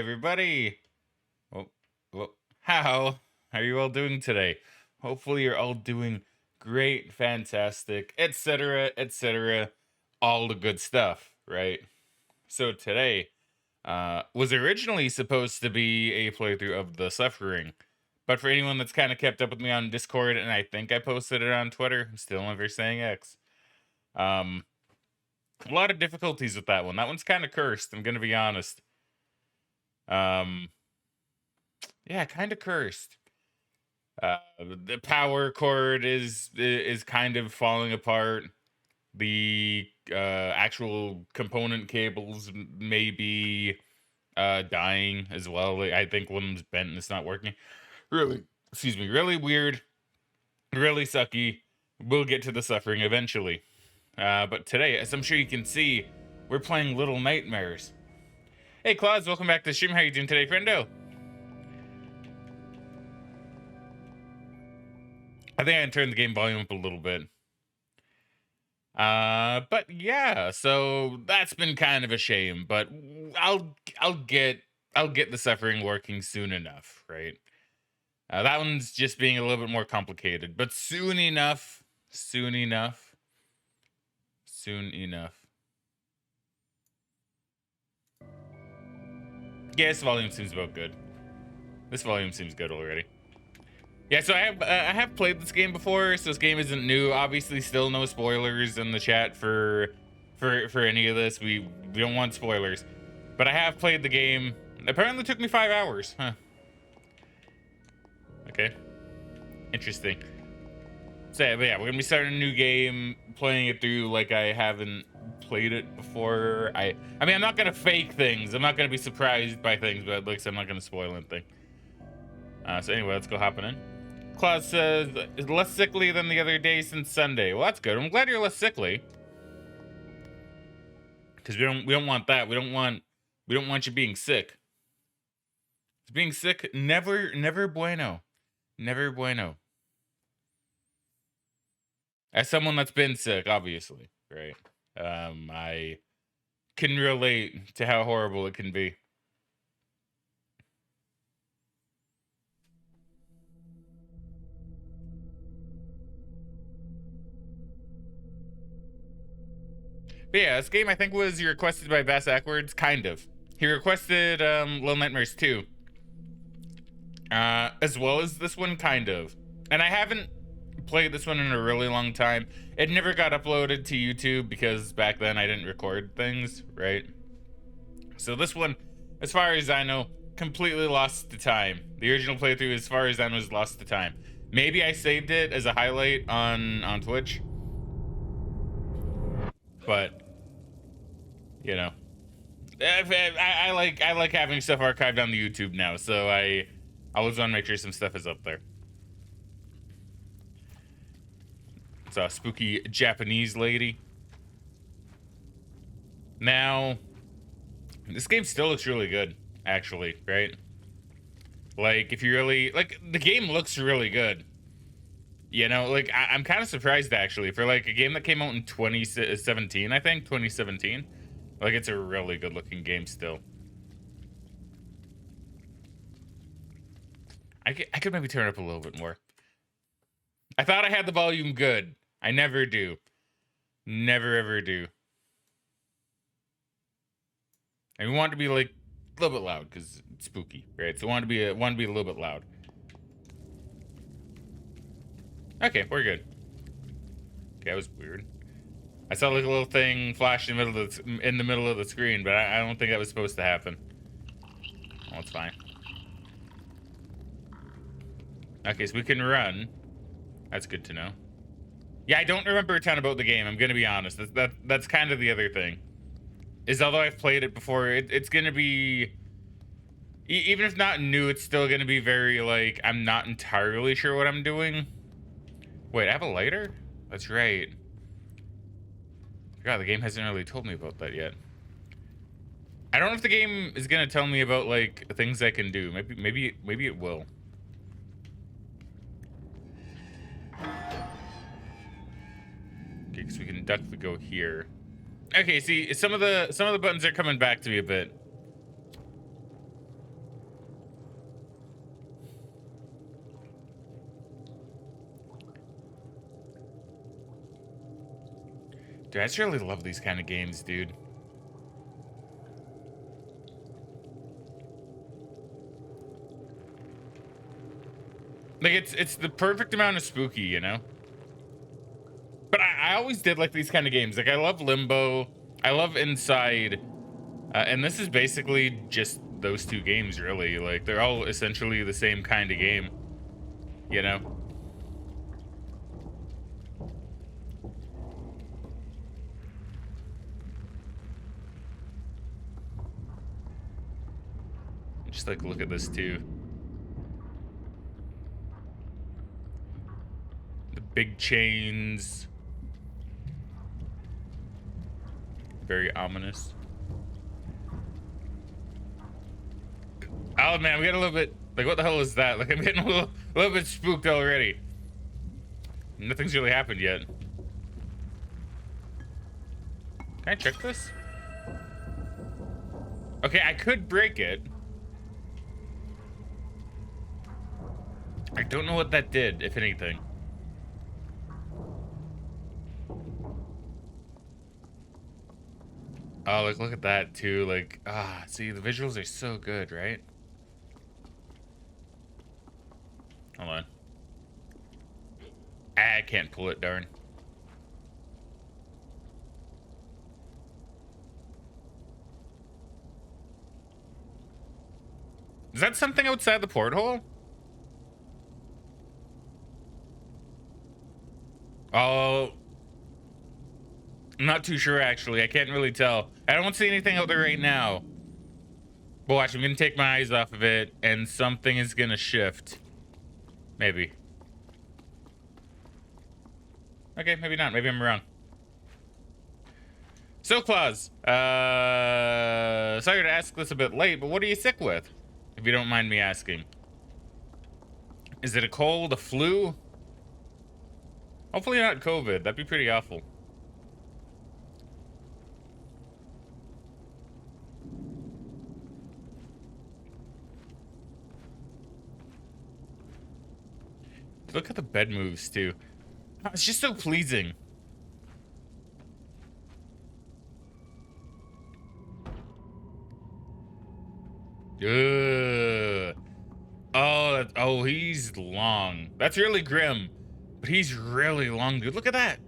everybody. Well, how are you all doing today? Hopefully, you're all doing great, fantastic, etc., etc., all the good stuff, right? So today was originally supposed to be a playthrough of The Suffering, but for anyone that's kind of kept up with me on Discord, and I think I posted it on Twitter, I'm still never saying X. Um, a lot of difficulties with that one. That one's kind of cursed. I'm gonna be honest. Um, yeah, kind of cursed. The power cord is kind of falling apart. The actual component cables may be dying as well. I think one of them's bent and it's not working. Really, excuse me, really weird, really sucky. We'll get to the suffering eventually. But today, as I'm sure you can see, we're playing Little Nightmares. Hey, Claus, welcome back to the stream. How you doing today, friendo? I think I can turn the game volume up a little bit. But yeah, so that's been kind of a shame, but I'll get the suffering working soon enough, right? That one's just being a little bit more complicated, but soon enough. Yeah, this volume seems about good. This volume seems good already. Yeah, so I have played this game before, so this game isn't new. Obviously, still no spoilers in the chat for any of this. We don't want spoilers, but I have played the game. Apparently, it took me 5 hours. Huh. Okay, interesting. So but yeah, we're gonna be starting a new game, playing it through like I haven't played it before. I mean, I'm not gonna fake things. I'm not gonna be surprised by things, but like I said, I'm not gonna spoil anything. So anyway, let's go hopping in. Claus says, less sickly than the other day since Sunday. Well, that's good. I'm glad you're less sickly. Because we don't want that. We don't want you being sick. Being sick, never bueno. Never bueno. As someone that's been sick, obviously, right? I can relate to how horrible it can be. But yeah, this game I think was requested by Bass Ackwards, kind of. He requested Little Nightmares 2. As well as this one, kind of. And I haven't played this one in a really long time. It never got uploaded to YouTube because back then I didn't record things, right? So this one, as far as I know, completely lost to time. The original playthrough, as far as I know, is lost to time. Maybe I saved it as a highlight on Twitch. But you know, I like having stuff archived on the YouTube now, so I always want to make sure some stuff is up there. It's a spooky Japanese lady. Now, this game still looks really good, actually, right? Like, if you really like, the game looks really good. You know, like I'm kind of surprised actually for like a game that came out in 2017, I think 2017. Like, it's a really good looking game still. I could maybe turn it up a little bit more. I thought I had the volume good. I never do. Never ever do. And we want it to be like a little bit loud because it's spooky, right? So want to be a little bit loud. Okay, we're good. Okay, that was weird. I saw like a little thing flash in the middle of the screen, but I don't think that was supposed to happen. Oh, it's fine. Okay, so we can run. That's good to know. Yeah, I don't remember a ton about the game. I'm gonna be honest. That's kind of the other thing. Is although I've played it before, it's gonna be, even if not new, it's still gonna be very like I'm not entirely sure what I'm doing. Wait, I have a lighter? That's right. God, the game hasn't really told me about that yet. I don't know if the game is gonna tell me about like things I can do. Maybe it will. Okay, because we can duck the go here. Okay, see, some of the buttons are coming back to me a bit. Dude, I just really love these kind of games, dude. Like, it's the perfect amount of spooky, you know? But I always did like these kind of games. Like, I love Limbo. I love Inside. And this is basically just those two games, really. Like, they're all essentially the same kind of game, you know? Just, like, look at this, too. The big chains. Very ominous. Oh man, I'm getting a little bit like, what the hell is that? Like, I'm getting a little bit spooked already. Nothing's really happened yet. Can I check this? Okay, I could break it. I don't know what that did, if anything. Oh, like, look at that, too. Like, see, the visuals are so good, right? Hold on. I can't pull it, darn. Is that something outside the porthole? Oh, I'm not too sure, actually. I can't really tell. I don't see anything out there right now. But watch, I'm gonna take my eyes off of it, and something is gonna shift. Maybe. Okay, maybe not. Maybe I'm wrong. So, Claus, sorry to ask this a bit late, but what are you sick with? If you don't mind me asking. Is it a cold, a flu? Hopefully not COVID. That'd be pretty awful. Look at the bed moves, too. Oh, it's just so pleasing. Ugh. Oh, he's long. That's really grim. But he's really long, dude. Look at that.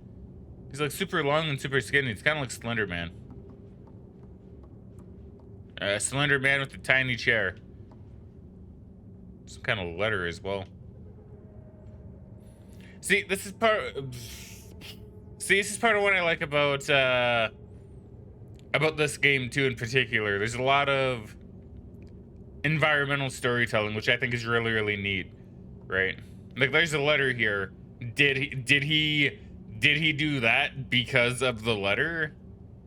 He's like super long and super skinny. It's kind of like Slender Man. Slender Man with a tiny chair. Some kind of letter as well. See, this is part of what I like about this game too in particular. There's a lot of environmental storytelling, which I think is really, really neat, right? Like, there's a letter here. Did he do that because of the letter?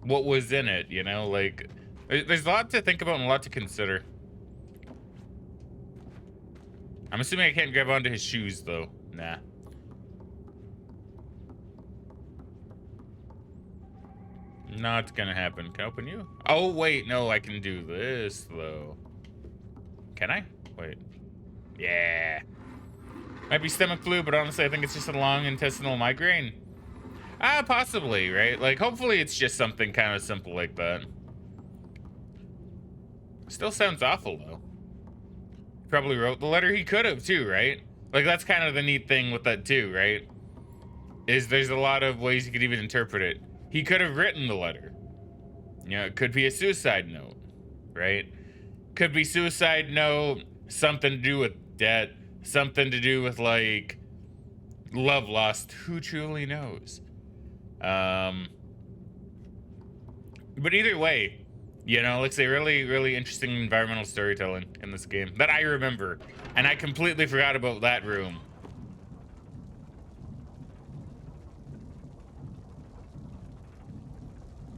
What was in it, you know? Like, there's a lot to think about and a lot to consider. I'm assuming I can't grab onto his shoes, though. Nah. Not gonna happen. Can I open you? Oh, wait. No, I can do this, though. Can I? Wait. Yeah. Might be stomach flu, but honestly, I think it's just a long intestinal migraine. Possibly, right? Like, hopefully it's just something kind of simple like that. Still sounds awful, though. Probably wrote the letter. He could have, too, right? Like, that's kind of the neat thing with that, too, right? Is there's a lot of ways you could even interpret it. He could have written the letter. You know, it could be a suicide note, right? Could be suicide note, something to do with debt, something to do with, like, love lost. Who truly knows? But either way, you know, like, say, really, really interesting environmental storytelling in this game that I remember. And I completely forgot about that room.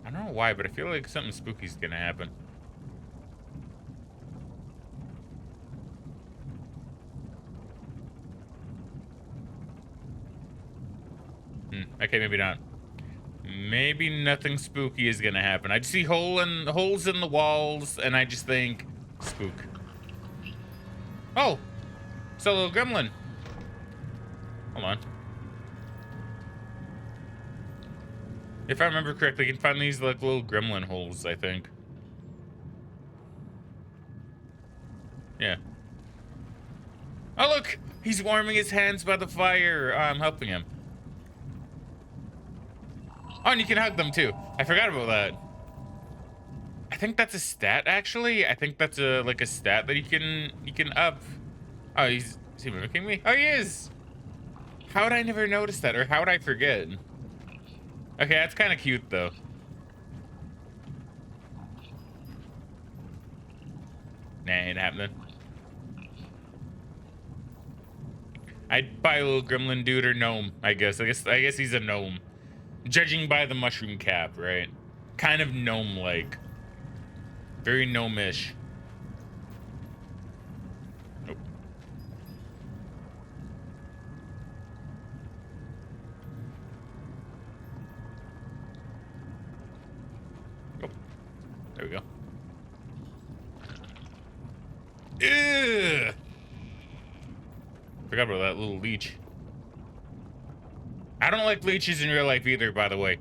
I don't know why, but I feel like something spooky's gonna happen. Okay, maybe not. Maybe nothing spooky is gonna happen. I just see holes in the walls, and I just think, spook. Oh, it's a little gremlin. Hold on. If I remember correctly, you can find these like little gremlin holes, I think. Yeah. Oh, look! He's warming his hands by the fire. Oh, I'm helping him. Oh, and you can hug them too. I forgot about that. I think that's a stat, actually. I think that's a like a stat that you can up. Oh, is he mimicking me? Oh, he is. How would I never notice that, or how would I forget? Okay, that's kind of cute though. Nah, ain't happening. I'd buy a little gremlin dude or gnome, I guess. I guess he's a gnome. Judging by the mushroom cap, right? Kind of gnome-like. Very gnome-ish. Nope. Oh, there we go. Ugh! Forgot about that little leech. I don't like leeches in real life either, by the way.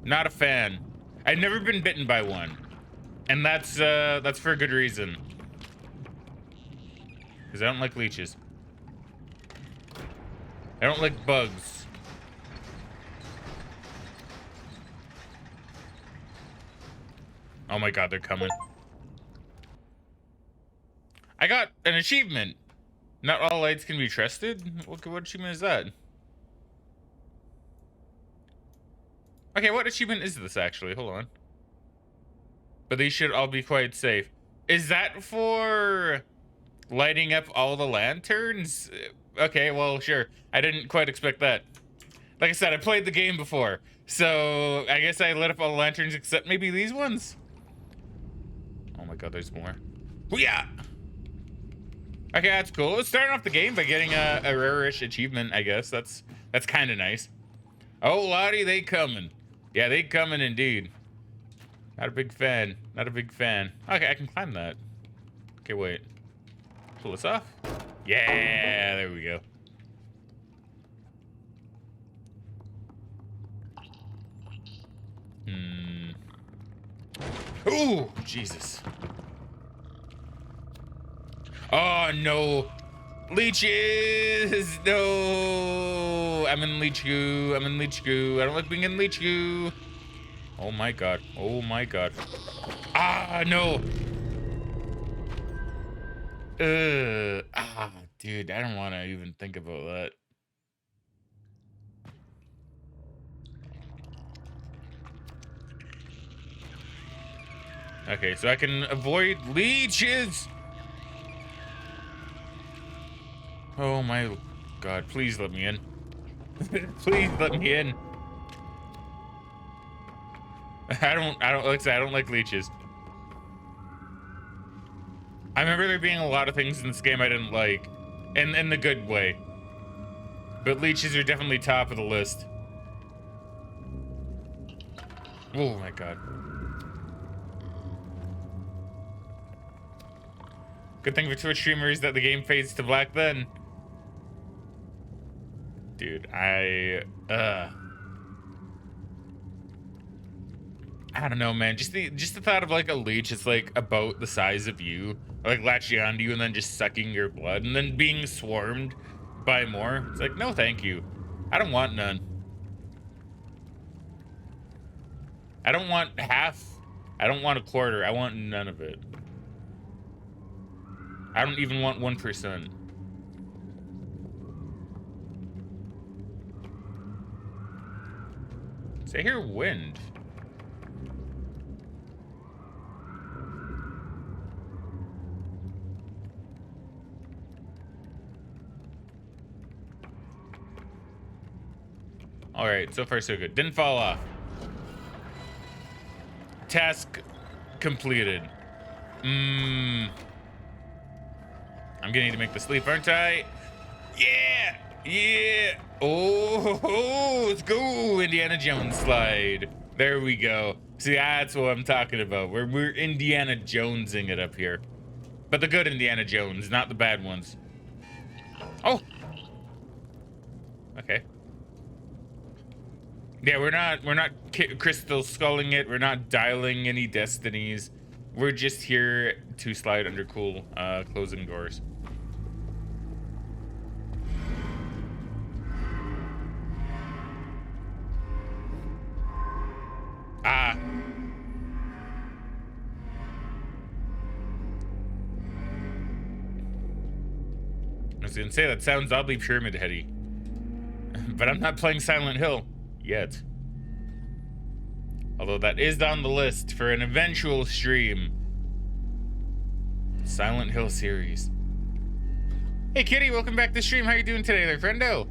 Not a fan. I've never been bitten by one. And that's for a good reason. Because I don't like leeches. I don't like bugs. Oh my god, they're coming. I got an achievement. Not all lights can be trusted? What achievement is that? Okay, what achievement is this actually? Hold on. But these should all be quite safe. Is that for lighting up all the lanterns? Okay, well, sure. I didn't quite expect that. Like I said, I played the game before. So I guess I lit up all the lanterns except maybe these ones? Oh my god, there's more. Yeah. Okay, that's cool. It's starting off the game by getting a rare-ish achievement, I guess. That's kind of nice. Oh, Lottie, they coming. Yeah, they coming indeed. Not a big fan. Not a big fan. Okay, I can climb that. Okay, wait. Pull this off. Yeah, there we go. Ooh, Jesus. Oh, no. Leeches! No! I'm in leech goo. I'm in leech goo. I don't like being in leech goo. Oh my god. Oh my god. Ah, no! Dude, I don't want to even think about that. Okay, so I can avoid leeches! Oh my god, please let me in. Please let me in. I don't like I said, I don't like leeches. I remember there being a lot of things in this game I didn't like. In the good way. But leeches are definitely top of the list. Oh my god. Good thing for Twitch streamers that the game fades to black then. Dude, I don't know, man. Just the thought of like a leech, it's like about the size of you, like latching onto you and then just sucking your blood and then being swarmed by more. It's like, no, thank you. I don't want none. I don't want half. I don't want a quarter. I want none of it. I don't even want 1%. I hear wind. All right, so far so good. Didn't fall off. Task completed. I'm gonna need to make the sleep, aren't I? Yeah! Yeah! Oh, let's go, Indiana Jones slide. There we go. See, that's what I'm talking about. We're Indiana Jonesing it up here. But the good Indiana Jones, not the bad ones. Oh! Okay. Yeah, we're not crystal sculling it. We're not dialing any destinies. We're just here to slide under cool closing doors. Ah. I was gonna say, that sounds oddly pyramid heady. But I'm not playing Silent Hill yet. Although that is on the list for an eventual stream. Silent Hill series. Hey Kitty, welcome back to the stream. How you doing today there, friendo?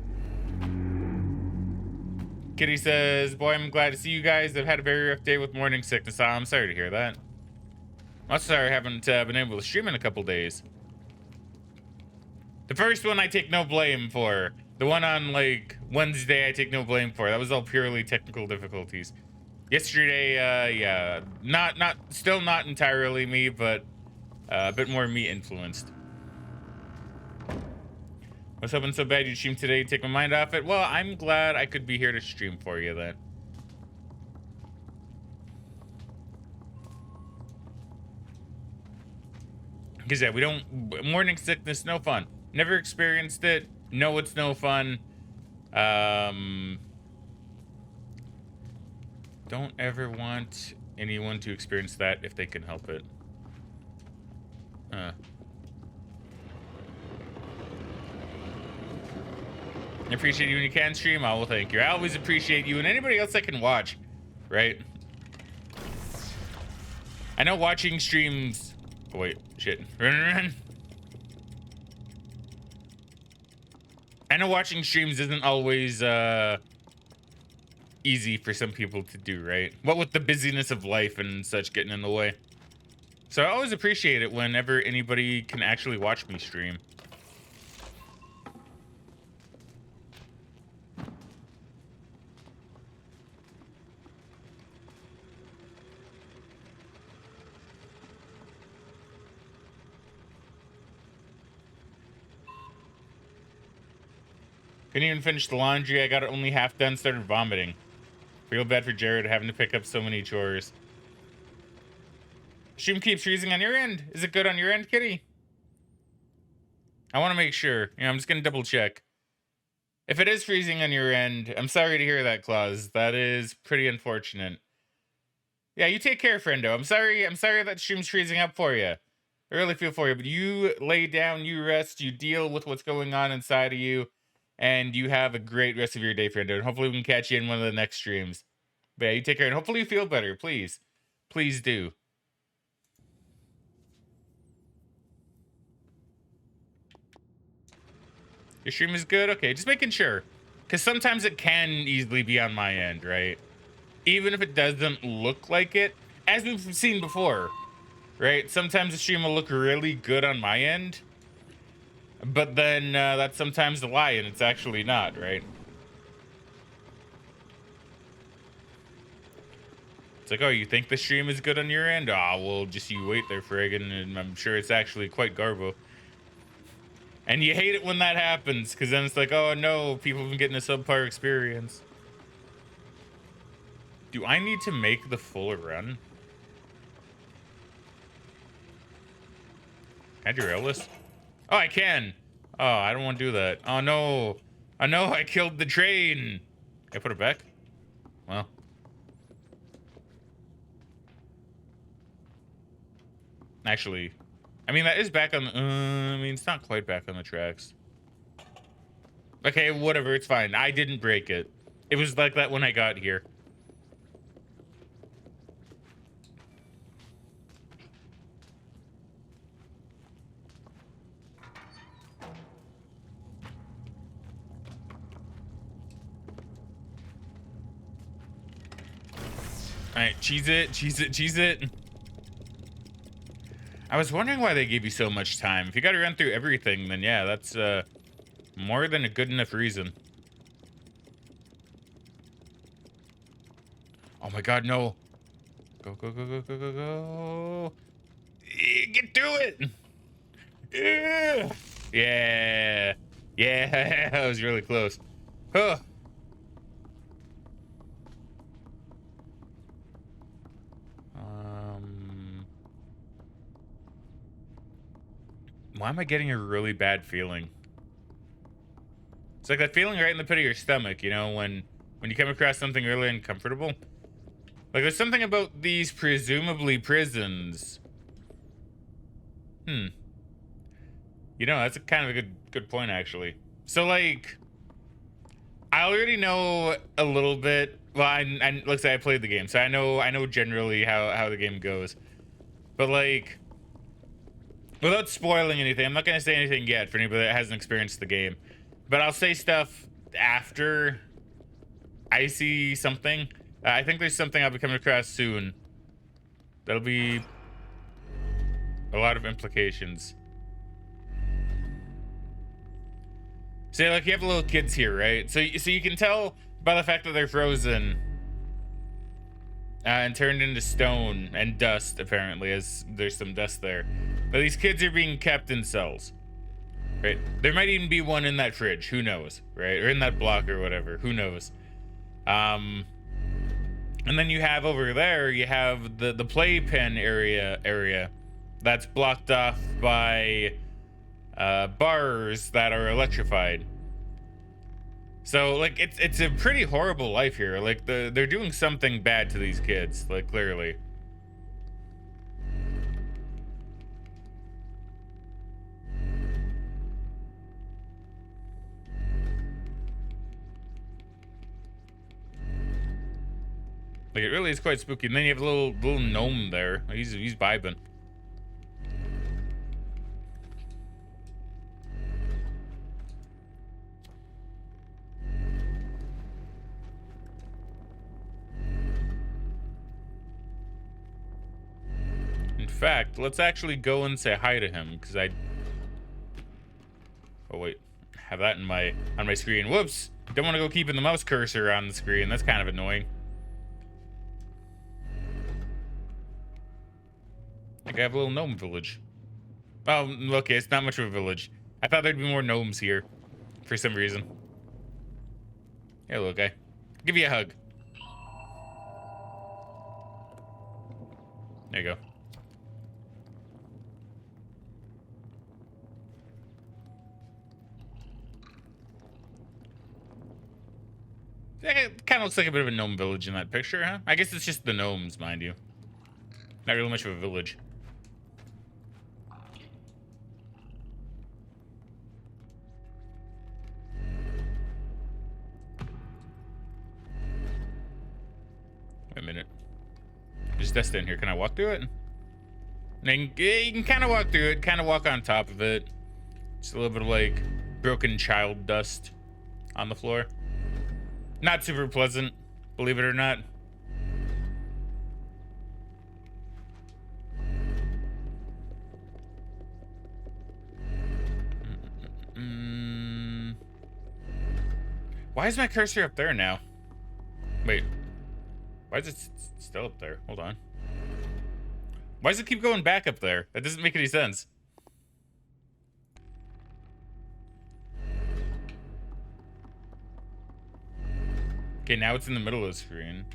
Kitty says, boy, I'm glad to see you guys. I've had a very rough day with morning sickness. I'm sorry to hear that. I'm sorry I haven't been able to stream in a couple days. The first one I take no blame for. The one on like Wednesday I take no blame for. That was all purely technical difficulties. Yesterday, yeah, still not entirely me, but a bit more me influenced. Was hoping so bad you'd stream today to take my mind off it. Well, I'm glad I could be here to stream for you then. Because yeah, we don't, morning sickness, no fun. Never experienced it. No, it's no fun. Don't ever want anyone to experience that if they can help it. I appreciate you when you can stream. I will thank you. I always appreciate you and anybody else that can watch, right? I know watching streams... Oh, wait, shit. Run. I know watching streams isn't always easy for some people to do, right? What with the busyness of life and such getting in the way. So I always appreciate it whenever anybody can actually watch me stream. Couldn't even finish the laundry. I got it only half done, started vomiting. Feel bad for Jared having to pick up so many chores. Stream keeps freezing on your end. Is it good on your end, Kitty? I want to make sure. You know, I'm just going to double check. If it is freezing on your end, I'm sorry to hear that, Claus. That is pretty unfortunate. Yeah, you take care, friendo. I'm sorry that stream's freezing up for you. I really feel for you, but you lay down, you rest, you deal with what's going on inside of you. And you have a great rest of your day, friendo. And hopefully we can catch you in one of the next streams. But yeah, you take care. And hopefully you feel better. Please. Please do. Your stream is good? Okay, just making sure. Because sometimes it can easily be on my end, right? Even if it doesn't look like it. As we've seen before, right? Sometimes the stream will look really good on my end. But then that's sometimes the lie, and it's actually not, right? It's like, oh, you think the stream is good on your end? Ah, well, just you wait there, Fraggin, and I'm sure it's actually quite garbo. And you hate it when that happens, because then it's like, oh no, people have been getting a subpar experience. Do I need to make the full run? Can I derail this? Oh, I can. Oh, I don't want to do that. Oh, no. Oh, no, I killed the train. Can I put it back? Well. Actually, I mean, that is back on the... I mean, it's not quite back on the tracks. Okay, whatever. It's fine. I didn't break it. It was like that when I got here. Alright, cheese it, cheese it, cheese it. I was wondering why they gave you so much time. If you gotta run through everything, then yeah, that's more than a good enough reason. Oh my god, no. Go, go, go, go, go, go, go. Get through it! Yeah. Yeah, that was really close. Huh. Why am I getting a really bad feeling? It's like that feeling right in the pit of your stomach, you know, when you come across something really uncomfortable. Like, there's something about these presumably prisons. You know, that's a kind of a good point, actually. So, like, I already know a little bit. Well, let's say I played the game, so I know generally how the game goes. But, like, without spoiling anything, I'm not going to say anything yet for anybody that hasn't experienced the game. But I'll say stuff after I see something. I think there's something I'll be coming across soon. That'll be a lot of implications. So, like, you have little kids here, right? So you can tell by the fact that they're frozen and turned into stone and dust, apparently, as there's some dust there. But these kids are being kept in cells, right? There might even be one in that fridge. Who knows, right? Or in that block or whatever. Who knows? And then you have over there, you have the playpen area that's blocked off by bars that are electrified. So, like, it's a pretty horrible life here. Like, they're doing something bad to these kids, like, clearly. Like, it really is quite spooky. And then you have a little gnome there. He's vibing. In fact, let's actually go and say hi to him, because oh wait, have that on my screen. Whoops! Don't want to go keeping the mouse cursor on the screen. That's kind of annoying. I think I have a little gnome village. Oh, okay, it's not much of a village. I thought there'd be more gnomes here, for some reason. Hey, little guy. Give you a hug. There you go. It kind of looks like a bit of a gnome village in that picture, huh? I guess it's just the gnomes, mind you. Not really much of a village. Wait a minute. There's dust in here. Can I walk through it? And you can kind of walk through it, kind of walk on top of it. Just a little bit of, like, broken child dust on the floor. Not super pleasant, believe it or not. Why is my cursor up there now? Wait. Why is it still up there? Hold on. Why does it keep going back up there? That doesn't make any sense. Okay, now it's in the middle of the screen.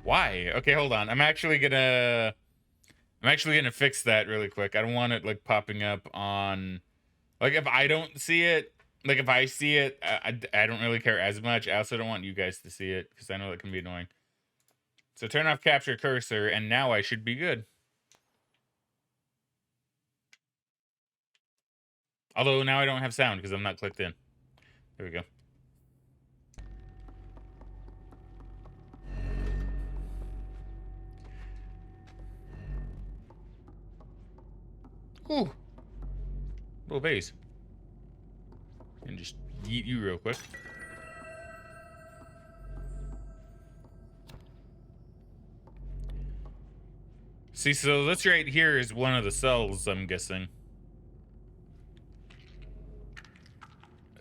Why? Okay, hold on. I'm actually gonna fix that really quick. I don't want it, like, popping up on... Like, if I don't see it, like, if I see it, I don't really care as much. I also don't want you guys to see it, because I know that can be annoying. So turn off capture cursor, and now I should be good. Although now I don't have sound, because I'm not clicked in. There we go. Ooh. Little vase. And just yeet you real quick. See, so this right here is one of the cells, I'm guessing.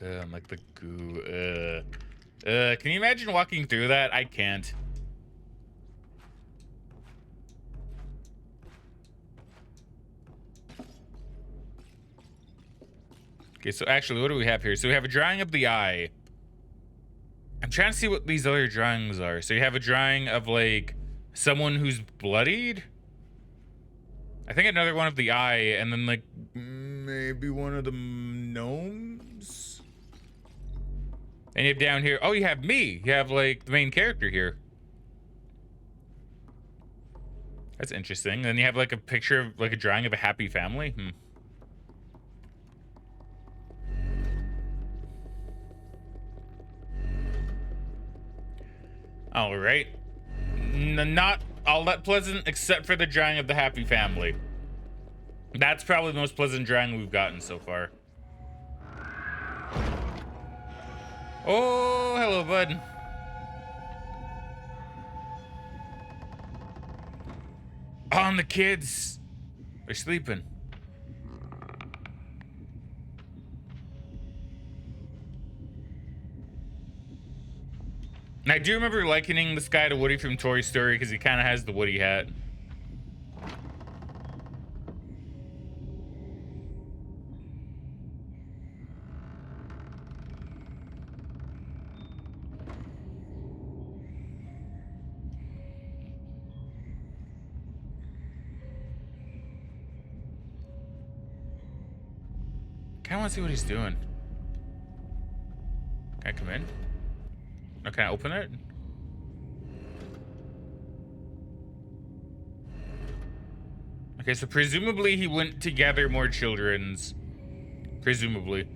Like the goo. Can you imagine walking through that? I can't. Okay, so actually, what do we have here? So we have a drawing of the eye. I'm trying to see what these other drawings are. So you have a drawing of, like, someone who's bloodied? I think another one of the eye, and then, like, maybe one of the gnomes? And you have down here, oh, you have me. You have like the main character here. That's interesting. Then you have like a picture of like a drawing of a happy family. All right. Not all that pleasant, except for the drawing of the happy family. That's probably the most pleasant drawing we've gotten so far. Oh, hello, bud. On the kids. They're sleeping. And I do remember likening this guy to Woody from Toy Story because he kind of has the Woody hat. I want to see what he's doing. Can I come in? No, can I open it? Okay, so presumably he went to gather more children's. Presumably.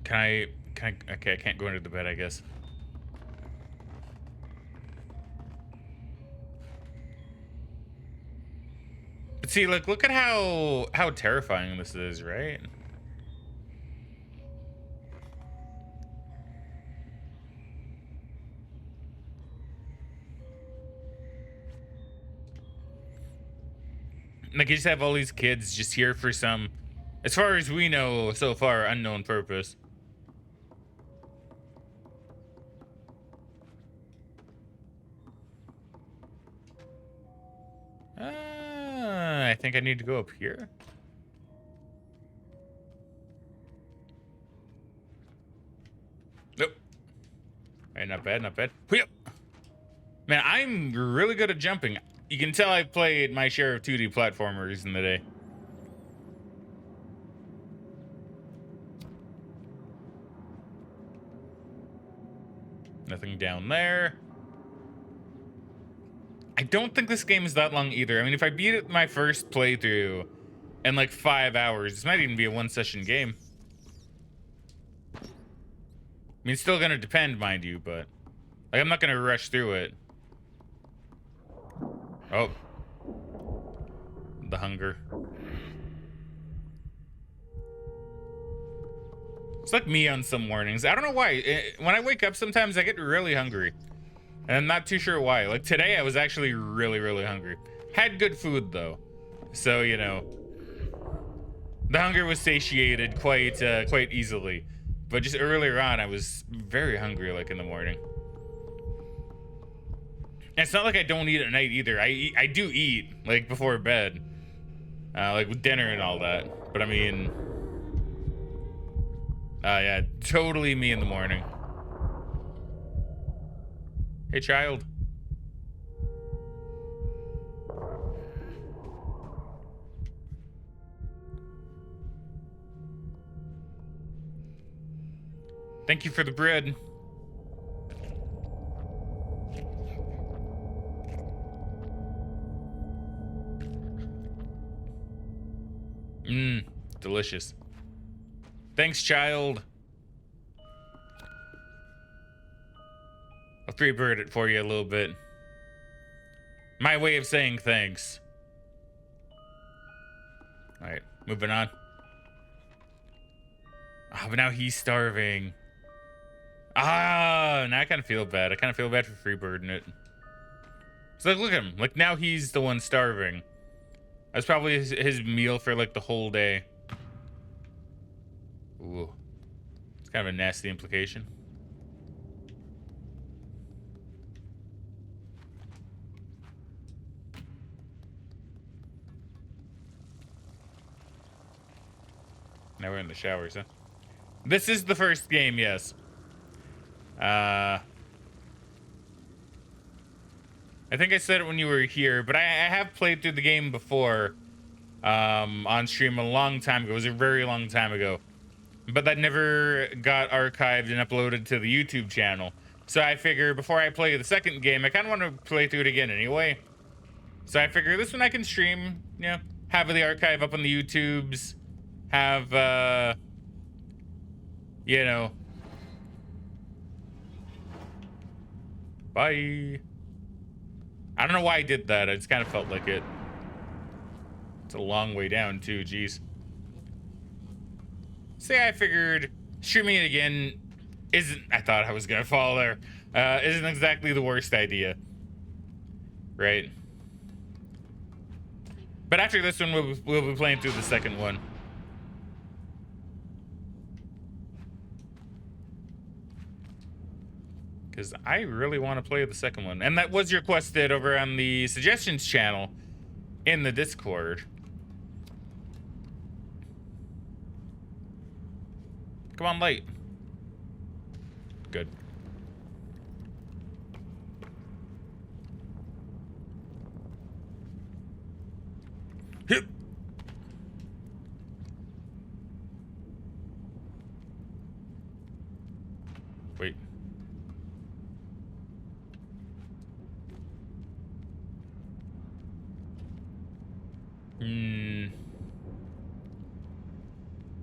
Okay, I can't go into the bed, I guess. But see, look at how terrifying this is, right? Like, you just have all these kids just here for some, as far as we know so far, unknown purpose. I think I need to go up here. Nope. Alright, not bad, not bad. Yep. Man, I'm really good at jumping. You can tell I've played my share of 2D platformers in the day. Nothing down there. I don't think this game is that long either. I mean, if I beat it my first playthrough in like 5 hours, this might even be a one-session game. I mean, it's still gonna depend, mind you, but like, I'm not gonna rush through it. Oh. The hunger. It's like me on some mornings. I don't know why. When I wake up, sometimes I get really hungry. And I'm not too sure why. Like today, I was actually really, really hungry. Had good food, though. So, you know, the hunger was satiated quite easily. But just earlier on, I was very hungry, like in the morning. And it's not like I don't eat at night either. I do eat, like, before bed. Like with dinner and all that. But I mean... yeah, totally me in the morning. Hey, child. Thank you for the bread. Delicious. Thanks, child. I'll three-bird it for you a little bit. My way of saying thanks. Alright, moving on. Ah, but now he's starving. Ah, now I kind of feel bad. I kind of feel bad for free-birding it. So like, look at him. Like, now he's the one starving. That's probably his meal for, like, the whole day. Ooh. It's kind of a nasty implication. Now we're in the showers, huh? This is the first game, yes. I think I said it when you were here, but I have played through the game before on stream a long time ago. It was a very long time ago. But that never got archived and uploaded to the YouTube channel. So I figure before I play the second game, I kind of want to play through it again anyway. So I figure this one I can stream, you know, have the archive up on the YouTubes, have, you know. Bye. I don't know why I did that. I just kind of felt like it. It's a long way down, too. Jeez. Say I figured streaming it again isn't... I thought I was going to fall there. Isn't exactly the worst idea. Right? But after this one, we'll be playing through the second one. Because I really want to play the second one. And that was requested over on the suggestions channel in the Discord. Come on, light. Good. Hip. Wait.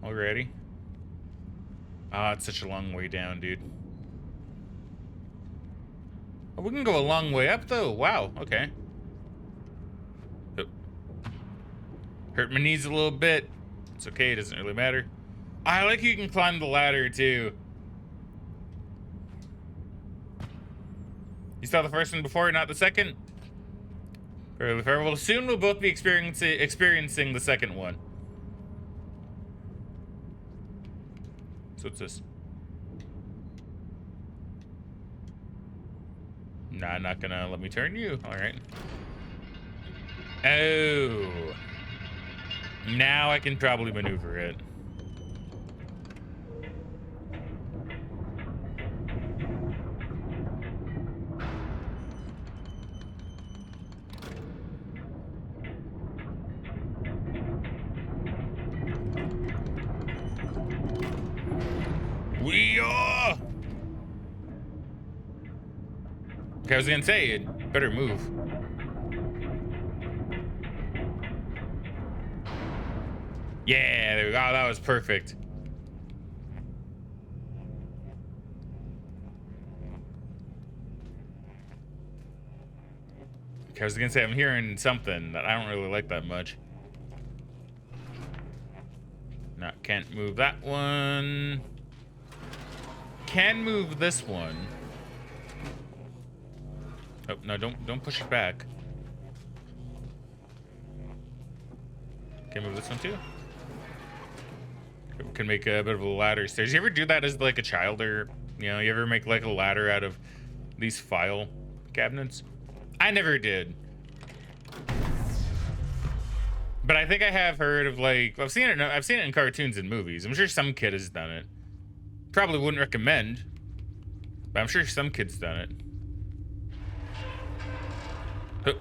Already? Ah, it's such a long way down, dude. Oh, we can go a long way up, though. Wow, okay. Oh. Hurt my knees a little bit. It's okay, it doesn't really matter. I like you can climb the ladder, too. You saw the first one before, not the second? Fairly fair. Well, soon we'll both be experiencing the second one. So what's this? Nah, not gonna let me turn you. All right. Oh. Now I can probably maneuver it. We are. Okay, I was gonna say it better move. Yeah, there we go. Oh, that was perfect. Okay, I was gonna say I'm hearing something that I don't really like that much. No, can't move that one. Can move this one. Oh no! Don't push it back. Can move this one too. Can make a bit of a ladder stairs. You ever do that as like a child, or you know, you ever make like a ladder out of these file cabinets? I never did. But I think I have heard of like I've seen it in cartoons and movies. I'm sure some kid has done it. Probably wouldn't recommend, but I'm sure some kid's done it. Oh.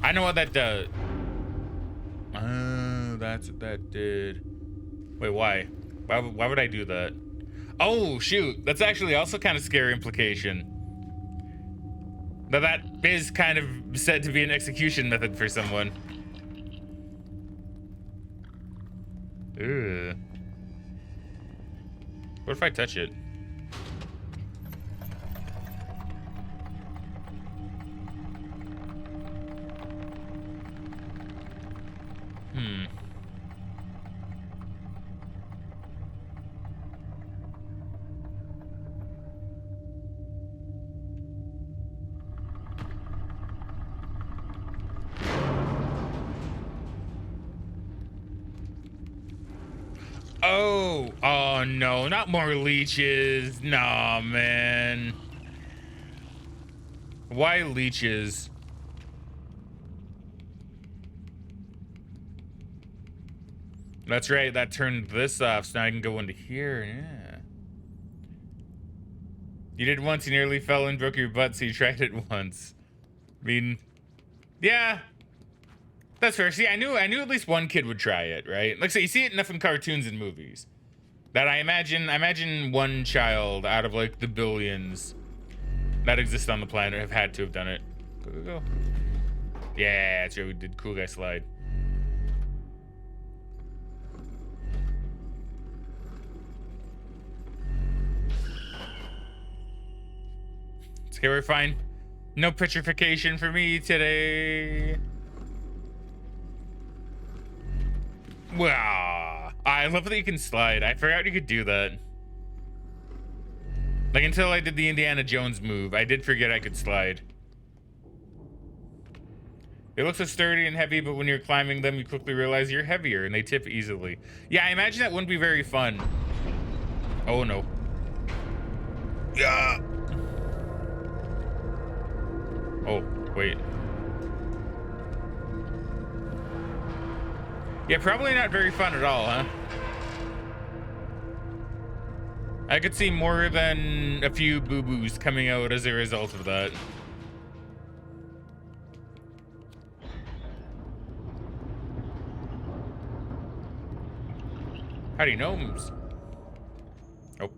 I know what that does. Oh, that's what that did. Wait, why? Why would I do that? Oh, shoot. That's actually also kind of scary implication. That is kind of said to be an execution method for someone. Ugh. What if I touch it? Oh no, not more leeches. Nah, man. Why leeches? That's right, that turned this off, so now I can go into here. Yeah. You did once, you nearly fell and broke your butt, so you tried it once. I mean, yeah. That's fair. See, I knew at least one kid would try it, right? Like, so you see it enough in cartoons and movies that I imagine one child out of like the billions that exist on the planet have had to have done it. Go, go, go. Yeah, that's right. We did Cool Guy Slide. It's okay, we're fine. No petrification for me today. Wow. I love that you can slide. I forgot you could do that. Like, until I did the Indiana Jones move, I did forget I could slide. They look so sturdy and heavy, but when you're climbing them, you quickly realize you're heavier and they tip easily. Yeah, I imagine that wouldn't be very fun. Oh, no. Yeah. Oh, wait. Yeah, probably not very fun at all, huh? I could see more than a few boo-boos coming out as a result of that. Howdy, gnomes. Oh.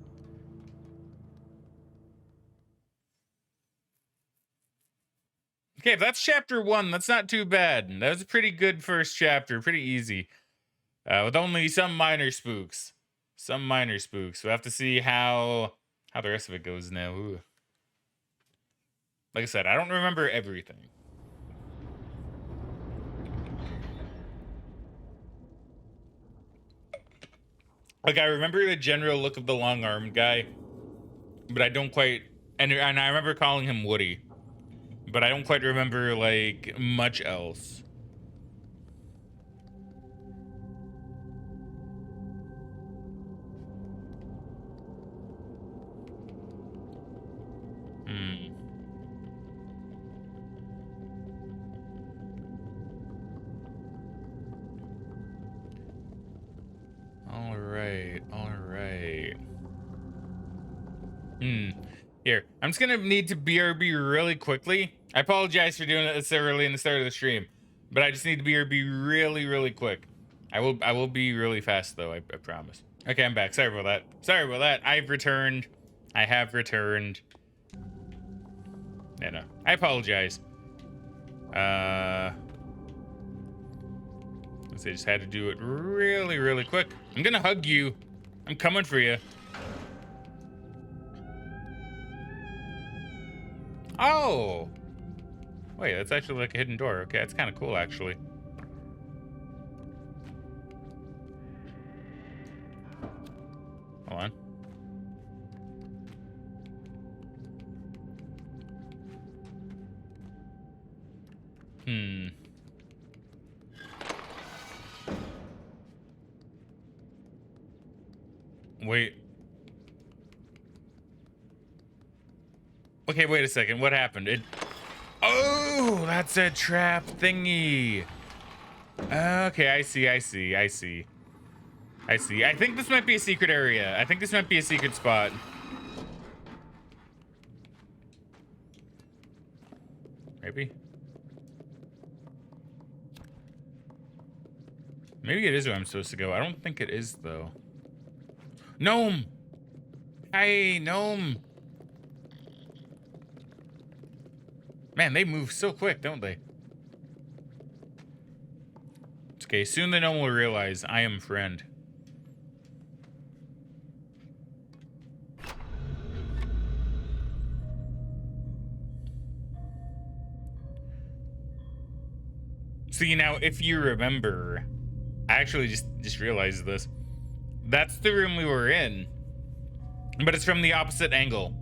Okay, if that's chapter 1, that's not too bad. That was a pretty good first chapter, pretty easy. With only some minor spooks. Some minor spooks. We'll have to see how the rest of it goes now. Ooh. Like I said, I don't remember everything. Like, I remember the general look of the long-armed guy, but I don't quite... And I remember calling him Woody, but I don't quite remember, like, much else. Alright. Here, I'm just gonna need to BRB really quickly. I apologize for doing it so early in the start of the stream, but I just need to BRB really quick. I will be really fast though, I promise. Okay, I'm back. Sorry about that. I've returned. I have returned. No. I apologize. I just had to do it really quick. I'm gonna hug you. I'm coming for you. Oh! Wait, that's actually like a hidden door. Okay, that's kind of cool, actually. Hold on. Wait. Okay, wait a second. What happened? Oh, that's a trap thingy. Okay, I see. I think this might be a secret area. I think this might be a secret spot. Maybe. Maybe it is where I'm supposed to go. I don't think it is, though. Gnome! Hey, gnome! Man, they move so quick, don't they? It's okay, soon the gnome will realize I am friend. See, now, if you remember, I actually just realized this. That's the room we were in, but it's from the opposite angle.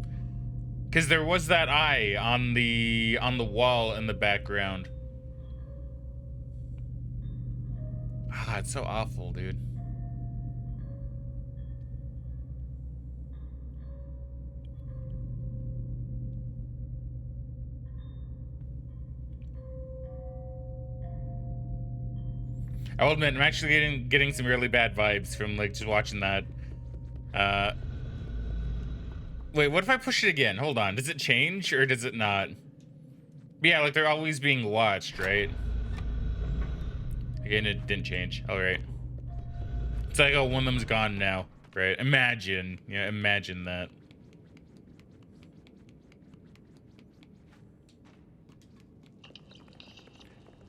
Because there was that eye on the wall in the background. Ah, it's so awful, dude. I will admit, I'm actually getting some really bad vibes from like just watching that. Wait, what if I push it again? Hold on. Does it change or does it not? Yeah, like they're always being watched, right? Again, it didn't change. All right. It's like, oh, one of them's gone now, right? Imagine, yeah, imagine that.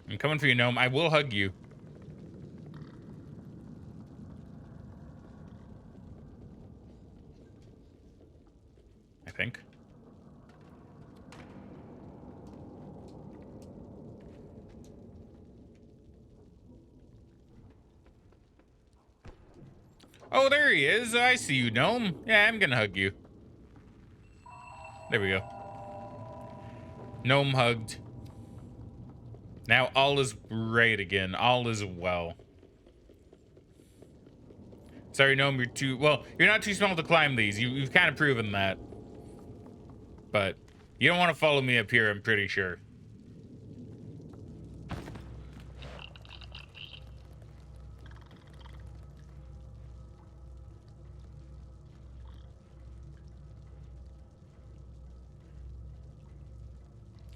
I'm coming for you, gnome. I will hug you. I think. Oh, there he is. I see you, gnome. Yeah, I'm gonna hug you. There we go. Gnome hugged. Now all is right again. All is well. Sorry, gnome, you're too... Well, you're not too small to climb these. You've kind of proven that. But you don't want to follow me up here, I'm pretty sure.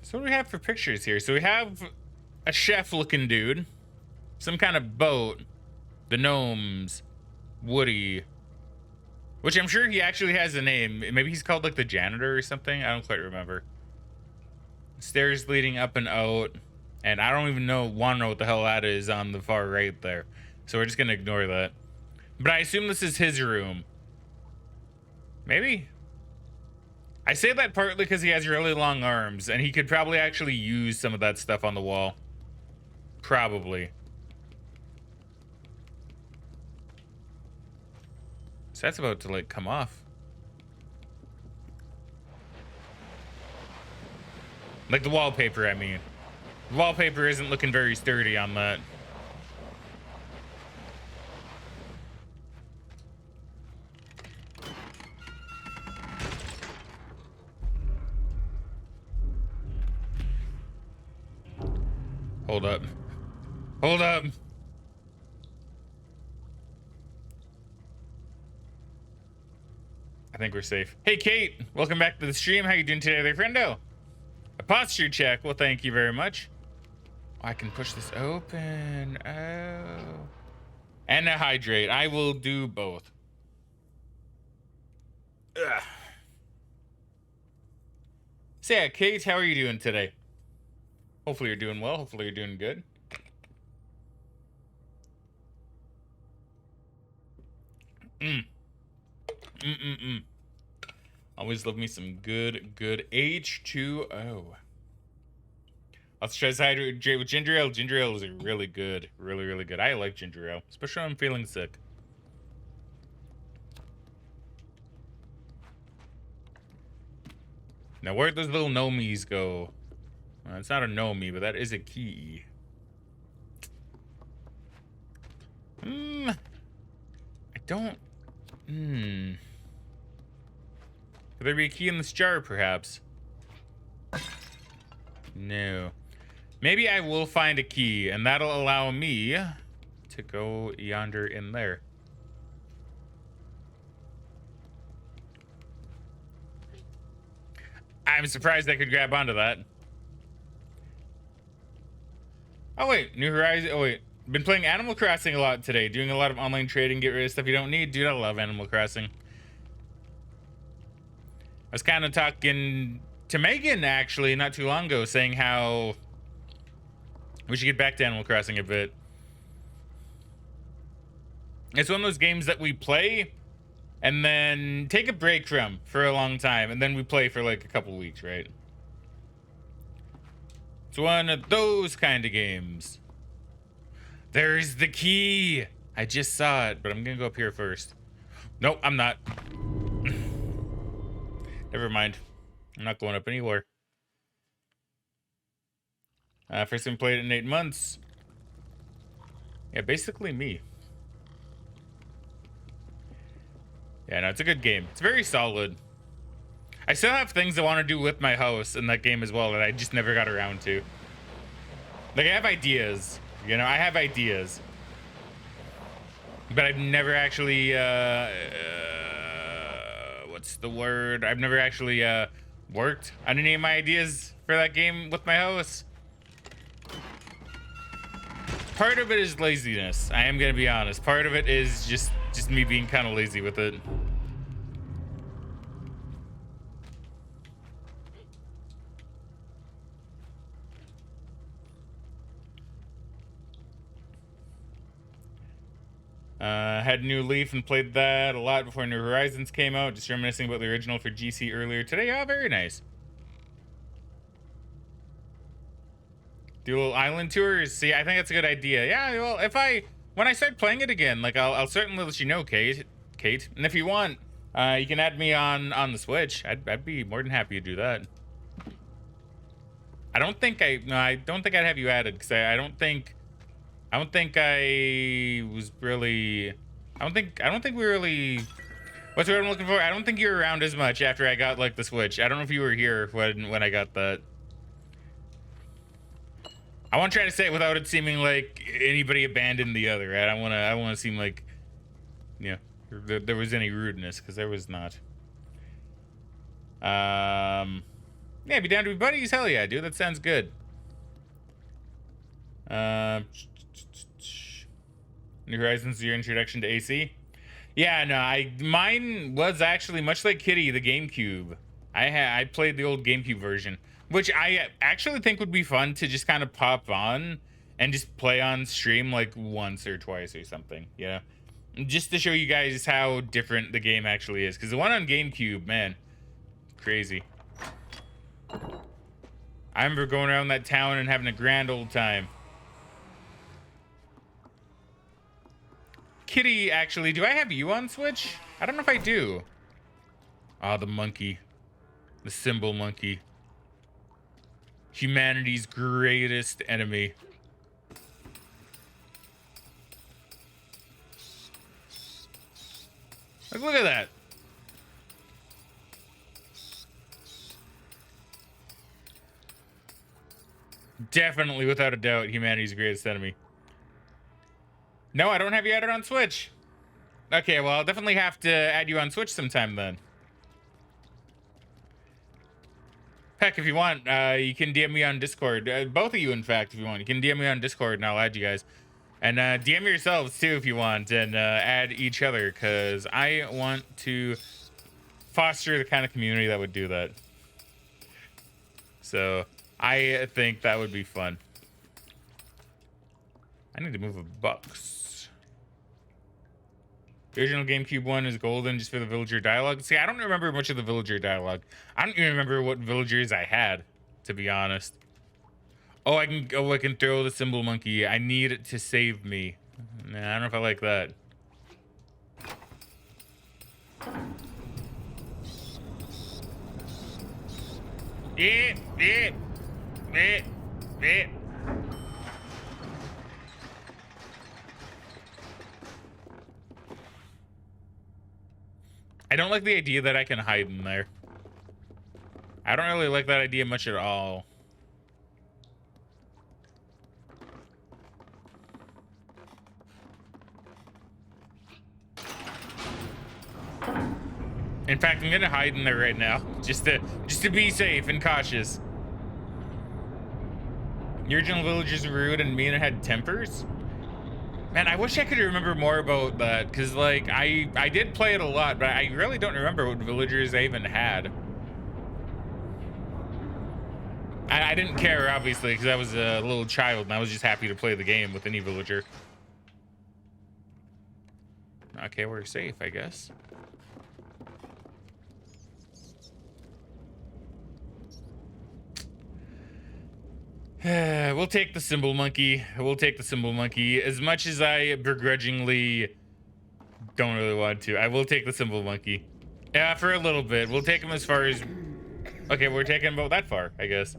So what do we have for pictures here? So we have a chef-looking dude. Some kind of boat. The gnomes. Woody. Which I'm sure he actually has a name. Maybe he's called like the janitor or something. I don't quite remember. Stairs leading up and out. And I don't even want to know what the hell that is on the far right there. So we're just going to ignore that. But I assume this is his room. Maybe. I say that partly because he has really long arms. And he could probably actually use some of that stuff on the wall. Probably. So that's about to like come off. Like the wallpaper, I mean. The wallpaper isn't looking very sturdy on that. Hold up. Hold up. I think we're safe. Hey, Kate. Welcome back to the stream. How you doing today there, friendo? A posture check. Well, thank you very much. Oh, I can push this open. Oh. And a hydrate. I will do both. Ugh. So yeah, Kate, how are you doing today? Hopefully you're doing well. Hopefully you're doing good. Always love me some good H2O. Let's try this hydrate with ginger ale. Ginger ale is really good. Really good. I like ginger ale, especially when I'm feeling sick. Now, where'd those little gnomies go? It's not a gnomie, but that is a key. I don't... Could there be a key in this jar, perhaps? No. Maybe I will find a key, and that'll allow me to go yonder in there. I'm surprised I could grab onto that. Oh, wait. New Horizon. Oh, wait. Been playing Animal Crossing a lot today. Doing a lot of online trading. Get rid of stuff you don't need. Dude, I love Animal Crossing. I was kind of talking to Megan, actually, not too long ago, saying how we should get back to Animal Crossing a bit. It's one of those games that we play and then take a break from for a long time, and then we play for like a couple weeks, right? It's one of those kind of games. There's the key. I just saw it, but I'm gonna go up here first. Nope, I'm not. Never mind. I'm not going up anywhere. First time played it in 8 months. Yeah, basically me. Yeah, no, it's a good game. It's very solid. I still have things I want to do with my house in that game as well that I just never got around to. Like, I have ideas. You know, I have ideas. but I've never actually what's the word? I've never actually worked on any of my ideas for that game with my hosts. Part of it is laziness. I am gonna be honest. Part of it is just me being kind of lazy with it. Had New Leaf and played that a lot before New Horizons came out. Just reminiscing about the original for GC earlier today. Oh, very nice. Do a little island tours. See, I think that's a good idea. Yeah, well, when I start playing it again, like I'll certainly let you know, Kate. And if you want, you can add me on the Switch. I'd be more than happy to do that. I don't think I'd have you added because I don't think I was really. I don't think we really. What's the word I'm looking for? I don't think you were around as much after I got like the Switch. I don't know if you were here when I got that. I want to try to say it without it seeming like anybody abandoned the other. Right? I want to seem like, yeah, there was any rudeness because there was not. Yeah, be down to be buddies. Hell yeah, dude. That sounds good. New Horizons, your introduction to AC. Yeah, no, mine was actually much like Kitty, the GameCube. I played the old GameCube version, which I actually think would be fun to just kind of pop on and just play on stream like once or twice or something, you know? Just to show you guys how different the game actually is. Because the one on GameCube, man, crazy. I remember going around that town and having a grand old time. Kitty, actually, do I have you on Switch? I don't know if I do. Ah, the monkey. The symbol monkey. Humanity's greatest enemy. Like, look at that. Definitely, without a doubt, humanity's greatest enemy. No, I don't have you added on Switch. Okay, well, I'll definitely have to add you on Switch sometime then. Heck, if you want, you can DM me on Discord. Both of you, in fact, if you want. You can DM me on Discord and I'll add you guys. And DM yourselves, too, if you want. And add each other, because I want to foster the kind of community that would do that. So, I think that would be fun. I need to move a box. The original GameCube one is golden just for the villager dialogue. See, I don't remember much of the villager dialogue. I don't even remember what villagers I had, to be honest. Oh, I can throw the symbol monkey. I need it to save me. Nah, I don't know if I like that. Yeah. I don't like the idea that I can hide in there. I don't really like that idea much at all. In fact, I'm gonna hide in there right now, just to be safe and cautious. The original villagers were rude and mean and had tempers. Man, I wish I could remember more about that, because, like, I did play it a lot, but I really don't remember what villagers I even had. I didn't care, obviously, because I was a little child, and I was just happy to play the game with any villager. Okay, we're safe, I guess. We'll take the symbol monkey. We'll take the symbol monkey. As much as I begrudgingly don't really want to, I will take the symbol monkey. Yeah, for a little bit. We'll take him as far as... Okay, we're taking him about that far, I guess.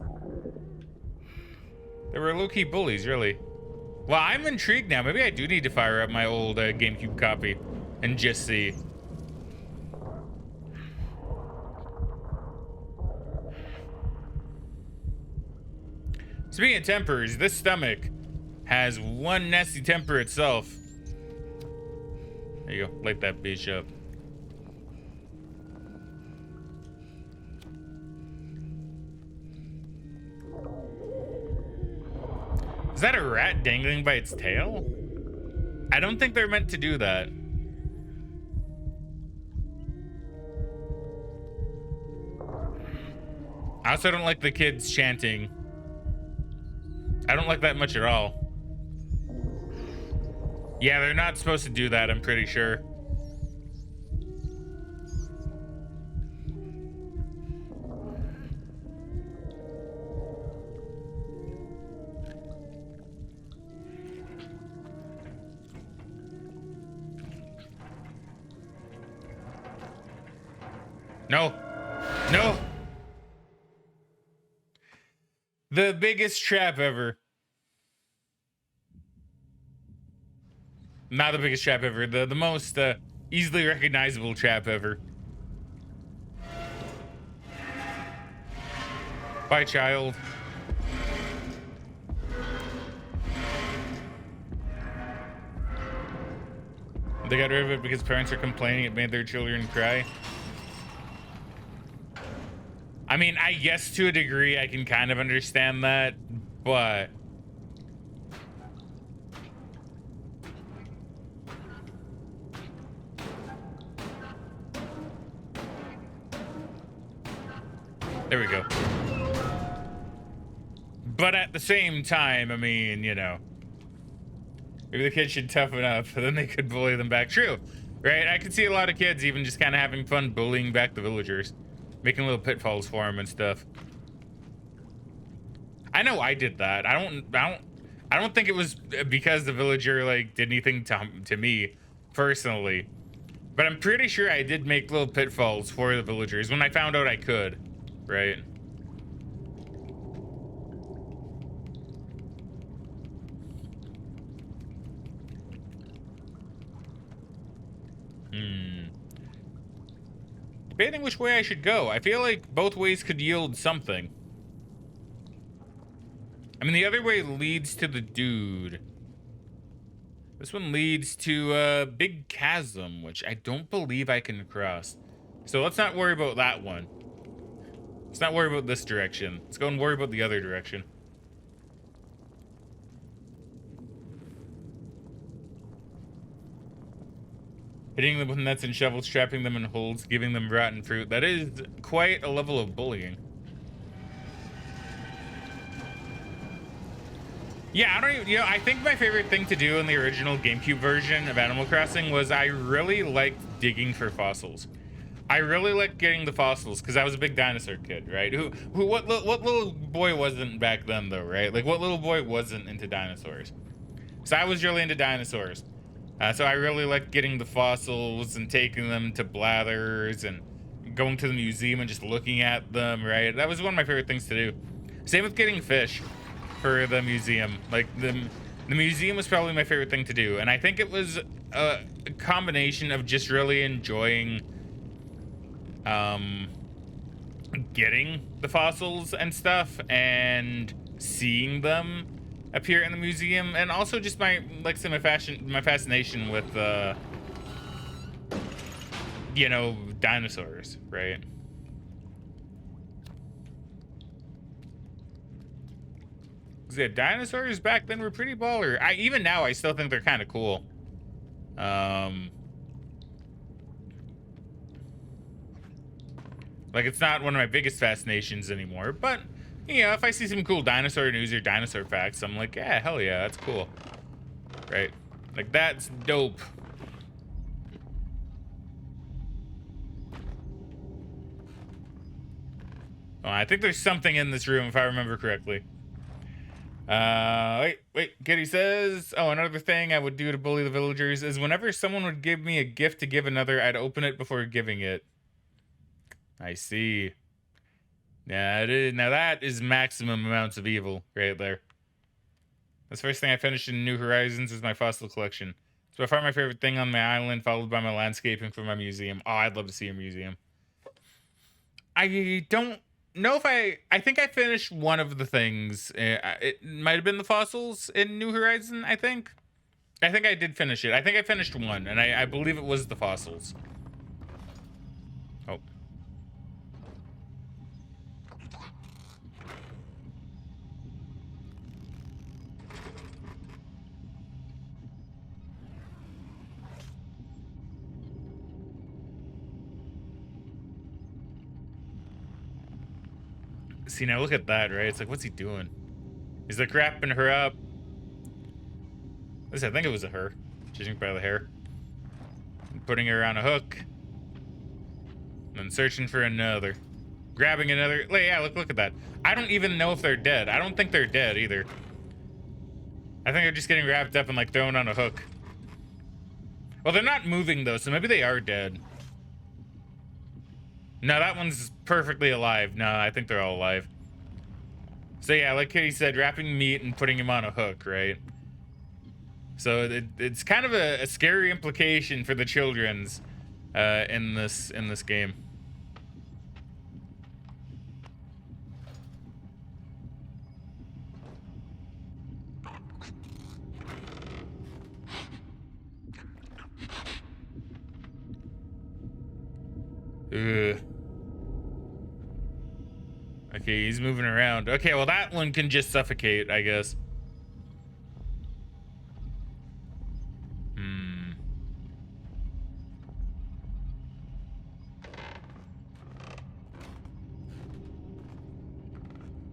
They were low-key bullies, really. Well, I'm intrigued now. Maybe I do need to fire up my old GameCube copy and just see. Speaking of tempers, this stomach has one nasty temper itself. There you go. Light that bitch up. Is that a rat dangling by its tail? I don't think they're meant to do that. I also don't like the kids chanting. I don't like that much at all. Yeah, they're not supposed to do that, I'm pretty sure. No. No. The biggest trap ever. Not the biggest trap ever. The most easily recognizable trap ever. Bye, child. They got rid of it because parents are complaining it made their children cry. I mean, I guess to a degree I can kind of understand that, but there we go. But at the same time, I mean, you know, maybe the kids should toughen up, then they could bully them back. True, right? I could see a lot of kids even just kind of having fun bullying back the villagers, making little pitfalls for them and stuff. I know I did that. I don't think it was because the villager like did anything to me personally, but I'm pretty sure I did make little pitfalls for the villagers when I found out I could, right? Debating which way I should go. I feel like both ways could yield something. I mean, the other way leads to the dude. This one leads to a big chasm, which I don't believe I can cross. So let's not worry about that one. Let's not worry about this direction. Let's go and worry about the other direction. Hitting them with nets and shovels, trapping them in holes, giving them rotten fruit. That is quite a level of bullying. Yeah, I don't even, you know, I think my favorite thing to do in the original GameCube version of Animal Crossing was I really liked digging for fossils. I really liked getting the fossils because I was a big dinosaur kid, right? What little boy wasn't back then though, right? Like what little boy wasn't into dinosaurs? So I was really into dinosaurs. So I really liked getting the fossils and taking them to Blathers and going to the museum and just looking at them, right? That was one of my favorite things to do. Same with getting fish for the museum. Like the museum was probably my favorite thing to do. And I think it was a combination of just really enjoying getting the fossils and stuff and seeing them appear in the museum, and also just my, like I said, my fascination with you know, dinosaurs, right? Yeah, dinosaurs back then were pretty baller. Even now I still think they're kind of cool. Like it's not one of my biggest fascinations anymore, but you know, if I see some cool dinosaur news or dinosaur facts, I'm like, yeah, hell yeah, that's cool. Right? Like, that's dope. Oh, I think there's something in this room, if I remember correctly. Wait, Kitty says, oh, another thing I would do to bully the villagers is whenever someone would give me a gift to give another, I'd open it before giving it. I see. Yeah, now that is maximum amounts of evil right there. That's the first thing I finished in New Horizons is my fossil collection. It's by far my favorite thing on my island, followed by my landscaping for my museum. Oh, I'd love to see a museum. I don't know if I think I finished one of the things. It might have been the fossils in New Horizon, I think. I think I did finish it. I think I finished one, and I believe it was the fossils. Oh. See, now look at that, right? It's like, what's he doing? He's like wrapping her up. At least I think it was a her, judging by the hair. And putting her on a hook. And searching for another. Grabbing another. Yeah, look at that. I don't even know if they're dead. I don't think they're dead either. I think they're just getting wrapped up and like thrown on a hook. Well, they're not moving though, so maybe they are dead. No, that one's perfectly alive. No, I think they're all alive. So yeah, like Kitty said, wrapping meat and putting him on a hook, right? So it's kind of a scary implication for the children's in this game. Ugh. Okay, he's moving around. Okay, well that one can just suffocate, I guess.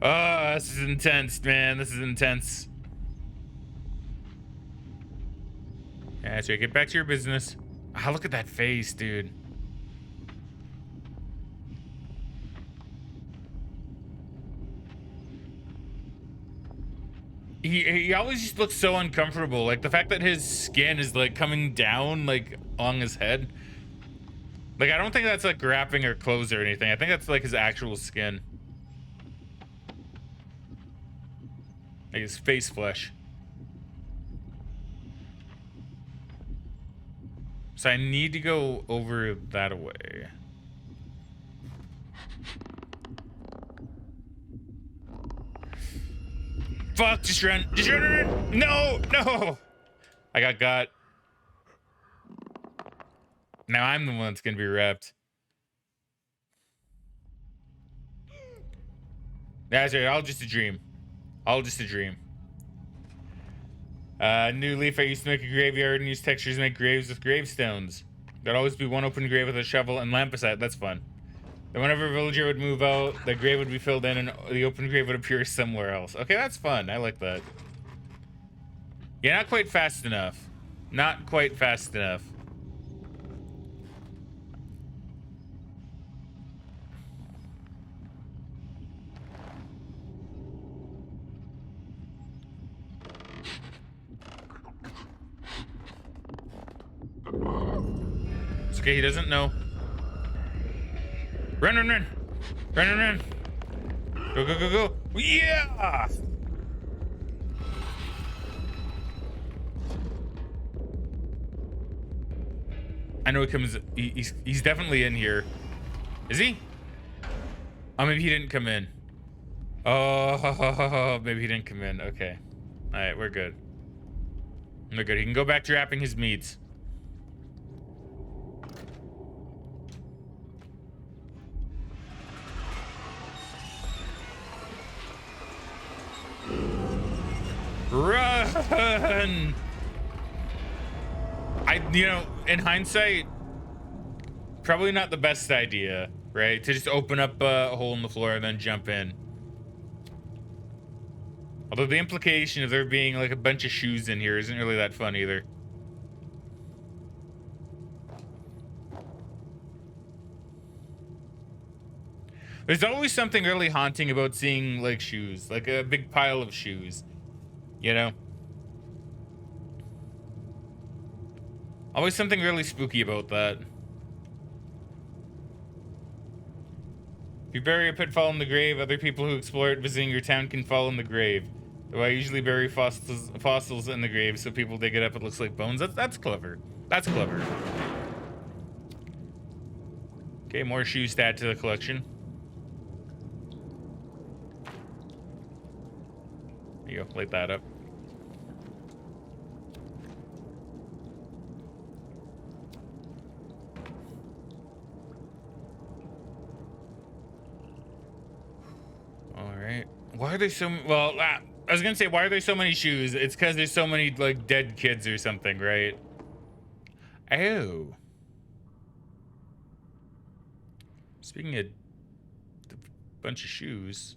Oh, this is intense, man. This is intense. Yeah, so get back to your business. Ah, look at that face, dude. He always just looks so uncomfortable. Like the fact that his skin is like coming down like on his head. Like I don't think that's like wrapping or clothes or anything. I think that's like his actual skin. Like his face flesh. So I need to go over that way. Fuck, just run. Just run. No, no. I got. Now I'm the one that's gonna be wrapped. That's right, all just a dream. All just a dream. New leaf, I used to make a graveyard and use textures to make graves with gravestones. There'd always be one open grave with a shovel and lamp beside. That's fun. Then whenever a villager would move out, the grave would be filled in and the open grave would appear somewhere else. Okay, that's fun. I like that. Yeah, not quite fast enough. Not quite fast enough. It's okay, he doesn't know. Run, run, run. Run, run, run. Go, go, go, go. Yeah! I know he comes. He's definitely in here. Is he? Oh, maybe he didn't come in. Oh, maybe he didn't come in. Okay. All right, we're good. We're good. He can go back to wrapping his meats. Run! You know, in hindsight, probably not the best idea, right? To just open up a hole in the floor and then jump in. Although the implication of there being like a bunch of shoes in here isn't really that fun either. There's always something really haunting about seeing like shoes, like a big pile of shoes, you know? Always something really spooky about that. If you bury a pitfall in the grave, other people who explore it visiting your town can fall in the grave. Though I usually bury fossils in the grave so people dig it up, it looks like bones. That's clever. That's clever. Okay, more shoes to add to the collection. There you go, light that up. there so well? I was gonna say, why are there so many shoes? It's because there's so many like dead kids or something, right? Oh. Speaking of a bunch of shoes.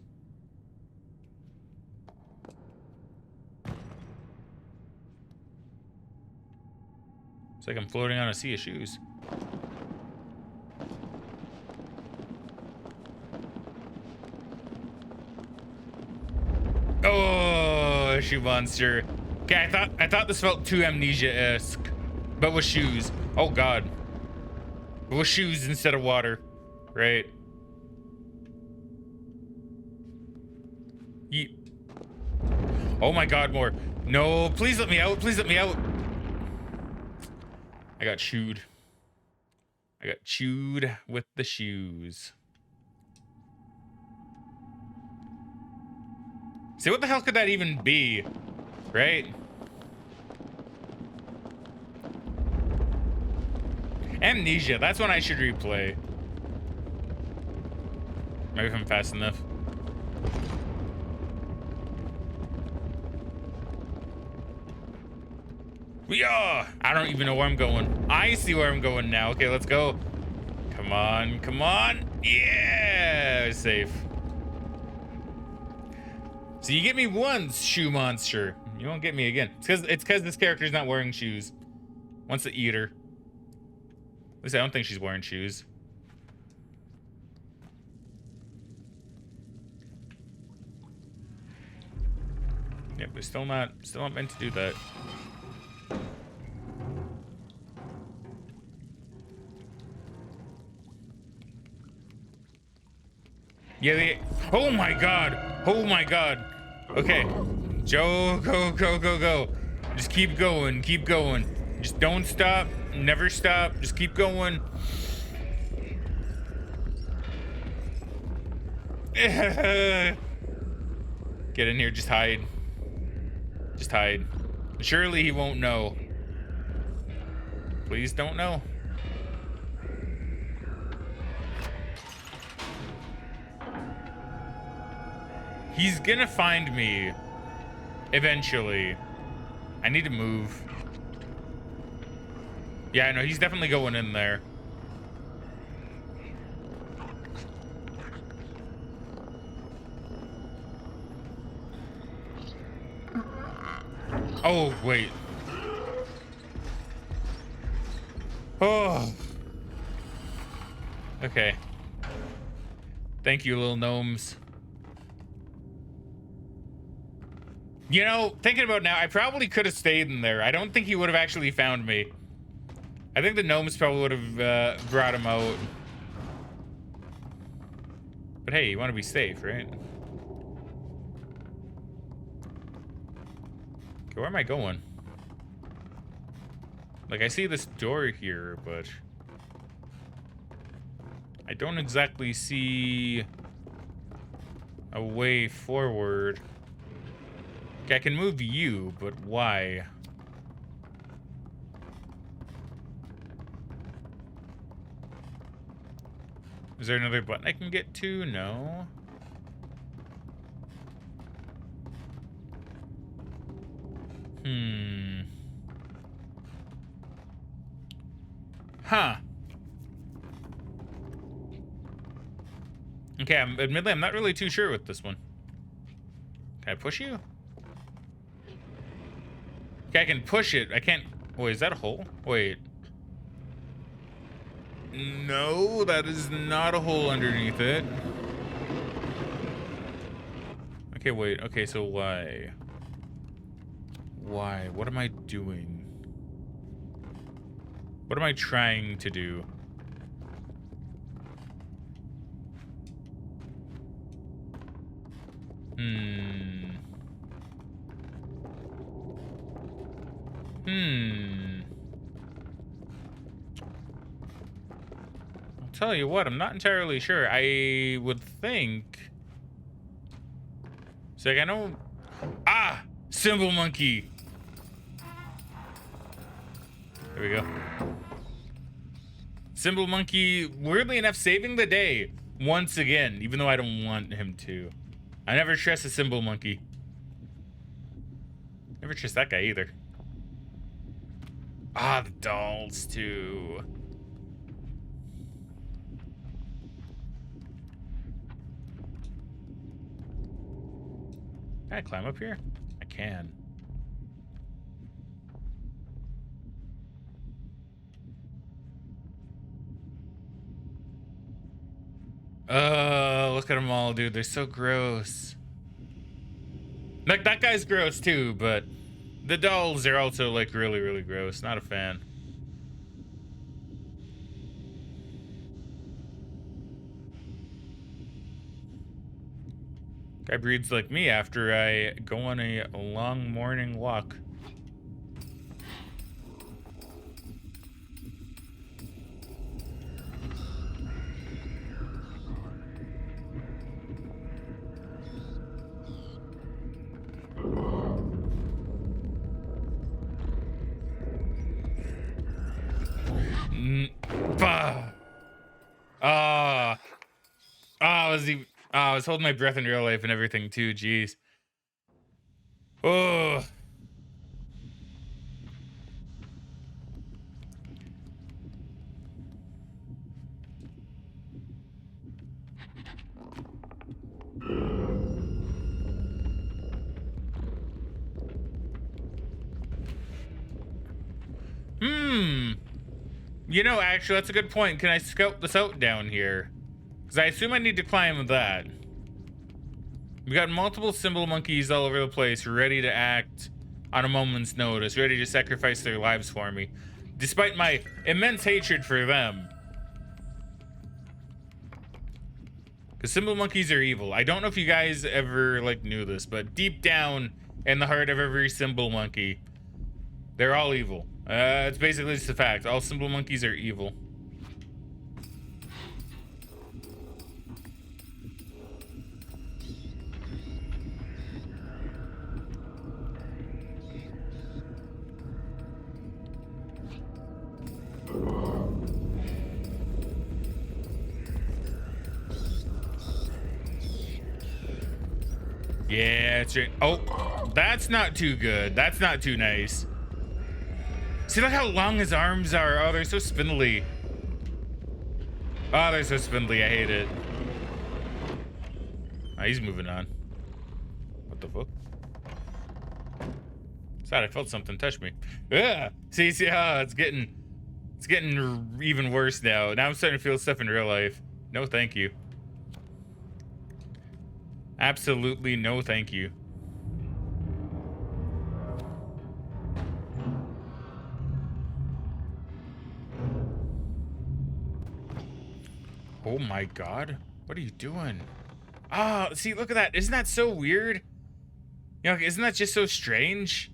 It's like I'm floating on a sea of shoes. Oh, shoe monster. Okay, I thought this felt too Amnesia-esque, but with shoes. Oh God. But with shoes instead of water, right? Yeet. Oh my God, more. No, please let me out. Please let me out. I got chewed. I got chewed with the shoes. See, what the hell could that even be? Right? Amnesia, that's one I should replay. Maybe if I'm fast enough. Yeah, I don't even know where I'm going. I see where I'm going now. Okay, let's go. Come on, come on. Yeah, safe. So you get me once, shoe monster. You won't get me again. It's because this character's not wearing shoes. Wants to eat her. At least I don't think she's wearing shoes. Yep, we're still not meant to do that. Yeah, oh my God. Oh my God. Okay. Joe, go. Just keep going, keep going. Just don't stop, never stop. Just keep going. Get in here, just hide. Just hide. Surely he won't know. Please don't know. He's gonna find me eventually. I need to move. Yeah, I know, he's definitely going in there. Oh, wait. Oh. Okay. Thank you, little gnomes. You know, thinking about it now, I probably could have stayed in there. I don't think he would have actually found me. I think the gnomes probably would have brought him out. But hey, you want to be safe, right? Okay, where am I going? Like, I see this door here, but I don't exactly see a way forward. Okay, I can move you, but why? Is there another button I can get to? No. Huh. Okay, admittedly, I'm not really too sure with this one. Can I push you? Okay, I can push it. I can't... Wait, is that a hole? Wait. No, that is not a hole underneath it. Okay, wait. Okay, so why? Why? What am I doing? What am I trying to do? I'll tell you what, I'm not entirely sure. I would think... So, like, I know... Ah! Symbol monkey! There we go. Symbol monkey, weirdly enough, saving the day once again, even though I don't want him to. I never trust a symbol monkey. Never trust that guy either. Ah, the dolls too. Can I climb up here? I can. Oh, look at them all, dude. They're so gross. Like, that guy's gross too, but the dolls are also, like, really, really gross. Not a fan. Guy breeds like me after I go on a long morning walk. I was holding my breath in real life and everything too. Jeez. Oh. You know, actually, that's a good point. Can I scout this out down here? Because I assume I need to climb that. We got multiple symbol monkeys all over the place, ready to act on a moment's notice, ready to sacrifice their lives for me, despite my immense hatred for them. Because symbol monkeys are evil. I don't know if you guys ever, like, knew this, but deep down in the heart of every symbol monkey, they're all evil. It's basically just a fact. All symbol monkeys are evil. Yeah, it's right. Oh, that's not too good. That's not too nice. See, look how long his arms are. Oh, they're so spindly. Oh, they're so spindly. I hate it. Oh, he's moving on. What the fuck? Sad, I felt something touch me. Yeah. See, it's getting even worse now. Now I'm starting to feel stuff in real life. No, thank you. Absolutely no, thank you. Oh my god. What are you doing? Ah, oh, see, look at that. Isn't that so weird? You know, isn't that just so strange?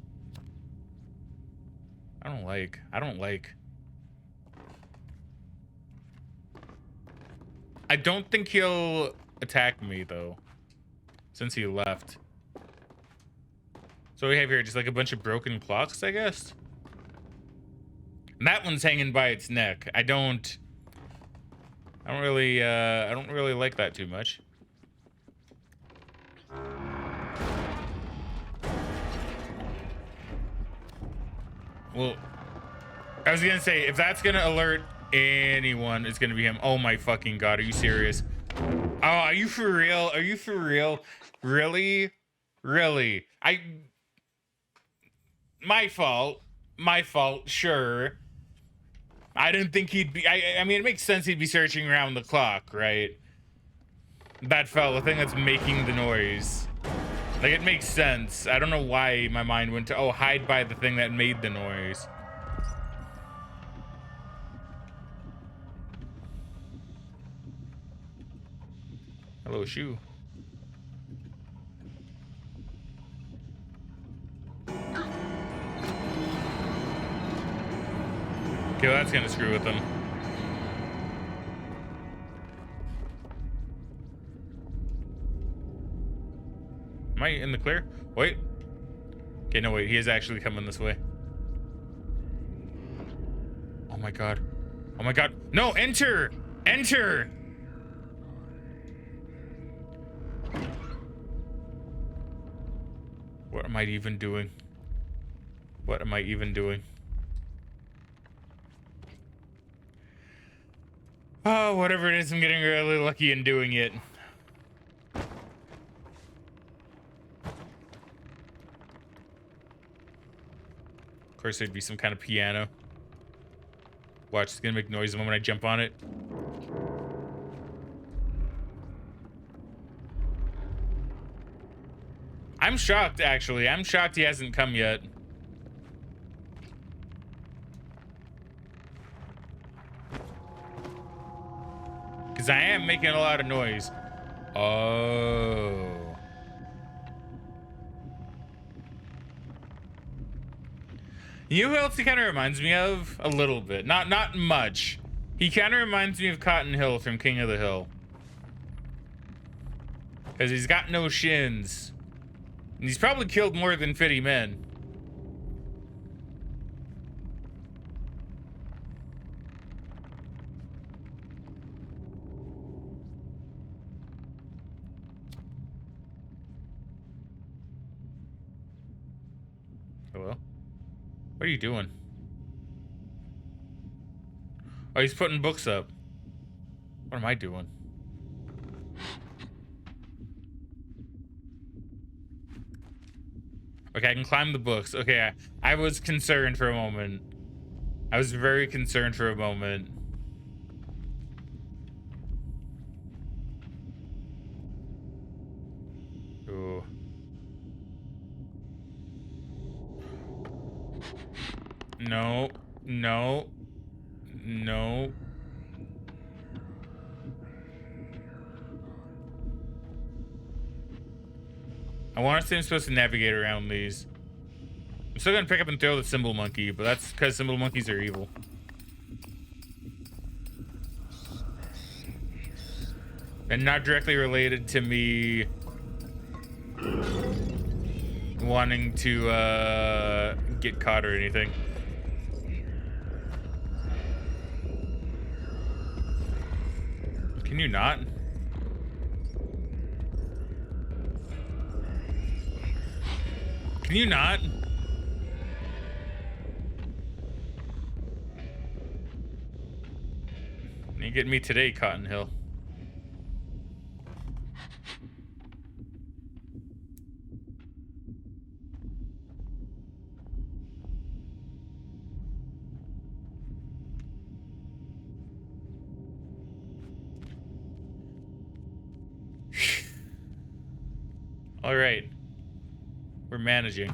I don't like. I don't think he'll attack me, though, since he left. So we have here just like a bunch of broken clocks, I guess. And that one's hanging by its neck. I don't really like that too much. Well, I was gonna say, if that's gonna alert anyone, it's gonna be him. Oh my fucking god, are you serious? Oh, are you for real? Are you for real? Really? Really? My fault, sure. I didn't think he'd be, I mean, it makes sense he'd be searching around the clock, right? That fell, the thing that's making the noise. Like, it makes sense. I don't know why my mind went to, oh, hide by the thing that made the noise. Hello, shoe. Okay, well, that's gonna screw with them. Am I in the clear? Wait. Okay, no, wait. He is actually coming this way. Oh my god. Oh my god. No, enter! Enter! am I even doing? What am I even doing? Oh, whatever it is, I'm getting really lucky in doing it. Of course, there'd be some kind of piano. Watch, it's gonna make noise the moment I jump on it. I'm shocked, actually. I'm shocked he hasn't come yet. Because I am making a lot of noise. Oh. You know who else he kind of reminds me of? A little bit. Not much. He kind of reminds me of Cotton Hill from King of the Hill. Because he's got no shins. And he's probably killed more than 50 men. Hello? What are you doing? Oh, he's putting books up. What am I doing? Okay, I can climb the books. Okay, I was concerned for a moment. I was very concerned for a moment. Ooh. No. No. No. I want to say I'm supposed to navigate around these. I'm still gonna pick up and throw the symbol monkey, but that's because symbol monkeys are evil. And not directly related to me wanting to get caught or anything. Can you not? Can you not? You get me today, Cotton Hill. All right. We're managing.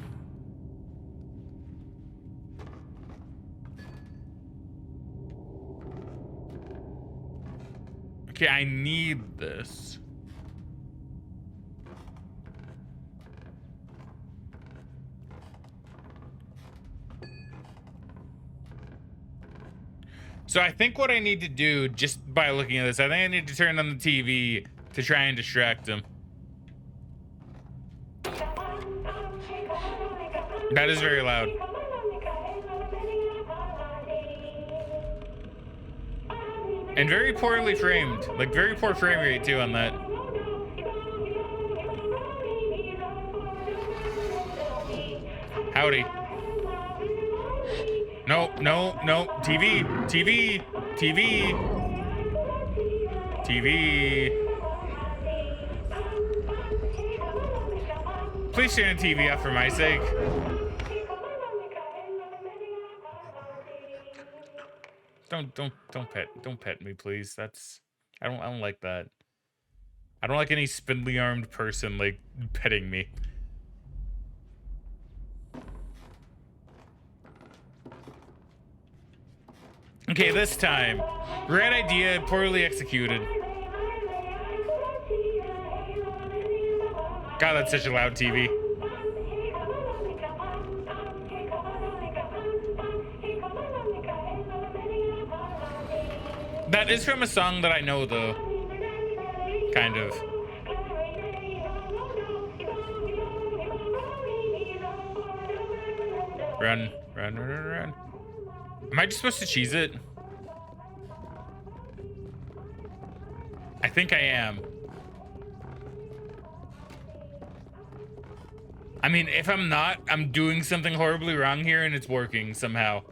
Okay, I need this. So I think what I need to do, just by looking at this, I think I need to turn on the TV to try and distract him. That is very loud. And very poorly framed. Like, very poor frame rate, too, on that. Howdy. No, no, no. TV. TV. TV. TV. Please turn the TV off for my sake. Don't pet me, please. That's I don't like that. I don't like any spindly armed person like petting me. Okay, this time. Great idea, poorly executed. God, that's such a loud TV. That is from a song that I know, though. Kind of. Run, run, run, run, run. Am I just supposed to cheese it? I think I am. I mean, if I'm not, I'm doing something horribly wrong here and it's working somehow.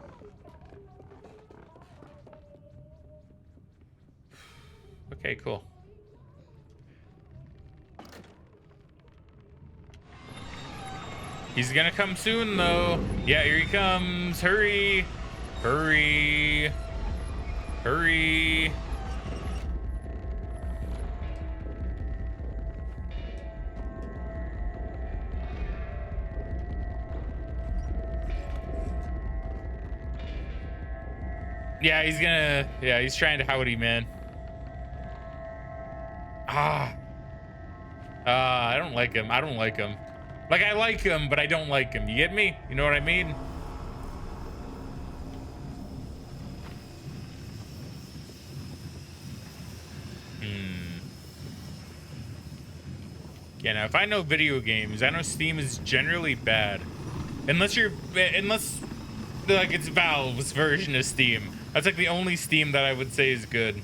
Okay, cool. He's gonna come soon, though. Yeah, here he comes. Hurry. Hurry. Hurry. Yeah, he's trying to howdy, man. I don't like him. I don't like him. Like, I like him, but I don't like him. You get me? You know what I mean? Yeah, now, if I know video games, I know Steam is generally bad. Unless, like, it's Valve's version of Steam. That's, like, the only Steam that I would say is good.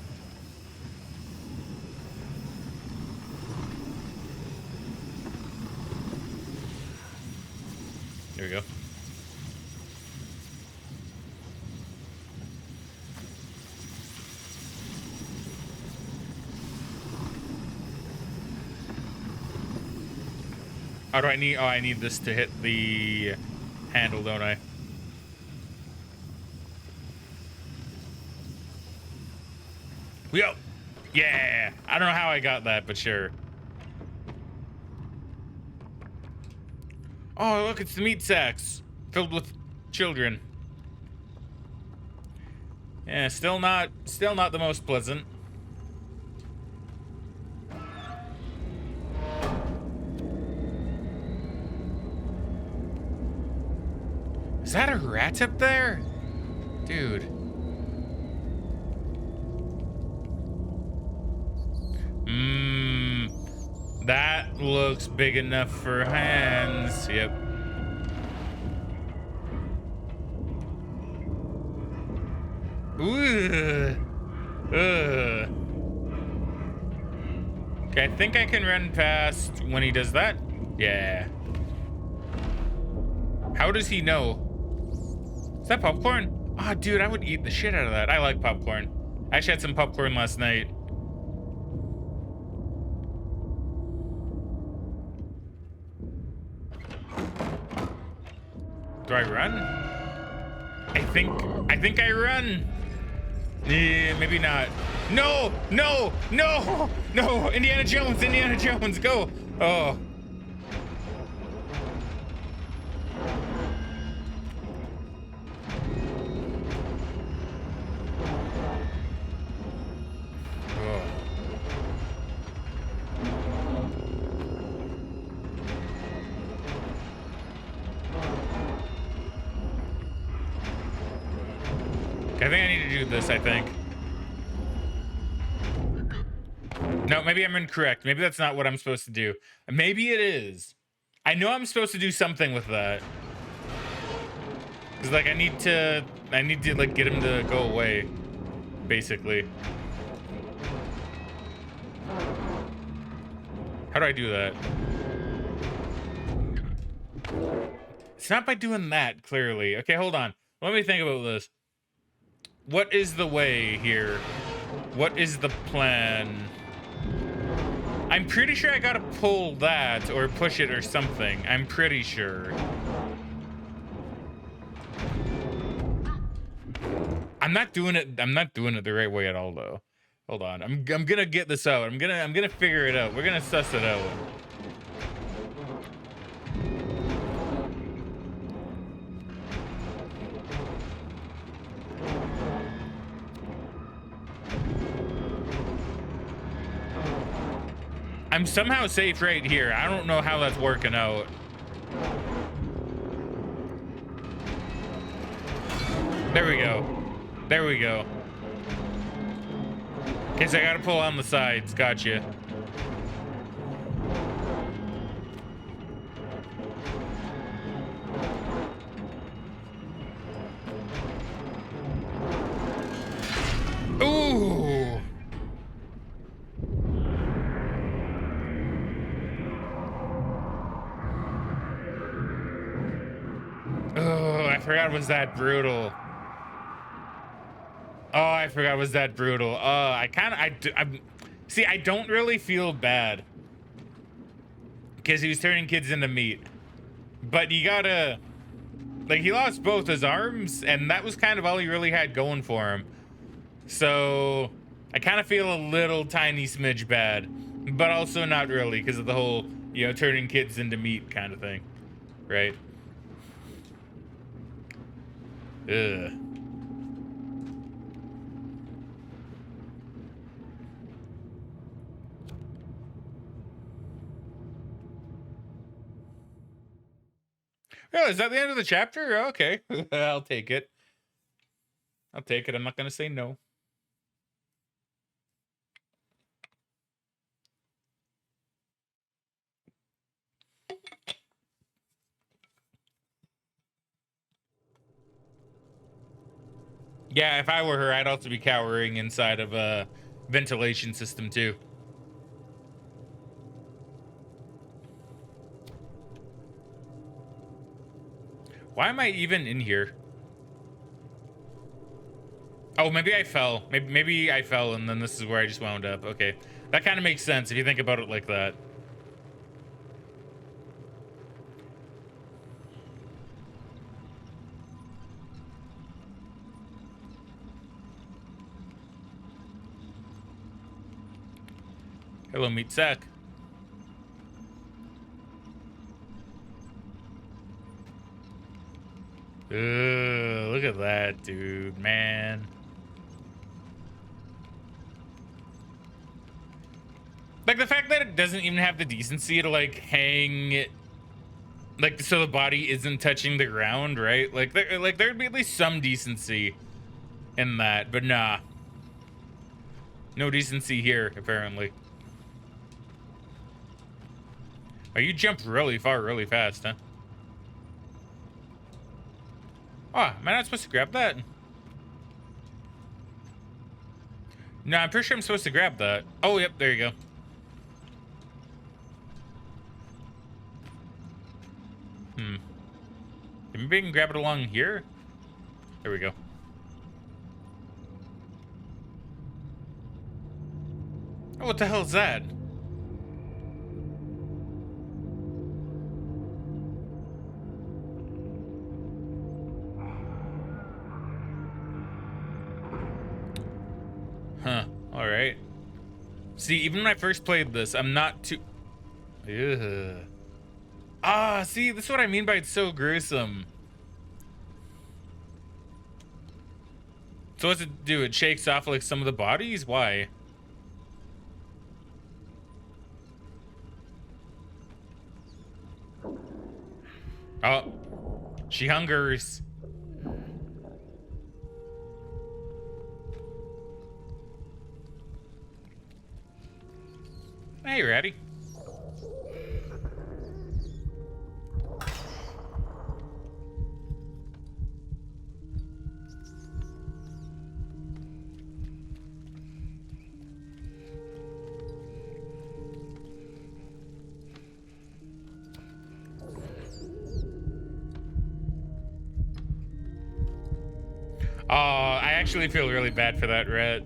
There we go. How do I need? Oh, I need this to hit the handle, don't I? Yo! Yeah! I don't know how I got that, but sure. Oh, look, it's the meat sacks filled with children. Yeah, still not the most pleasant. Is that a rat up there? Dude. That looks big enough for hands. Yep. Ooh. Okay, I think I can run past when he does that. Yeah. How does he know? Is that popcorn? Oh, dude, I would eat the shit out of that. I like popcorn. I actually had some popcorn last night. Do I run? I think I run. Yeah, maybe not. No, no, no, no! Indiana Jones, go! Oh. I think I need to do this, I think. No, maybe I'm incorrect. Maybe that's not what I'm supposed to do. Maybe it is. I know I'm supposed to do something with that. Cause like I need to like get him to go away, basically. How do I do that? It's not by doing that, clearly. Okay, hold on. Let me think about this. What is the way here? What is the plan? I'm pretty sure I gotta pull that or push it or something. I'm pretty sure. I'm not doing it the right way at all, though. Hold on. I'm gonna get this out. I'm gonna figure it out. We're gonna suss it out. I'm somehow safe right here. I don't know how that's working out. There we go. There we go. Okay, so I gotta pull on the sides. Gotcha. Ooh. forgot it was that brutal. Oh, I forgot it was that brutal. See, I don't really feel bad because he was turning kids into meat. But you gotta, like, he lost both his arms, and that was kind of all he really had going for him. So I kind of feel a little tiny smidge bad, but also not really because of the whole, you know, turning kids into meat kind of thing, right? Ugh. Oh, is that the end of the chapter? Okay. I'll take it. I'll take it. I'm not going to say no. Yeah, if I were her, I'd also be cowering inside of a ventilation system too. Why am I even in here? Oh, maybe I fell. Maybe I fell and then this is where I just wound up. Okay. That kind of makes sense if you think about it like that. Hello, meat sack. Ugh, look at that, dude, man. Like, the fact that it doesn't even have the decency to, like, hang it, like, so the body isn't touching the ground, right? Like, there'd be at least some decency in that, but nah. No decency here, apparently. Oh, you jumped really far, really fast, huh? Oh, am I not supposed to grab that? No, I'm pretty sure I'm supposed to grab that. Oh, yep, there you go. Maybe I can grab it along here? There we go. Oh, what the hell is that? Huh, alright. See, even when I first played this, I'm not too... Ugh. Ah, see, this is what I mean by it's so gruesome. So what's it do? It shakes off like some of the bodies? Why? Oh, she hungers. Hey, Ratty. Oh, I actually feel really bad for that rat.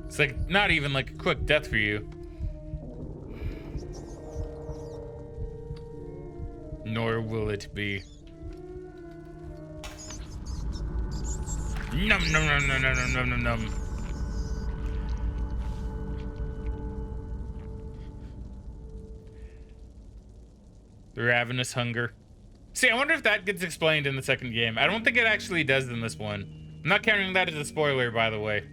It's like not even like a quick death for you. Nor will it be. Num num num num num num num num. The ravenous hunger. See, I wonder if that gets explained in the second game. I don't think it actually does in this one. I'm not counting that as a spoiler, by the way.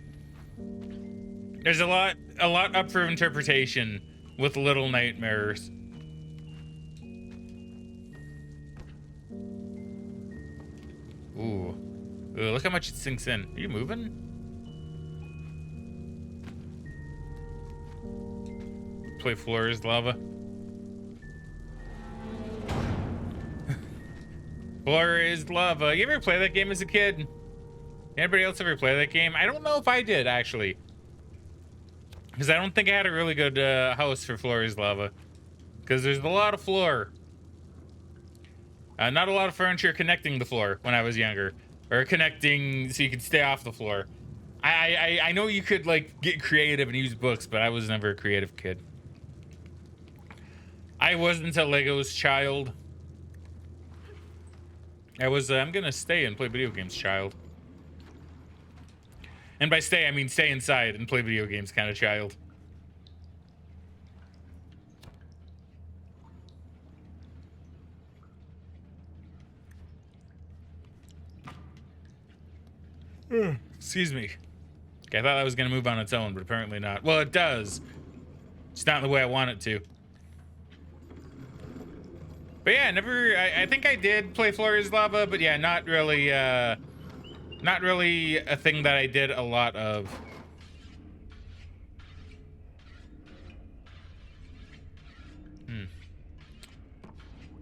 There's a lot up for interpretation with Little Nightmares. Ooh. Ooh, look how much it sinks in. Are you moving? Play Floor is Lava. Floor is Lava. You ever play that game as a kid? Anybody else ever play that game? I don't know if I did, actually. Because I don't think I had a really good house for Floor is Lava. Because there's a lot of floor. Not a lot of furniture connecting the floor when I was younger, or connecting so you could stay off the floor. I know you could like get creative and use books, but I was never a creative kid. I wasn't a Legos child. I was I'm gonna stay and play video games child. And by stay, I mean stay inside and play video games kind of child. Excuse me. Okay, I thought that was gonna move on its own, but apparently not. Well, it does. It's not the way I want it to. But yeah, I think I did play Floor is Lava, but yeah, not really a thing that I did a lot of.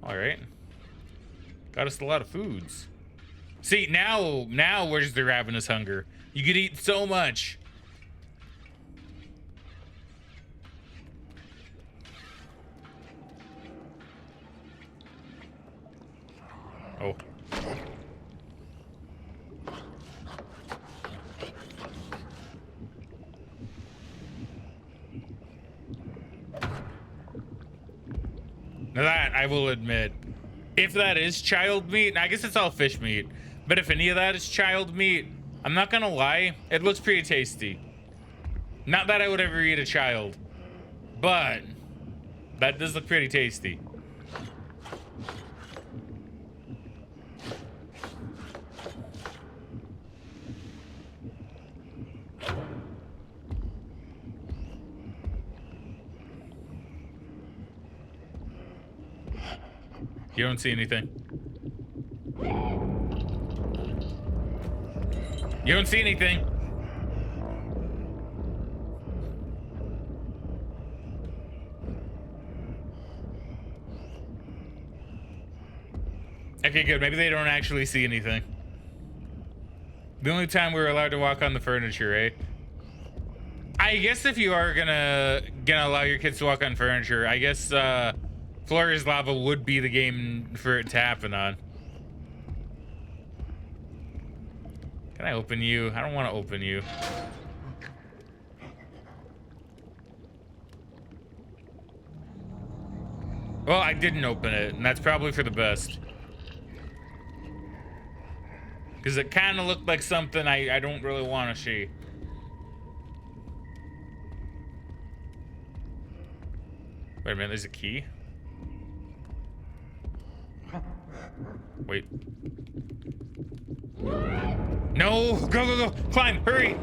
All right. Got us a lot of foods. See, now where's the ravenous hunger? You could eat so much. Oh. Now that, I will admit, if that is child meat, and I guess it's all fish meat, but if any of that is child meat, I'm not gonna lie, it looks pretty tasty. Not that I would ever eat a child, but that does look pretty tasty. You don't see anything. You don't see anything. Okay, good. Maybe they don't actually see anything. The only time we're allowed to walk on the furniture, eh? I guess if you are gonna allow your kids to walk on furniture, I guess Floor is Lava would be the game for it to happen on. Can I open you? I don't want to open you. Well, I didn't open it, and that's probably for the best. Because it kind of looked like something I don't really want to see. Wait a minute, there's a key? Wait. No! Go, go, go! Climb! Hurry!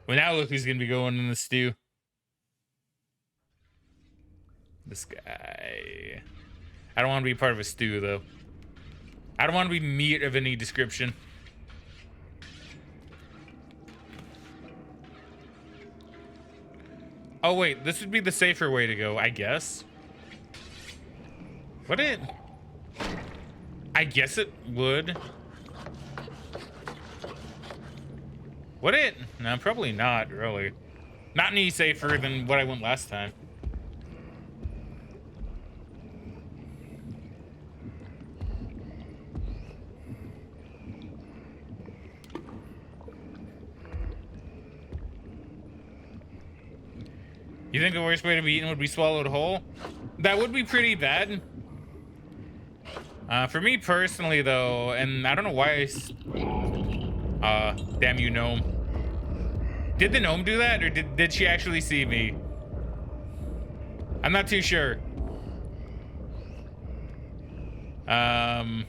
Well, now look who's gonna be going in the stew. This guy. I don't want to be part of a stew, though. I don't want to be meat of any description. Oh, wait. This would be the safer way to go, I guess. Would it? I guess it would. Would it? No, probably not, really. Not any safer than what I went last time. You think the worst way to be eaten would be swallowed whole? That would be pretty bad. For me personally, though, and I don't know why damn you, gnome. Did the gnome do that, or did she actually see me? I'm not too sure. But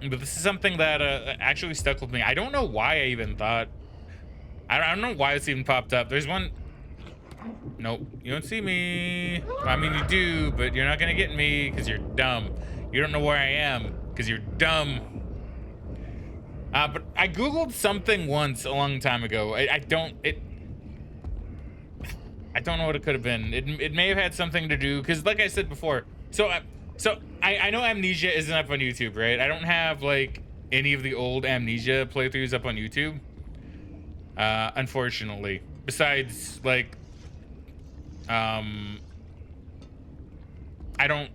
this is something that actually stuck with me. I don't know why I even thought. I don't know why this even popped up. There's one. Nope, you don't see me. I mean, you do, but you're not gonna get me because you're dumb. You don't know where I am because you're dumb. But I googled something once a long time ago. I don't know what it could have been. It may have had something to do because, like I said before, so I know Amnesia isn't up on YouTube, right? I don't have like any of the old Amnesia playthroughs up on YouTube, unfortunately. Besides, like, I don't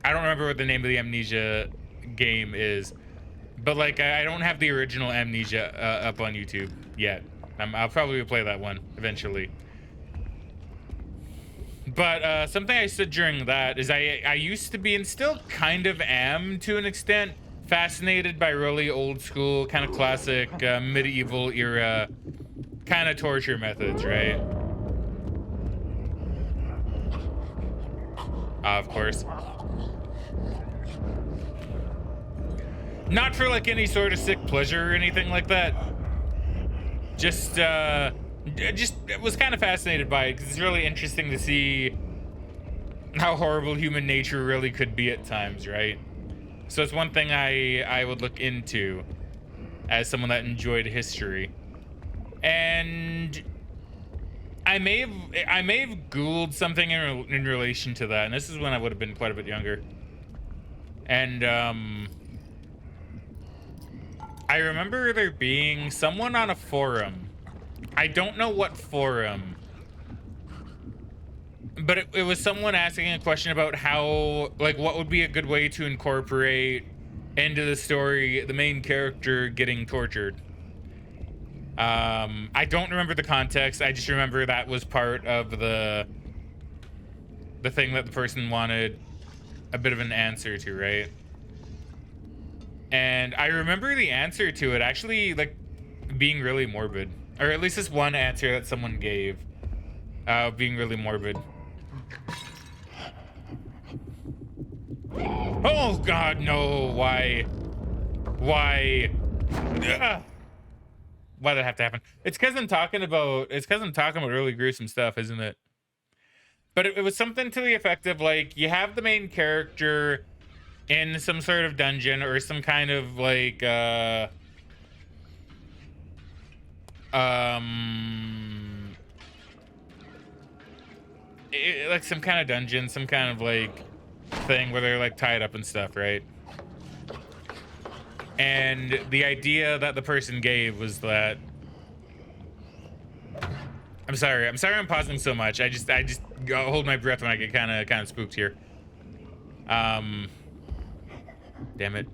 remember what the name of the Amnesia game is, but like I don't have the original Amnesia up on YouTube yet. I'll probably play that one eventually. But something I said during that is I used to be, and still kind of am to an extent, fascinated by really old school, kind of classic medieval era kind of torture methods, right? Of course. Not for like any sort of sick pleasure or anything like that. Just was kind of fascinated by it because it's really interesting to see how horrible human nature really could be at times, right? So it's one thing I would look into as someone that enjoyed history. And I may have Googled something in relation to that, and this is when I would have been quite a bit younger. And I remember there being someone on a forum. I don't know what forum, but it was someone asking a question about how, like, what would be a good way to incorporate into the story the main character getting tortured. I don't remember the context. I just remember that was part of the thing that the person wanted a bit of an answer to, right? And I remember the answer to it actually like being really morbid, or at least this one answer that someone gave being really morbid. Oh God, no! Why? Why? Ugh. Why did that have to happen? It's because I'm talking about really gruesome stuff, isn't it? But it was something to the effect of like, you have the main character in some sort of dungeon or some kind of like like some kind of dungeon, some kind of like thing where they're like tied up and stuff, right? And the idea that the person gave was that, I'm sorry I'm pausing so much. I just hold my breath when I get kind of spooked here. Damn it.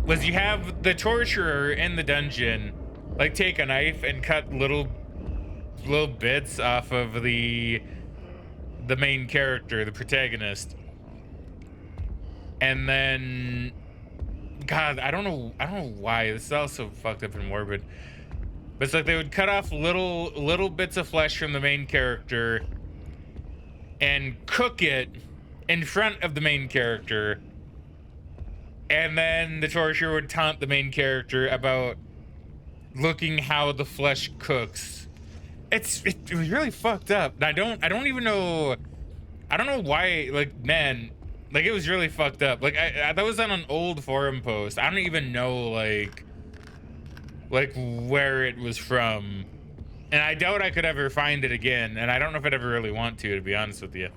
Was you have the torturer in the dungeon like take a knife and cut little bits off of the main character, the protagonist. And then, God, I don't know why. This is all so fucked up and morbid. But it's like they would cut off little bits of flesh from the main character and cook it in front of the main character. And then the torturer would taunt the main character about looking how the flesh cooks. It was really fucked up. I don't even know. I don't know why. Like, man, like it was really fucked up. Like that was on an old forum post. I don't even know like where it was from, and I doubt I could ever find it again. And I don't know if I'd ever really want to be honest with you.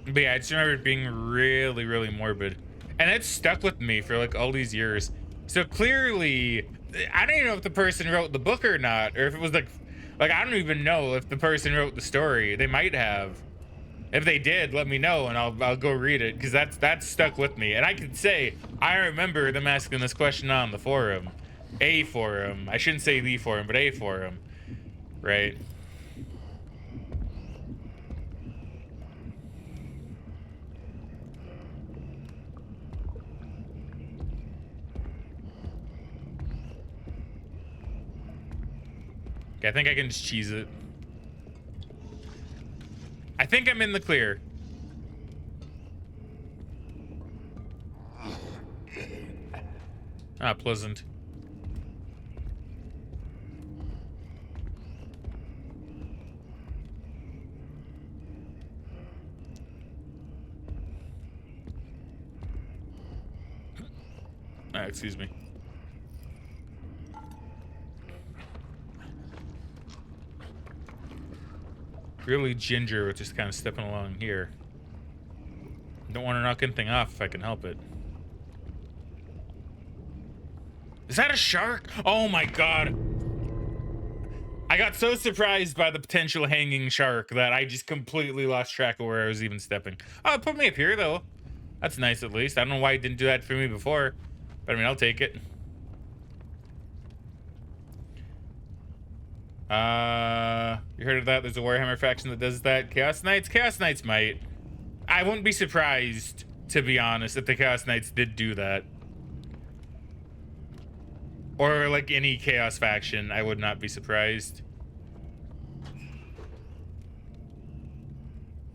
But yeah, I just remember it being really, really morbid. And it stuck with me for like all these years. So clearly, I don't even know if the person wrote the book or not, or if it was like I don't even know if the person wrote the story. They might have. If they did, let me know and I'll go read it, because that's stuck with me. And I can say I remember them asking this question on the forum. A forum. I shouldn't say the forum, but a forum. Right? Okay, I think I can just cheese it. I think I'm in the clear. Ah, pleasant. Ah, excuse me. Really ginger with just kind of stepping along here. Don't want to knock anything off if I can help it. Is that a shark? Oh my god. I got so surprised by the potential hanging shark that I just completely lost track of where I was even stepping. Oh, it put me up here though. That's nice at least. I don't know why it didn't do that for me before, but I mean, I'll take it. You heard of that? There's a Warhammer faction that does that. Chaos Knights? Chaos Knights might. I wouldn't be surprised, to be honest, if the Chaos Knights did do that. Or like any Chaos faction, I would not be surprised.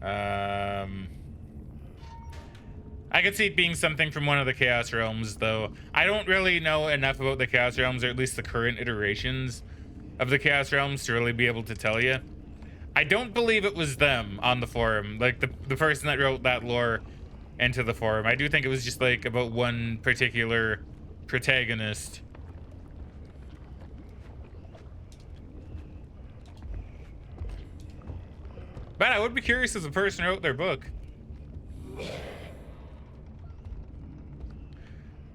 I could see it being something from one of the Chaos Realms, though. I don't really know enough about the Chaos Realms, or at least the current iterations of the Chaos Realms, to really be able to tell you. I don't believe it was them on the forum, like the person that wrote that lore into the forum. I do think it was just like about one particular protagonist. But I would be curious if the person wrote their book.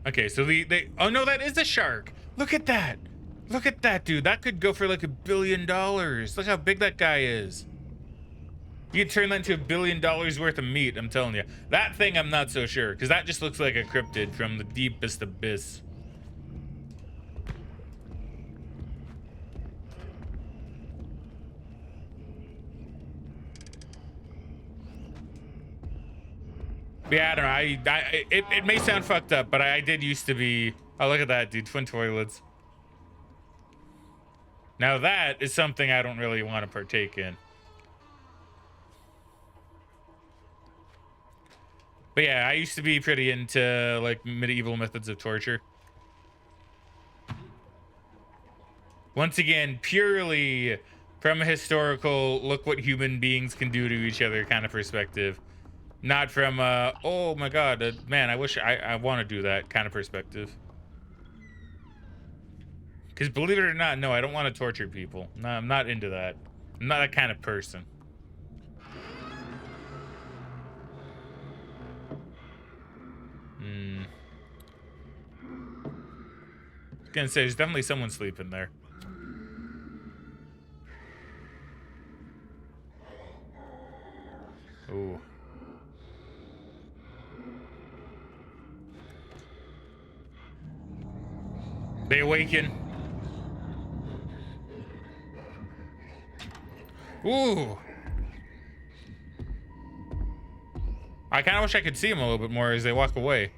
Okay, so oh no, that is a shark. Look at that. Look at that, dude. That could go for like $1 billion. Look how big that guy is. You could turn that into $1 billion worth of meat, I'm telling you. That thing, I'm not so sure, because that just looks like a cryptid from the deepest abyss. Yeah, I don't know. It may sound fucked up, but I did used to be. Oh, look at that, dude. Twin toilets. Now that is something I don't really want to partake in. But yeah, I used to be pretty into like medieval methods of torture. Once again, purely from a historical look what human beings can do to each other kind of perspective. Not from oh my god, man, I wish I want to do that kind of perspective. Because believe it or not, no, I don't want to torture people. No, I'm not into that. I'm not that kind of person. I was gonna say, there's definitely someone sleeping there. Ooh. They awaken. Ooh. I kind of wish I could see them a little bit more as they walk away.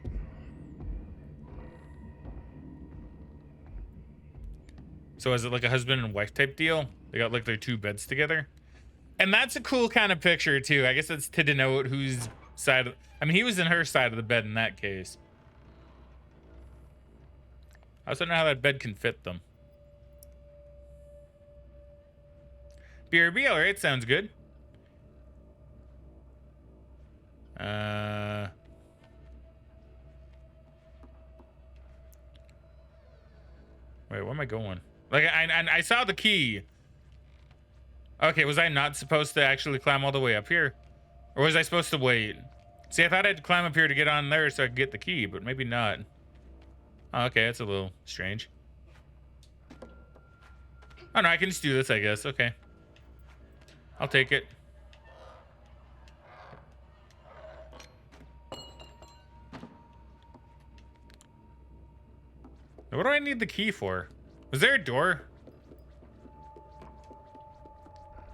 So is it like a husband and wife type deal? They got like their two beds together? And that's a cool kind of picture too. I guess it's to denote whose side of, I mean, he was in her side of the bed in that case. I also don't know how that bed can fit them. BRB, all right, sounds good. Wait, where am I going? Like, I saw the key. Okay, was I not supposed to actually climb all the way up here? Or was I supposed to wait? See, I thought I had to climb up here to get on there so I could get the key, but maybe not. Oh, okay, that's a little strange. Oh no, I can just do this, I guess. Okay. I'll take it. What do I need the key for? Was there a door?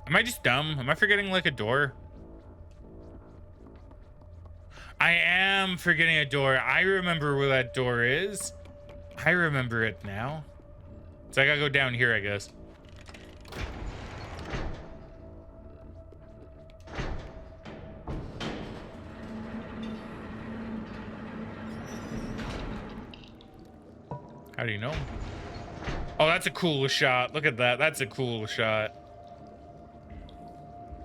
Am I just dumb? Am I forgetting like a door? I am forgetting a door. I remember where that door is. I remember it now. So I gotta go down here, I guess. How do you know? Oh, that's a cool shot. Look at that. That's a cool shot.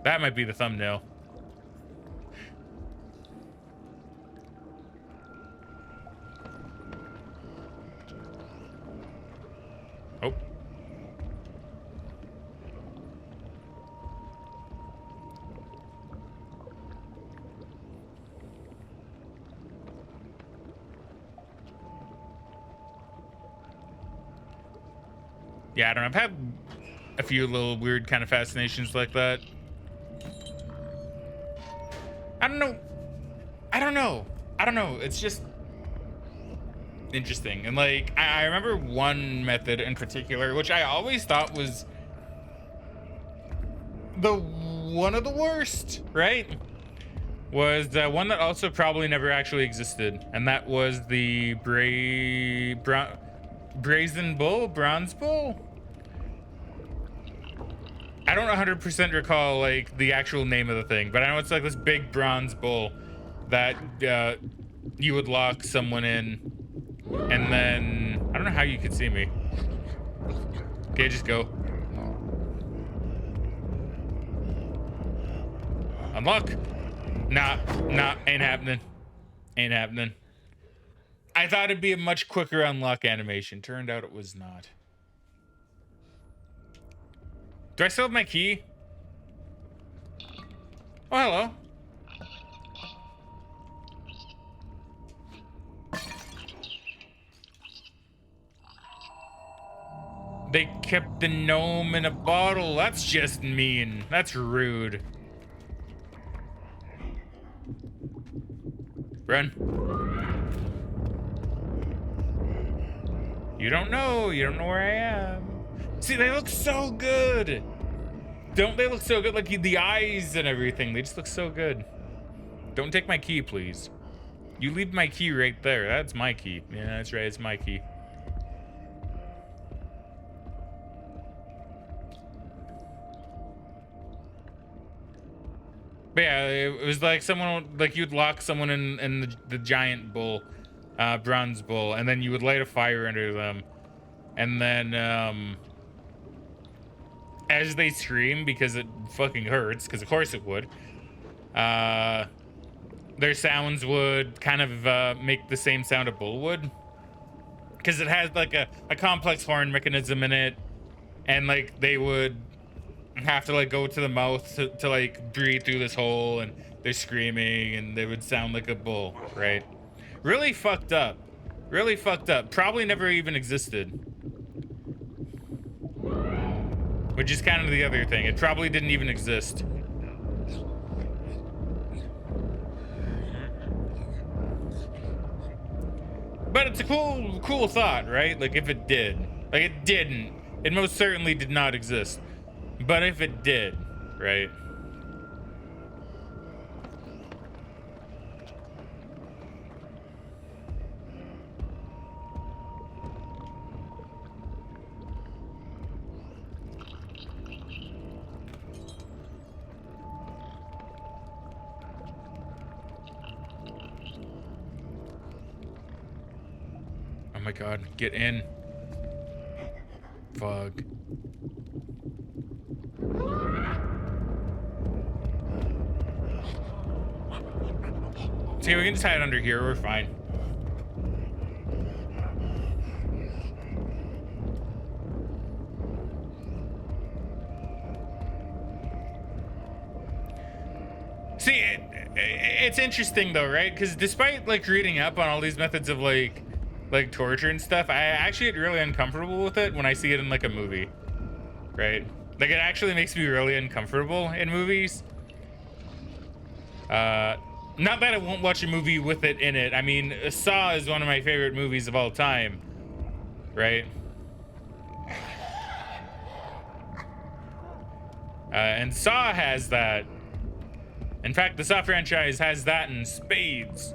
That might be the thumbnail. Oh. Yeah, I don't know. I've had a few little weird kind of fascinations like that. I don't know. I don't know. I don't know. It's just interesting. And like, I remember one method in particular, which I always thought was one of the worst, right? Was one that also probably never actually existed, and that was the brazen bull, bronze bull. I don't 100% recall like the actual name of the thing, but I know it's like this big bronze bull that you would lock someone in, and then I don't know how you could see me. Okay, just go. Unlock. Nah, ain't happening. Ain't happening. I thought it'd be a much quicker unlock animation. Turned out it was not. Do I still have my key? Oh, hello. They kept the gnome in a bottle. That's just mean. That's rude. Run. You don't know. You don't know where I am. See, they look so good. Don't they look so good? Like the eyes and everything. They just look so good. Don't take my key, please. You leave my key right there. That's my key. Yeah, that's right. It's my key. But yeah, it was like someone, like you'd lock someone in the giant bull, bronze bull, and then you would light a fire under them. And then, as they scream, because it fucking hurts, because of course it would, their sounds would kind of make the same sound a bull would. Because it has like a complex horn mechanism in it, and like they would have to like go to the mouth to like breathe through this hole, and they're screaming, and they would sound like a bull, right? Really fucked up. Really fucked up. Probably never even existed. Which is kind of the other thing. It probably didn't even exist. But it's a cool thought, right? Like if it did. Like it didn't. It most certainly did not exist. But if it did, right? Oh my god, get in. Fuck. See, we can just hide under here, we're fine. See, it's interesting though, right? Because despite like reading up on all these methods of like torture and stuff, I actually get really uncomfortable with it when I see it in like a movie, right? Like it actually makes me really uncomfortable in movies. Not that I won't watch a movie with it in it. I mean, Saw is one of my favorite movies of all time, right? And Saw has that. In fact, the Saw franchise has that in spades.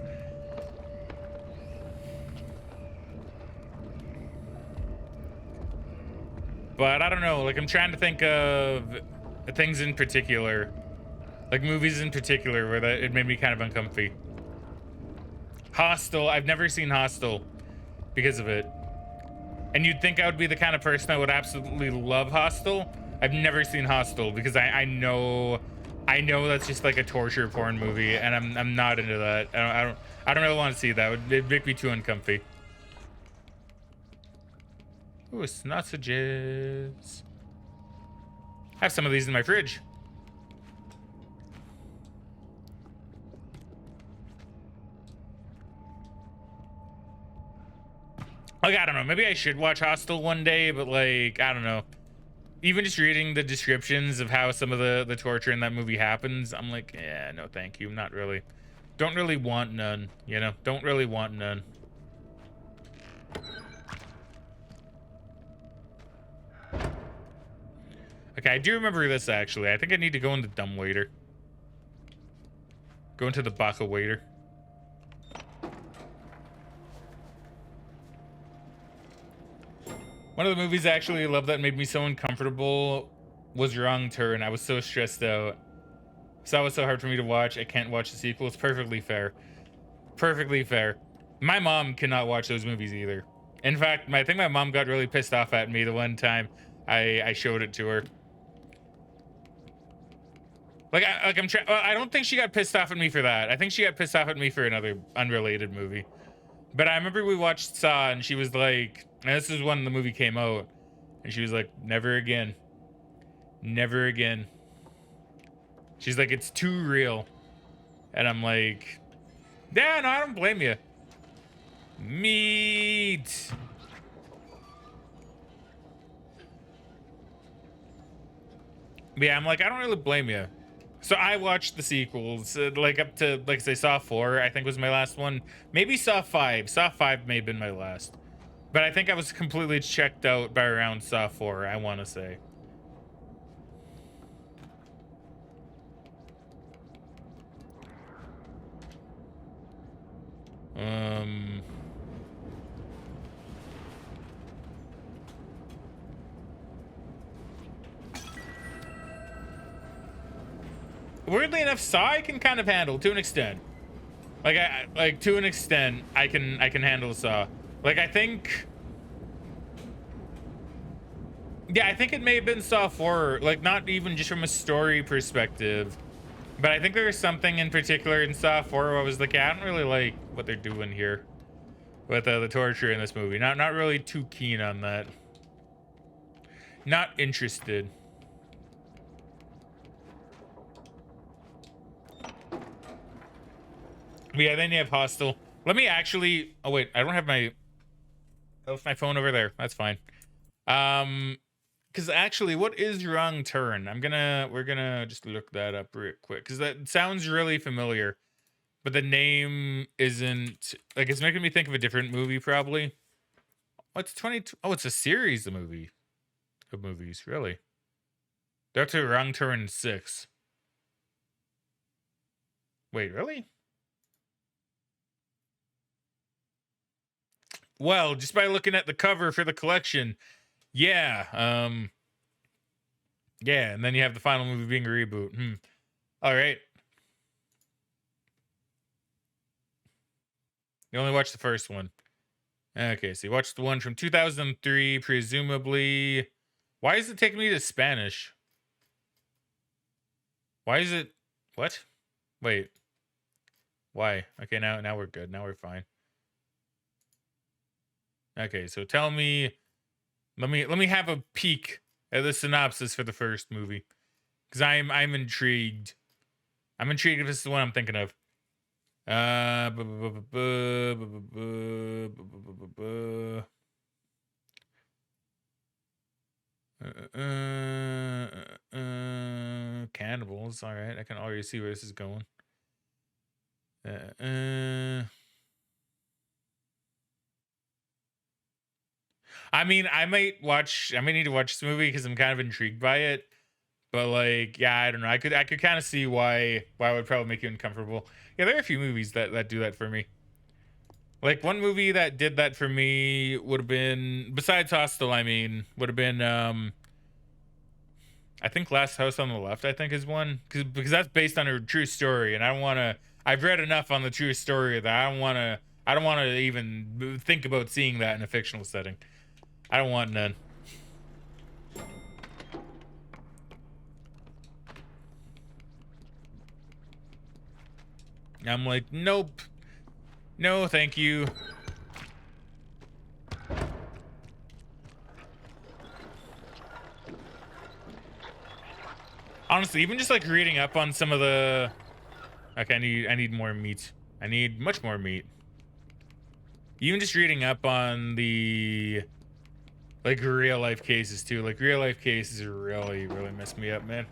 But I don't know, like I'm trying to think of things in particular, like movies in particular where that it made me kind of uncomfy. Hostel, I've never seen Hostel because of it. And you'd think I would be the kind of person that would absolutely love Hostel. I've never seen Hostel because I know that's just like a torture porn movie, and I'm not into that. I don't really want to see that. It'd make me too uncomfy. Ooh, sausages. I have some of these in my fridge. Oh Like, I don't know, maybe I should watch Hostel one day, but like, I don't know. Even just reading the descriptions of how some of the torture in that movie happens, I'm like, yeah, no thank you, not really. Don't really want none, you know? Don't really want none. Okay, I do remember this actually. I think I need to go into Dumbwaiter. Go into the Baka Waiter. One of the movies I actually love that made me so uncomfortable was Wrong Turn. I was so stressed out. So it was so hard for me to watch. I can't watch the sequel. It's perfectly fair. Perfectly fair. My mom cannot watch those movies either. In fact, I think my mom got really pissed off at me the one time I showed it to her. Like, I don't think she got pissed off at me for that. I think she got pissed off at me for another unrelated movie. But I remember we watched Saw, and she was like, and this is when the movie came out, and she was like, never again. Never again. She's like, it's too real. And I'm like, yeah, no, I don't blame you. Meat. But yeah, I'm like, I don't really blame you. So I watched the sequels, like up to, like say, Saw 4, I think was my last one. Maybe Saw 5. Saw 5 may have been my last. But I think I was completely checked out by around Saw 4, I want to say. Weirdly enough, Saw I can kind of handle to an extent. Like to an extent, I can handle Saw. Like I think, yeah, I think it may have been Saw 4. Like not even just from a story perspective, but I think there was something in particular in Saw 4 where I was like, yeah, I don't really like what they're doing here with the torture in this movie. Not really too keen on that. Not interested. But yeah, then you have Hostel. Let me actually. Oh wait, I don't have my. I left my phone over there. That's fine. Because actually, what is Wrong Turn? We're gonna just look that up real quick because that sounds really familiar, but the name isn't. Like it's making me think of a different movie, probably. What's 22? Oh, it's a series of movies. Really? They're up to Wrong Turn 6. Wait, really? Well, just by looking at the cover for the collection, yeah, yeah, and then you have the final movie being a reboot. All right. You only watched the first one. Okay, so you watched the one from 2003, presumably. Why is it taking me to Spanish? Why is it? What? Wait. Why? Okay, now we're good. Now we're fine. Okay, so tell me. Let me have a peek at the synopsis for the first movie, because I'm intrigued. I'm intrigued if this is the one I'm thinking of. Cannibals. All right, I can already see where this is going. I mean, I might need to watch this movie because I'm kind of intrigued by it. But like, yeah, I don't know. I could kind of see why it would probably make you uncomfortable. Yeah, there are a few movies that do that for me. Like one movie that did that for me would have been, besides Hostel, I mean, would have been I think Last House on the Left, I think is one, because that's based on a true story, and I don't want to. I've read enough on the true story that I don't want to. I don't want to even think about seeing that in a fictional setting. I don't want none. I'm like, nope. No, thank you. Honestly, even just like reading up on some of the. Okay, I need more meat. I need much more meat. Even just reading up on the like real life cases too. Like real life cases really messed me up, man.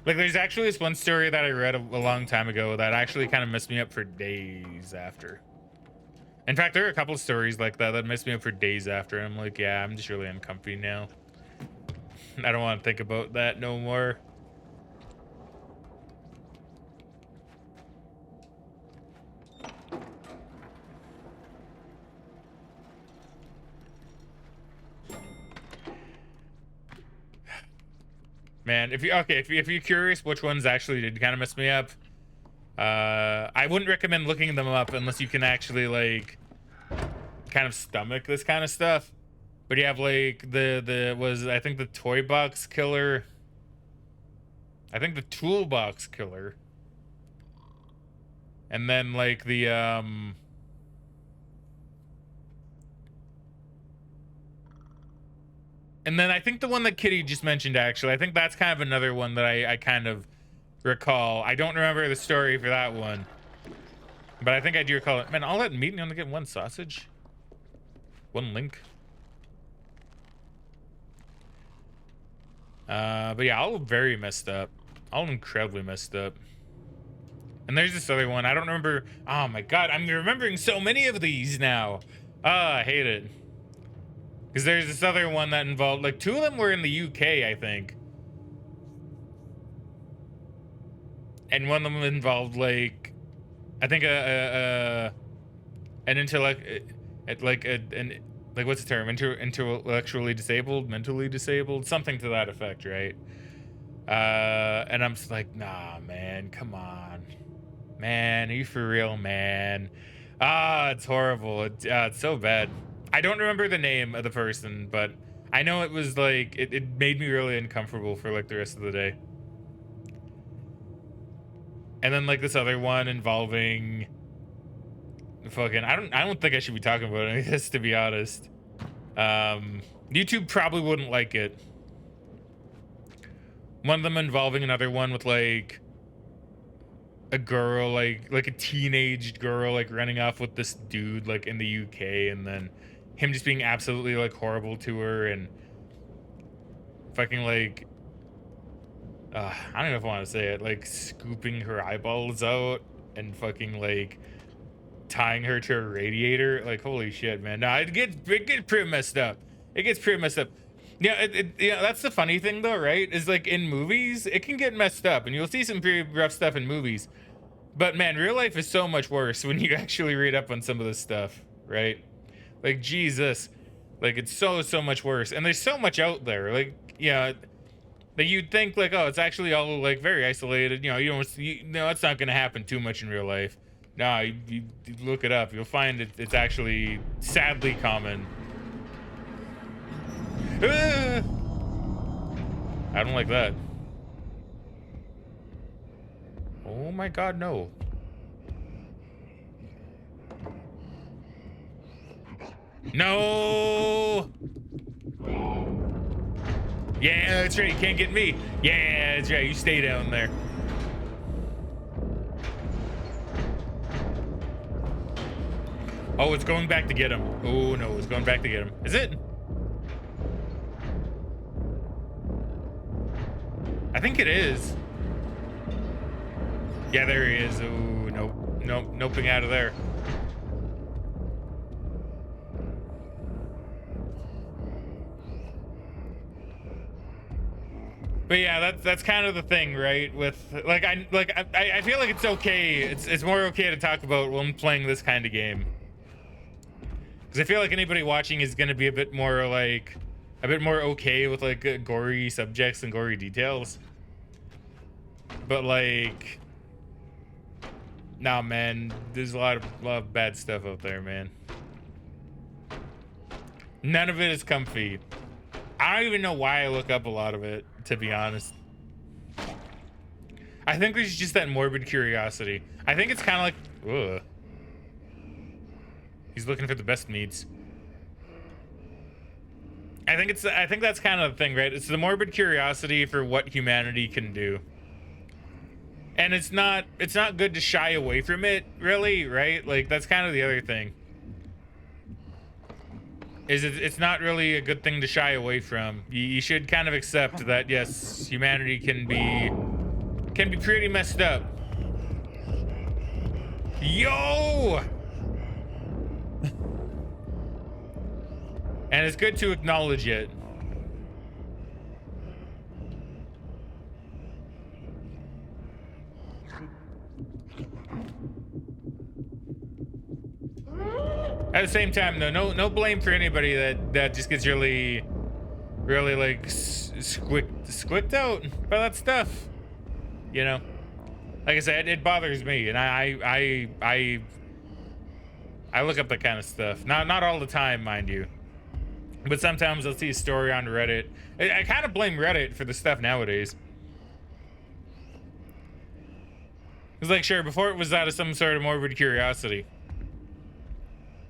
Like there's actually this one story that I read a long time ago that actually kind of messed me up for days after. In fact, there are a couple of stories like that that messed me up for days after. I'm like, yeah, I'm just really uncomfy now. I don't want to think about that no more. Man, if you're curious which ones actually did kind of mess me up, I wouldn't recommend looking them up unless you can actually like kind of stomach this kind of stuff. But you have like I think the toy box killer, I think the toolbox killer, and then like the and then I think the one that Kitty just mentioned, actually, I think that's kind of another one that I kind of recall. I don't remember the story for that one, but I think I do recall it. Man, all that meat and only get one sausage? One link? But yeah, all very messed up. All incredibly messed up. And there's this other one. I don't remember. Oh my god, I'm remembering so many of these now. I hate it. Because there's this other one that involved, like, 2 of them were in the UK, I think. And one of them involved, like, I think an intellect, like, what's the term? Intellectually disabled, mentally disabled, something to that effect, right? And I'm just like, nah, man, come on. Man, are you for real, man? It's horrible. It's so bad. I don't remember the name of the person, but I know it was like it made me really uncomfortable for like the rest of the day. And then like this other one involving fucking I don't think I should be talking about any of this, to be honest. YouTube probably wouldn't like it. One of them involving another one with like a girl, like a teenage girl, like running off with this dude like in the UK, and then him just being absolutely like horrible to her and fucking like I don't know if I want to say it, like scooping her eyeballs out and fucking like tying her to a radiator. Like, holy shit, man. No, it gets pretty messed up. It gets pretty messed up. Yeah, yeah, that's the funny thing though, right? Is like in movies, it can get messed up and you'll see some pretty rough stuff in movies. But man, real life is so much worse when you actually read up on some of this stuff, right? Like, Jesus, like it's so much worse. And there's so much out there. Like, yeah, that you'd think like, oh, it's actually all like very isolated. You know, it's not gonna happen too much in real life. No, you look it up, you'll find it's actually sadly common. I don't like that. Oh my god, no. No! Yeah, that's right, you can't get me. Yeah, that's right, you stay down there. Oh, it's going back to get him. Oh no, it's going back to get him. Is it? I think it is. Yeah, there he is. Oh, nope. Noping out of there. But yeah, that's kind of the thing, right? With like I feel like it's okay. It's more okay to talk about when playing this kind of game. Because I feel like anybody watching is going to be a bit more okay with like gory subjects and gory details. But like, nah, man, there's a lot of bad stuff out there, man. None of it is comfy. I don't even know why I look up a lot of it, to be honest. I think there's just that morbid curiosity. I think it's kind of like, ugh. He's looking for the best meats. I think that's kind of the thing, right? It's the morbid curiosity for what humanity can do. And it's not good to shy away from it, really, right? Like, that's kind of the other thing. is it's not really a good thing to shy away from. You should kind of accept that yes, humanity can be pretty messed up. Yo! And it's good to acknowledge it. At the same time, though, no blame for anybody that just gets really like squicked out by that stuff. You know, like I said, it bothers me, and I look up that kind of stuff. Not all the time, mind you, but sometimes I'll see a story on Reddit. I kind of blame Reddit for the stuff nowadays. It's like, sure, before it was out of some sort of morbid curiosity.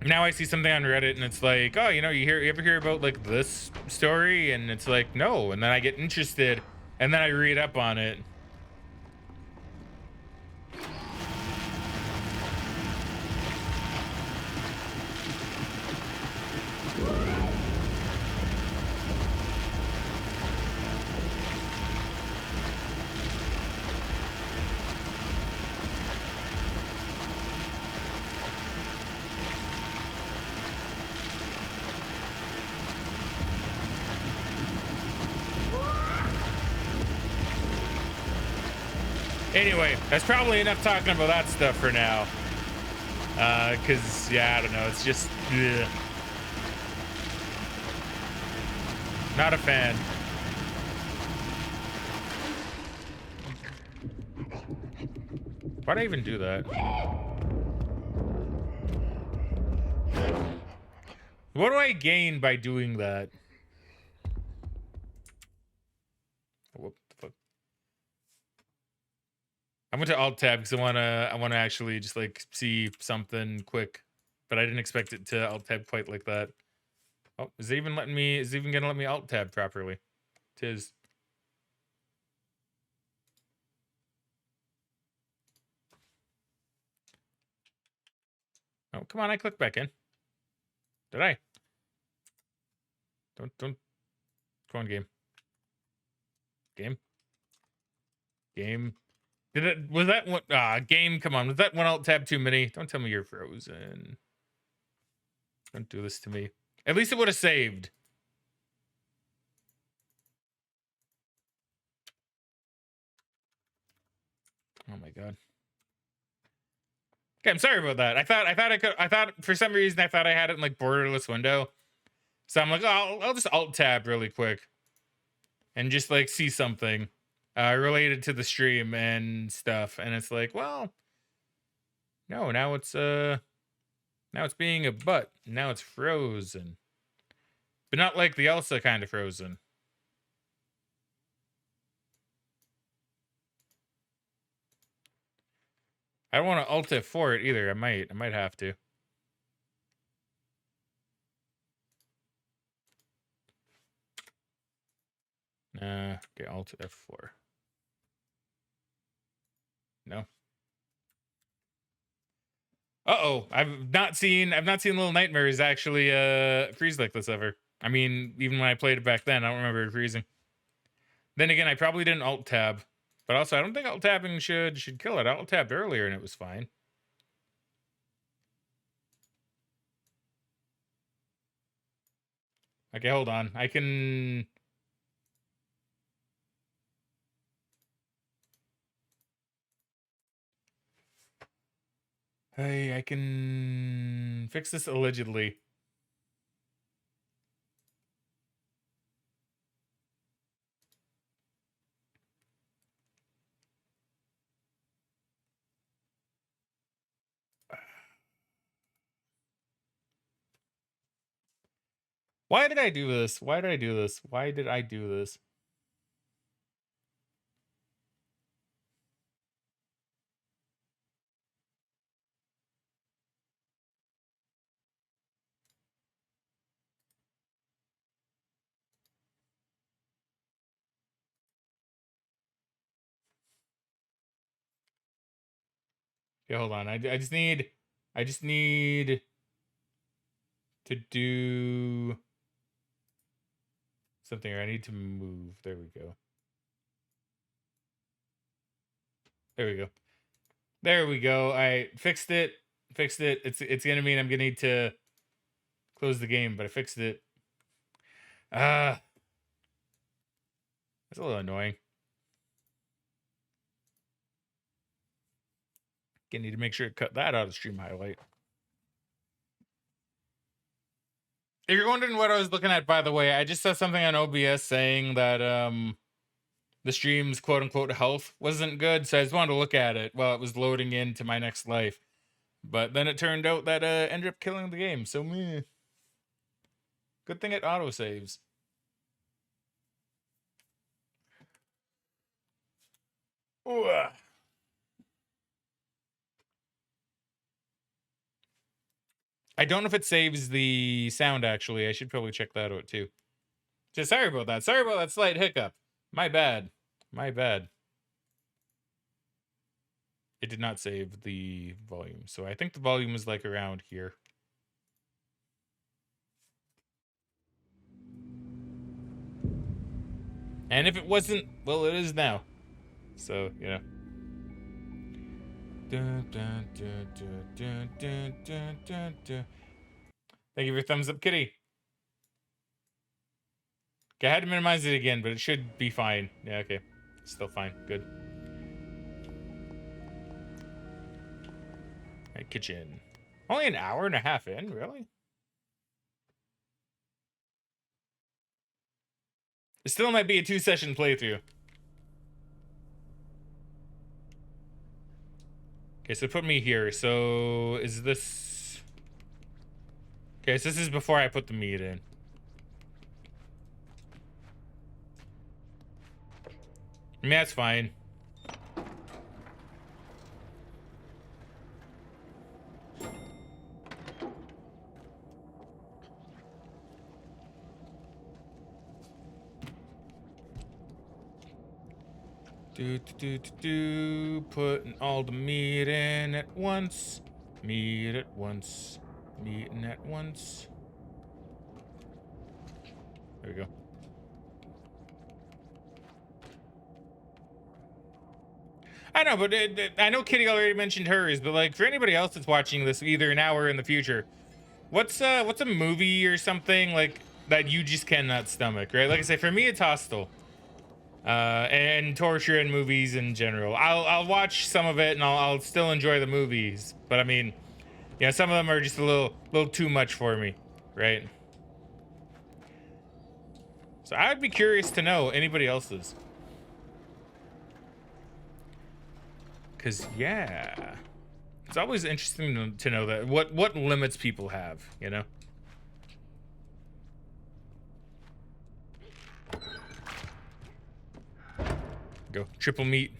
Now I see something on Reddit and it's like, oh, you ever hear about like this story? And it's like, no. And then I get interested and then I read up on it. Anyway, that's probably enough talking about that stuff for now. Cause yeah, I don't know, it's just ugh. Not a fan. Why'd I even do that? What do I gain by doing that? What the fuck? I went to Alt Tab because I wanna actually just like see something quick, but I didn't expect it to Alt Tab quite like that. Oh, is it even letting me? Is it even gonna let me Alt Tab properly? Tis. Oh, come on! I clicked back in. Did I? Don't. Come on, game. Game. Did it? Was that one? Game. Come on. Was that one Alt Tab too many? Don't tell me you're frozen. Don't do this to me. At least it would have saved. Oh my god. Okay, I'm sorry about that. I thought for some reason I thought I had it in like borderless window. So I'm like, oh, I'll just Alt Tab really quick and just like see something related to the stream and stuff. And it's like, well, no, now it's being a butt. Now it's frozen, but not like the Elsa kind of frozen. I don't want to Alt F4 it either. I might have to. Okay, Alt F4. No. Uh-oh. I've not seen Little Nightmares actually freeze like this ever. I mean, even when I played it back then, I don't remember it freezing. Then again, I probably didn't Alt Tab. But also, I don't think Alt Tabbing should kill it. I Alt Tabbed earlier and it was fine. Okay, hold on. I can... Hey, I can fix this allegedly. Why did I do this? Why did I do this? Why did I do this? Okay, hold on. I just need to do something, or I need to move. There we go. There we go. There we go. I fixed it. Fixed it. It's gonna mean I'm gonna need to close the game, but I fixed it. That's a little annoying. Gonna need to make sure to cut that out of stream highlight. If you're wondering what I was looking at, by the way, I just saw something on OBS saying that the stream's quote unquote health wasn't good, so I just wanted to look at it while it was loading into my next life. But then it turned out that ended up killing the game. So meh. Good thing it autosaves. Ooh. I don't know if it saves the sound, actually. I should probably check that out, too. Just sorry about that. Sorry about that slight hiccup. My bad. My bad. It did not save the volume. So I think the volume is like around here. And if it wasn't, well, it is now. So, you know. Thank you for thumbs up, kitty. Okay, I had to minimize it again, but it should be fine. Yeah, okay. Still fine. Good. Alright, kitchen. Only an hour and a half in? Really? It still might be a 2-session playthrough. Okay, so put me here. So is this... Okay, so this is before I put the meat in. I mean, that's fine. Putting all the meat in at once. Meat at once. Meat in at once. There we go. I know, but I know Kitty already mentioned hers, but like for anybody else that's watching this, either now or in the future, what's a movie or something like that you just cannot stomach, right? Like I say, for me, it's Hostel. And torture in movies in general. I'll watch some of it and I'll still enjoy the movies, but I mean, you know, some of them are just a little too much for me, right? So I'd be curious to know anybody else's. Cause yeah, it's always interesting to know that what limits people have, you know. Go triple meat.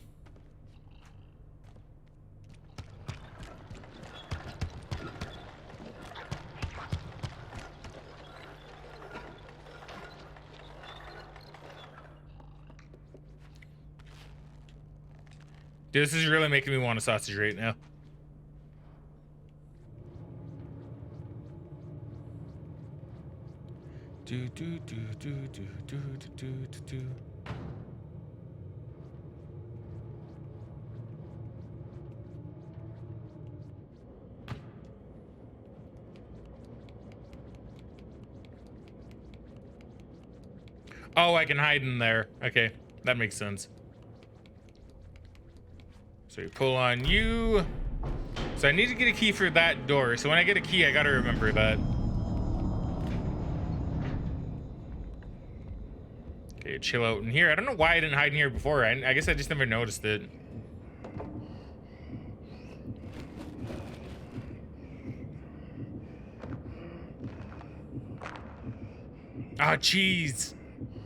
Dude, this is really making me want a sausage right now. Do do do do do do do do do. Oh, I can hide in there. Okay, that makes sense. So you pull on you. So I need to get a key for that door. So when I get a key, I gotta remember that. Okay, chill out in here. I don't know why I didn't hide in here before. I guess I just never noticed it. Ah, cheese.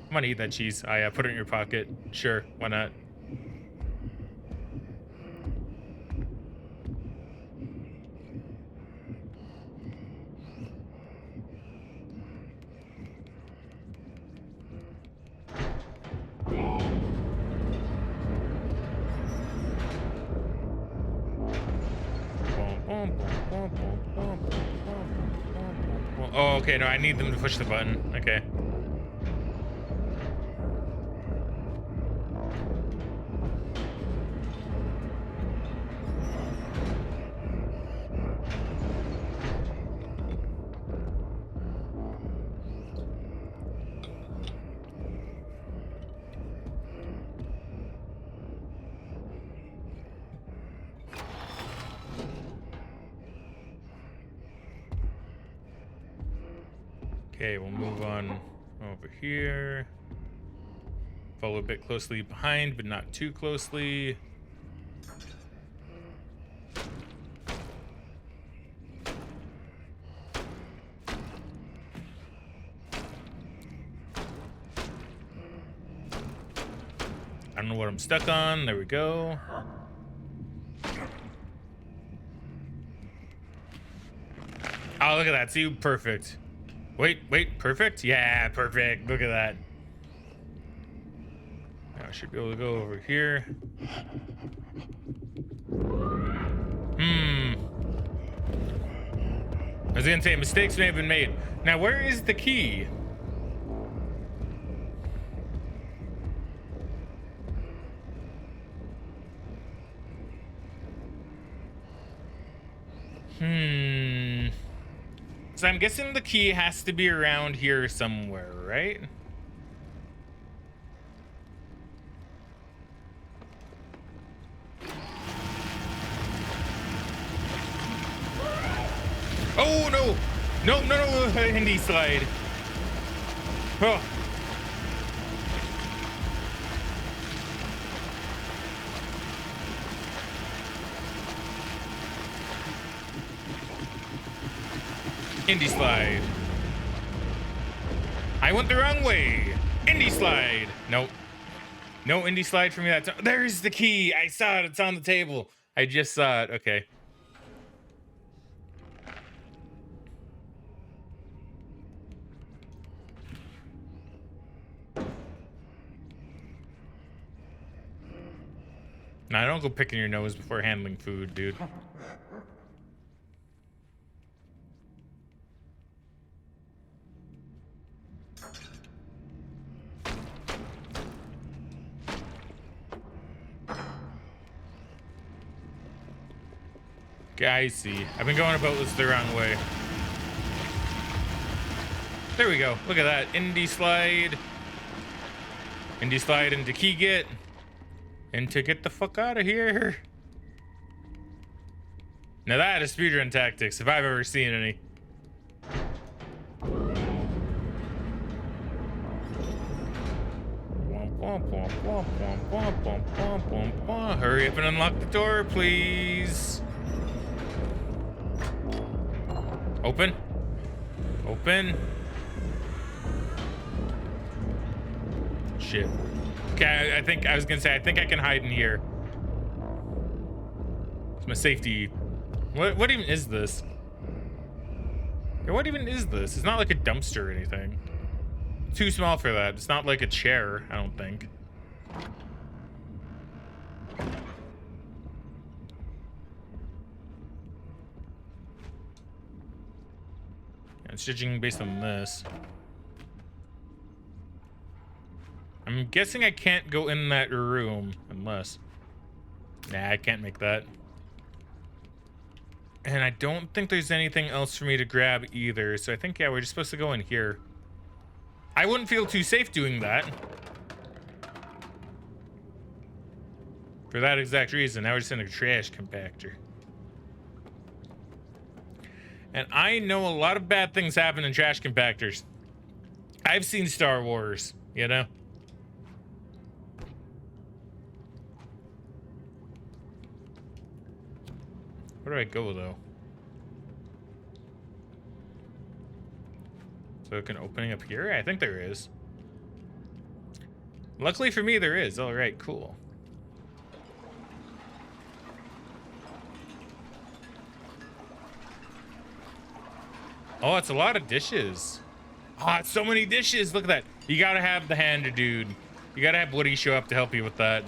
I'm gonna eat that cheese. Oh yeah, put it in your pocket. Sure, why not? Oh, okay. No, I need them to push the button. Okay. Okay, we'll move on over here. Follow a bit closely behind, but not too closely. I don't know what I'm stuck on. There we go. Oh, look at that. See, perfect. Wait, perfect? Yeah, perfect. Look at that. Now I should be able to go over here. I was gonna say, mistakes may have been made. Now, where is the key? So I'm guessing the key has to be around here somewhere, right? Oh no! No, Hindi slide. Oh. Indie slide. I went the wrong way. Indie slide. Nope. No indie slide for me that time. There's the key. I saw it. It's on the table. I just saw it. Okay. Nah, don't go picking your nose before handling food, dude. Okay, I see. I've been going about this the wrong way. There we go. Look at that. Indie slide. Indie slide into key get. And to get the fuck out of here. Now that is speedrun tactics, if I've ever seen any. Hurry up and unlock the door, please. Open. Open. Shit. Okay, I think I was gonna say I think I can hide in here. It's my safety. What even is this? Yeah, what even is this? It's not like a dumpster or anything. It's too small for that. It's not like a chair, I don't think. It's judging based on this. I'm guessing I can't go in that room unless... Nah, I can't make that. And I don't think there's anything else for me to grab either. So I think, yeah, we're just supposed to go in here. I wouldn't feel too safe doing that. For that exact reason. Now we're just in a trash compactor. And I know a lot of bad things happen in trash compactors. I've seen Star Wars, you know? Where do I go, though? So like an opening up here? I think there is. Luckily for me, there is. All right, cool. Oh, it's a lot of dishes. Oh, it's so many dishes. Look at that. You gotta have the hand dude. You gotta have Woody show up to help you with that.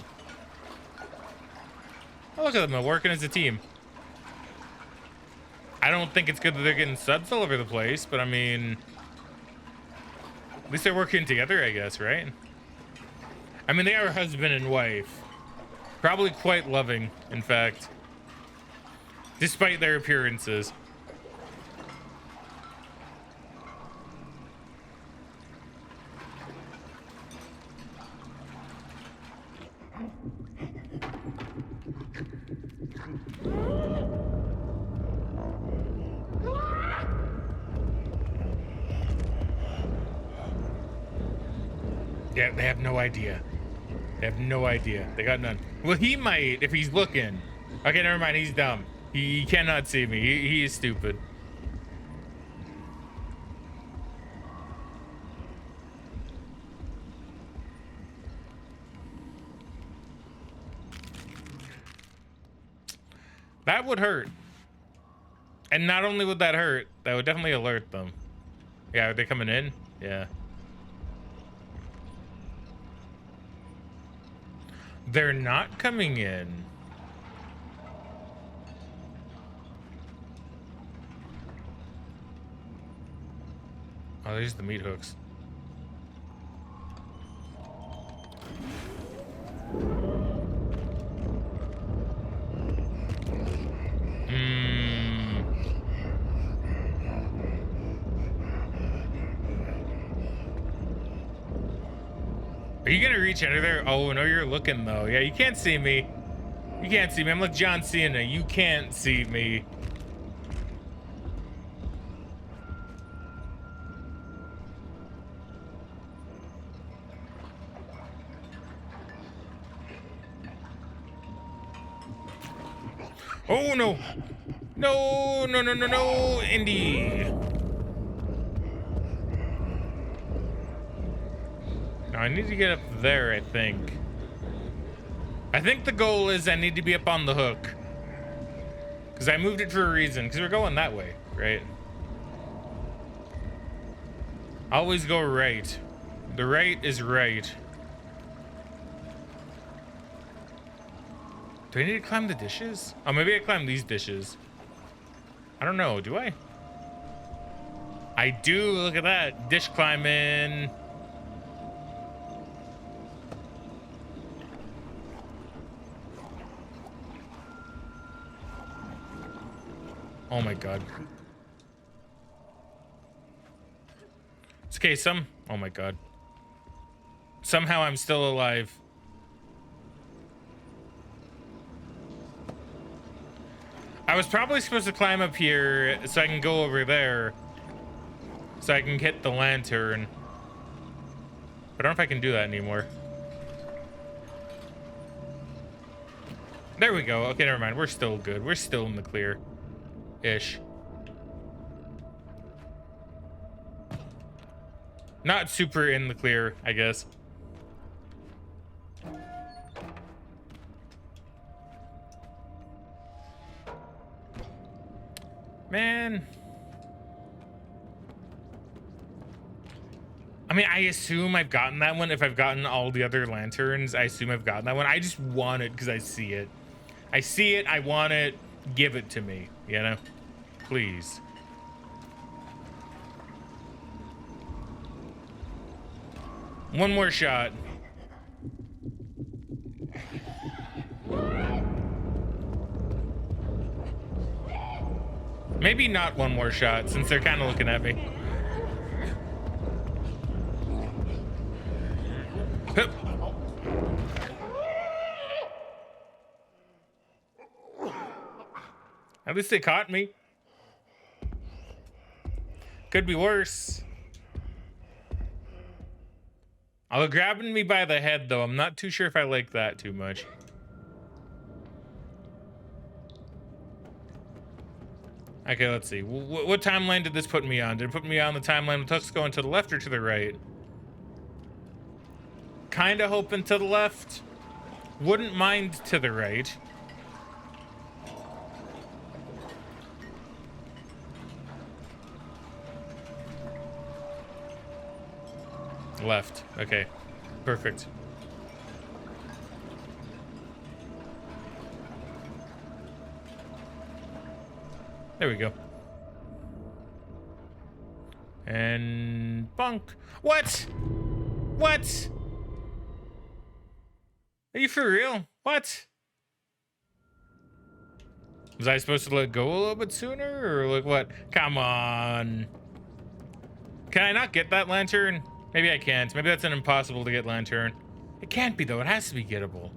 Oh, look at them. They're working as a team. I don't think it's good that they're getting suds all over the place, but I mean, at least they're working together, I guess, right? I mean, they are husband and wife. Probably quite loving, in fact. Despite their appearances. Yeah, they have no idea. They have no idea. They got none. Well, he might if he's looking. Okay, never mind. He's dumb. He cannot see me. He is stupid. That would hurt. And not only would that hurt, that would definitely alert them. Yeah, are they coming in? Yeah. They're not coming in. Oh, there's the meat hooks. Are you gonna reach under there? Oh, no, you're looking though. Yeah, you can't see me. You can't see me. I'm like John Cena. You can't see me. Oh, no. No, no, no, no, no, Indy. Now, I need to get up there, I think. I think the goal is I need to be up on the hook. Because I moved it for a reason. Because we're going that way, right? Always go right. The right is right. Do I need to climb the dishes? Oh, maybe I climb these dishes. I don't know. Do I? I do. Look at that. Dish climbing. Oh my god. It's okay. Oh my god. Somehow I'm still alive. I was probably supposed to climb up here so I can go over there. So I can hit the lantern. But I don't know if I can do that anymore. There we go. Okay, never mind. We're still good. We're still in the clear. Ish. Not super in the clear, I guess. Man. I mean, I assume I've gotten that one. If I've gotten all the other lanterns, I assume I've gotten that one. I just want it because I see it. I see it. I want it. Give it to me, you know? Please. One more shot. Maybe not one more shot, since they're kind of looking at me. Hup. At least they caught me. Could be worse. Although grabbing me by the head, though, I'm not too sure if I like that too much. Okay, let's see. What timeline did this put me on? Did it put me on the timeline with hooks going to the left or to the right? Kinda hoping to the left. Wouldn't mind to the right. Left. Okay. Perfect. There we go. And bonk. What? What? Are you for real? What? Was I supposed to let go a little bit sooner, or like what? Come on. Can I not get that lantern? Maybe I can't. Maybe that's an impossible to get lantern. It can't be though. It has to be gettable.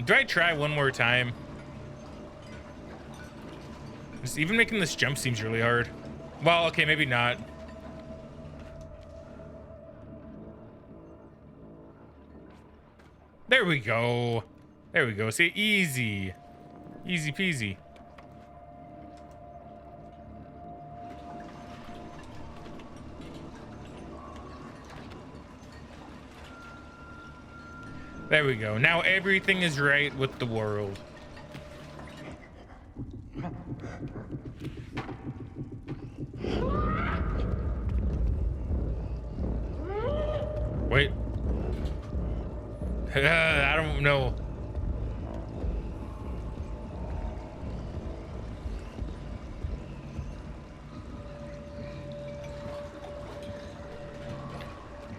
Do I try one more time? Just even making this jump seems really hard. Well, okay, maybe not. There we go. There we go. See, easy. Easy peasy. There we go. Now everything is right with the world. Wait. I don't know.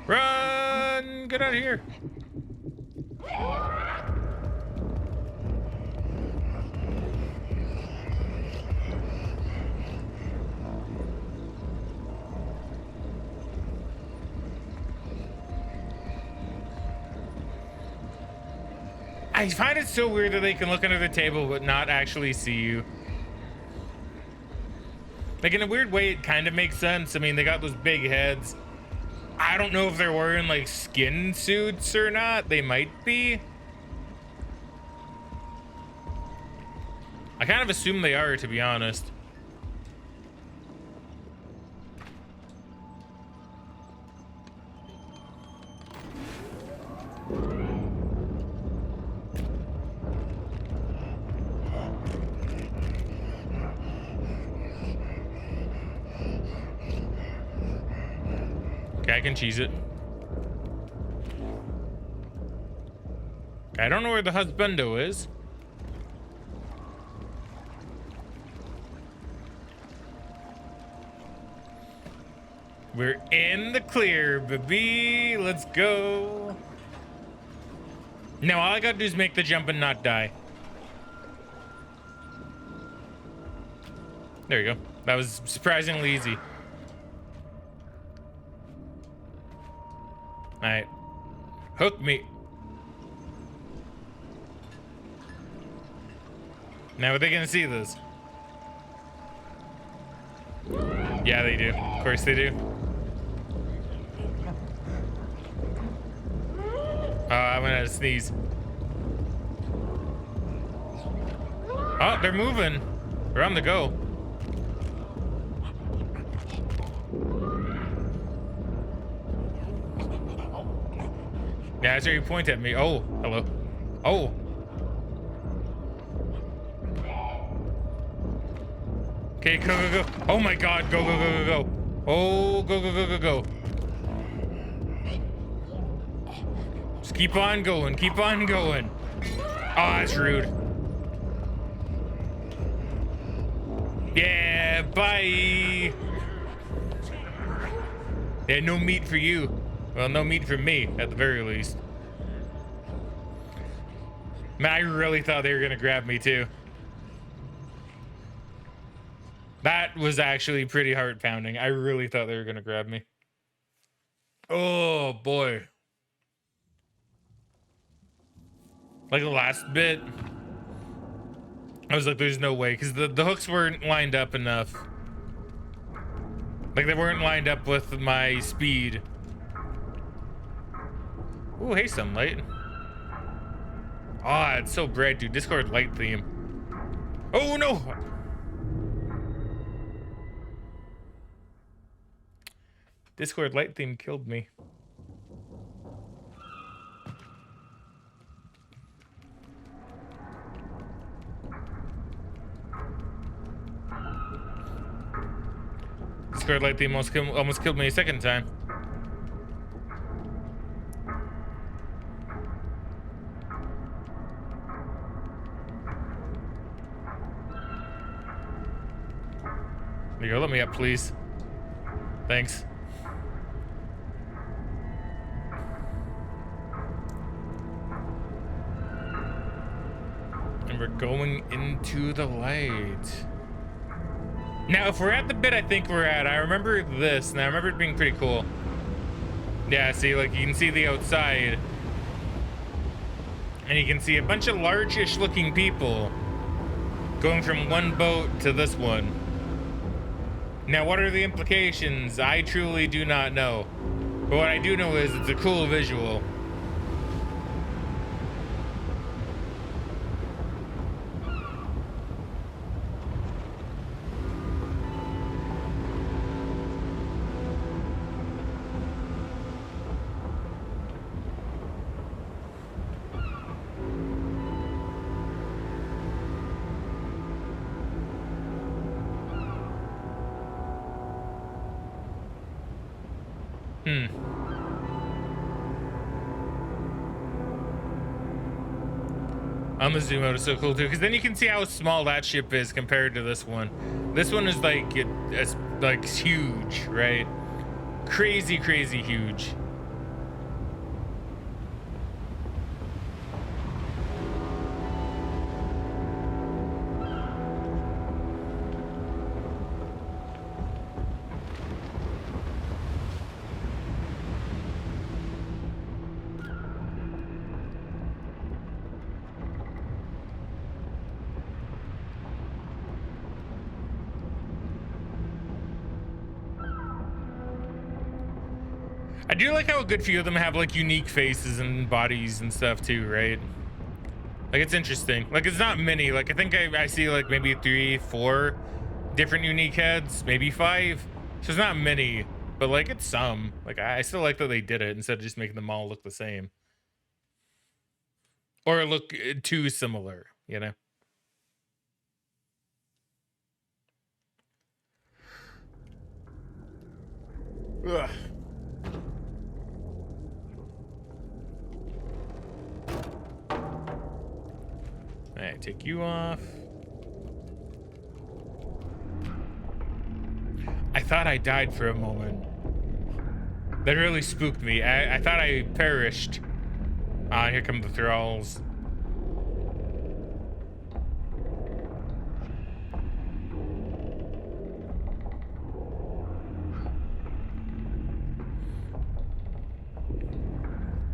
Run! Get out of here. I find it so weird that they can look under the table but not actually see you. Like, in a weird way, it kind of makes sense. I mean, they got those big heads. I don't know if they're wearing, like, skin suits or not. They might be. I kind of assume they are, to be honest. I can cheese it. I don't know where the husbando is. We're in the clear, baby. Let's go. Now all I gotta do is make the jump and not die. There you go. That was surprisingly easy. All right, hook me. Now are they gonna see this? Yeah, they do. Of course they do. I went out to sneeze. Oh, they're moving. They're on the go. Yeah, that's where you point at me. Oh, hello. Oh. Okay, go, go, go. Oh my God, go, go, go, go, go. Oh, go, go, go, go, go. Just keep on going, keep on going. Oh, that's rude. Yeah, bye. Yeah, no meat for you. Well, no meat for me, at the very least. Man, I really thought they were gonna grab me too. That was actually pretty heart pounding. I really thought they were gonna grab me. Oh boy. Like the last bit, I was like, there's no way, because the hooks weren't lined up enough. Like they weren't lined up with my speed. Ooh, hey, sunlight. Ah, it's so bright, dude. Discord light theme. Oh no! Discord light theme killed me. Discord light theme almost killed me a second time. There you go, let me up, please. Thanks. And we're going into the light. Now, if we're at the bit I think we're at, I remember this, and I remember it being pretty cool. Yeah, see, like, you can see the outside. And you can see a bunch of largish looking people going from one boat to this one. Now, what are the implications? I truly do not know. But what I do know is it's a cool visual. On the zoom out is so cool too, because then you can see how small that ship is compared to this one. This one is like it's like huge, right? Crazy huge. I do like how a good few of them have like unique faces and bodies and stuff too, right? Like, it's interesting. Like, it's not many. Like, I think I see like maybe 3, 4 different unique heads, maybe 5. So it's not many, but like it's some. Like, I still like that they did it instead of just making them all look the same. Or look too similar, you know? Ugh. Alright, take you off. I thought I died for a moment. That really spooked me. I thought I perished. Ah, here come the thralls.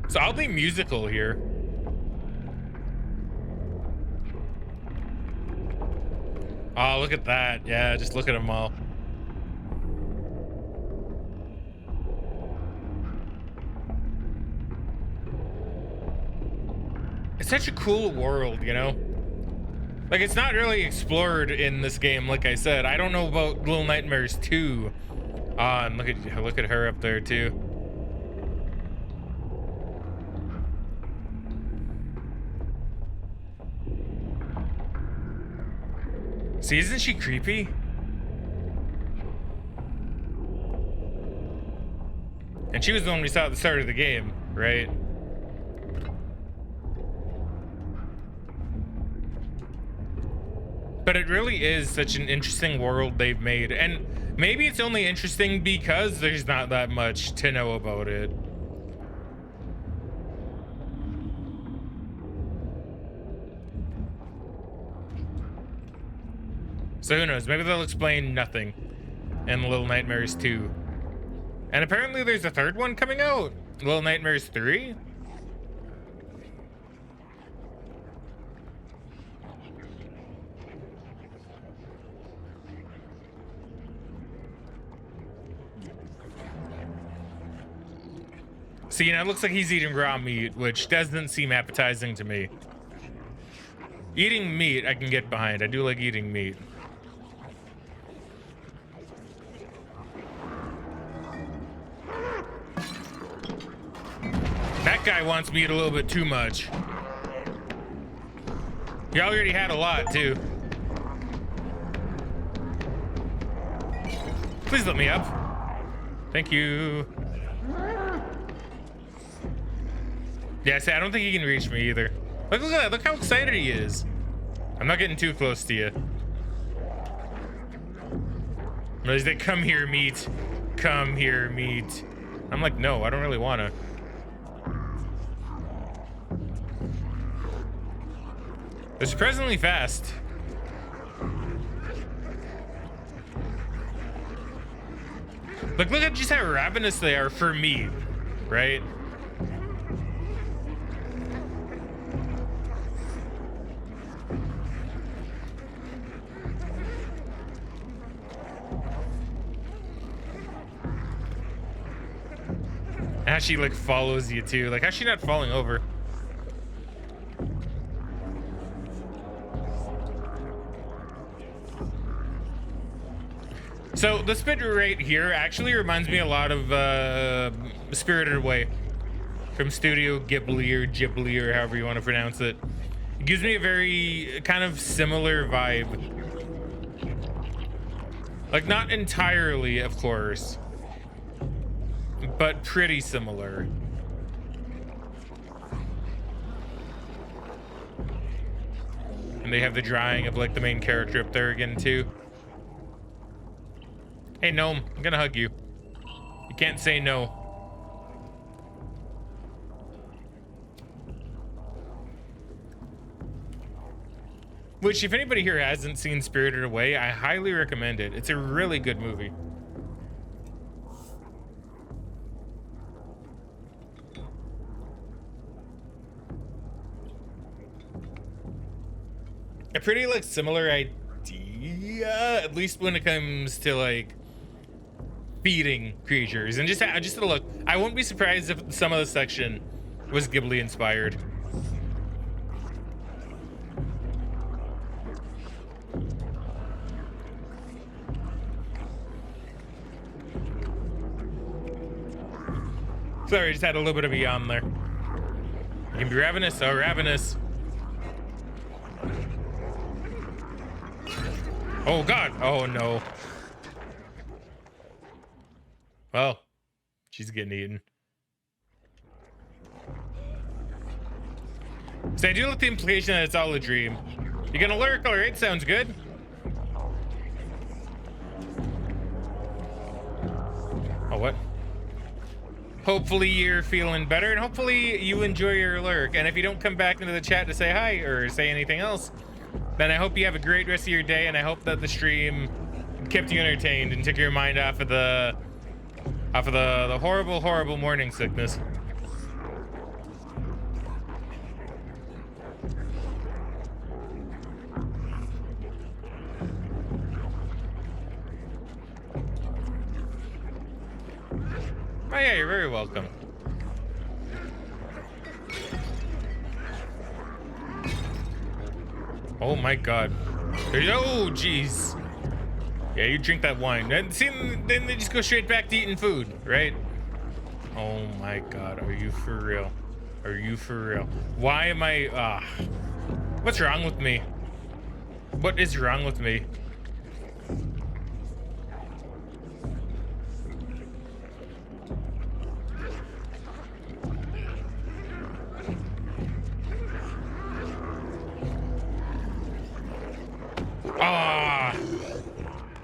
So oddly musical here. Oh, look at that. Yeah, just look at them all. It's such a cool world, you know? Like, it's not really explored in this game, like I said. I don't know about Little Nightmares 2. And look at her up there too. See, isn't she creepy? And she was the one we saw at the start of the game, right? But it really is such an interesting world they've made. And maybe it's only interesting because there's not that much to know about it. So who knows? Maybe they'll explain nothing in Little Nightmares 2. And apparently there's a third one coming out. Little Nightmares 3? See, now it looks like he's eating raw meat, which doesn't seem appetizing to me. Eating meat, I can get behind. I do like eating meat. That guy wants meat a little bit too much. He already had a lot, too. Please let me up. Thank you. Yeah, see, I don't think he can reach me either. Look at that. Look how excited he is. I'm not getting too close to you. He's like, come here, meat. Come here, meat. I'm like, no, I don't really want to. They're surprisingly fast. Look at just how ravenous they are for me, right? How she like follows you too. Like, how's she not falling over? So the spit right here actually reminds me a lot of Spirited Away from Studio Ghibli or however you want to pronounce it. It gives me a very kind of similar vibe. Like, not entirely, of course, but pretty similar. And they have the drawing of like the main character up there again too. Hey, gnome, I'm gonna hug you. You can't say no. Which, if anybody here hasn't seen Spirited Away, I highly recommend it. It's a really good movie. A pretty like similar idea, at least when it comes to like feeding creatures. And just a look, I wouldn't be surprised if some of the section was Ghibli inspired. Sorry, I just had a little bit of a yawn there. You can be ravenous, oh ravenous. Oh God, oh no. Well, she's getting eaten. So I do like the implication that it's all a dream. You're gonna lurk, all right? Sounds good. Oh, what? Hopefully you're feeling better, and hopefully you enjoy your lurk. And if you don't come back into the chat to say hi or say anything else, then I hope you have a great rest of your day, and I hope that the stream kept you entertained and took your mind off of the horrible, horrible morning sickness. Oh yeah, you're very welcome. Oh my God. Oh jeez. Yeah, you drink that wine. And see, then they just go straight back to eating food, right? Oh my God, are you for real? Are you for real? Why am I, what's wrong with me? What is wrong with me?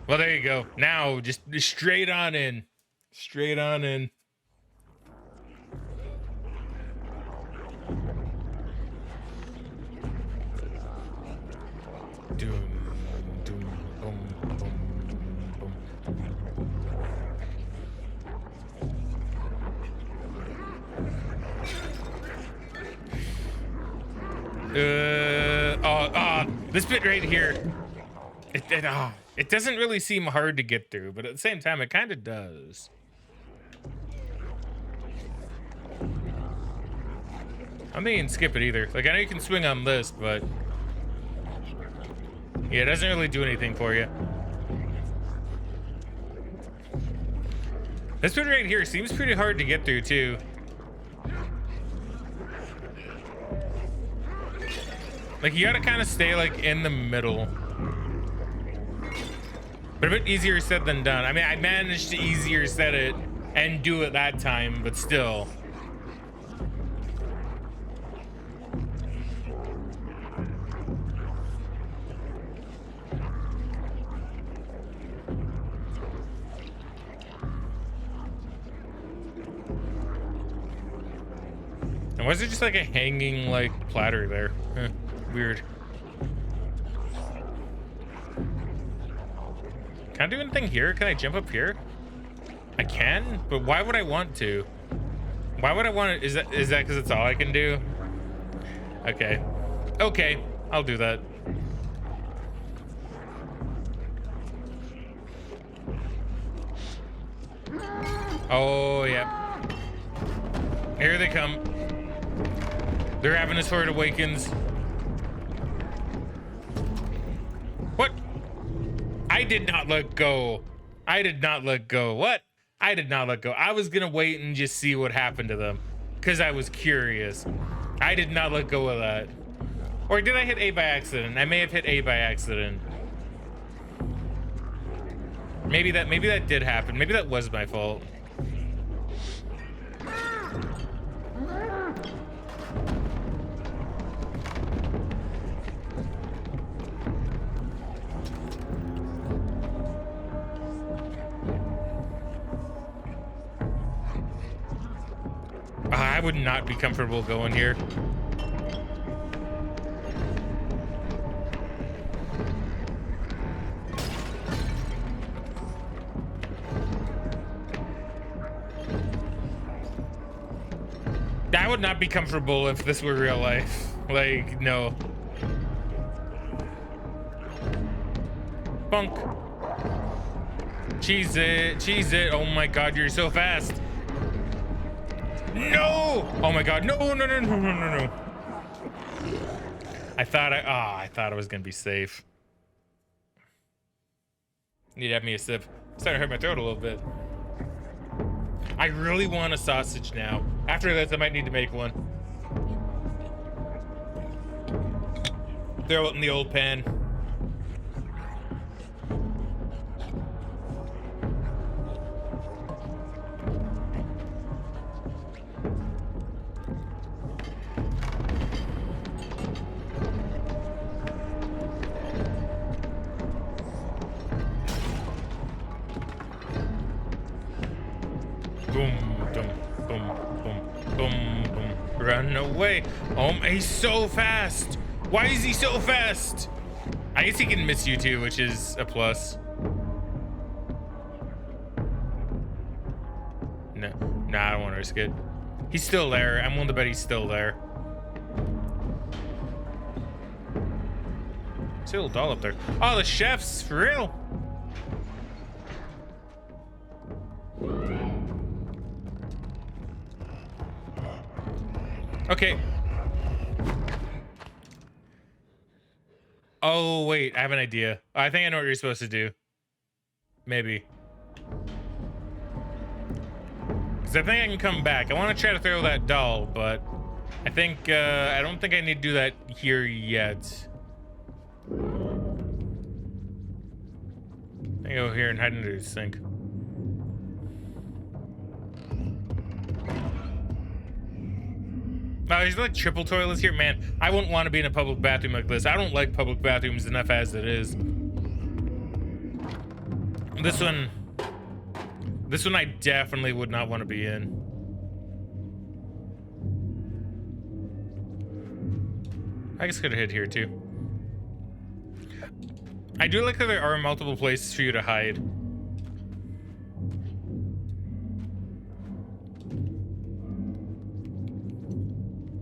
Well, there you go. Now, just straight on in. Straight on in. Doom, doom, boom, boom, boom. This bit right here. It doesn't really seem hard to get through, but at the same time, it kind of does. I'm thinking skip it either. Like, I know you can swing on this, but yeah, it doesn't really do anything for you. This bit right here seems pretty hard to get through too. Like, you gotta kind of stay like in the middle. But a bit easier said than done. I mean, I managed to easier set it and do it that time, but still. And why is there just like a hanging like platter there? Huh, weird. Can I do anything here? Can I jump up here? I can, but why would I want to? Why would I want to? Is that because it's all I can do? Okay. Okay, I'll do that. Oh, yeah. Here they come. They're having a sword awakens. What? I did not let go. I did not let go. What? I did not let go. I was gonna wait and just see what happened to them because I was curious. I did not let go of that. Or did I hit A by accident? I may have hit A by accident. Maybe that did happen. Maybe that was my fault. I would not be comfortable going here. I would not be comfortable if this were real life. Like, no. Bunk. Cheese it. Cheese it. Oh my god, you're so fast. No! Oh my god, no, no, no, no, no, no, no. I thought I was gonna be safe. Need to have me a sip. Starting to hurt my throat a little bit. I really want a sausage now. After this, I might need to make one. Throw it in the old pan. Run away. Oh, he's so fast. Why is he so fast? I guess he can miss you too, which is a plus. No, I don't want to risk it. He's still there. I'm willing to bet he's still there. See a little doll up there. Oh, the chefs, for real. Okay. Oh, wait, I have an idea. I think I know what you're supposed to do. Maybe. Because I think I can come back. I want to try to throw that doll, but I think, I don't think I need to do that here yet. I go here and hide under the sink. Oh, there's like triple toilets here. Man, I wouldn't want to be in a public bathroom like this. I don't like public bathrooms enough as it is. This one I definitely would not want to be in. I guess I could have hid here too. I do like that there are multiple places for you to hide.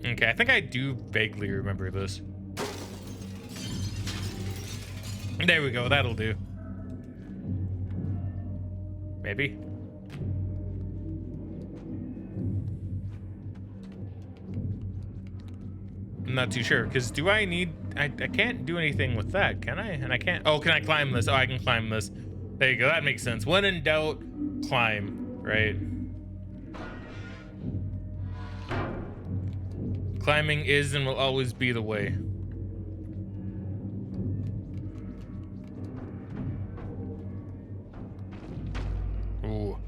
Okay, I think I do vaguely remember this. There we go, that'll do. Maybe. I'm not too sure, because do I need... I can't do anything with that, can I? And I can't... Oh, can I climb this? Oh, I can climb this. There you go, that makes sense. When in doubt, climb, right? Climbing is and will always be the way. Ooh.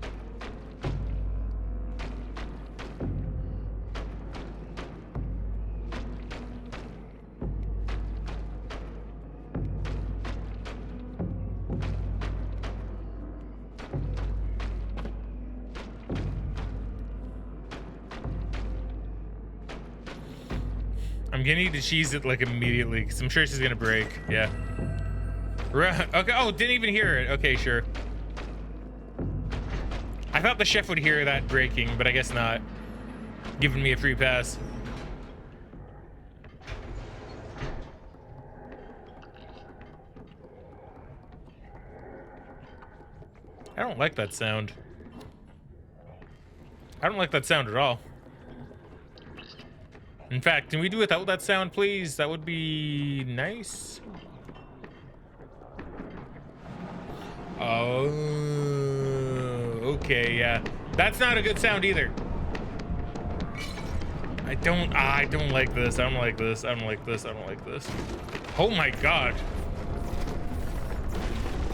I'm gonna need to cheese it like immediately because I'm sure she's gonna break. Yeah. Okay. Oh, didn't even hear it. Okay, sure. I thought the chef would hear that breaking, but I guess not. Giving me a free pass. I don't like that sound. I don't like that sound at all. In fact, can we do without that sound, please? That would be nice. Oh, okay, yeah. That's not a good sound either. I don't like this. I don't like this. I don't like this. I don't like this. Oh my god.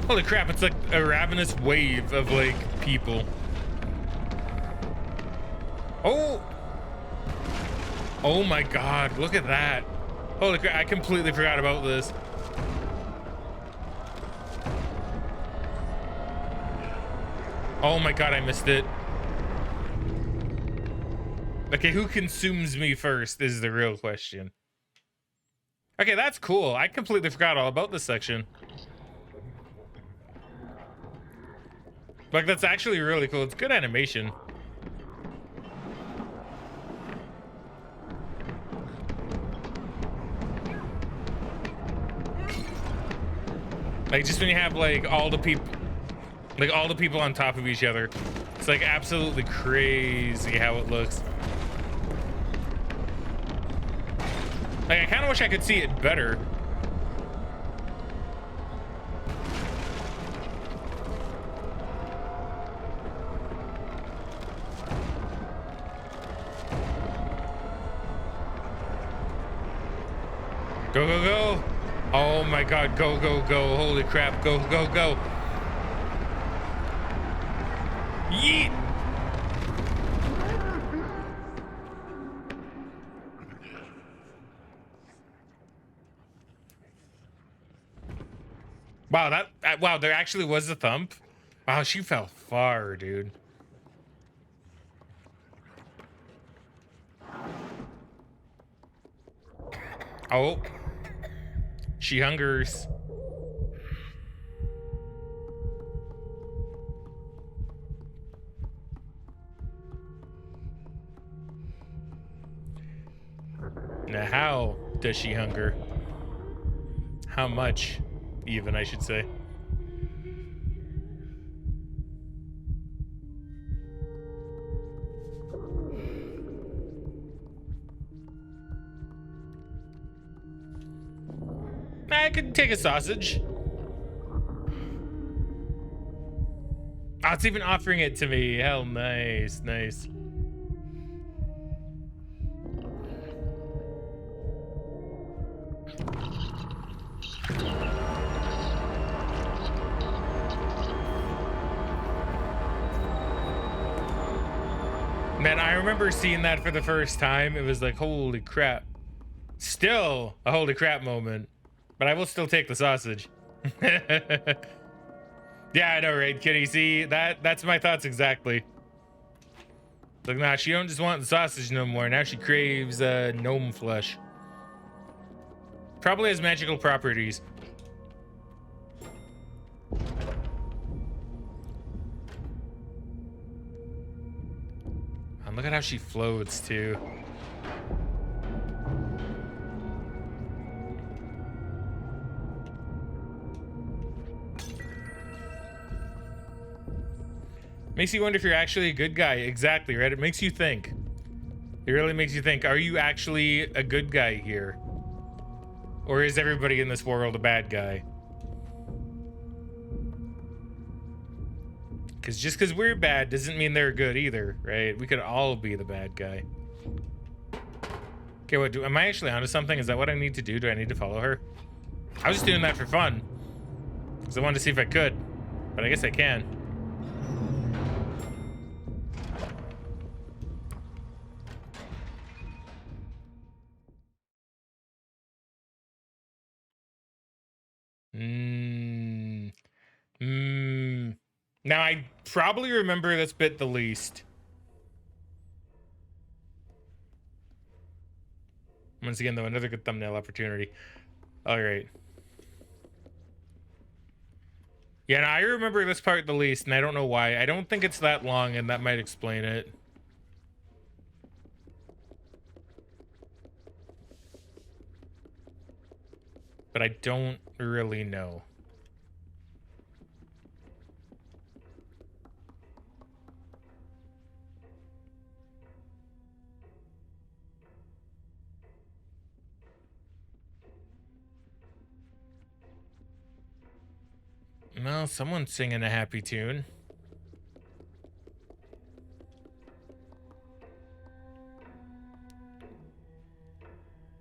Holy crap, it's like a ravenous wave of like people. Oh. Oh my god, look at that. Holy crap, I completely forgot about this. Oh my god, I missed it. Okay, who consumes me first is the real question. Okay, that's cool. I completely forgot all about this section. Like, that's actually really cool. It's good animation. Like, just when you have, like, all the people... Like, all the people on top of each other. It's, like, absolutely crazy how it looks. Like, I kind of wish I could see it better. Go, go, go. Oh my god, go, go, go. Holy crap, go, go, go. Yeet. Wow, wow, there actually was a thump. Wow, she fell far, dude. Oh. She hungers. Now, how does she hunger? How much, even, I should say. I could take a sausage. Oh, it's even offering it to me. Hell, nice, nice. Man, I remember seeing that for the first time. It was like, holy crap. Still a holy crap moment. But I will still take the sausage. Yeah, I know, right, Kitty? See, that's my thoughts exactly. Like, nah, she don't just want the sausage no more. Now she craves gnome flesh. Probably has magical properties. And look at how she floats, too. Makes you wonder if you're actually a good guy. Exactly, right? It makes you think. It really makes you think, are you actually a good guy here? Or is everybody in this world a bad guy? Because just because we're bad doesn't mean they're good either, right? We could all be the bad guy. Okay, what am I actually onto something? Is that what I need to do? Do I need to follow her? I was just doing that for fun. Because I wanted to see if I could. But I guess I can. Now, I probably remember this bit the least. I'm Once again, though, another good thumbnail opportunity. All right. Yeah, and I remember this part the least, and I don't know why. I don't think it's that long, and that might explain it. But I don't really know. Well, someone's singing a happy tune.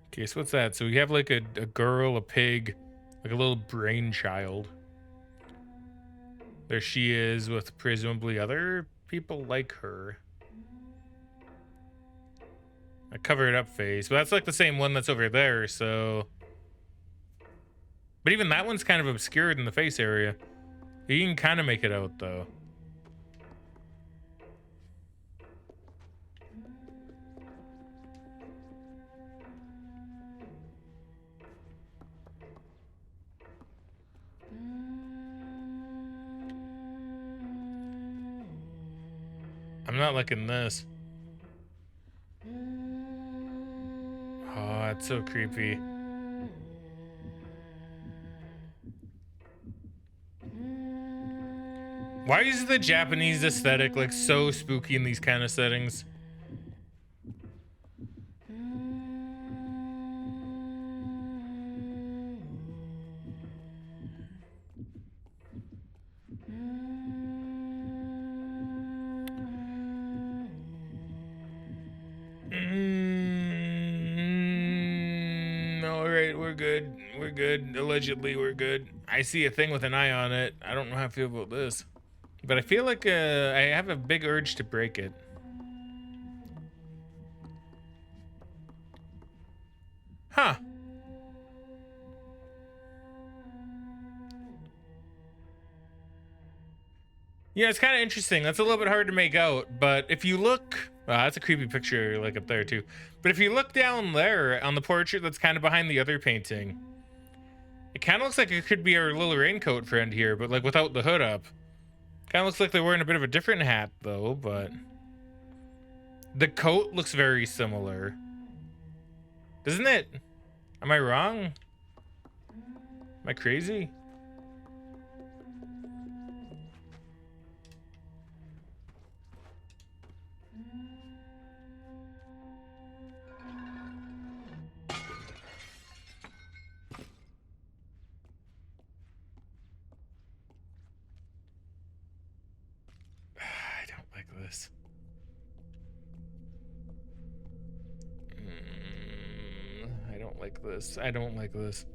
Okay, so what's that? So we have like a girl, a pig, like a little brainchild. There she is with presumably other people like her. A covered up face. But that's like the same one that's over there, so... But even that one's kind of obscured in the face area. You can kind of make it out, though. I'm not liking this. Oh, it's so creepy. Why is the Japanese aesthetic like so spooky in these kind of settings? Alright, we're good. We're good. Allegedly, we're good. I see a thing with an eye on it. I don't know how I feel about this. But I feel like I have a big urge to break it. Huh. Yeah, it's kind of interesting. That's a little bit hard to make out, but if you look... that's a creepy picture, like, up there, too. But if you look down there on the portrait that's kind of behind the other painting, it kind of looks like it could be our little raincoat friend here, but, like, without the hood up. Kind of looks like they're wearing a bit of a different hat, though, but... The coat looks very similar. Doesn't it? Am I wrong? Am I crazy? I don't like this. I don't like this. I don't like this.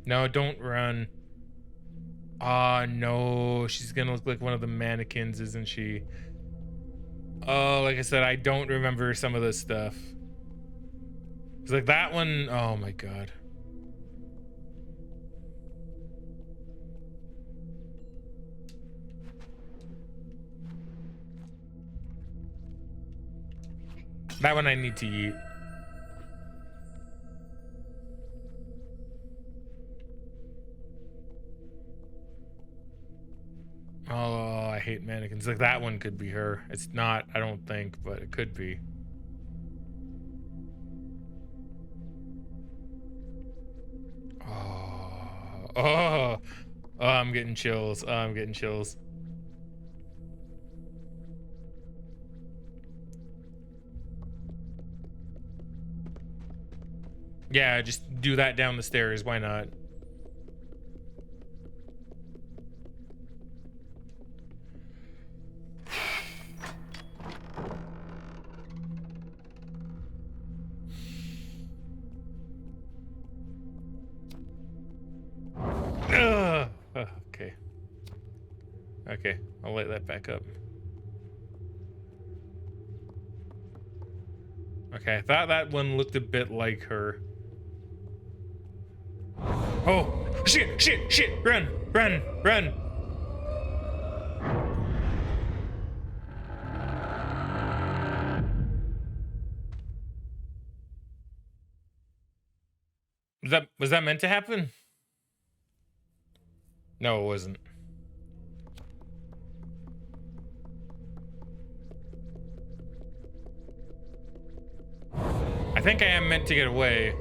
No, don't run. Ah, no. She's gonna look like one of the mannequins, isn't she? Oh, like I said, I don't remember some of this stuff. It's like that one. Oh my god. That one I need to eat. Oh, I hate mannequins. Like that one could be her. It's not, I don't think, but it could be. Oh, I'm getting chills. Oh, I'm getting chills. Yeah, just do that down the stairs. Why not? Okay. Okay, I'll light that back up. Okay, I thought that one looked a bit like her. Oh, shit, shit, shit, run, run, run. Was that meant to happen? No, it wasn't. I think I am meant to get away.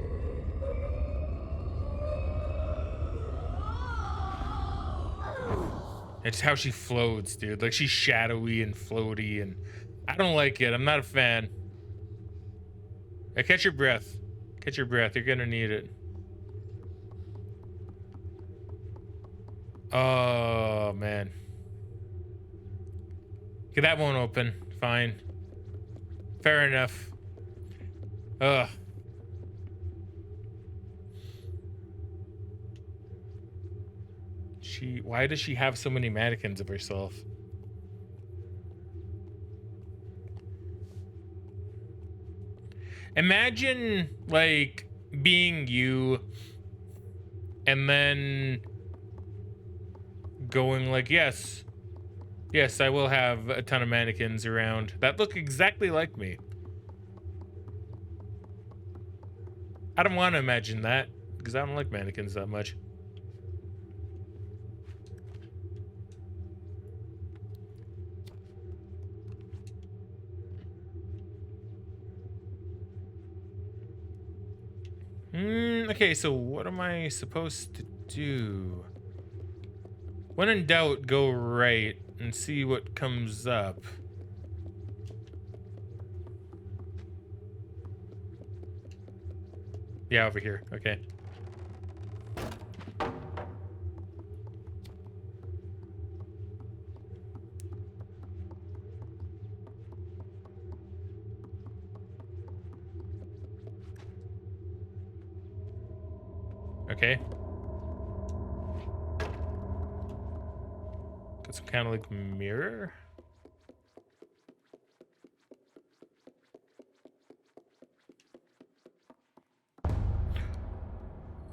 It's how she floats, dude. Like, she's shadowy and floaty, and I don't like it. I'm not a fan. Hey, catch your breath. Catch your breath. You're gonna need it. Oh, man. Okay, that won't open. Fine. Fair enough. Ugh. Why does she have so many mannequins of herself? Imagine, like, being you and then going like, yes, I will have a ton of mannequins around that look exactly like me. I don't want to imagine that because I don't like mannequins that much. Okay, so what am I supposed to do? When in doubt, go right and see what comes up. Yeah, over here. Okay. Okay. Got some kind of like mirror.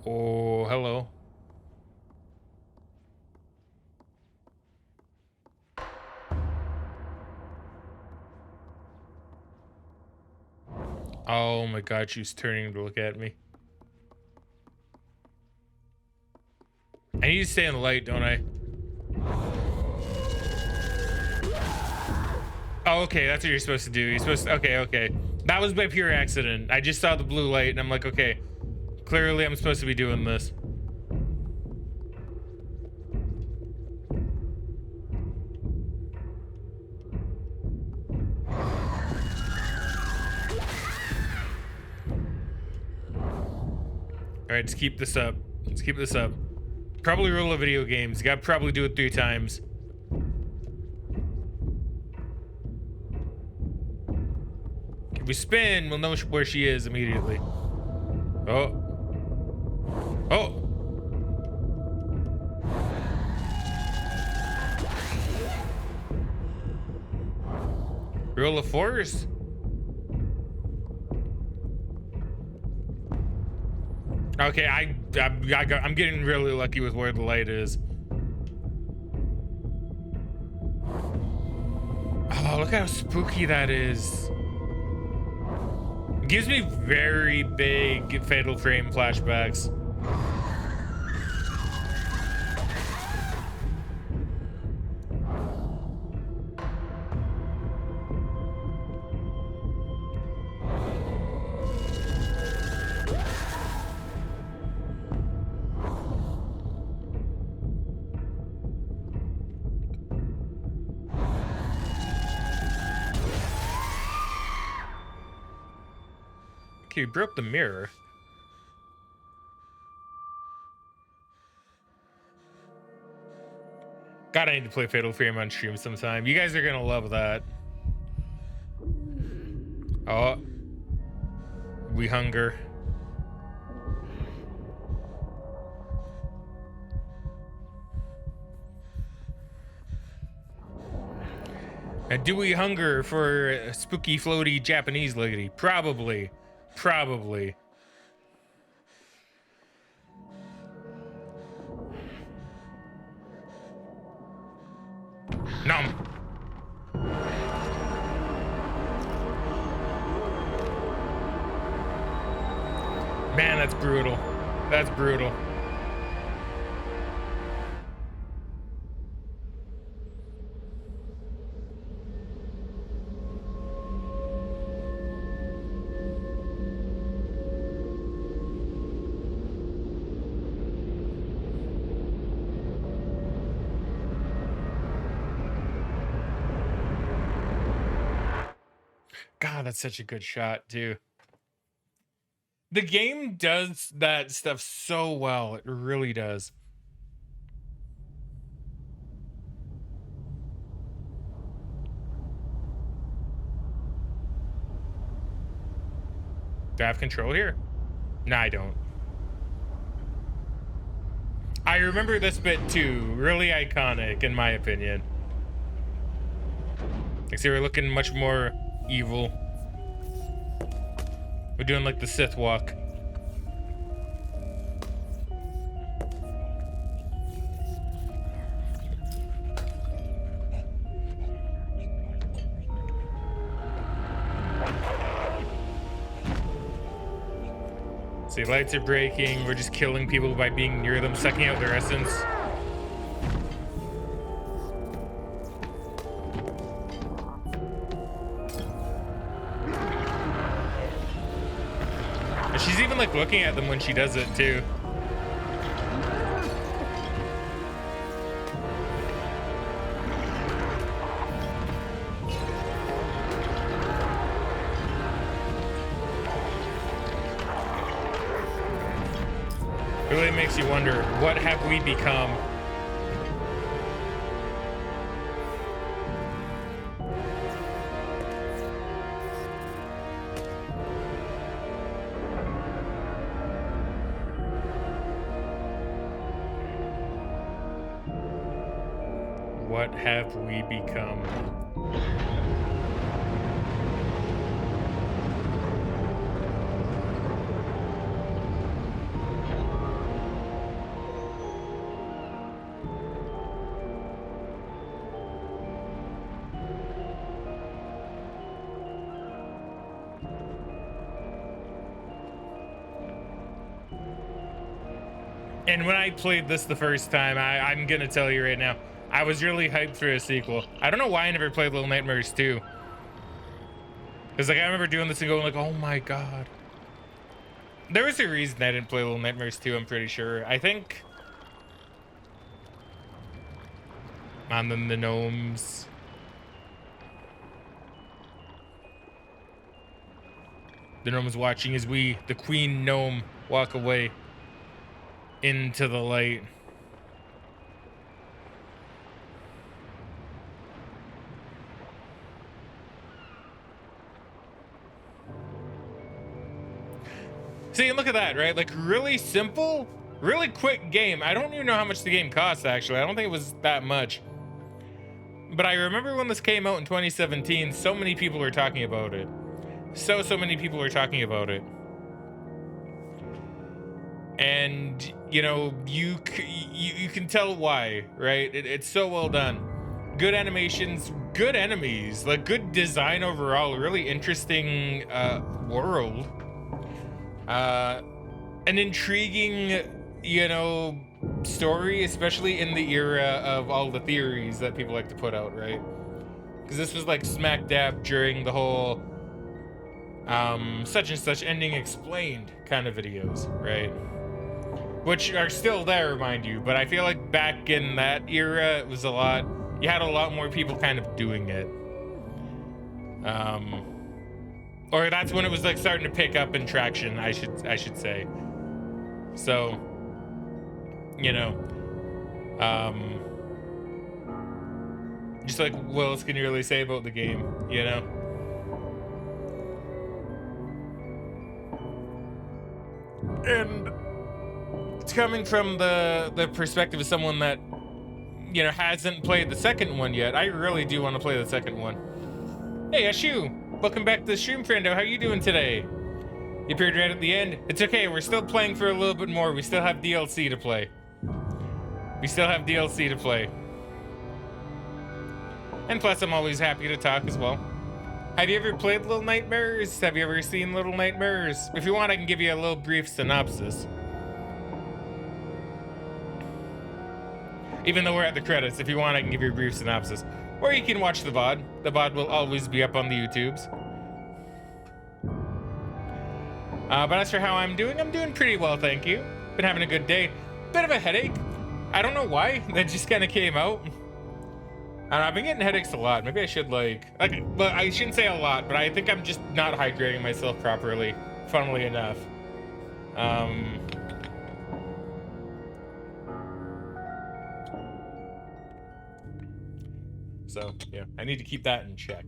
Oh, hello. Oh my god, she's turning to look at me. I need to stay in the light, don't I? Oh, okay, that's what you're supposed to do. You're supposed to, okay. That was by pure accident. I just saw the blue light and I'm like, okay, clearly I'm supposed to be doing this. All right, let's keep this up. Let's keep this up. Probably rule of video games. You gotta probably do it 3 times. If we spin, we'll know where she is immediately. Oh. Oh. Rule of 4s? Okay, I'm getting really lucky with where the light is. Oh, look how spooky that is. It gives me very big Fatal Frame flashbacks. Okay, we broke the mirror. God, I need to play Fatal Frame on stream sometime. You guys are gonna love that. Oh. We hunger. And do we hunger for a spooky, floaty Japanese lady? Probably. Probably. Nom. Man, that's brutal. That's brutal. God, that's such a good shot, too. The game does that stuff so well. It really does. Do I have control here? No, I don't. I remember this bit too. Really iconic, in my opinion. Like, see, we're looking much more evil. We're doing like the Sith walk. See, lights are breaking. We're just killing people by being near them, sucking out their essence. And she's even like looking at them when she does it too. Really makes you wonder, what have we become? What have we become? And when I played this the first time, I'm gonna tell you right now, I was really hyped for a sequel. I don't know why I never played Little Nightmares 2. Cause like I remember doing this and going like, oh my god. There was a reason I didn't play Little Nightmares 2, I'm pretty sure. I think... And then the gnomes. The gnomes watching as we, the queen gnome, walk away into the light. See, look at that, right? Like, really simple, really quick game. I don't even know how much the game costs, actually. I don't think it was that much. But I remember when this came out in 2017, so many people were talking about it. So many people were talking about it. And, you know, you can tell why, right? It's so well done. Good animations, good enemies, like good design overall, really interesting world. An intriguing, you know, story, especially in the era of all the theories that people like to put out, right? Because this was like smack dab during the whole such and such ending explained kind of videos, right? Which are still there, mind you, but I feel like back in that era, it was a lot, you had a lot more people kind of doing it. Or that's when it was like starting to pick up in traction, I should say. So, you know, just like, what else can you really say about the game, you know? And it's coming from the perspective of someone that, you know, hasn't played the second one yet. I really do want to play the second one. Hey, Ashu, welcome back to the stream, friendo. How you doing today? You appeared right at the end. It's okay, we're still playing for a little bit more. We still have DLC to play. We still have DLC to play. And plus, I'm always happy to talk as well. Have you ever played Little Nightmares? Have you ever seen Little Nightmares? If you want, I can give you a little brief synopsis. Even though we're at the credits, if you want, I can give you a brief synopsis. Or you can watch the VOD. The VOD will always be up on the YouTubes. But as for how I'm doing pretty well, thank you. Been having a good day. Bit of a headache. I don't know why. That just kind of came out. And I've been getting headaches a lot. Maybe I should but I shouldn't say a lot, but I think I'm just not hydrating myself properly, funnily enough. So yeah, I need to keep that in check.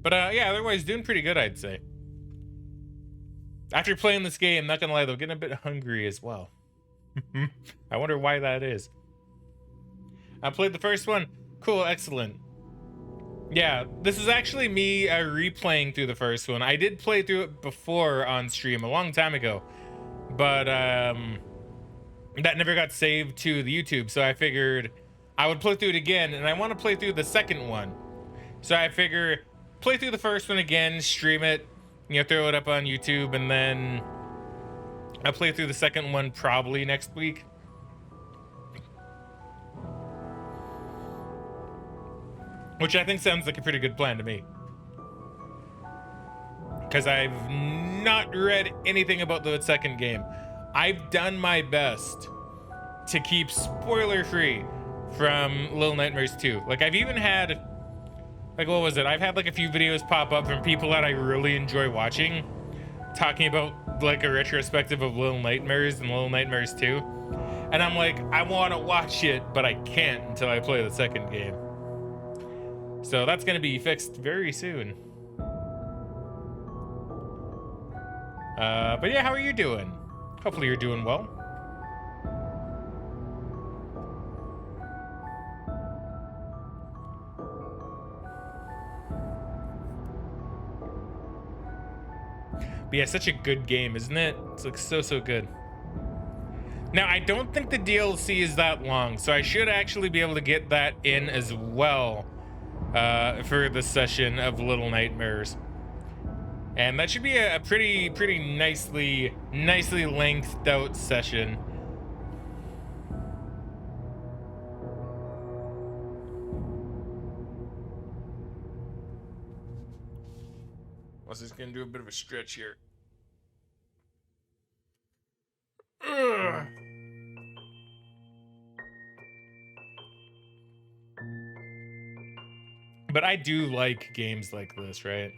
But yeah, otherwise doing pretty good, I'd say. After playing this game, not gonna lie though, getting a bit hungry as well. I wonder why that is. I played the first one. Cool, excellent. Yeah, this is actually me replaying through the first one. I did play through it before on stream a long time ago, but that never got saved to the YouTube, so I figured I would play through it again, and I want to play through the second one. So I figure play through the first one again, stream it, throw it up on YouTube, and then I'll play through the second one probably next week. Which I think sounds like a pretty good plan to me. Because I've not read anything about the second game. I've done my best to keep spoiler free from Little Nightmares 2. Like, I've even had, what was it? I've had a few videos pop up from people that I really enjoy watching, talking about a retrospective of Little Nightmares and Little Nightmares 2. And I'm like, I want to watch it, but I can't until I play the second game. So that's going to be fixed very soon. But yeah, how are you doing? Hopefully you're doing well. But yeah, such a good game, isn't it? It's so good. Now, I don't think the DLC is that long, so I should actually be able to get that in as well for the session of Little Nightmares. And that should be a pretty nicely lengthed out session. I was just gonna do a bit of a stretch here. Ugh. But I do like games like this, right?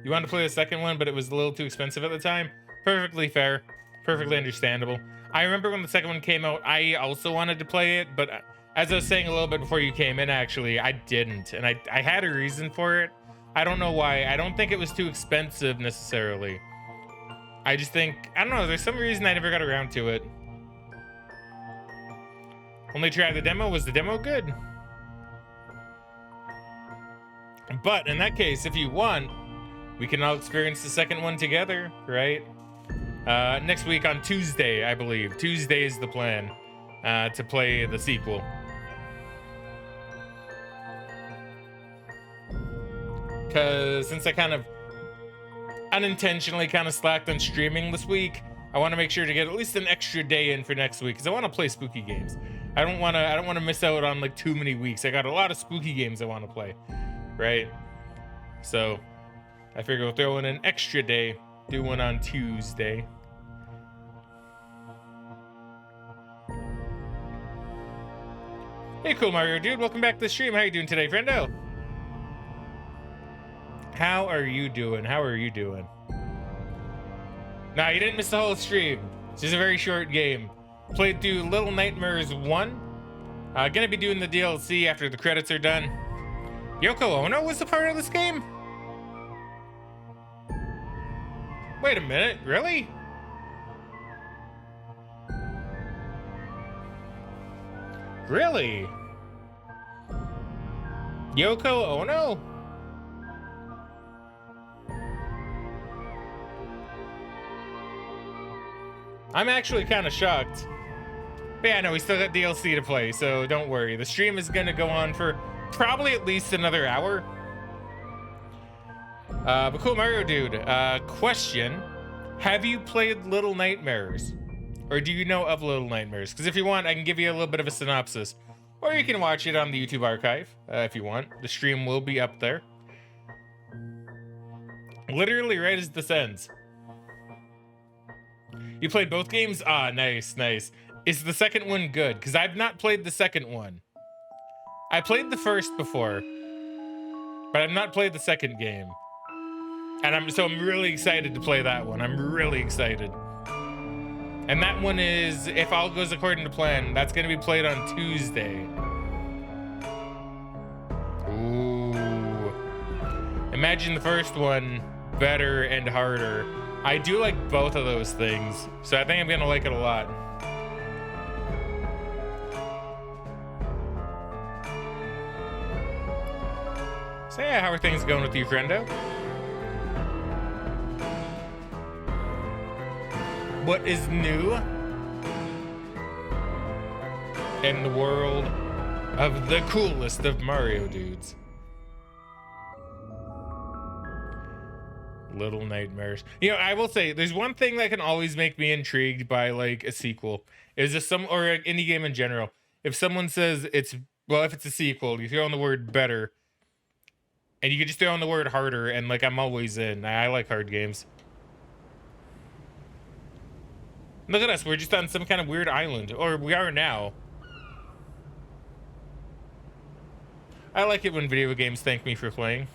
You wanted to play the second one, but it was a little too expensive at the time. Perfectly fair. Perfectly understandable. I remember when the second one came out, I also wanted to play it, but as I was saying a little bit before you came in, actually, I didn't. And I had a reason for it. I don't know why. I don't think it was too expensive necessarily. I just think, I don't know, there's some reason I never got around to it. Only tried the demo. Was the demo good? But in that case, if you want, we can all experience the second one together, right? Next week on Tuesday, I believe. Tuesday is the plan to play the sequel. Because since I kind of unintentionally kind of slacked on streaming this week, I want to make sure to get at least an extra day in for next week because I want to play spooky games. I don't want to miss out on too many weeks. I got a lot of spooky games I want to play, right? So I figure we'll throw in an extra day, do one on Tuesday. Hey, Cool Mario Dude, welcome back to the stream. How are you doing today, friendo? How are you doing? How are you doing? Nah, you didn't miss the whole stream. It's just a very short game. Played through Little Nightmares 1. Gonna be doing the DLC after the credits are done. Yoko Ono was a part of this game? Wait a minute, really? Really? Yoko Ono? I'm actually kind of shocked. But yeah, no, we still got DLC to play, so don't worry. The stream is gonna go on for probably at least another hour. But Cool Mario Dude, question. Have you played Little Nightmares? Or do you know of Little Nightmares? Because if you want, I can give you a little bit of a synopsis. Or you can watch it on the YouTube archive if you want. The stream will be up there. Literally right as this ends. You played both games? Ah, nice, nice. Is the second one good? Because I've not played the second one. I played the first before, but I've not played the second game. And I'm really excited to play that one. I'm really excited. And that one is, if all goes according to plan, that's going to be played on Tuesday. Ooh. Imagine the first one better and harder. I do like both of those things, so I think I'm going to like it a lot. So yeah, how are things going with you, friendo? What is new in the world of the coolest of Mario dudes? Little Nightmares. You know, I will say there's one thing that can always make me intrigued by like a sequel is if or an indie game in general. If someone says if it's a sequel, you throw in the word better, and you can just throw in the word harder, and like I'm always in. I like hard games. Look at us, we're just on some kind of weird island, or we are now. I like it when video games thank me for playing.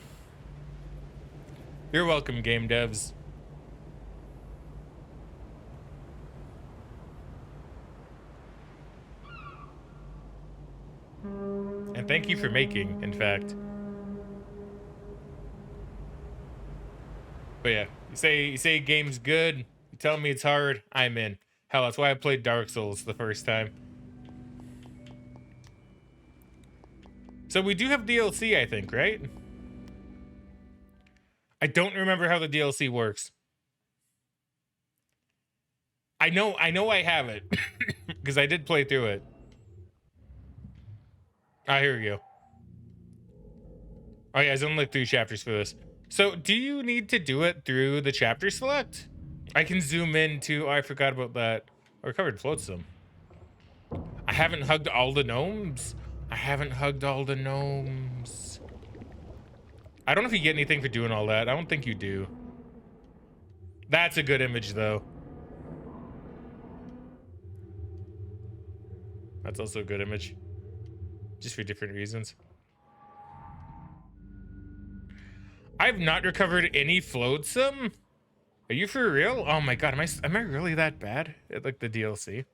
You're welcome, game devs. And thank you for making, in fact. But yeah, you say game's good, you tell me it's hard, I'm in. Hell, that's why I played Dark Souls the first time. So we do have DLC, I think, right? I don't remember how the DLC works. I know I have it because I did play through it. Ah, here we go. Oh yeah, there's only like 3 chapters for this. So do you need to do it through the chapter select? I can zoom in too. Oh, I forgot about that. I recovered Floatsome. I haven't hugged all the gnomes. I don't know if you get anything for doing all that. I don't think you do. That's a good image though. That's also a good image. Just for different reasons. I've not recovered any Floatsome. Are you for real? Oh my god, am I really that bad at like the DLC?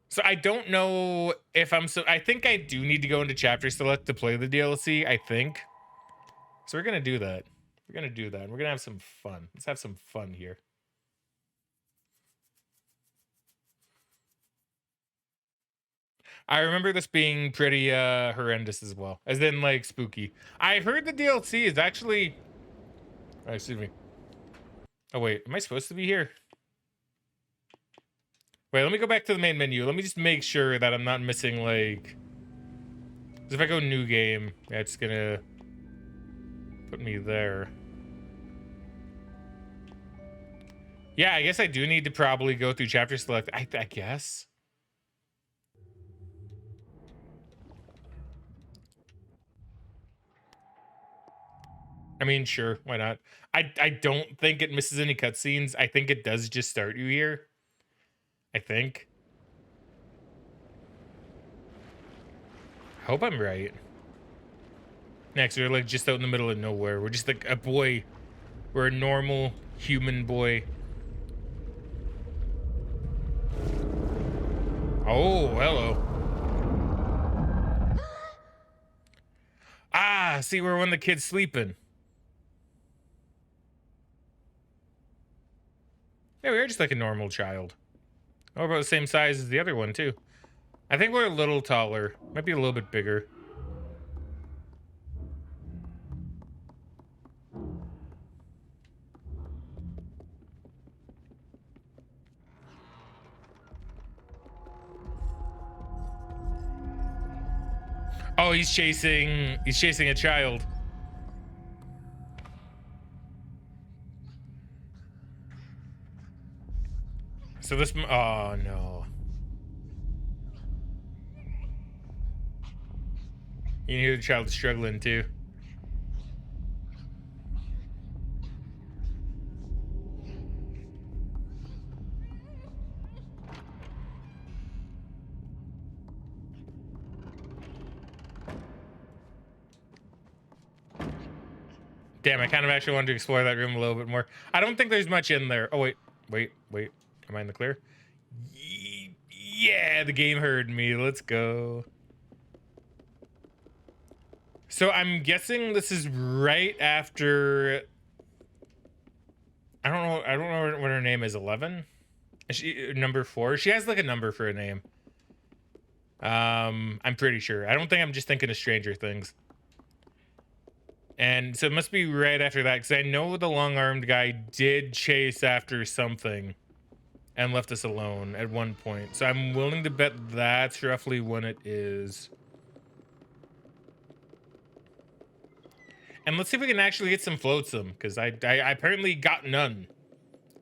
So I don't know if I think I do need to go into chapter select to play the DLC, I think. So we're gonna do that. We're gonna have some fun. Let's have some fun here. I remember this being pretty horrendous as well, as in like spooky. I heard the DLC is actually, oh, excuse me. Oh wait, am I supposed to be here? Wait, let me go back to the main menu. Let me just make sure that I'm not missing like, because if I go new game, yeah, it's gonna put me there. Yeah, I guess I do need to probably go through chapter select. I guess. I mean, sure, why not? I don't think it misses any cutscenes. I think it does just start you here. I think. I hope I'm right. Next, we're like just out in the middle of nowhere. We're just like a boy. We're a normal human boy. Oh, hello. Ah, see, we're when the kid's sleeping. Yeah, we are just like a normal child. We're about the same size as the other one, too. I think we're a little taller. Might be a little bit bigger. Oh, he's chasing a child. So this, oh no. You can hear the child struggling too. Damn, I kind of actually wanted to explore that room a little bit more. I don't think there's much in there. Oh, wait. Am I in the clear? Yeah, the game heard me. Let's go. So I'm guessing this is right after... I don't know what her name is. 11? Is she number 4? She has like a number for a name. I'm pretty sure. I don't think I'm just thinking of Stranger Things. And so it must be right after that, because I know the long-armed guy did chase after something and left us alone at one point. So I'm willing to bet that's roughly when it is. And let's see if we can actually get some floatsome, because I apparently got none.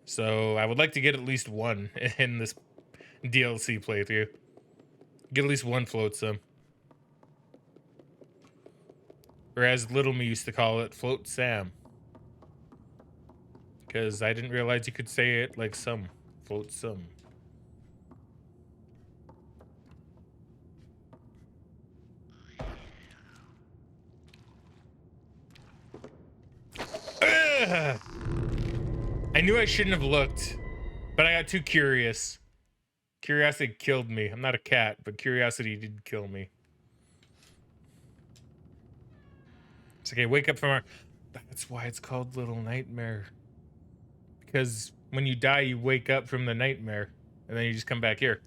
So I would like to get at least one in this DLC playthrough. Get at least one floatsome. Or as Little Me used to call it, Float Sam. Because I didn't realize you could say it like some. Float some. Ugh! I knew I shouldn't have looked, but I got too curious. Curiosity killed me. I'm not a cat, but curiosity did kill me. It's okay, wake up from our... That's why it's called Little Nightmare. Because when you die, you wake up from the nightmare, and then you just come back here.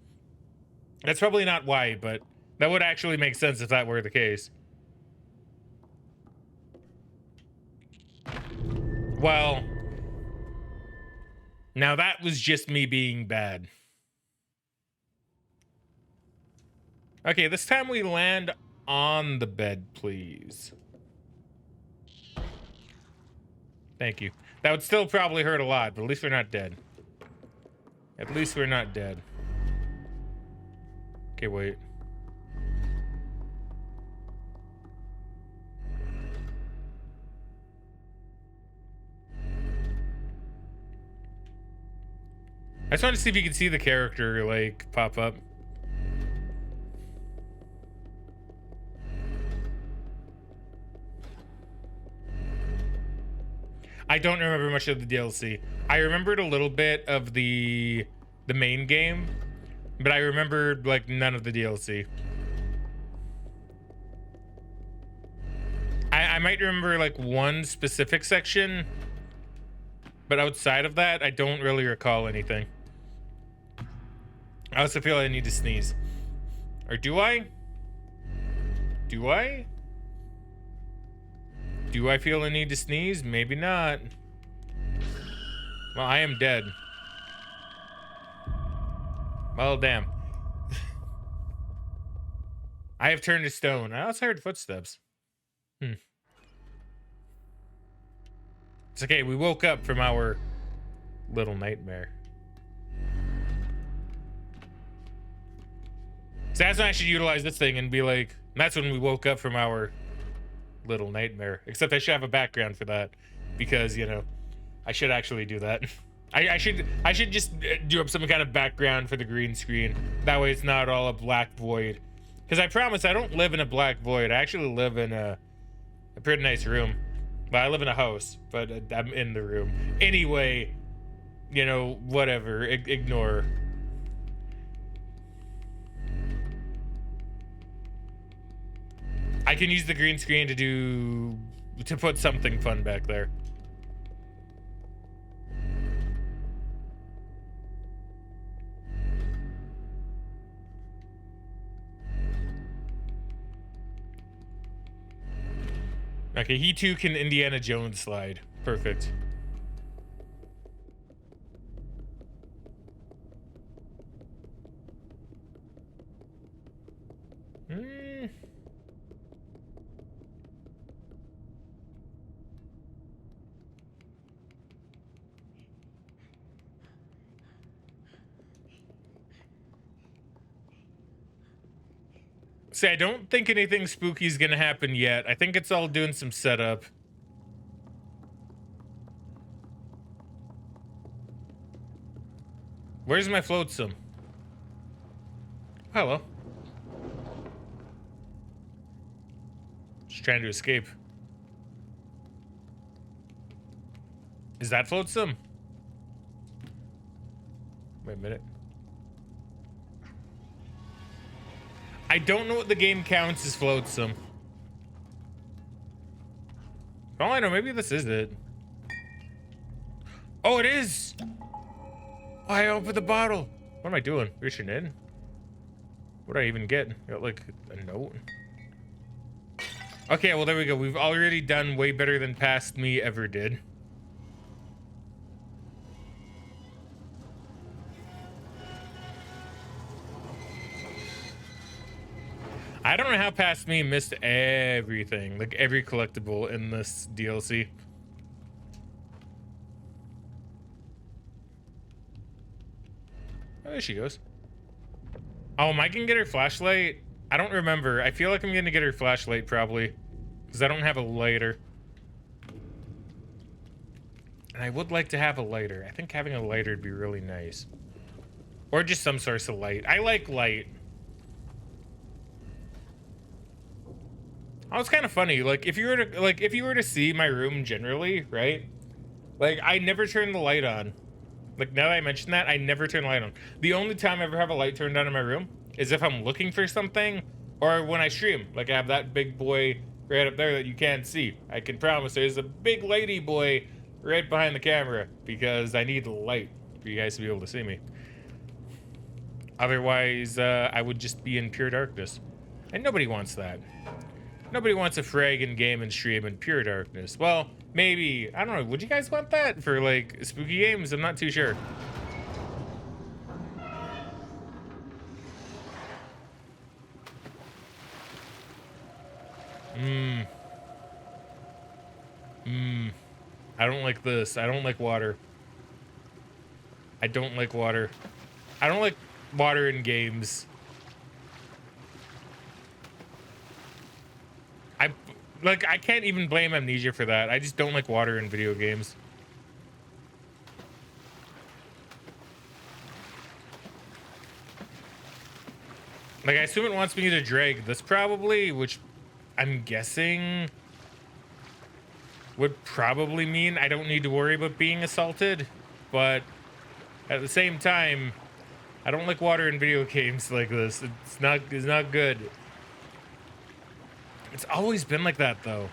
That's probably not why, but that would actually make sense if that were the case. Well, now that was just me being bad. Okay, this time we land on the bed, please. Thank you. That would still probably hurt a lot, but at least we're not dead. At least we're not dead. Okay, wait. I just wanted to see if you could see the character, like, pop up. I don't remember much of the DLC. I remembered a little bit of the main game, but I remembered, like, none of the DLC. I might remember, like, one specific section, but outside of that, I don't really recall anything. I also feel I need to sneeze. Or do I? Do I? Do I feel a need to sneeze? Maybe not. Well, I am dead. Well, damn. I have turned to stone. I also heard footsteps. It's okay, we woke up from our little nightmare. So that's when I should utilize this thing and be like, that's when we woke up from our little nightmare. Except I should have a background for that, because, you know, I should actually do that. I should just do up some kind of background for the green screen. That way it's not all a black void. Because I promise I don't live in a black void. I actually live in a pretty nice room. Well, I live in a house, but I'm in the room. Anyway, you know, whatever. Ignore. I can use the green screen to put something fun back there. Okay, he too can Indiana Jones slide. Perfect. See, I don't think anything spooky is gonna happen yet. I think it's all doing some setup. Where's my floatsome? Hello. Just trying to escape. Is that floatsome? Wait a minute. I don't know what the game counts as floatsome. For all I know, maybe this is it. Oh, it is! Oh, I opened the bottle. What am I doing? Reaching in? What did I even get? Got like a note? Okay, well there we go. We've already done way better than past me ever did. I don't know how past me missed everything, like every collectible in this DLC. Oh, there she goes. Oh, am I gonna get her flashlight? I don't remember. I feel like I'm gonna get her flashlight probably, because I don't have a lighter. And I would like to have a lighter. I think having a lighter would be really nice. Or just some source of light. I like light. Oh, it's kind of funny. Like if you were to see my room generally, right? Like I never turn the light on. Like now that I mention that, I never turn the light on. The only time I ever have a light turned on in my room is if I'm looking for something or when I stream. Like I have that big boy right up there that you can't see. I can promise there's a big lady boy right behind the camera because I need the light for you guys to be able to see me. Otherwise, I would just be in pure darkness. And nobody wants that. Nobody wants a Fraggin game and stream in pure darkness. Well, maybe, I don't know, would you guys want that for like spooky games? I'm not too sure. I don't like this. I don't like water. I don't like water. I don't like water in games. I can't even blame Amnesia for that. I just don't like water in video games. Like, I assume it wants me to drag this probably, which I'm guessing would probably mean I don't need to worry about being assaulted. But at the same time, I don't like water in video games like this. It's not good. It's always been like that, though.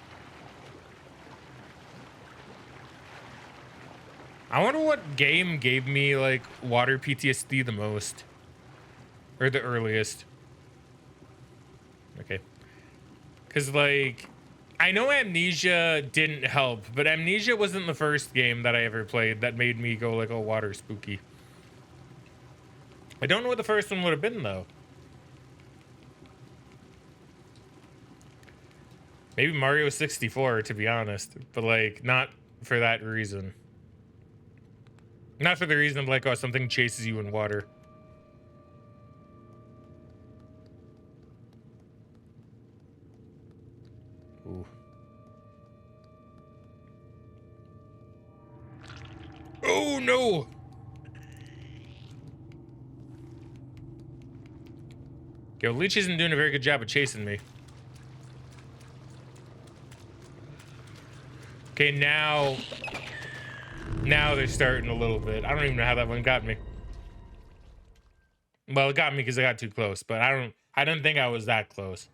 I wonder what game gave me, like, water PTSD the most. Or the earliest. Okay. Because, like, I know Amnesia didn't help, but Amnesia wasn't the first game that I ever played that made me go, like, oh, water spooky. I don't know what the first one would have been, though. Maybe Mario 64, to be honest. But, like, not for that reason. Not for the reason of, like, oh, something chases you in water. Ooh. Oh, no! Yo, Leech isn't doing a very good job of chasing me. Okay, now they're starting a little bit. I don't even know how that one got me. Well, it got me because I got too close, but I don't think I was that close.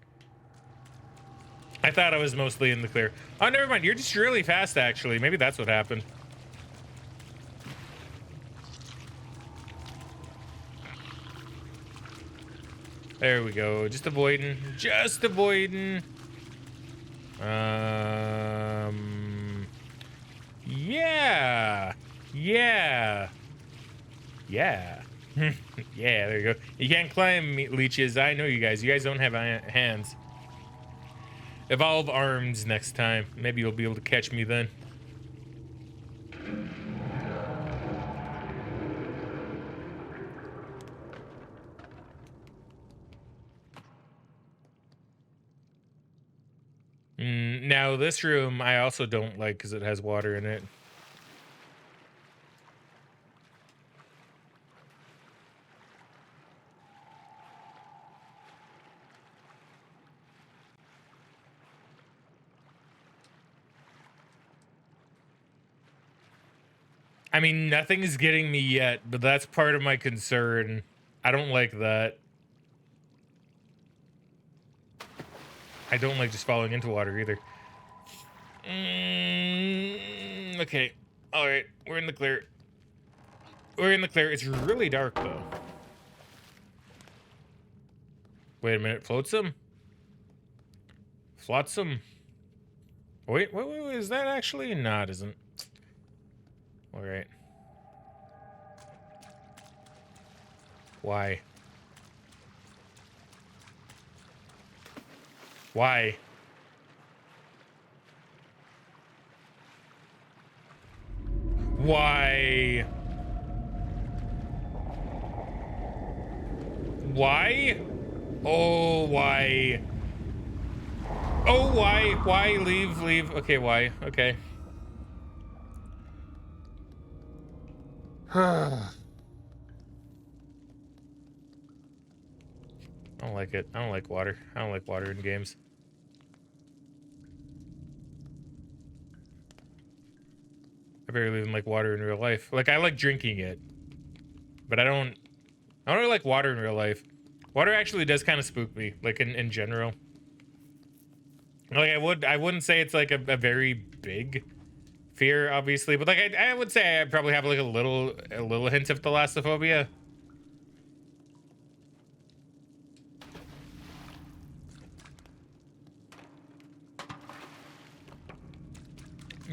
I thought I was mostly in the clear. Oh, never mind. You're just really fast, actually. Maybe that's what happened. There we go. Just avoiding. Just avoiding. Yeah. Yeah. Yeah. Yeah, there you go. You can't climb me, leeches. I know you guys. You guys don't have hands. Evolve arms next time. Maybe you'll be able to catch me then. Now this room I also don't like because it has water in it. I mean, nothing is getting me yet, but that's part of my concern. I don't like that. I don't like just falling into water either. Okay. All right. We're in the clear. We're in the clear. It's really dark, though. Wait a minute. Flotsam? Flotsam? Wait, is that actually? No, it isn't. All right. Why? Why? Why? Why? Oh, why? Oh, why? Why? Leave, leave. Okay, why? Okay. I don't like it. I don't like water. I don't like water in games. I barely even like water in real life. Like, I like drinking it, but I don't really like water in real life. Water actually does kind of spook me, like in general. Like I wouldn't say it's like a very big fear, obviously, but like I would say I probably have like a little hint of thalassophobia.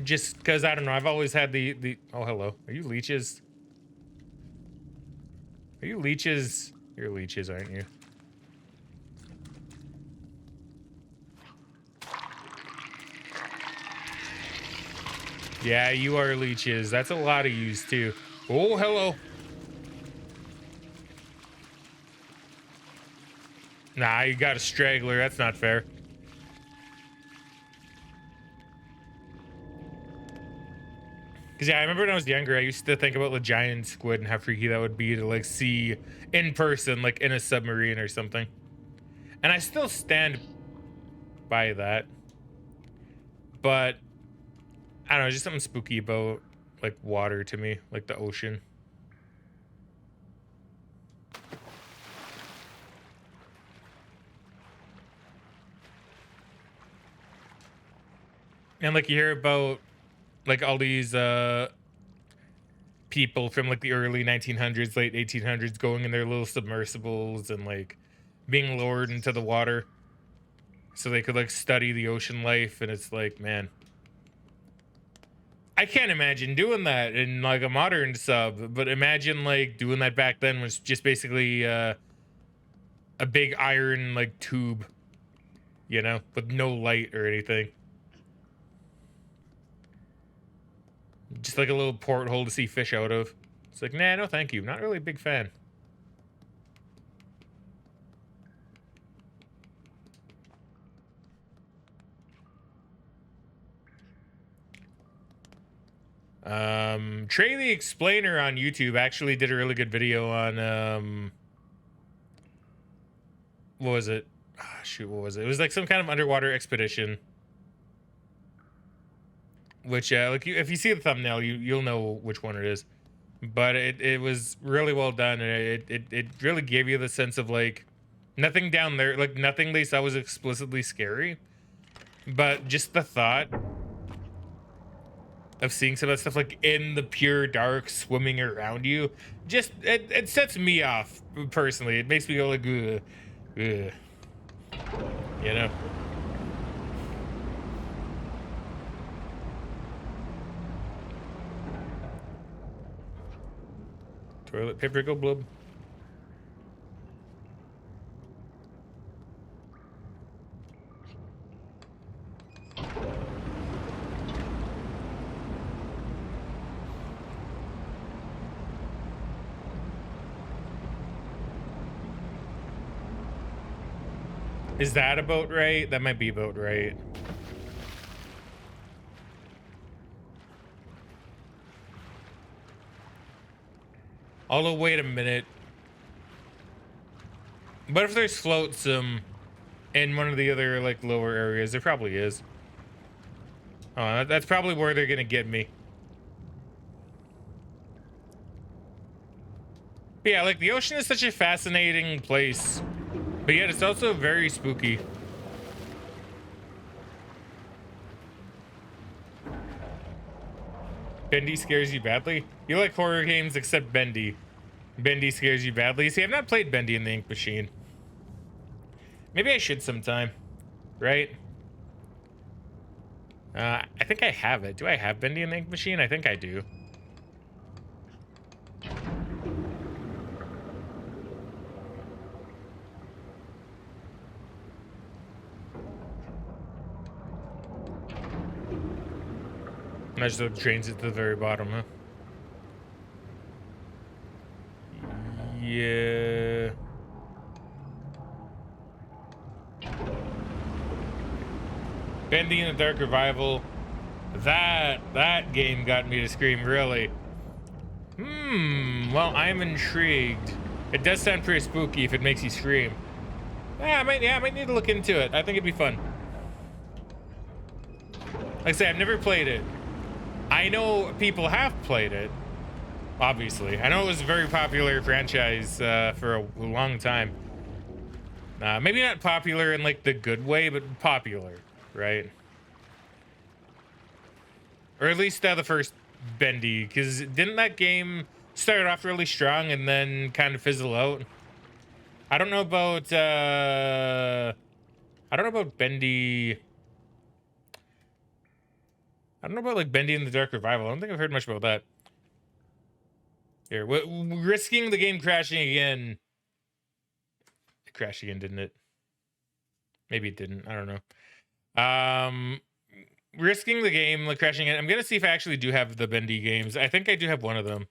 Just because I don't know, I've always had the oh, hello. Are you leeches? Are you leeches? You're leeches, aren't you? Yeah, you are leeches. That's a lot of use too. Oh, hello. Nah, you got a straggler. That's not fair. Because yeah, I remember when I was younger, I used to think about the giant squid and how freaky that would be to like see in person, like in a submarine or something. And I still stand by that. But I don't know, just something spooky about like water to me, like the ocean. And like you hear about like all these people from like the early 1900s, late 1800s going in their little submersibles and like being lowered into the water so they could like study the ocean life. And it's like, man, I can't imagine doing that in like a modern sub, but imagine like doing that back then was just basically a big iron like tube, you know, with no light or anything. Just like a little porthole to see fish out of. It's like, nah, no thank you. Not really a big fan. Trey the Explainer on YouTube actually did a really good video on what was it? Oh, shoot, what was it? It was like some kind of underwater expedition. Which like if you see the thumbnail, you'll know which one it is. But it was really well done, and it really gave you the sense of like nothing down there, like nothing they saw was explicitly scary, but just the thought of seeing some of that stuff like in the pure dark swimming around you, just it sets me off personally. It makes me go like, ugh, ugh, you know. Toilet paper go blub. Is that about right? That might be about right. Although, wait a minute. What if there's flotsam in one of the other, like, lower areas? There probably is. Oh, that's probably where they're gonna get me. But yeah, like, the ocean is such a fascinating place. But yet, it's also very spooky. Bendy scares you badly? You like horror games except Bendy. Bendy scares you badly? See, I've not played Bendy in the Ink Machine. Maybe I should sometime, right? I think I have it. Do I have Bendy in the Ink Machine? I think I do. And that just drains it to the very bottom, huh? Yeah. Bendy in the Dark Revival. That game got me to scream, really. Well, I'm intrigued. It does sound pretty spooky if it makes you scream. Yeah, I might need to look into it. I think it'd be fun. Like I say, I've never played it. I know people have played it. Obviously, I know it was a very popular franchise for a long time. Maybe not popular in like the good way, but popular, right? Or at least the first Bendy, because didn't that game start off really strong and then kind of fizzle out? I don't know about Bendy. I don't know about like Bendy in the Dark Revival. I don't think I've heard much about that. Here, risking the game crashing again. It crashed again, didn't it? Maybe it didn't. I don't know. Risking the game, like crashing it. I'm gonna see if I actually do have the Bendy games. I think I do have one of them.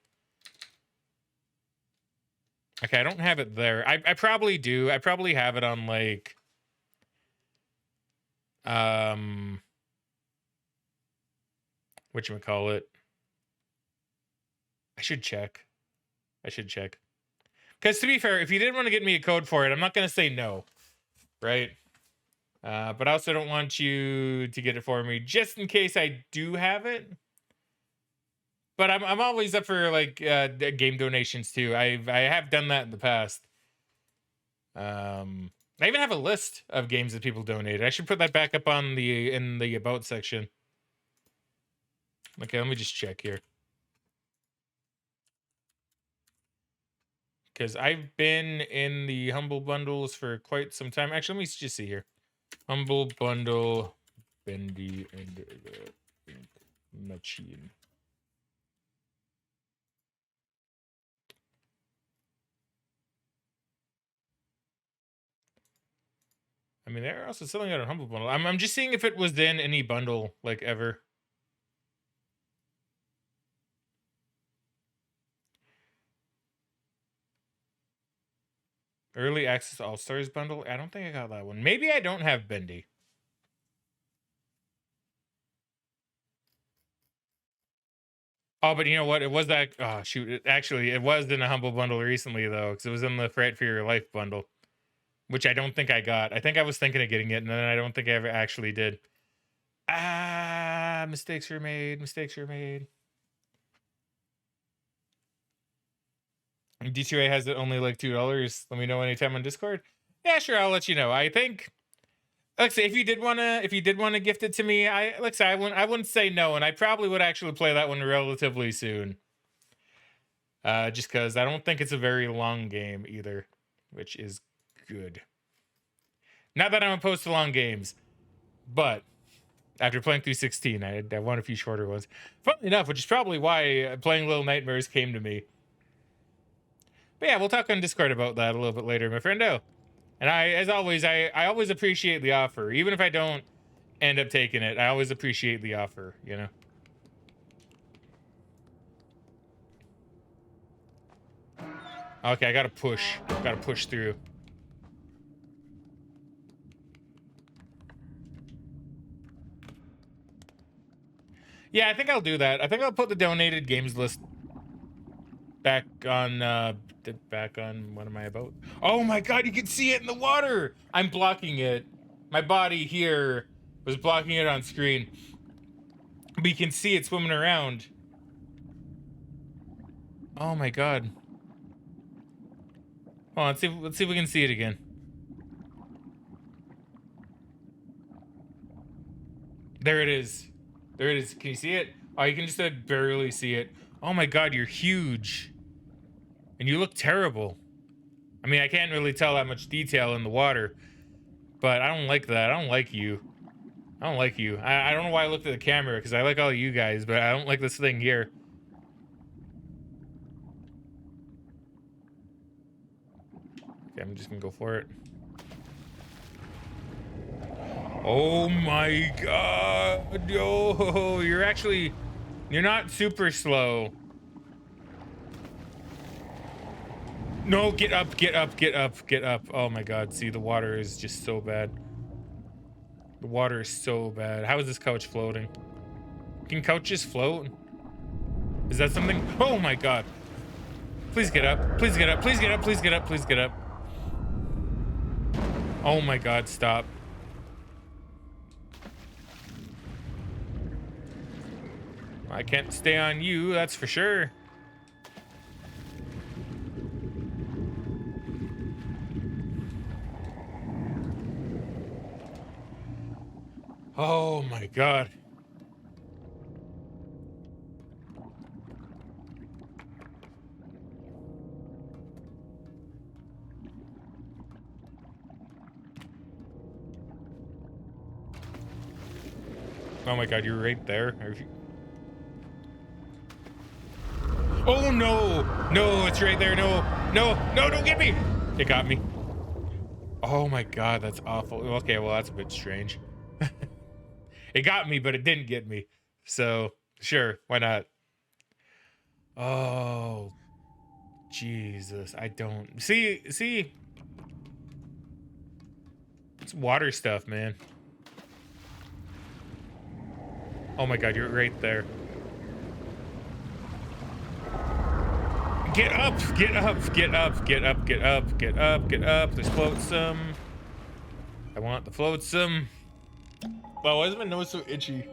Okay, I don't have it there. I probably do. I probably have it on like whatchamacallit. I should check. Because to be fair, if you didn't want to get me a code for it, I'm not gonna say no. Right? But I also don't want you to get it for me just in case I do have it. But I'm always up for like game donations too. I have done that in the past. I even have a list of games that people donated. I should put that back up on in the about section. Okay, let me just check here. Because I've been in the Humble Bundles for quite some time. Actually, let me just see here. Humble Bundle, Bendy, and Ink Machine. I mean, they're also selling it on Humble Bundle. I'm just seeing if it was in any bundle, like, ever. Early Access All-Stars bundle? I don't think I got that one. Maybe I don't have Bendy. Oh, but you know what? It was that. Oh, shoot. It was in a Humble Bundle recently, though, because it was in the Fight for Your Life bundle, which I don't think I got. I think I was thinking of getting it, and then I don't think I ever actually did. Mistakes were made. D2A has it only like $2. Let me know anytime on Discord. Yeah, sure, I'll let you know. I think, like I say, if you did wanna gift it to me, I wouldn't say no, and I probably would actually play that one relatively soon. Just because I don't think it's a very long game either, which is good. Not that I'm opposed to long games, but after playing through 16, I won a few shorter ones. Funnily enough, which is probably why playing Little Nightmares came to me. But yeah, we'll talk on Discord about that a little bit later, my friendo. And as always, I always appreciate the offer. Even if I don't end up taking it, I always appreciate the offer, you know? Okay, I gotta push. Gotta push through. Yeah, I think I'll do that. I think I'll put the donated games list. back on what am I about? Oh my god, you can see it in the water. I'm blocking it. My body here was blocking it on screen. But you can see it swimming around. Oh my god. Hold on, let's see if we can see it again. There it is. There it is. Can you see it? Oh, you can just barely see it. Oh my god, you're huge. And you look terrible. I mean, I can't really tell that much detail in the water, but I don't like that. I don't like you. I don't like you. I don't know why I looked at the camera, because I like all of you guys, but I don't like this thing here. Okay, I'm just gonna go for it. Oh my god. Yo, you're not super slow. No, get up, get up, get up, get up. Oh my god, see, the water is just so bad. The water is so bad. How is this couch floating? Can couches float? Is that something? Oh my god. Please get up. Please get up. Please get up. Please get up. Please get up. Oh my god, stop. I can't stay on you, that's for sure. Oh my god. Oh my god, you're right there. Oh no! No, it's right there. No, no, no, don't get me! It got me. Oh my god, that's awful. Okay, well, that's a bit strange. It got me, but it didn't get me. So, sure, why not? Oh, Jesus, I don't... See? It's water stuff, man. Oh my god, you're right there. Get up, get up, get up, get up, get up, get up, get up. There's floatsome. I want the floatsome. Wow, why is my nose so itchy?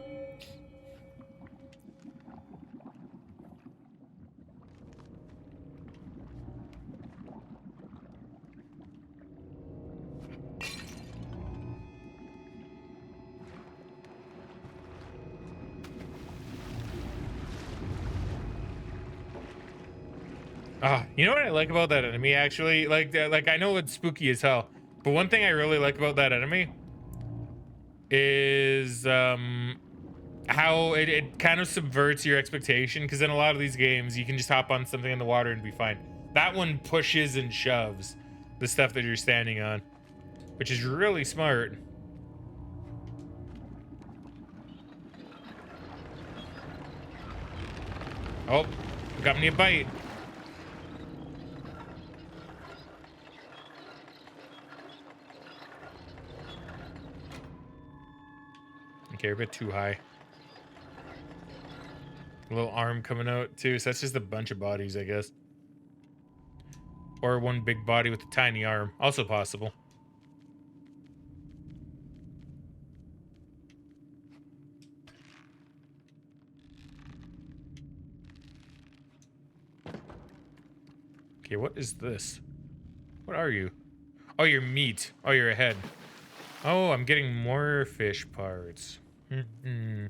You know what I like about that enemy, actually? Like I know it's spooky as hell, but one thing I really like about that enemy is how it kind of subverts your expectation, because in a lot of these games you can just hop on something in the water and be fine. That one pushes and shoves the stuff that you're standing on, which is really smart. Oh, got me a bite. Okay, we're a bit too high. A little arm coming out too, so that's just a bunch of bodies, I guess. Or one big body with a tiny arm, also possible. Okay, what is this? What are you? Oh, you're meat. Oh, you're a head. Oh, I'm getting more fish parts. Mm-hmm.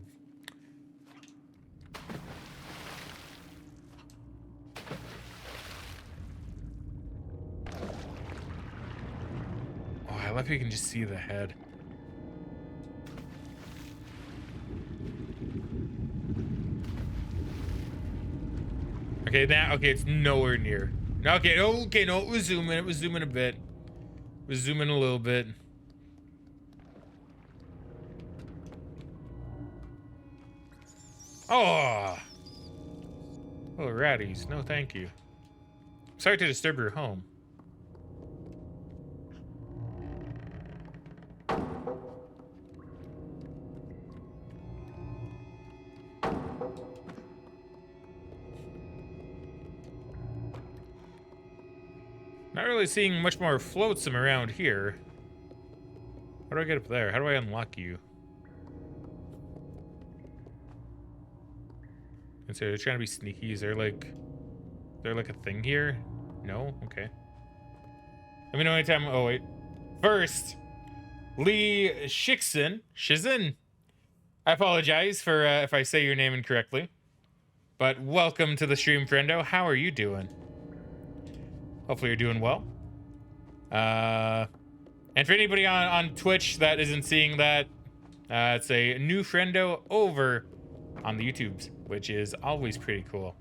Oh, I love how you can just see the head. Okay, okay, it's nowhere near. Okay, okay, no, it was zooming a bit. It was zooming a little bit. Oh! Oh, ratties. No, thank you. Sorry to disturb your home. Not really seeing much more floatsome around here. How do I get up there? How do I unlock you? And so they're trying to be sneaky. Is there like a thing here? No? Okay. Let me know anytime. Oh, wait. First, Lee Shizin. I apologize for if I say your name incorrectly. But welcome to the stream, friendo. How are you doing? Hopefully you're doing well. And for anybody on Twitch that isn't seeing that, it's a new friendo over on the YouTubes, which is always pretty cool.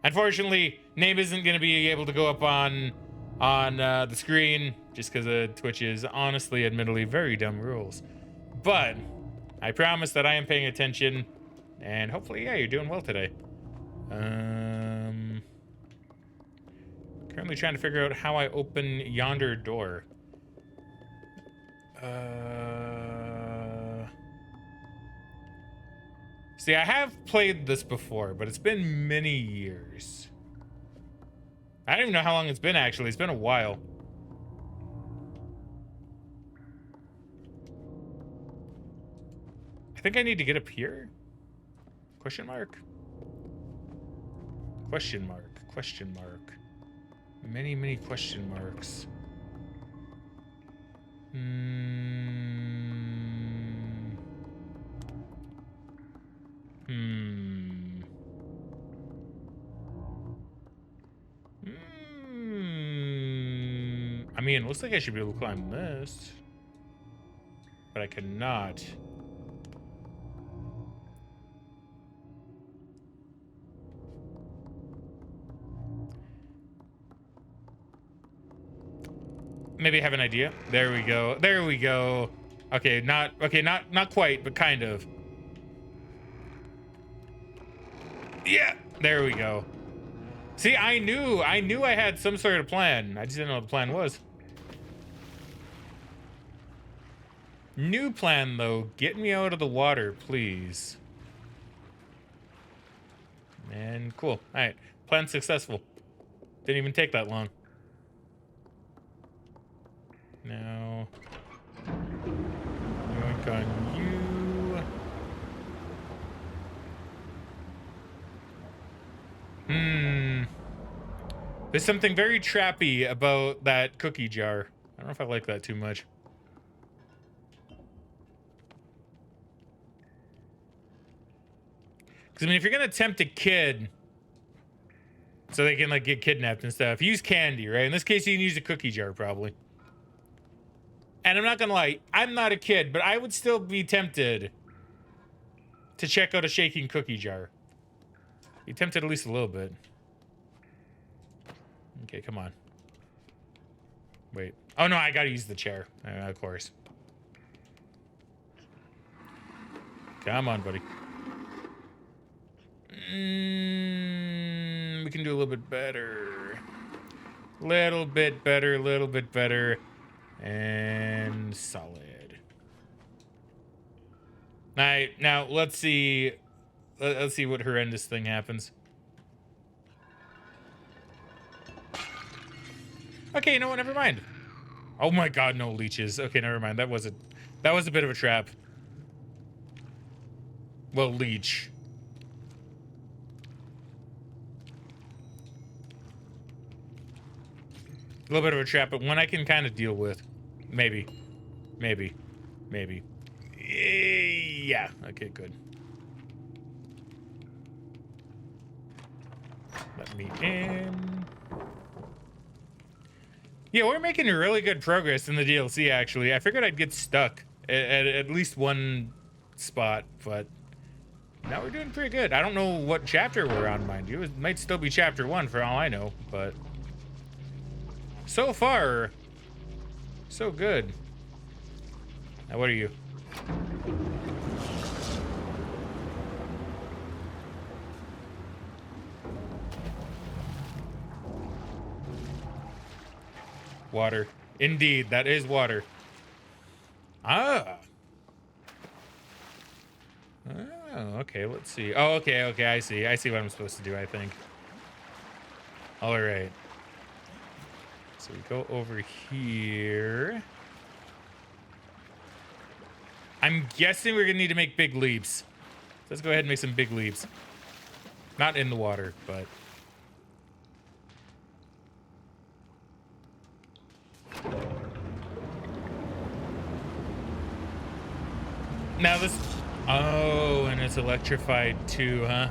Unfortunately, name isn't going to be able to go up on the screen just because of Twitch's honestly, admittedly, very dumb rules. But I promise that I am paying attention, and hopefully, yeah, you're doing well today. Currently trying to figure out how I open yonder door. See, I have played this before, but it's been many years. I don't even know how long it's been, actually. It's been a while. I think I need to get up here? Question mark? Question mark. Question mark. Many, many question marks. I mean, it looks like I should be able to climb this. But I cannot. Maybe I have an idea. There we go. There we go. Okay, not quite, but kind of. Yeah, there we go. See, I knew I had some sort of plan. I just didn't know what the plan was. New plan, though. Get me out of the water, please. And cool. All right. Plan successful. Didn't even take that long. Now, yoink on you. There's something very trappy about that cookie jar. I don't know if I like that too much. Because, I mean, if you're going to tempt a kid so they can, like, get kidnapped and stuff, use candy, right? In this case, you can use a cookie jar, probably. And I'm not going to lie, I'm not a kid, but I would still be tempted to check out a shaking cookie jar. Be tempted at least a little bit. Okay, come on. Wait. Oh, no, I got to use the chair, of course. Come on, buddy. We can do a little bit better. Little bit better, little bit better. And solid. All right, now let's see. Let's see what horrendous thing happens. Okay, you know what? Never mind. Oh my God, no leeches. Okay, never mind. That was a bit of a trap. Well, leech. A little bit of a trap, but one I can kind of deal with. Maybe. Maybe. Maybe. Yeah. Okay, good. Let me in. Yeah, we're making really good progress in the DLC, actually. I figured I'd get stuck at least one spot, but now we're doing pretty good. I don't know what chapter we're on, mind you. It might still be chapter 1 for all I know, but so far, so good. Now, what are you? Water. Indeed, that is water. Ah. Oh, okay, let's see. Oh, okay, I see what I'm supposed to do, I think. All right. So we go over here. I'm guessing we're gonna need to make big leaps. Let's go ahead and make some big leaps. Not in the water, but... Now this... Oh, and it's electrified too, huh?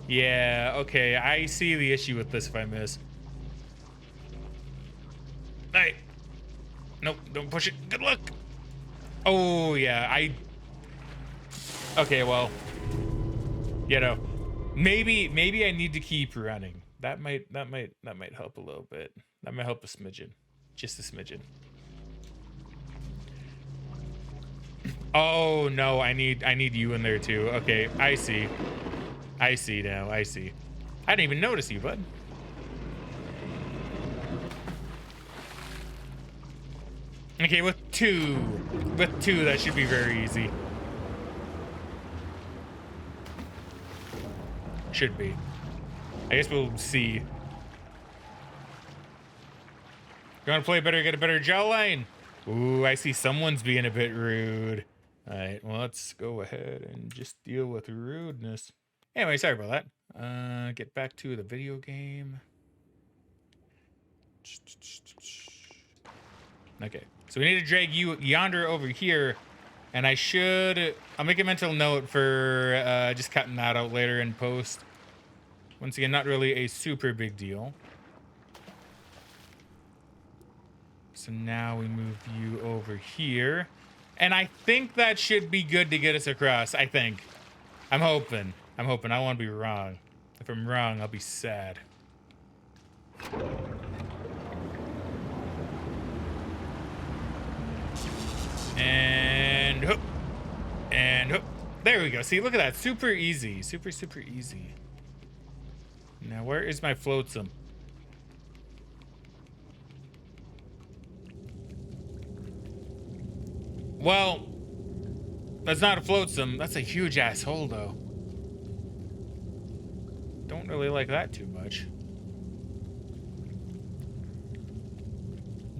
Yeah, okay. I see the issue with this if I miss. Hey! Nope, don't push it. Good luck! Oh, yeah, Okay, well... You know, maybe I need to keep running. That might help a little bit. That might help a smidgen. Just a smidgen. Oh no, I need you in there too. Okay, I see. I see now. I see. I didn't even notice you, bud. Okay, with two, that should be very easy. Should be. I guess we'll see. You want to play better, get a better jawline? Ooh, I see someone's being a bit rude. All right, well, let's go ahead and just deal with rudeness. Anyway, sorry about that. Get back to the video game. Okay, so we need to drag you yonder over here, and I'll make a mental note for just cutting that out later in post. Once again, not really a super big deal. So now we move you over here. And I think that should be good to get us across, I think. I'm hoping. I want to be wrong. If I'm wrong, I'll be sad. And hook. And hook. There we go. See, look at that. Super easy. Super easy. Now, where is my flotsam? Well, that's not a flotsam. That's a huge asshole, though. Don't really like that too much.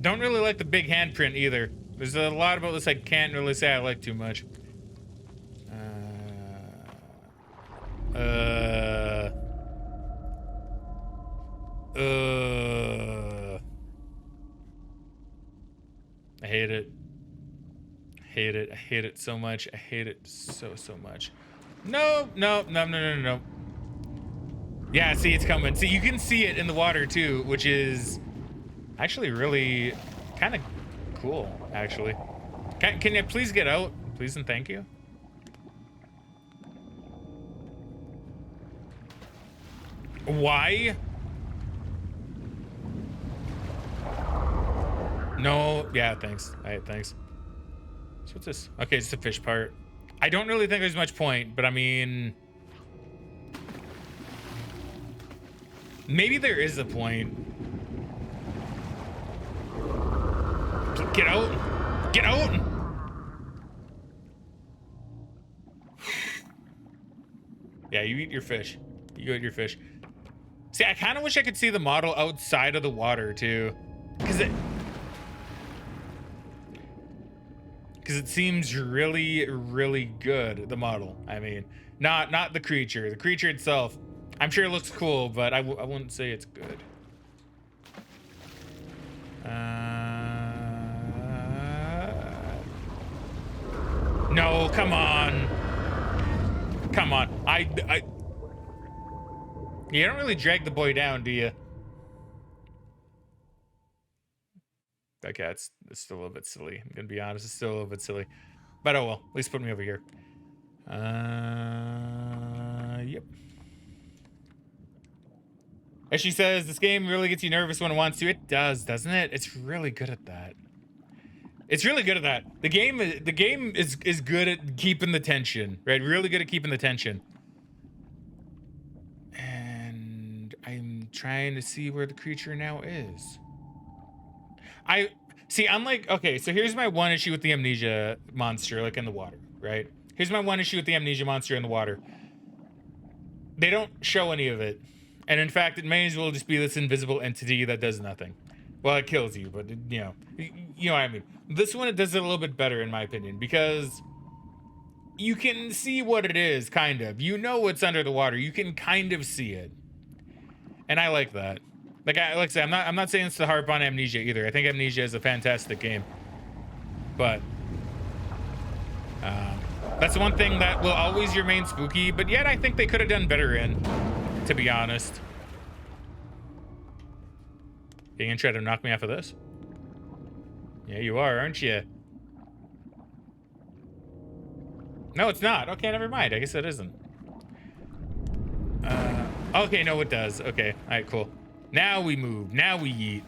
Don't really like the big handprint either. There's a lot about this I can't really say I like too much. I hate it. I hate it so much. I hate it so much. No. Yeah, see, it's coming. See, you can see it in the water too, which is actually really kind of cool, actually. Can you please get out? Please and thank you. Why? No, yeah, thanks. All right, thanks. So what's this? Okay, it's the fish part. I don't really think there's much point, but I mean... Maybe there is a point. Get out! Get out! Yeah, you eat your fish. You eat your fish. See, I kind of wish I could see the model outside of the water, too. Because it seems really good, the model. I mean, not the creature. The creature itself, I'm sure it looks cool, but I wouldn't say it's good. No, come on. Come on. You don't really drag the boy down, do you? Okay, it's still a little bit silly. I'm gonna be honest, it's still a little bit silly. But oh well, at least put me over here. Yep. As she says, this game really gets you nervous when it wants to. It does, doesn't it? It's really good at that. It's really good at that. The game is good at keeping the tension, right? Really good at keeping the tension. And I'm trying to see where the creature now is. Okay, so here's my one issue with the amnesia monster, like in the water, right? Here's my one issue with the amnesia monster in the water. They don't show any of it. And in fact, it may as well just be this invisible entity that does nothing. Well, it kills you, but you know, you know what I mean. This one, it does it a little bit better in my opinion, because you can see what it is, kind of. You know what's under the water. You can kind of see it, and I like that. Like I say, I'm not saying it's to harp on Amnesia either. I think Amnesia is a fantastic game, but that's the one thing that will always remain spooky. But yet, I think they could have done better in, to be honest. You gonna try to knock me off of this? Yeah, you are, aren't you? No, it's not. Okay, never mind. I guess it isn't. Okay, no, it does. Okay, all right, cool. Now we move. Now we yeet.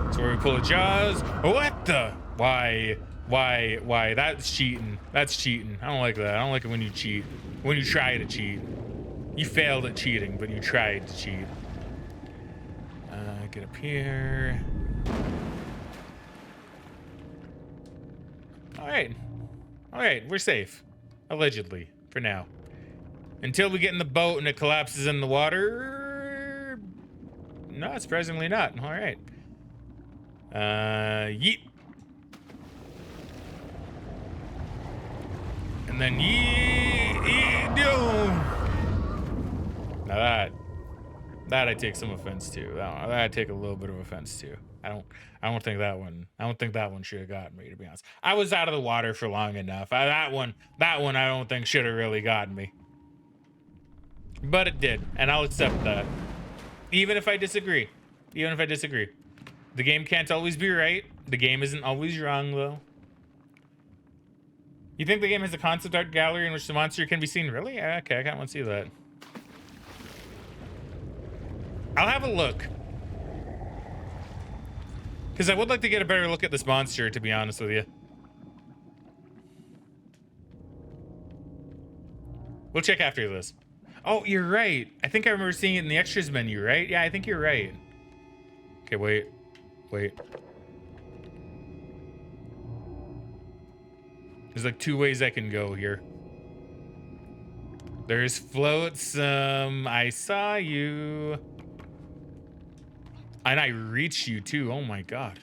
That's where we pull the jaws. What the? Why? Why? That's cheating. That's cheating. I don't like that. I don't like it when you cheat. When you try to cheat. You failed at cheating, but you tried to cheat. Get up here. All right, we're safe. Allegedly, for now. Until we get in the boat and it collapses in the water. No, surprisingly not. All right. Yeet. And then yeet. Now that I take some offense to. That I take a little bit of offense to. I don't think that one should have gotten me, to be honest. I was out of the water for long enough. That one I don't think should have really gotten me. But it did, and I'll accept that. Even if I disagree. The game can't always be right. The game isn't always wrong, though. You think the game has a concept art gallery in which the monster can be seen? Really? Okay, I kind of want to see that. I'll have a look. Because I would like to get a better look at this monster, to be honest with you. We'll check after this. Oh, you're right. I think I remember seeing it in the extras menu, right? Yeah, I think you're right. Okay, wait. There's like 2 ways I can go here. There's floatsome. I saw you. And I reached you too. Oh my god.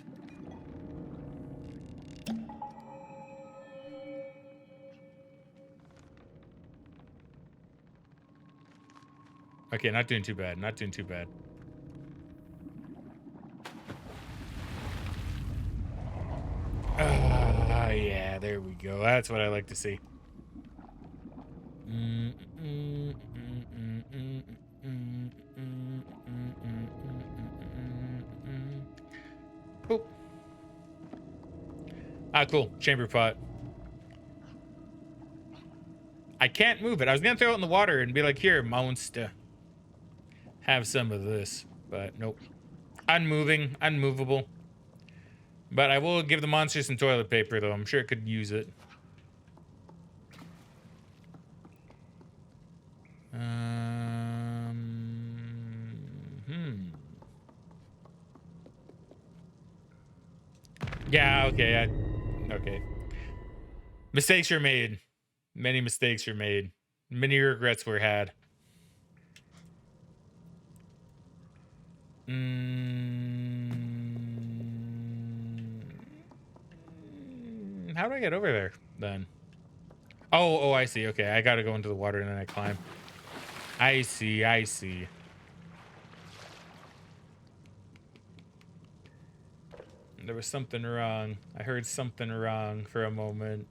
Okay, not doing too bad. Yeah, there we go. That's what I like to see. Boop. Ah, cool. Chamber pot. I can't move it. I was gonna throw it in the water and be like, here, monster. Have some of this. But nope. Unmoving. Unmovable. But I will give the monster some toilet paper, though. I'm sure it could use it. Yeah, okay. Okay. Mistakes were made. Many mistakes were made. Many regrets were had. How do I get over there, then? Oh, I see. Okay, I gotta go into the water and then I climb. I see. There was something wrong. I heard something wrong for a moment.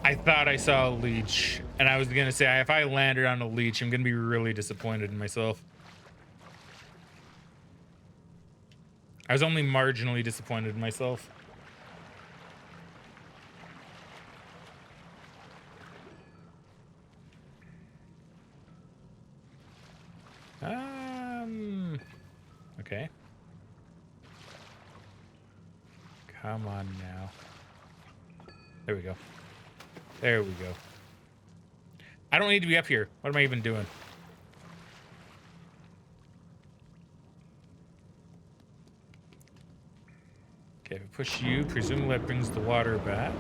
I thought I saw a leech, and I was gonna say, if I landed on a leech, I'm gonna be really disappointed in myself. I was only marginally disappointed in myself. Okay. Come on now. There we go. There we go. I don't need to be up here. What am I even doing? Okay, if I push you, presumably that brings the water back.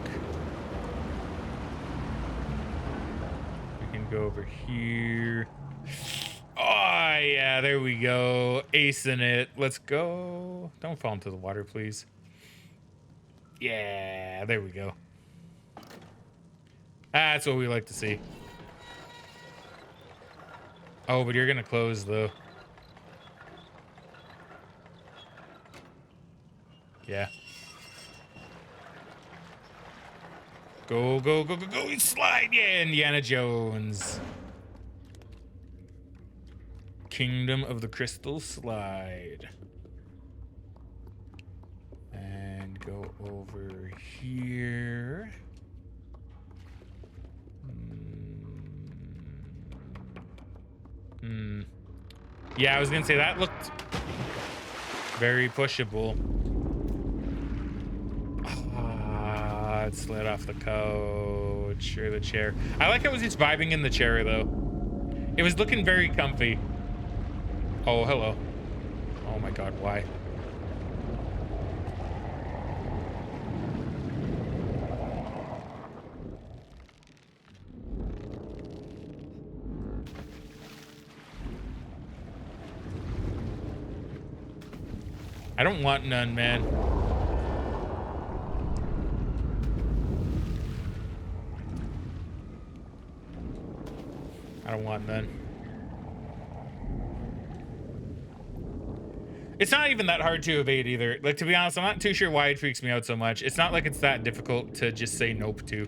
We can go over here. Oh, yeah, there we go. Acing it. Let's go. Don't fall into the water, please. Yeah, there we go. That's what we like to see. Oh, but you're gonna close, though. Yeah. Go, go, go, go, go. Slide. Yeah, Indiana Jones. Kingdom of the Crystal Slide. And go over here. Yeah, I was gonna say that looked very pushable. Ah, it slid off the couch or the chair. I like how it was just vibing in the chair, though. It was looking very comfy. Oh, hello. Oh my god, why? I don't want none, man. I don't want none. It's not even that hard to evade either. Like, to be honest, I'm not too sure why it freaks me out so much. It's not like it's that difficult to just say nope to.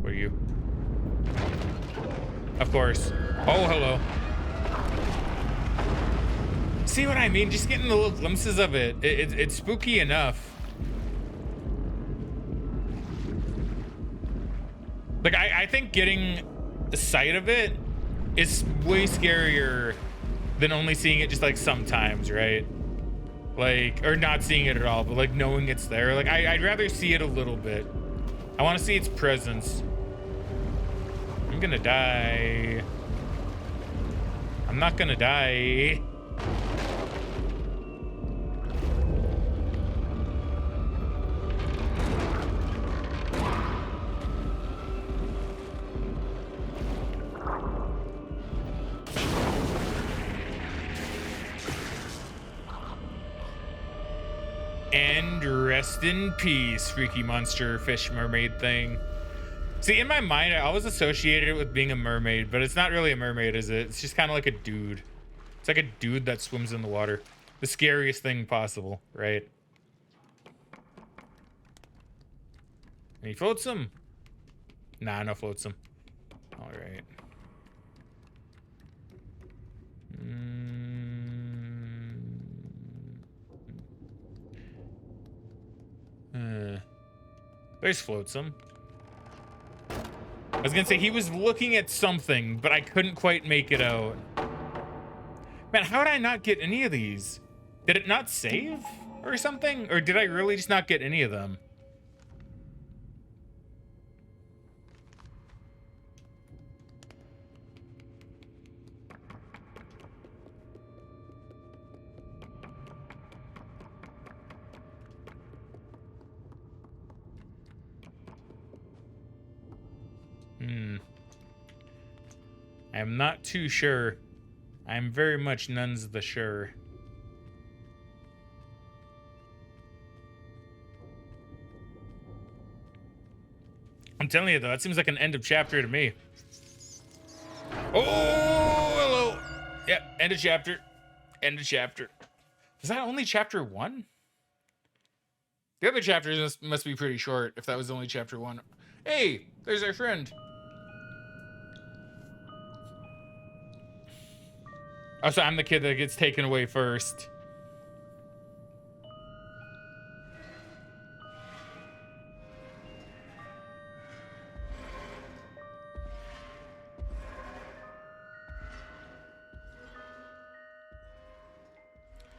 Where are you? Of course. Oh, hello. See what I mean? Just getting the little glimpses of it. It's spooky enough. Like, I think getting the sight of it is way scarier than only seeing it just like sometimes, right? Like, or not seeing it at all, but like knowing it's there. Like, I'd rather see it a little bit. I want to see its presence. I'm gonna die. I'm not gonna die. And rest in peace, freaky monster fish mermaid thing. See, in my mind, I always associated it with being a mermaid, but it's not really a mermaid, is it? It's just kind of like a dude. It's like a dude that swims in the water. The scariest thing possible, right? And he floats him. Nah, no floats him. All right. There's flotsam. I was gonna say he was looking at something, but I couldn't quite make it out. Man, how did I not get any of these? Did it not save or something? Or did I really just not get any of them? I'm not too sure. I'm very much none's the sure. I'm telling you though, that seems like an end of chapter to me. Oh, hello. Yep, end of chapter. End of chapter. Is that only chapter 1? The other chapters must be pretty short if that was only chapter 1. Hey, there's our friend. Oh, so I'm the kid that gets taken away first.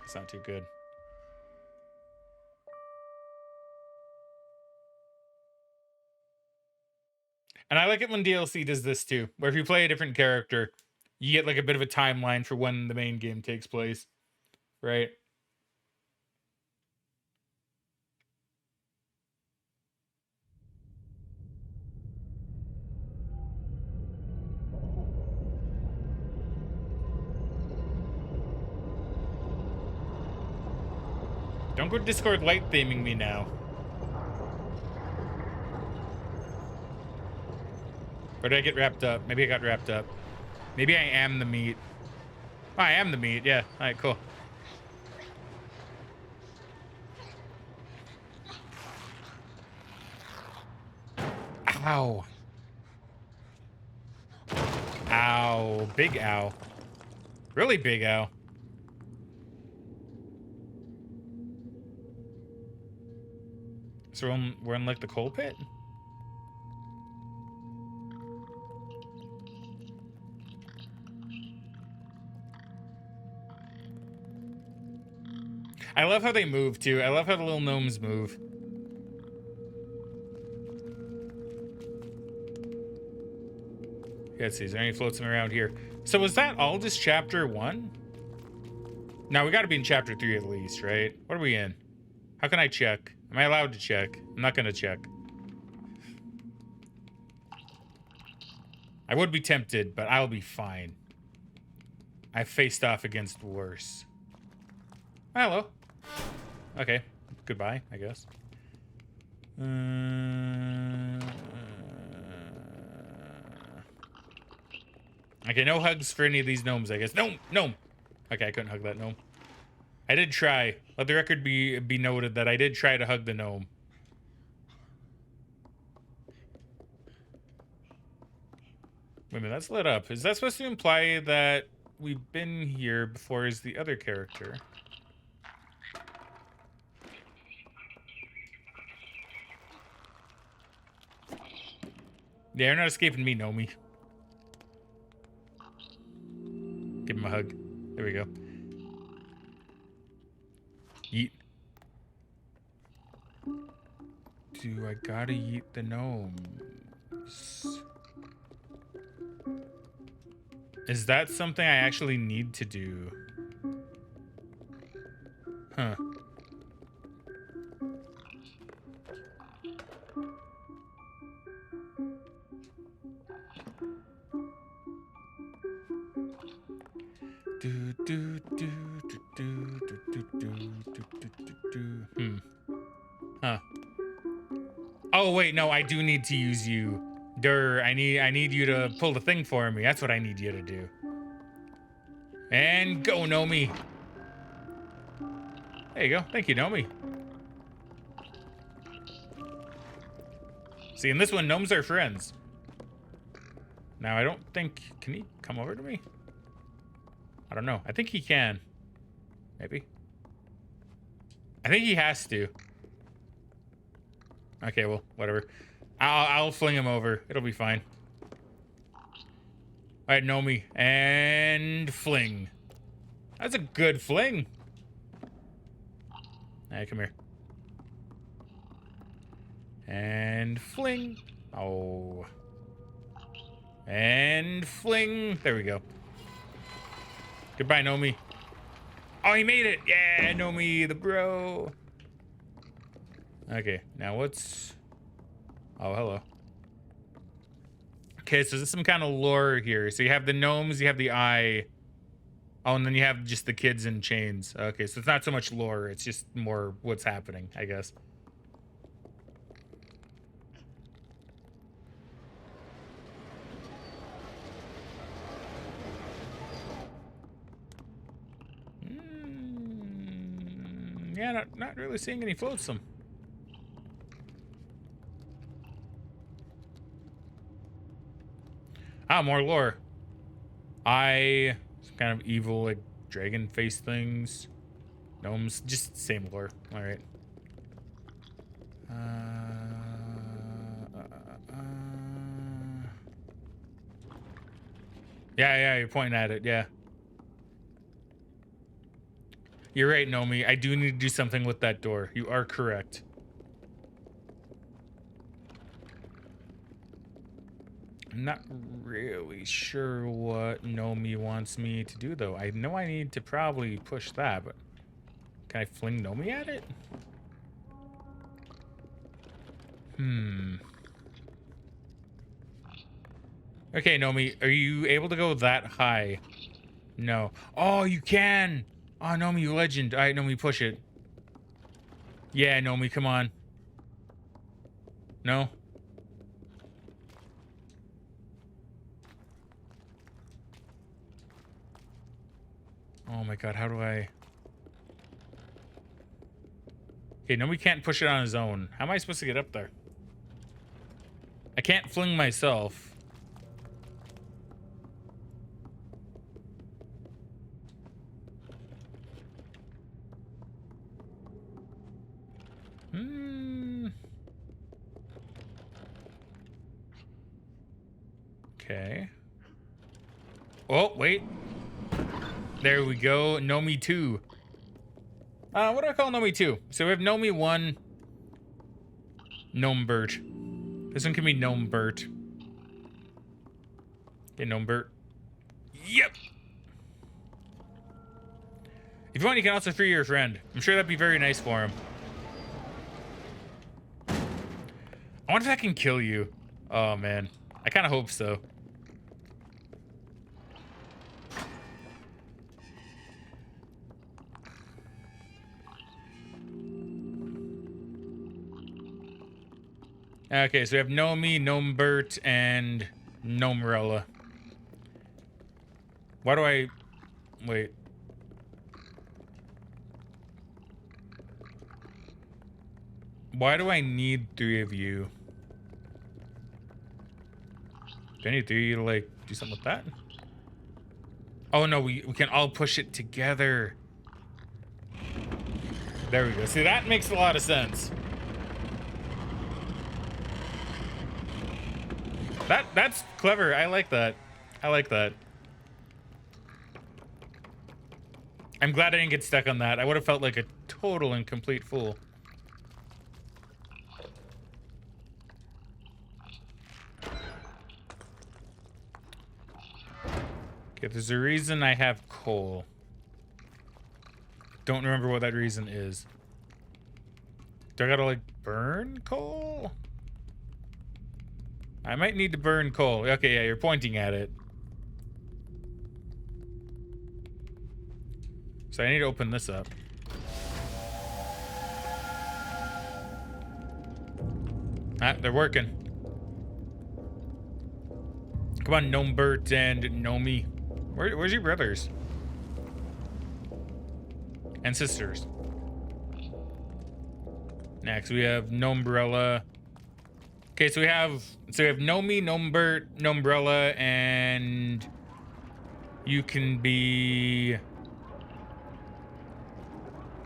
It's not too good. And I like it when DLC does this too, where if you play a different character, you get like a bit of a timeline for when the main game takes place, right? Don't go Discord light theming me now. Or did I get wrapped up? Maybe I got wrapped up. Maybe I am the meat. Oh, I am the meat, yeah. Alright, cool. Ow. Ow. Big ow. Really big ow. So we're in like the coal pit? I love how they move too. I love how the little gnomes move. Let's see, is there any floatsing around here? So was that all just chapter 1? No, we gotta be in chapter 3 at least, right? What are we in? How can I check? Am I allowed to check? I'm not gonna check. I would be tempted, but I'll be fine. I faced off against worse. Hello. Okay. Goodbye, I guess. Okay, no hugs for any of these gnomes, I guess. Gnome! Gnome! Okay, I couldn't hug that gnome. I did try. Let the record be noted that I did try to hug the gnome. Wait a minute, that's lit up. Is that supposed to imply that we've been here before as the other character? Yeah, you're not escaping me, Nomi. Give him a hug. There we go. Yeet. Do I gotta yeet the gnomes? Is that something I actually need to do? Huh. Huh. Oh wait, no, I do need to use you. I need you to pull the thing for me. That's what I need you to do. And go, Nomi. There you go. Thank you, Nomi. See, in this one, gnomes are friends. Now, I don't think... Can he come over to me? I don't know. I think he can. Maybe. I think he has to. Okay, well, whatever. I'll fling him over. It'll be fine. All right, Nomi. And fling. That's a good fling. All right, come here. And fling. Oh. And fling. There we go. Goodbye, Nomi. Oh, he made it. Yeah, Nomi, the bro. Okay, now what's... Oh, hello. Okay, so there's some kind of lore here. So you have the gnomes, you have the eye. Oh, and then you have just the kids in chains. Okay, so it's not so much lore. It's just more what's happening, I guess. Yeah, not really seeing any floatsome. Ah, more lore. Some kind of evil, like, dragon face things. Gnomes, just same lore. All right. Yeah, you're pointing at it, yeah. You're right, Nomi. I do need to do something with that door. You are correct. I'm not really sure what Nomi wants me to do, though. I know I need to probably push that, but can I fling Nomi at it? Okay, Nomi, are you able to go that high? No. Oh, you can! Oh, Nomi, you legend. All right, Nomi, push it. Yeah, Nomi, come on. No? Oh my god, how do I... Okay, Nomi can't push it on his own. How am I supposed to get up there? I can't fling myself. Okay. Oh, wait. There we go. Nomi 2. What do I call Nomi 2? So we have Nomi 1. Gnomebert. This one can be Gnomebert. Okay, Gnomebert. Yep. If you want, you can also free your friend. I'm sure that'd be very nice for him. I wonder if that can kill you. Oh, man. I kind of hope so. Okay, so we have Nomi, Gnomebert, and Gnomerella. Why do I... Wait. Why do I need 3 of you? Do I need 3 to, like, do something with that? Oh, no, we can all push it together. There we go. See, that makes a lot of sense. That's clever. I like that. I like that. I'm glad I didn't get stuck on that. I would have felt like a total and complete fool. Okay, there's a reason I have coal. Don't remember what that reason is. Do I gotta, like, burn coal? I might need to burn coal. Okay, yeah, you're pointing at it. So I need to open this up. Ah, they're working. Come on, Gnomebert and Nomi. Where's your brothers? And sisters. Next, we have Gnomerella. Okay, so we have Nomi, Gnomebert, Gnomerella, and you can be...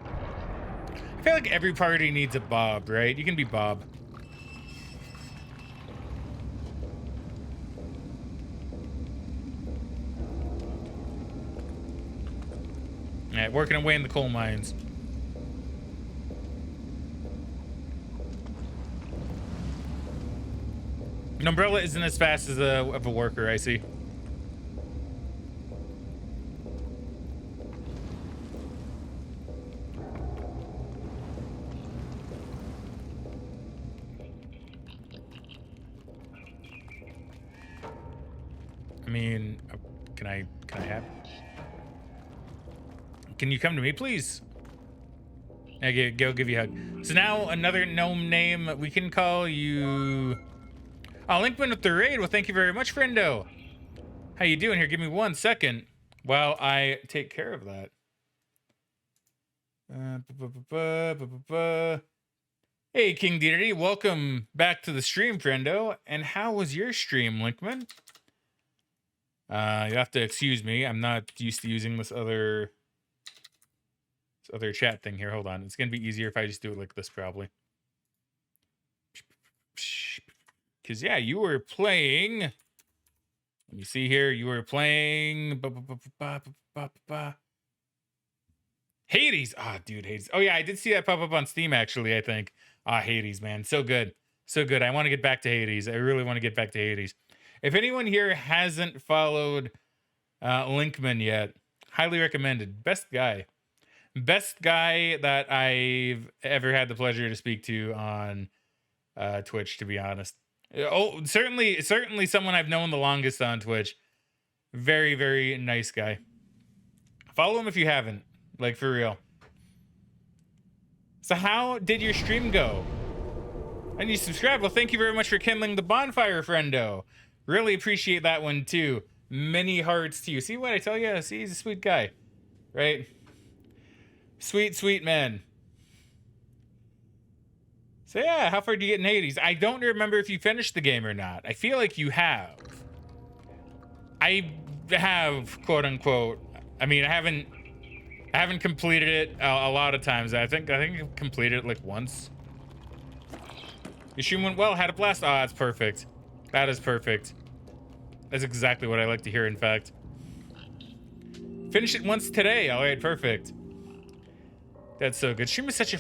I feel like every party needs a Bob, right? You can be Bob. Alright, working away in the coal mines. An umbrella isn't as fast as of a worker, I see. I mean, can I have... Can you come to me, please? Okay, go give you a hug. So now another gnome name. We can call you... Oh, Linkman with the raid. Well, thank you very much, friendo. How you doing here? Give me 1 second while I take care of that. Hey, King Deity. Welcome back to the stream, friendo. And how was your stream, Linkman? You have to excuse me. I'm not used to using this other chat thing here. Hold on. It's going to be easier if I just do it like this, probably. Because, yeah, you were playing... Let me see here. You were playing... Hades. Ah, dude, Hades. Oh yeah, I did see that pop up on Steam actually, I think. Ah, Hades, man. So good. So good. I want to get back to Hades. I really want to get back to Hades. If anyone here hasn't followed Linkman yet, highly recommended. Best guy. Best guy that I've ever had the pleasure to speak to on Twitch, to be honest. Oh, certainly someone I've known the longest on Twitch. Very, very nice guy. Follow him if you haven't, like for real. So, how did your stream go? And you subscribe. Well, thank you very much for kindling the bonfire, friendo. Really appreciate that one too. Many hearts to you. See what I tell you? See, he's a sweet guy, right? Sweet, sweet man. So yeah, how far did you get in Hades? I don't remember if you finished the game or not. I feel like you have. I have, quote unquote. I mean, I haven't completed it a lot of times. I think I've completed it like once. Your stream went well. Had a blast. Oh, that's perfect. That is perfect. That's exactly what I like to hear. In fact, finish it once today. All right, perfect. That's so good. Stream is such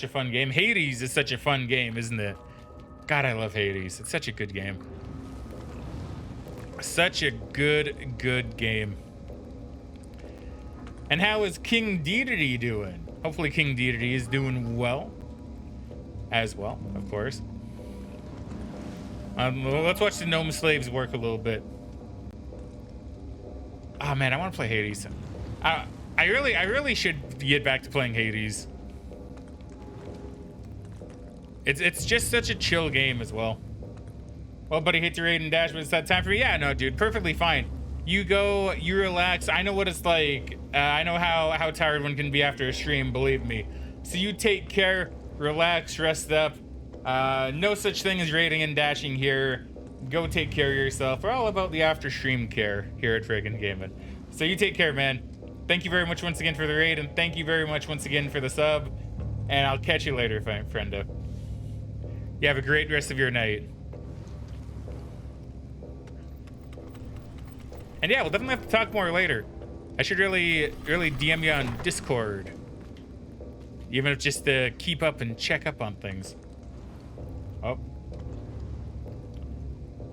a fun game. Hades is such a fun game, isn't it? God, I love Hades. It's such a good game. Such a good game. And how is King Dedede doing? Hopefully King Dedede is doing well. As well, of course. Let's watch the gnome slaves work a little bit. Oh man, I want to play Hades. I really should get back to playing Hades. It's just such a chill game as well. Well, buddy, hit your raid and dash, but it's that time for me. Yeah, no, dude, perfectly fine. You go, you relax. I know what it's like. I know how tired one can be after a stream, believe me. So you take care, relax, rest up. No such thing as raiding and dashing here. Go take care of yourself. We're all about the after stream care here at Fraggin Gamin. So you take care, man. Thank you very much once again for the raid, and thank you very much once again for the sub. And I'll catch you later, friendo. You have a great rest of your night. And yeah, we'll definitely have to talk more later. I should really DM you on Discord. Even if just to keep up and check up on things. Oh.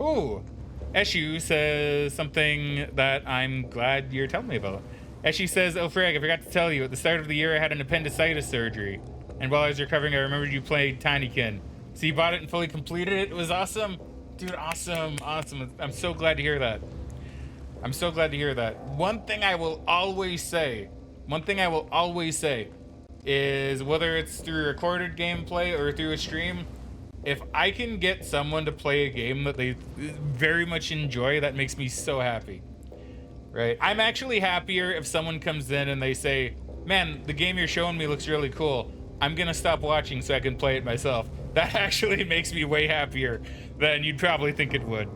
Ooh. Eshu says something that I'm glad you're telling me about. Eshu says, oh Frag, I forgot to tell you, at the start of the year I had an appendicitis surgery. And while I was recovering, I remembered you played Tinykin. So you bought it and fully completed it? It was awesome. Dude, awesome. I'm so glad to hear that. I'm so glad to hear that. One thing I will always say is whether it's through recorded gameplay or through a stream, if I can get someone to play a game that they very much enjoy, that makes me so happy. Right? I'm actually happier if someone comes in and they say, man, the game you're showing me looks really cool. I'm gonna stop watching so I can play it myself. That actually makes me way happier than you'd probably think it would.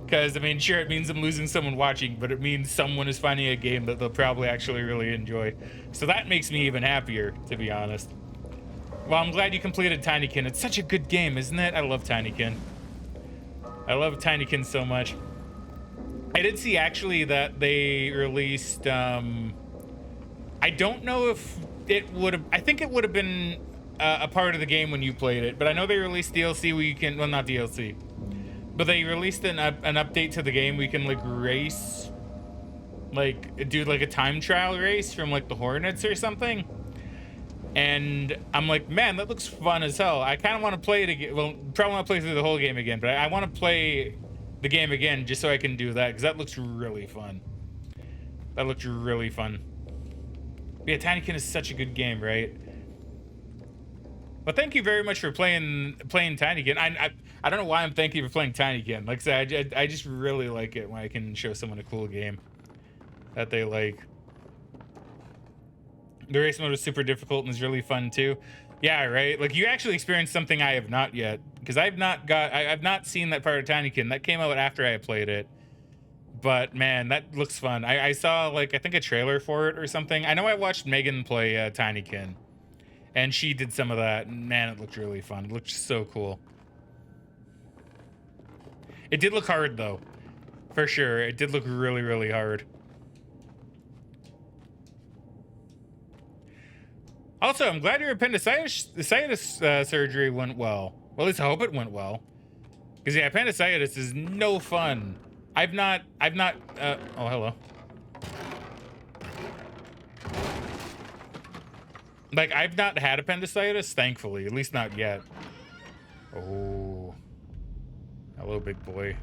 Because, I mean, sure, it means I'm losing someone watching, but it means someone is finding a game that they'll probably actually really enjoy. So that makes me even happier, to be honest. Well, I'm glad you completed Tinykin. It's such a good game, isn't it? I love Tinykin. I love Tinykin so much. I did see, actually, that they released, I don't know if it would have... I think it would have been a part of the game when you played it, but I know they released DLC where you can... Well, not DLC. But they released an update to the game. We can like race, like do like a time trial race from like the Hornets or something. And I'm like, man, that looks fun as hell. I kind of want to play it again. Well, probably want to play through the whole game again, but I want to play the game again just so I can do that because that looks really fun. That looked really fun. But yeah, Tinykin is such a good game, right? But thank you very much for playing Tinykin. I don't know why I'm thanking you for playing Tinykin. Like I said, I just really like it when I can show someone a cool game that they like. The race mode is super difficult and is really fun too. Yeah, right. Like you actually experienced something I have not yet because I've not seen that part of Tinykin. That came out after I played it. But man, that looks fun. I saw like I think a trailer for it or something. I know I watched Megan play Tinykin. And she did some of that, and man, it looked really fun. It looked so cool. It did look hard, though. For sure. It did look really, really hard. Also, I'm glad your appendicitis surgery went well. Well, at least I hope it went well. Because yeah, appendicitis is no fun. I've not, oh, hello. Like, I've not had appendicitis, thankfully, at least not yet. Oh, hello, big boy.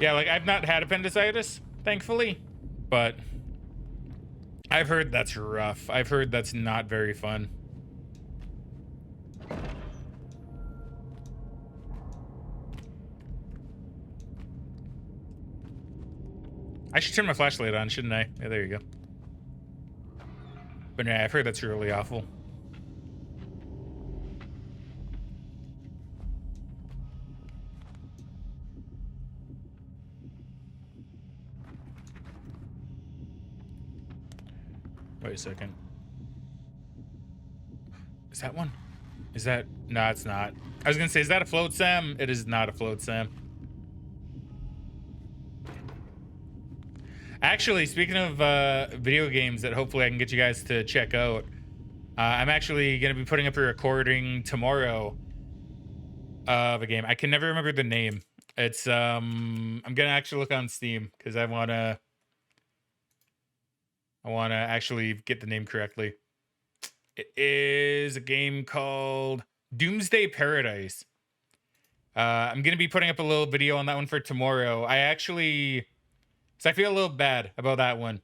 Yeah, like, I've not had appendicitis, thankfully, but I've heard that's rough. I've heard that's not very fun. I should turn my flashlight on, shouldn't I? Yeah, there you go. But yeah, I've heard that's really awful. Wait a second. Is that one? Is that? No, it's not. I was gonna say, is that a float sim? It is not a float sim. Actually, speaking of video games that hopefully I can get you guys to check out, I'm actually gonna be putting up a recording tomorrow of a game. I can never remember the name. It's I'm gonna actually look on Steam because I wanna actually get the name correctly. It is a game called Doomsday Paradise. I'm gonna be putting up a little video on that one for tomorrow. So I feel a little bad about that one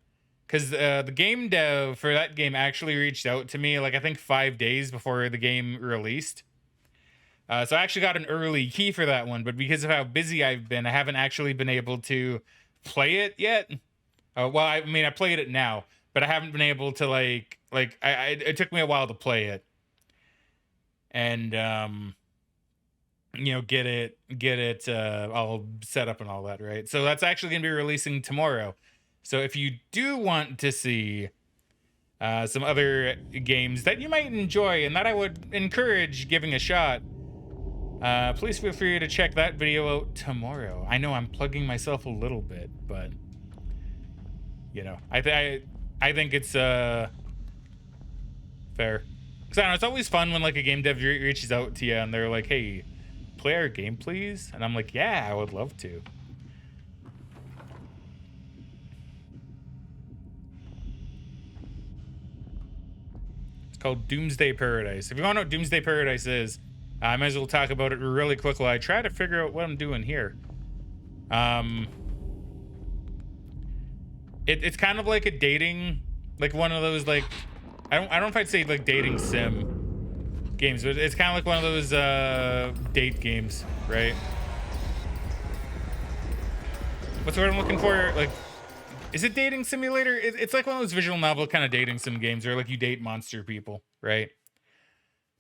because the game dev for that game actually reached out to me like I think 5 days before the game released. So I actually got an early key for that one, but because of how busy I've been, I haven't actually been able to play it yet. Well, I mean, I played it now, but I haven't been able to it took me a while to play it, and get it all set up and all that, right? So that's actually gonna be releasing tomorrow. So if you do want to see some other games that you might enjoy and that I would encourage giving a shot, please feel free to check that video out tomorrow. I know I'm plugging myself a little bit, but I think it's fair. Because I don't know, it's always fun when like a game dev reaches out to you and they're like, "Hey, play our game, please." And I'm like, "Yeah, I would love to." It's called Doomsday Paradise. If you want to know what Doomsday Paradise is, I might as well talk about it really quick while I try to figure out what I'm doing here. It's kind of like a dating, like one of those like, I don't know if I'd say like dating sim games, but it's kind of like one of those date games, right? What's the word I'm looking for? Like, is it dating simulator? It's like one of those visual novel kind of dating sim games where like you date monster people, right?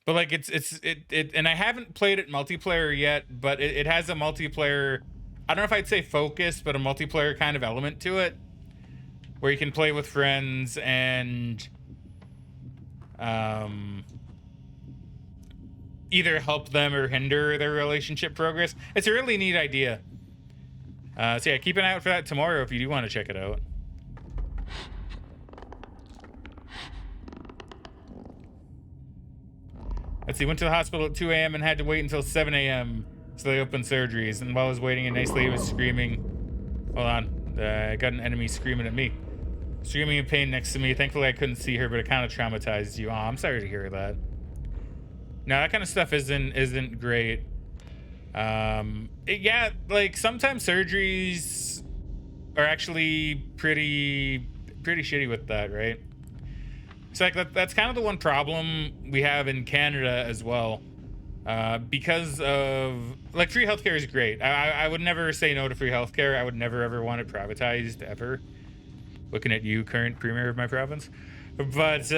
But like it and I haven't played it multiplayer yet, but it has a multiplayer, I don't know if I'd say focus, but a multiplayer kind of element to it where you can play with friends and either help them or hinder their relationship progress. It's a really neat idea. So yeah, keep an eye out for that tomorrow if you do want to check it out. Let's see, went to the hospital at 2 a.m. and had to wait until 7 a.m. so they opened surgeries. And while I was waiting, a nice lady was screaming. Hold on. I got an enemy screaming at me. Screaming in pain next to me. Thankfully, I couldn't see her, but it kind of traumatized you. Oh, I'm sorry to hear that. No, that kind of stuff isn't great. Yeah, like sometimes surgeries are actually pretty shitty with that, right? It's like that's kind of the one problem we have in Canada as well, because of like free healthcare is great. I would never say no to free healthcare. I would never ever want it privatized ever. Looking at you, current premier of my province, but it's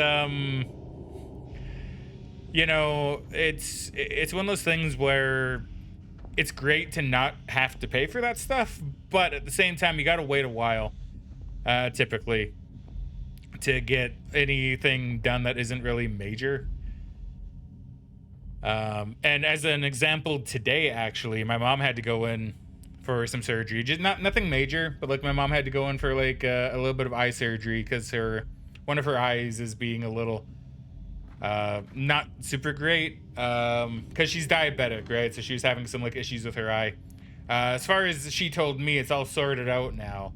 one of those things where it's great to not have to pay for that stuff, but at the same time, you got to wait a while, typically, to get anything done that isn't really major. And as an example, today, actually, my mom had to go in for some surgery. Just nothing major, but like my mom had to go in for like a little bit of eye surgery because one of her eyes is being a little not super great because she's diabetic, right? So she was having some like issues with her eye. As far as she told me, it's all sorted out now,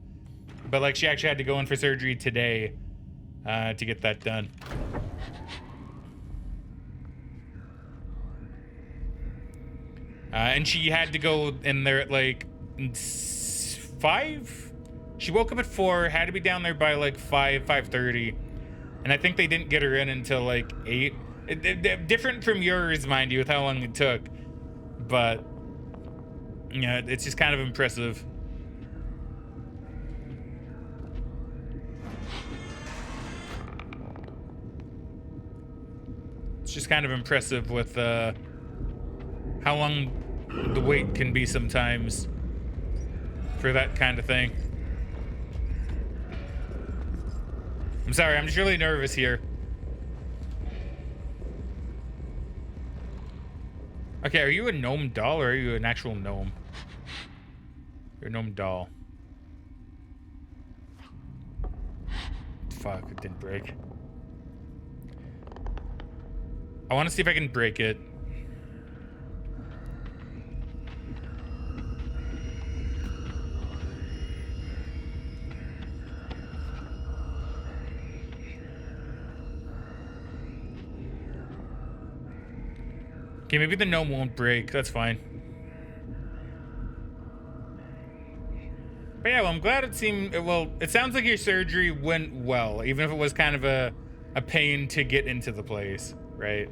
but like she actually had to go in for surgery today to get that done. And she had to go in there at like 5. She woke up at 4, had to be down there by like 5:30, and I think they didn't get her in until like 8. Different from yours, mind you, with how long it took, but yeah, it's just kind of impressive. It's just kind of impressive with how long the wait can be sometimes for that kind of thing. I'm sorry, I'm just really nervous here. Okay, are you a gnome doll or are you an actual gnome? You're a gnome doll. Fuck, it didn't break. I want to see if I can break it. Okay, maybe the gnome won't break. That's fine. But yeah, well, I'm glad it seemed... Well, it sounds like your surgery went well, even if it was kind of a pain to get into the place, right?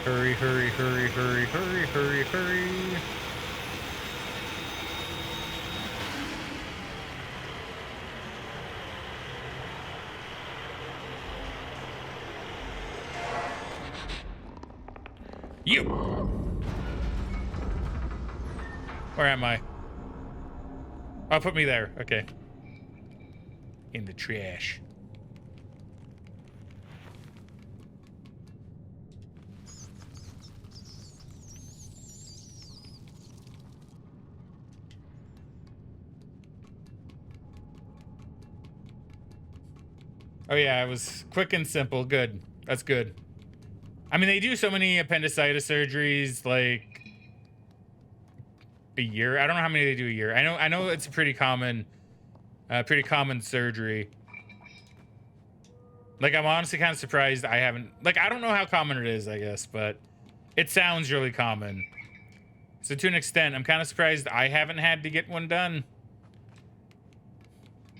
Hurry, hurry, hurry, hurry, hurry, hurry, hurry. You! Where am I? Oh, put me there. Okay. In the trash. Oh yeah, it was quick and simple. Good. That's good. I mean, they do so many appendicitis surgeries, like a year. I don't know how many they do a year. I know it's a pretty common surgery. Like, I'm honestly kind of surprised I haven't, like, I don't know how common it is, I guess, but it sounds really common. So to an extent, I'm kind of surprised I haven't had to get one done.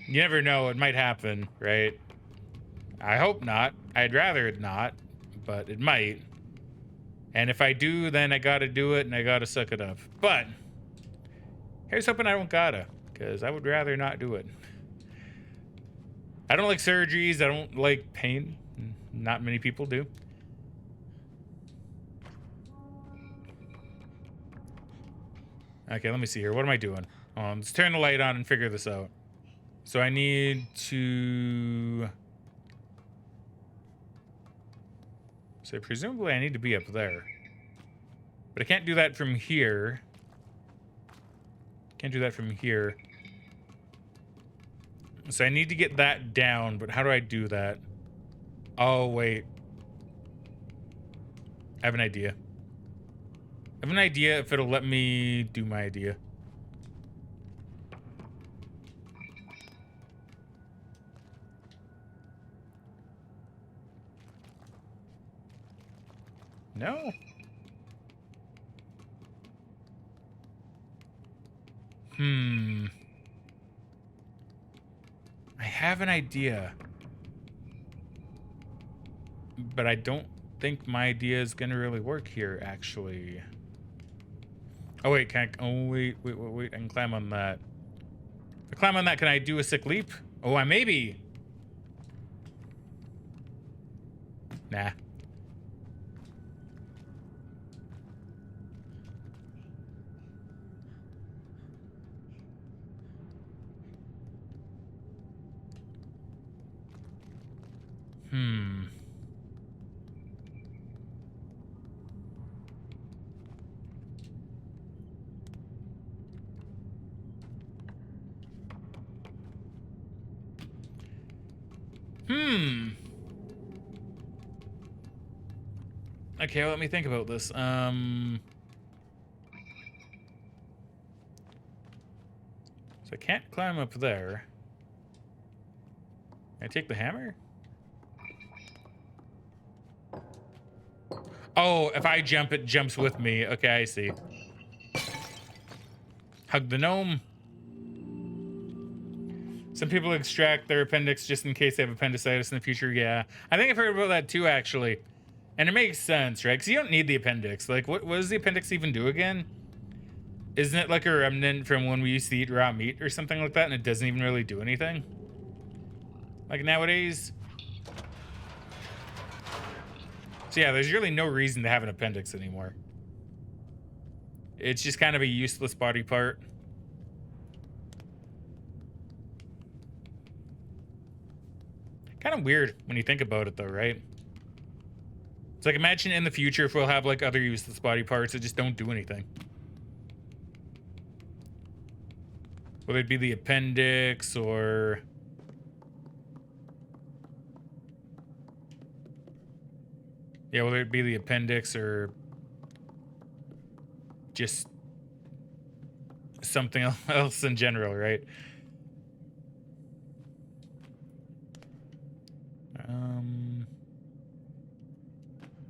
You never know, it might happen, right? I hope not. I'd rather it not, but it might. And if I do, then I gotta do it and I gotta suck it up. But here's hoping I don't gotta, because I would rather not do it. I don't like surgeries. I don't like pain. Not many people do. Okay, let me see here. What am I doing? Let's turn the light on and figure this out. So I need to... So presumably I need to be up there. But I can't do that from here. Can't do that from here. So I need to get that down, but how do I do that? Oh, wait. I have an idea. I have an idea if it'll let me do my idea. No. I have an idea. But I don't think my idea is gonna really work here, actually. Oh, wait, can I... Oh, wait. I can climb on that. If I climb on that, can I do a sick leap? Oh, I maybe. Nah. Hmm. Hmm. Okay, let me think about this. So I can't climb up there. Can I take the hammer? Oh, if I jump, it jumps with me. Okay, I see. Hug the gnome. Some people extract their appendix just in case they have appendicitis in the future. Yeah, I think I've heard about that too, actually. And it makes sense, right? Because you don't need the appendix. Like, what does the appendix even do again? Isn't it like a remnant from when we used to eat raw meat or something like that, and it doesn't even really do anything? Like nowadays? So yeah, there's really no reason to have an appendix anymore. It's just kind of a useless body part. Kind of weird when you think about it though, right? It's like, imagine in the future if we'll have like other useless body parts that just don't do anything. Whether it be the appendix or... Yeah, whether it be the appendix or just something else in general, right?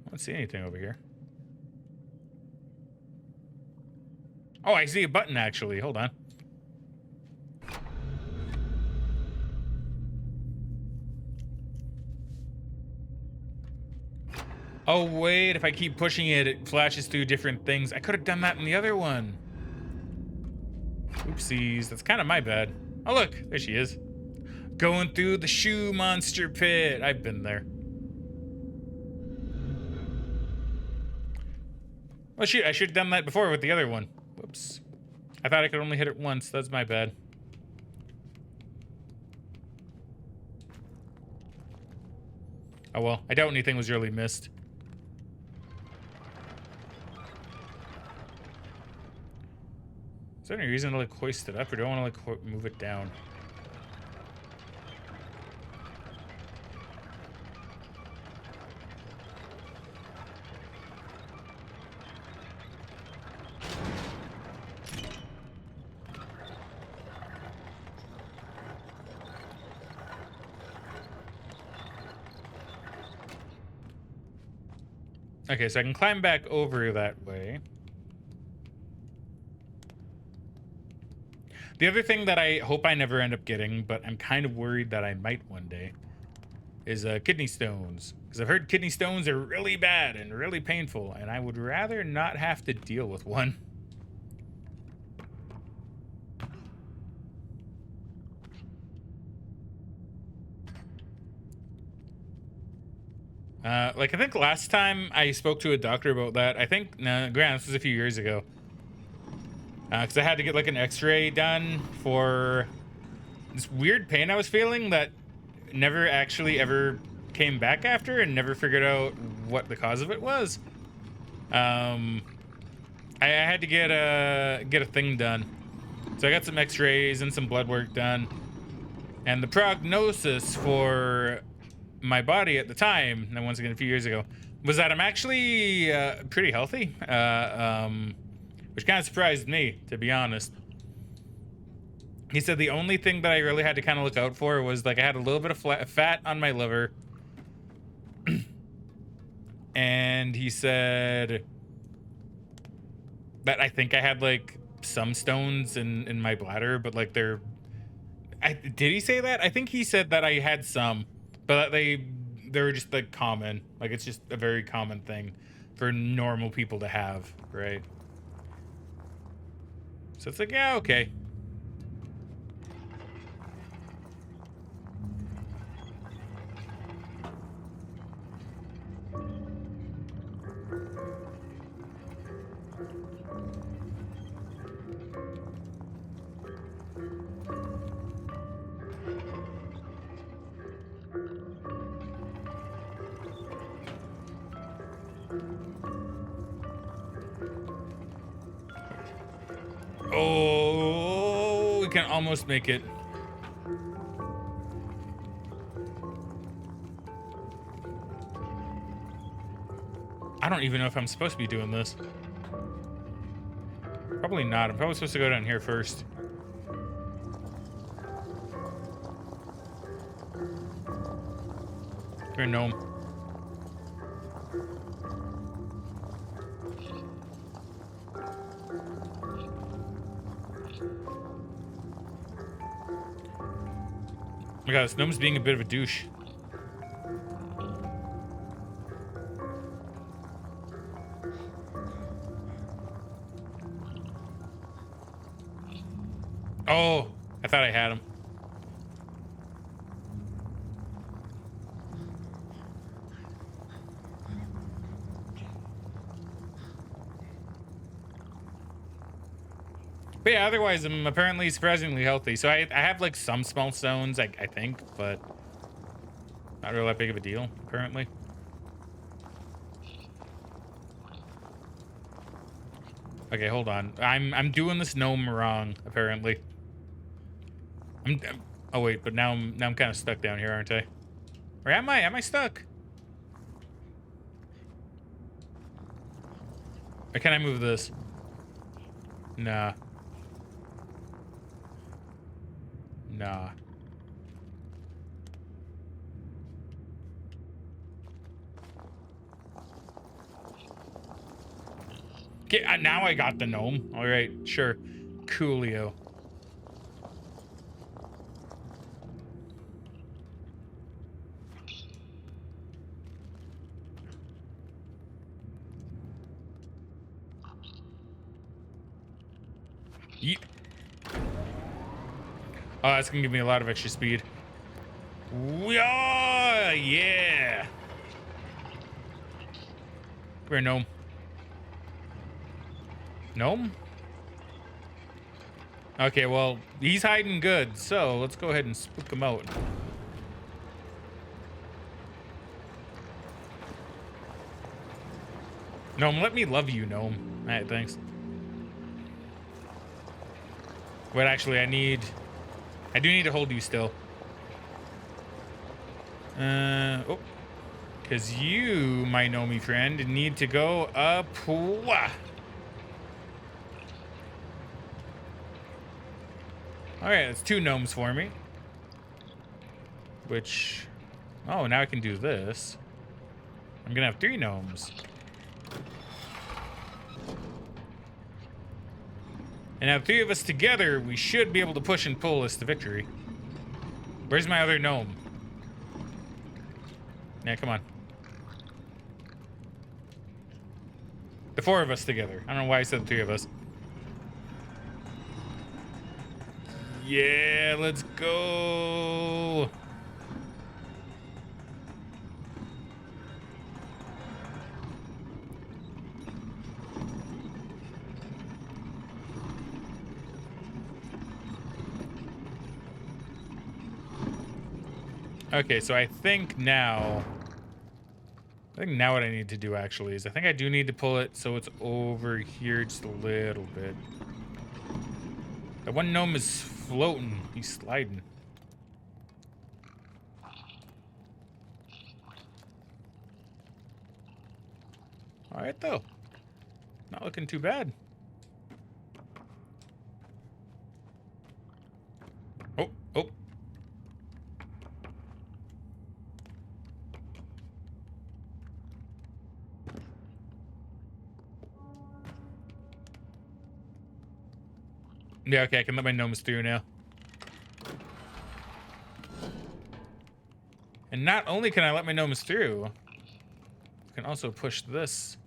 I don't see anything over here. Oh, I see a button actually. Hold on. Oh, wait. If I keep pushing it, it flashes through different things. I could have done that in the other one. Oopsies. That's kind of my bad. Oh, look. There she is. Going through the shoe monster pit. I've been there. Oh, shoot. I should have done that before with the other one. Whoops. I thought I could only hit it once. That's my bad. Oh, well. I doubt anything was really missed. Is there any reason to like hoist it up, or do I want to like move it down? Okay, so I can climb back over that way. The other thing that I hope I never end up getting, but I'm kind of worried that I might one day, is kidney stones. Because I've heard kidney stones are really bad and really painful, and I would rather not have to deal with one. Like, I think last time I spoke to a doctor about that, I think, no, granted, this was a few years ago. Because I had to get, like, an x-ray done for this weird pain I was feeling that never actually ever came back after, and never figured out what the cause of it was. I had to get a thing done. So I got some x-rays and some blood work done. And the prognosis for my body at the time, and once again a few years ago, was that I'm actually pretty healthy, which kind of surprised me, to be honest. He said the only thing that I really had to kind of look out for was, like, I had a little bit of fat on my liver. And he said that I think I had, like, some stones in my bladder, but, like, did he say that? I think he said that I had some, but they're just, like, common. Like, it's just a very common thing for normal people to have, right? So it's like, yeah, okay. Oh, we can almost make it. I don't even know if I'm supposed to be doing this. Probably not. I'm probably supposed to go down here first. Come here, gnome. Oh my god, this gnome's being a bit of a douche. Oh, I thought I had him. But yeah, otherwise I'm apparently surprisingly healthy. So I have like some small stones, I think, but not really that big of a deal, apparently. Okay, hold on. I'm doing this gnome wrong, apparently. Oh wait, but now I'm kind of stuck down here, aren't I? Or am I? Am I stuck? Or can I move this? Nah. Nah. Okay, now I got the gnome. All right, sure. Coolio. Yeet. Oh, that's gonna give me a lot of extra speed. Yeah. Come here, gnome. Gnome? Okay, well, he's hiding good, so let's go ahead and spook him out. Gnome, let me love you, gnome. Alright, thanks. Wait, actually, I do need to hold you still. Oh. Because you, my gnomey friend, need to go up. Wah. Alright, that's 2 gnomes for me. Which... Oh, now I can do this. I'm gonna have 3 gnomes. And now 3 of us together, we should be able to push and pull us to victory. Where's my other gnome? Yeah, come on. The 4 of us together. I don't know why I said the 3 of us. Yeah, let's go. Okay, so I think now what I need to do actually is I think I do need to pull it so it's over here just a little bit. That one gnome is floating. He's sliding. All right, though. Not looking too bad. Oh, oh. Yeah, okay, I can let my gnomes through now. And not only can I let my gnomes through, I can also push this.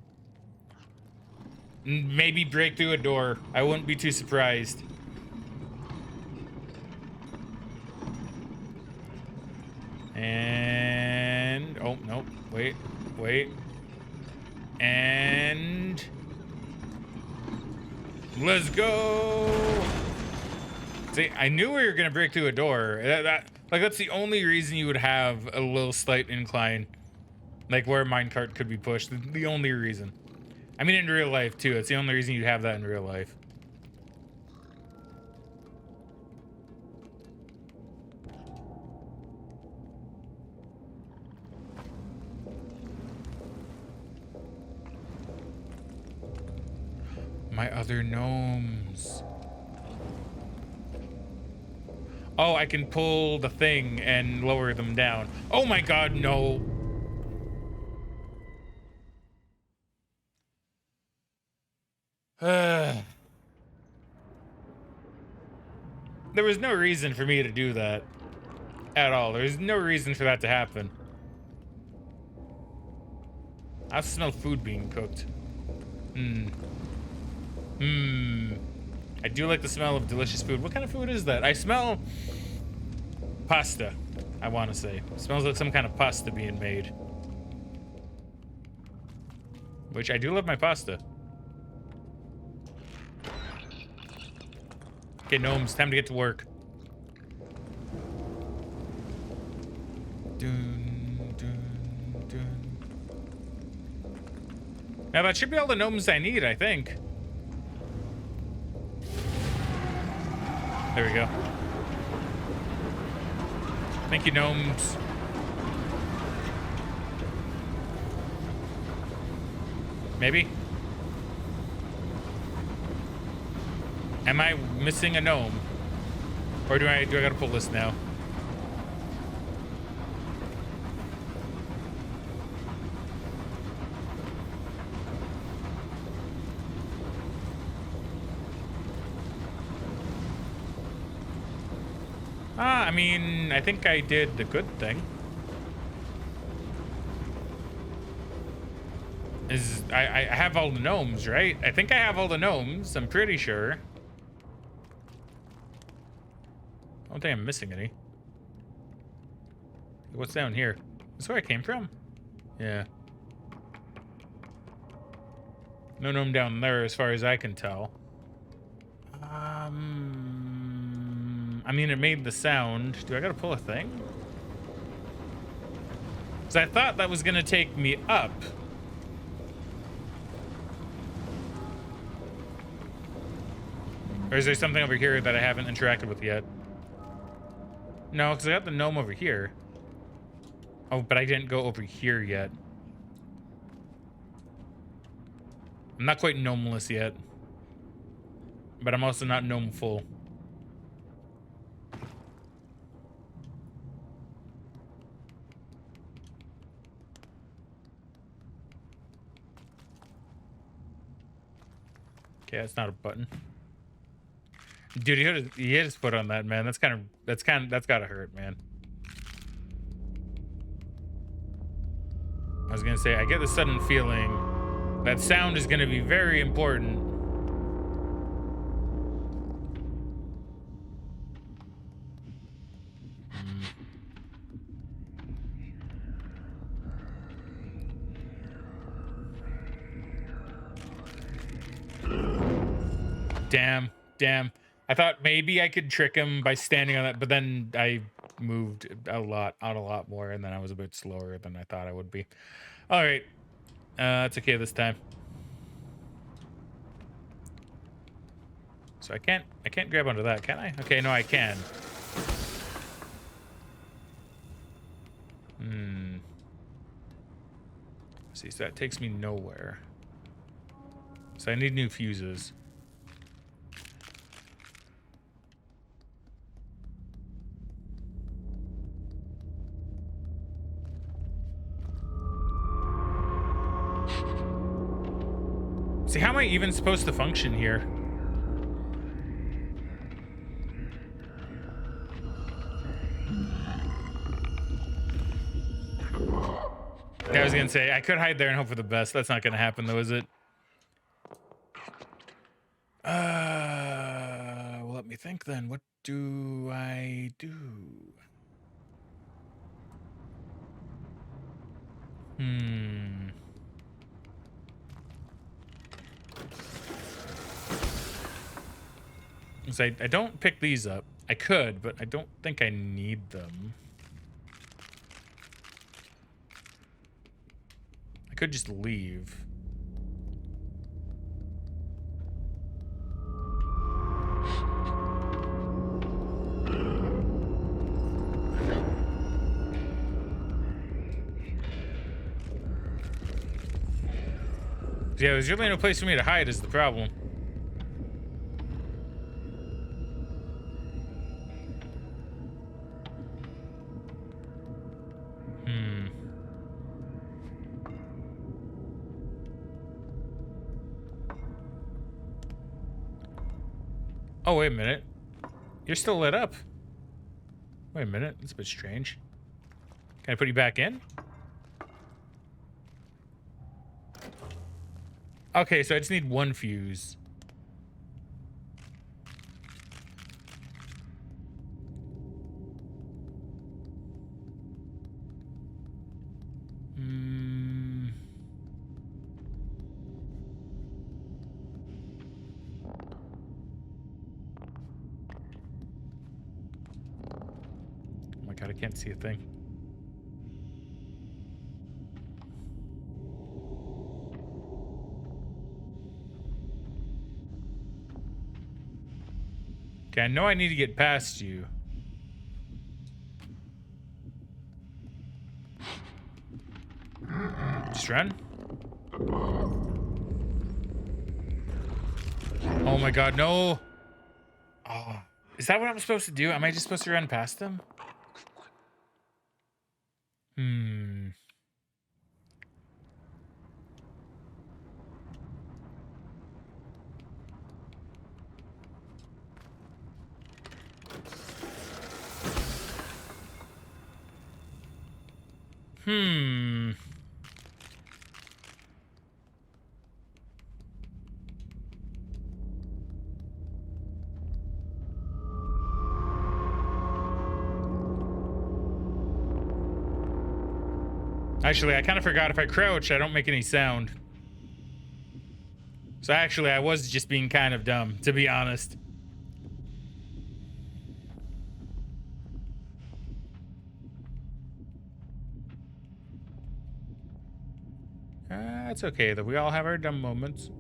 Maybe break through a door. I wouldn't be too surprised. And... Oh, no. Wait. Wait. And... Let's go! See, I knew we were gonna break through a door. That's the only reason you would have a little slight incline. Like where a minecart could be pushed. The only reason. I mean in real life too. It's the only reason you'd have that in real life. my other gnomes. Oh, I can pull the thing and lower them down. Oh my god, no. There was no reason for me to do that. At all. There's no reason for that to happen. I smell food being cooked. I do like the smell of delicious food. What kind of food is that? I smell pasta, I want to say. It smells like some kind of pasta being made. Which I do love my pasta. Okay, gnomes, time to get to work. Dun, dun, dun. Now that should be all the gnomes I need, I think. There we go. Thank you, gnomes. Maybe? Am I missing a gnome? Or do I gotta pull this now? I mean, I think I did the good thing. I have all the gnomes, right? I think I have all the gnomes. I'm pretty sure. I don't think I'm missing any. What's down here? Is this where I came from? Yeah. No gnome down there as far as I can tell. I mean, it made the sound. Do I gotta pull a thing? Because I thought that was gonna take me up. Or is there something over here that I haven't interacted with yet? No, because I got the gnome over here. Oh, but I didn't go over here yet. I'm not quite gnomeless yet. But I'm also not gnome full. Okay, that's not a button. Dude, you hit his foot on that, man. That's gotta hurt, man. I was gonna say, I get the sudden feeling that sound is gonna be very important. Damn. I thought maybe I could trick him by standing on that, but then I moved a lot more, and then I was a bit slower than I thought I would be. All right, it's okay this time. So I can't grab onto that, can I? Okay, no, I can. See, so that takes me nowhere. So I need new fuses. See, how am I even supposed to function here? Yeah, I was gonna say, I could hide there and hope for the best. That's not gonna happen though, is it? Well, let me think then. What do I do? So I don't pick these up. I could, but I don't think I need them. I could just leave. Yeah, there's really no place for me to hide is the problem. Oh, wait a minute. You're still lit up. Wait a minute. That's a bit strange. Can I put you back in? Okay, so I just need one fuse. Hmm. Oh my god, I can't see a thing. Okay, I know I need to get past you. Just run. Oh my god, no. Oh, is that what I'm supposed to do? Am I just supposed to run past them? Hmm. Hmm. Actually, I kind of forgot if I crouch, I don't make any sound. So actually, I was just being kind of dumb, to be honest. That's okay, though. We all have our dumb moments.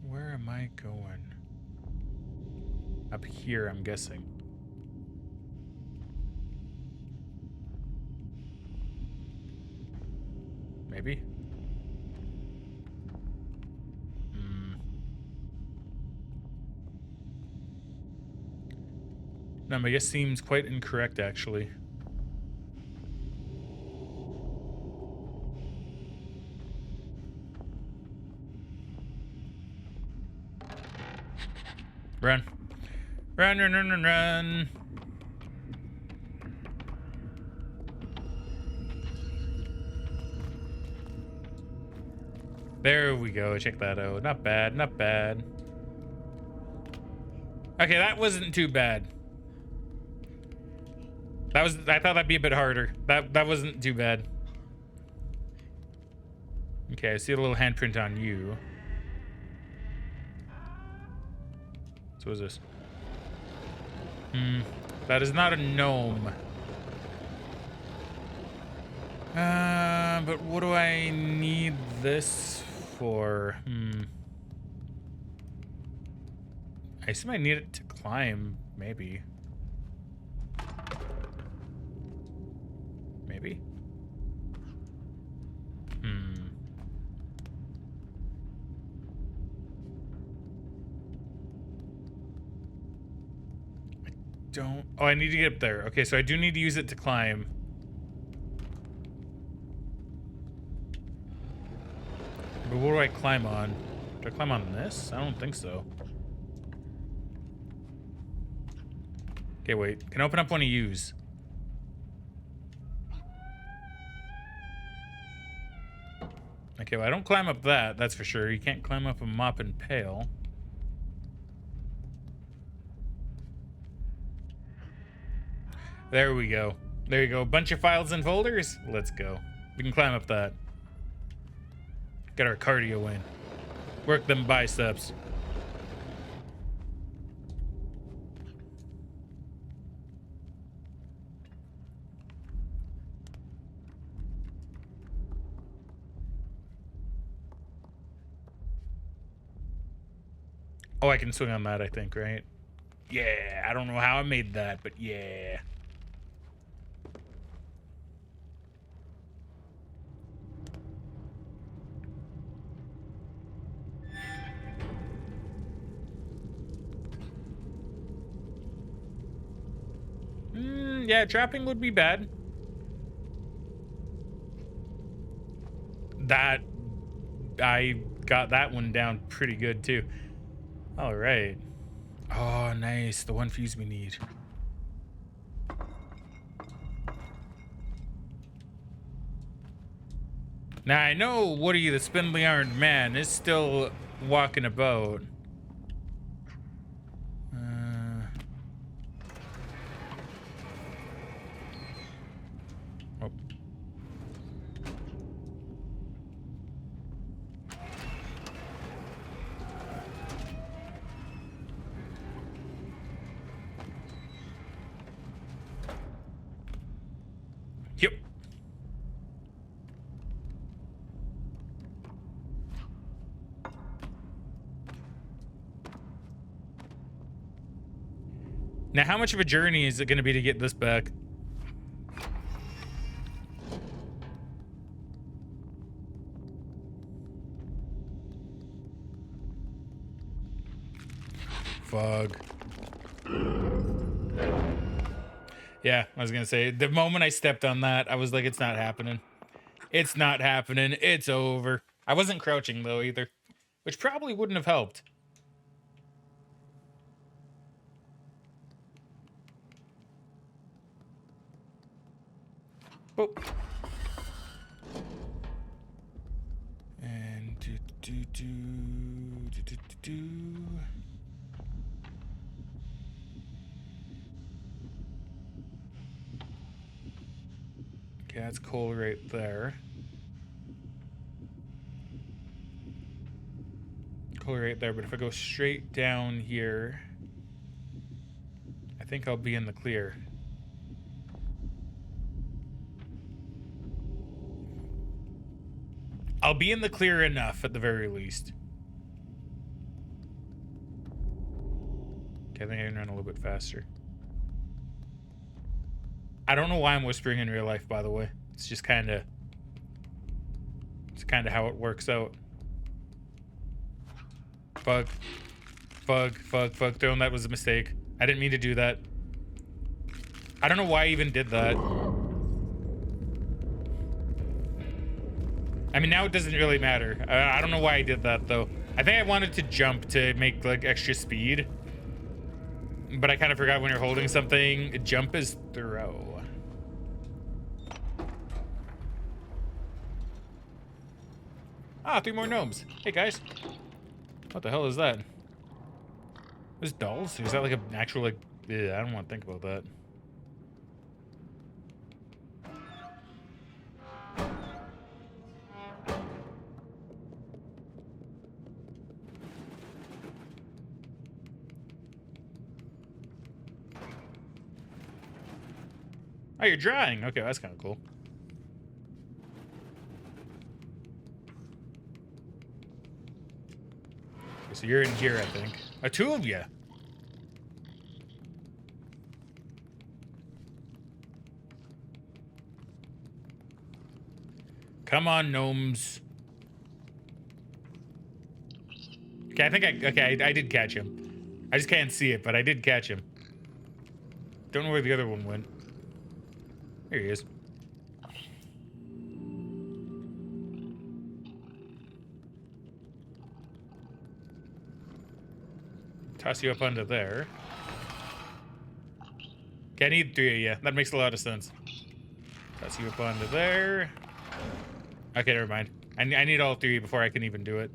Where am I going? Up here, I'm guessing. Maybe? Hmm. No, my guess seems quite incorrect, actually. Run. Run, run, run, run, run. There we go. Check that out. Not bad, not bad. Okay, that wasn't too bad. I thought that'd be a bit harder. That wasn't too bad. Okay, I see a little handprint on you. So what is this? That is not a gnome. But what do I need this for? I assume I need it to climb, maybe. Maybe? Oh, I need to get up there. Okay, so I do need to use it to climb. But what do I climb on? Do I climb on this? I don't think so. Okay, wait. Can I open up one of yous? Okay, well, I don't climb up that, that's for sure. You can't climb up a mop and pail. There we go. There you go. Bunch of files and folders. Let's go. We can climb up that. Get our cardio in. Work them biceps. Oh, I can swing on that, I think, right? Yeah, I don't know how I made that, but yeah. Yeah, trapping would be bad. That I got that one down pretty good too. All right. Oh, nice. The one fuse we need. Now I know Woody the spindly armed man is still walking about. Oh. Yep. Now, how much of a journey is it going to be to get this back? Fog. Yeah, I was going to say, the moment I stepped on that, I was like, it's not happening. It's not happening. It's over. I wasn't crouching, though, either, which probably wouldn't have helped. Oh. And okay, that's coal right there. Coal right there, but if I go straight down here, I think I'll be in the clear. I'll be in the clear enough at the very least. Okay, I think I can run a little bit faster. I don't know why I'm whispering in real life, by the way. It's just kind of... It's kind of how it works out. Fuck. Fuck, fuck, fuck. Throwing that was a mistake. I didn't mean to do that. I don't know why I even did that. I mean, now it doesn't really matter. I don't know why I did that, though. I think I wanted to jump to make, like, extra speed. But I kind of forgot when you're holding something, jump is throw. Ah, 3 more gnomes. Hey, guys. What the hell is that? Those dolls? Is that like an actual, like... Yeah, I don't want to think about that. Oh, you're drying. Okay, that's kind of cool. Okay, so you're in here, I think. 2 of you. Come on, gnomes. Okay, I think I did catch him. I just can't see it, but I did catch him. Don't know where the other one went. Here he is. Toss you up onto there. Okay, I need 3 of you. That makes a lot of sense. Toss you up onto there. Okay, never mind. I need all 3 before I can even do it.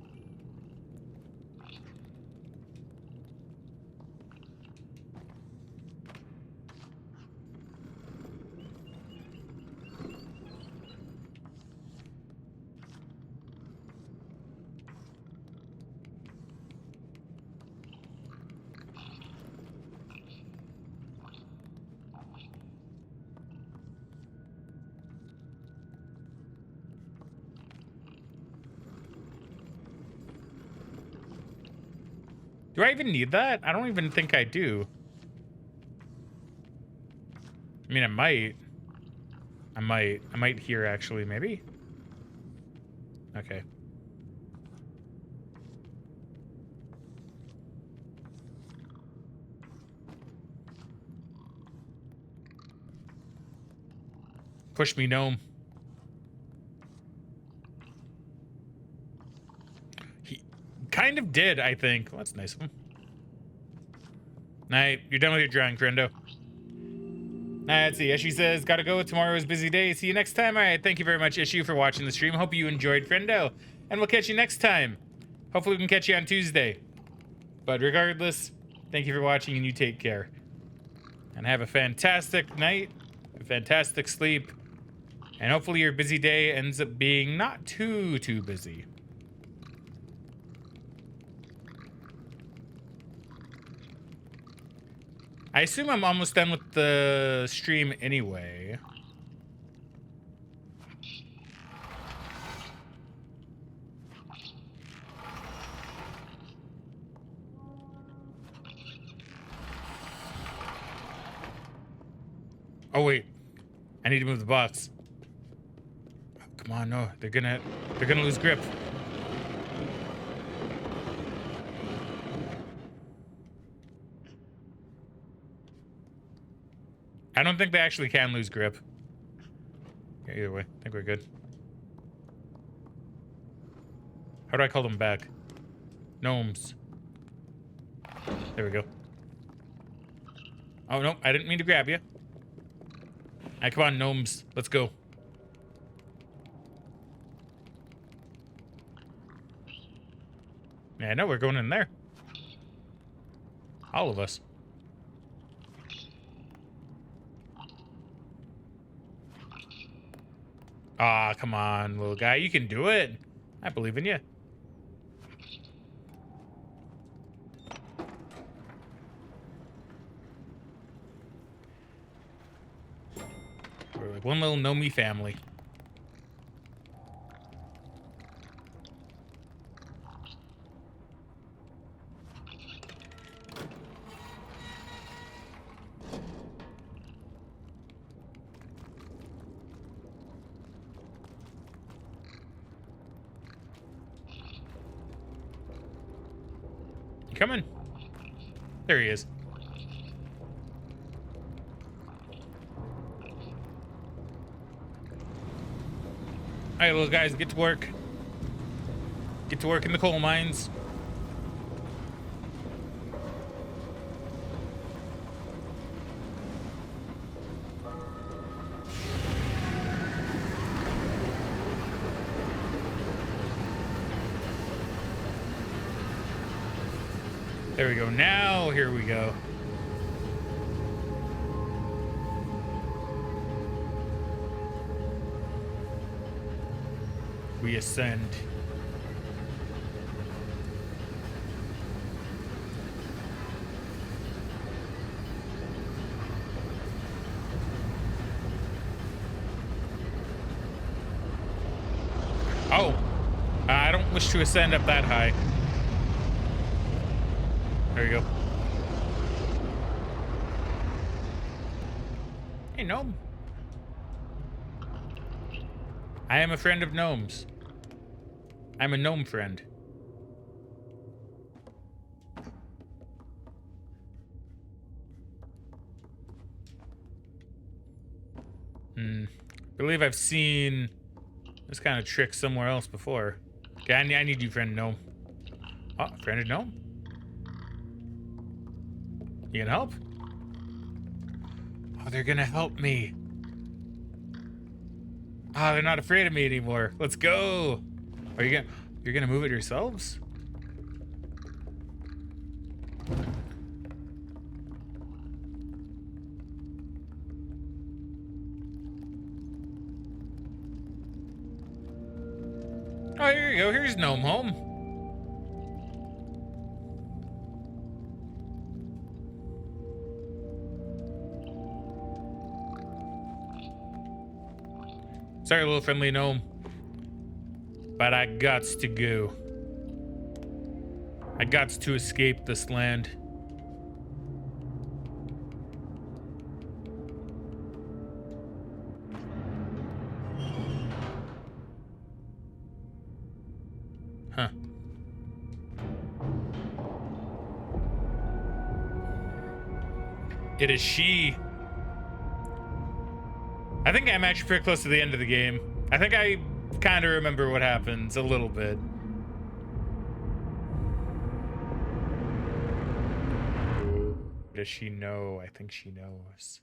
Do I even need that? I don't even think I do. I mean, I might. I might here, actually, maybe? Okay. Push me, gnome. He kind of did, I think. Well, that's nice of him. Night. You're done with your drawing, friendo. Let's see. Ishu says, gotta go. Tomorrow is a busy day. See you next time. All right. Thank you very much, Ishu, for watching the stream. Hope you enjoyed, friendo. And we'll catch you next time. Hopefully we can catch you on Tuesday. But regardless, thank you for watching, and you take care. And have a fantastic night, a fantastic sleep, and hopefully your busy day ends up being not too busy. I assume I'm almost done with the stream anyway. Oh wait, I need to move the box. Oh, come on, no, they're gonna lose grip. I don't think they actually can lose grip. Yeah, either way, I think we're good. How do I call them back? Gnomes. There we go. Oh no, I didn't mean to grab you. Alright, come on, gnomes. Let's go. Yeah, I know we're going in there. All of us. Ah, come on, little guy. You can do it. I believe in you. We're like one little Nomi family. You coming? There he is. All right, little guys, get to work. Get to work in the coal mines. There we go. Now, here we go. We ascend. Oh, I don't wish to ascend up that high. There you go. Hey, gnome. I am a friend of gnomes. I'm a gnome friend. Believe I've seen this kind of trick somewhere else before. Okay, I need you, friend gnome. Oh, friend gnome. You gonna help? Oh, they're gonna help me. Ah, they're not afraid of me anymore. Let's go. Are you're gonna move it yourselves? Oh, here you go. Here's gnome home. Sorry, little friendly gnome. But I gots to go. I gots to escape this land. Huh. It is she. I think I'm actually pretty close to the end of the game. I think I kind of remember what happens a little bit. Does she know? I think she knows.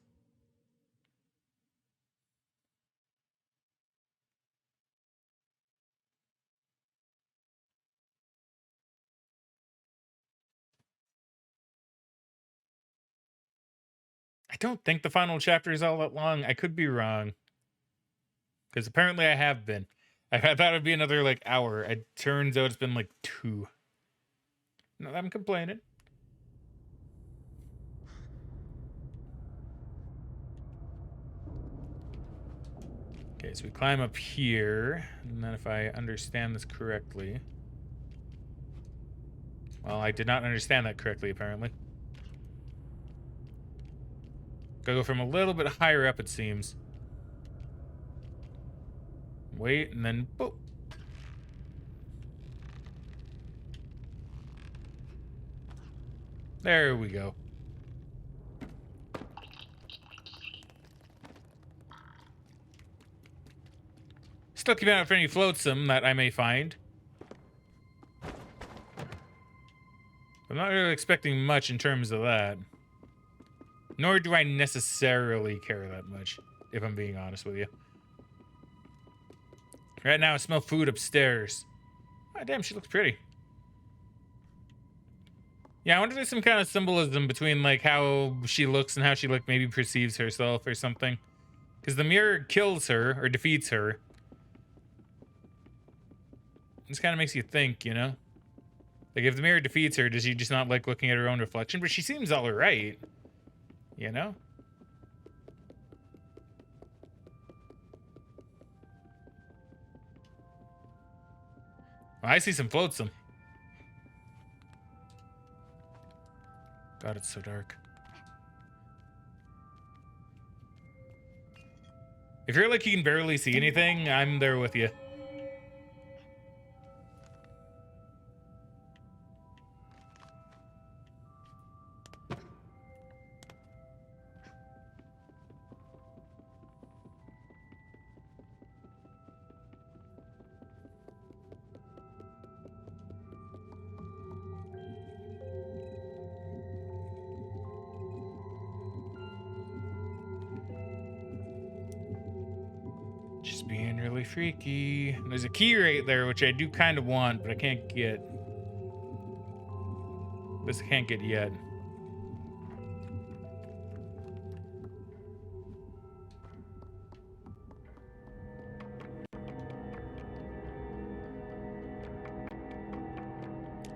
I don't think the final chapter is all that long. I could be wrong. Because apparently I have been. I thought it'd be another like hour. It turns out it's been like 2. No, I'm complaining. Okay, so we climb up here, and then if I understand this correctly... Well, I did not understand that correctly, apparently. Gotta go from a little bit higher up, it seems. Wait, and then boop. There we go. Still keeping out for any floatsome that I may find. I'm not really expecting much in terms of that. Nor do I necessarily care that much, if I'm being honest with you. Right now I smell food upstairs. Oh, damn, she looks pretty. Yeah, I wonder if there's some kind of symbolism between like how she looks and how she like maybe perceives herself or something. Because the mirror kills her or defeats her. This kind of makes you think, you know? Like if the mirror defeats her, does she just not like looking at her own reflection? But she seems all right. You know? Oh, I see some flotsam. God, it's so dark. If you're like you can barely see anything, I'm there with you. Just being really freaky. And there's a key right there, which I do kind of want, but I can't get. This I can't get yet.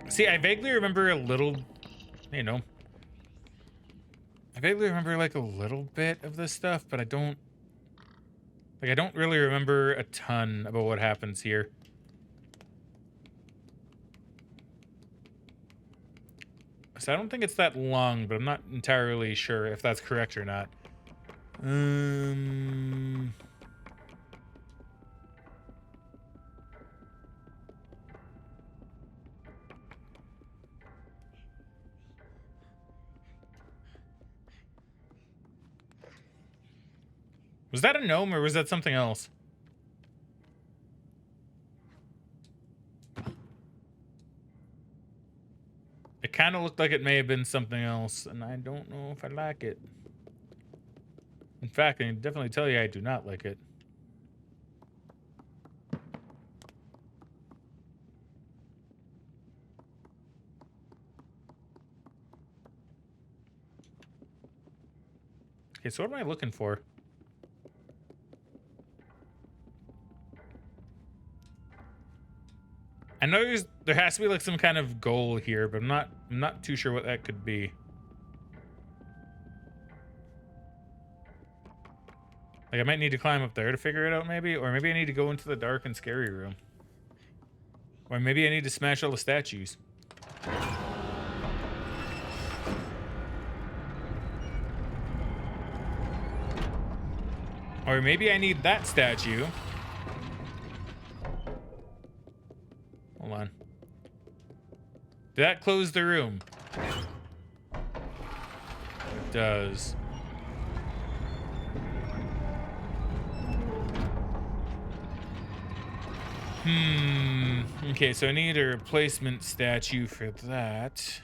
See, I vaguely remember a little, you know. I vaguely remember like a little bit of this stuff, but I don't. Like, I don't really remember a ton about what happens here. So I don't think it's that long, but I'm not entirely sure if that's correct or not. Was that a gnome or was that something else? It kind of looked like it may have been something else, and I don't know if I like it. In fact, I can definitely tell you I do not like it. Okay, so what am I looking for? I know there has to be like some kind of goal here, but I'm not too sure what that could be. Like I might need to climb up there to figure it out maybe, or maybe I need to go into the dark and scary room. Or maybe I need to smash all the statues. Or maybe I need that statue. Hold on. Did that close the room? It does. Okay, so I need a replacement statue for that.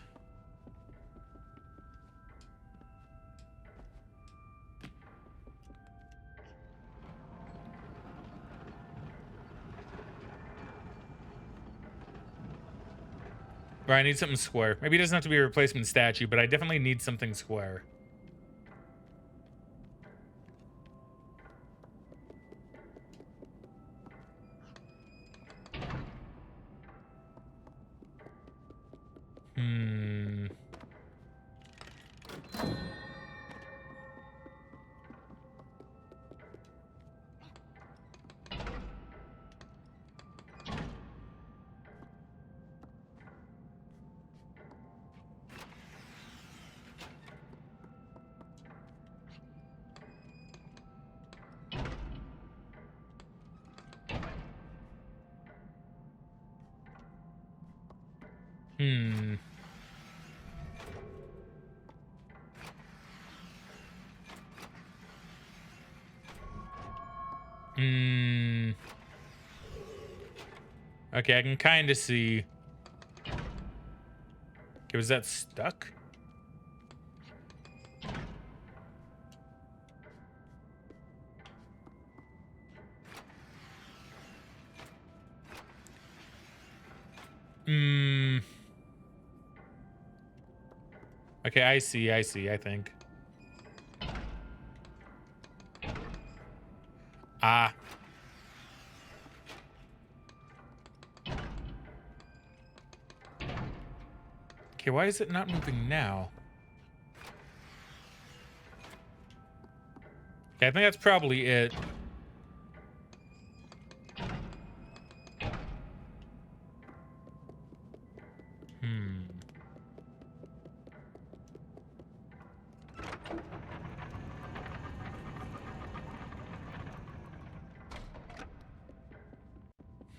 Or I need something square. Maybe it doesn't have to be a replacement statue, but I definitely need something square. Hmm. Hmm. Hmm. Okay, I can kind of see. Okay, was that stuck? Hmm. Okay, I see, I think. Ah. Okay, why is it not moving now? Okay, I think that's probably it. Hmm.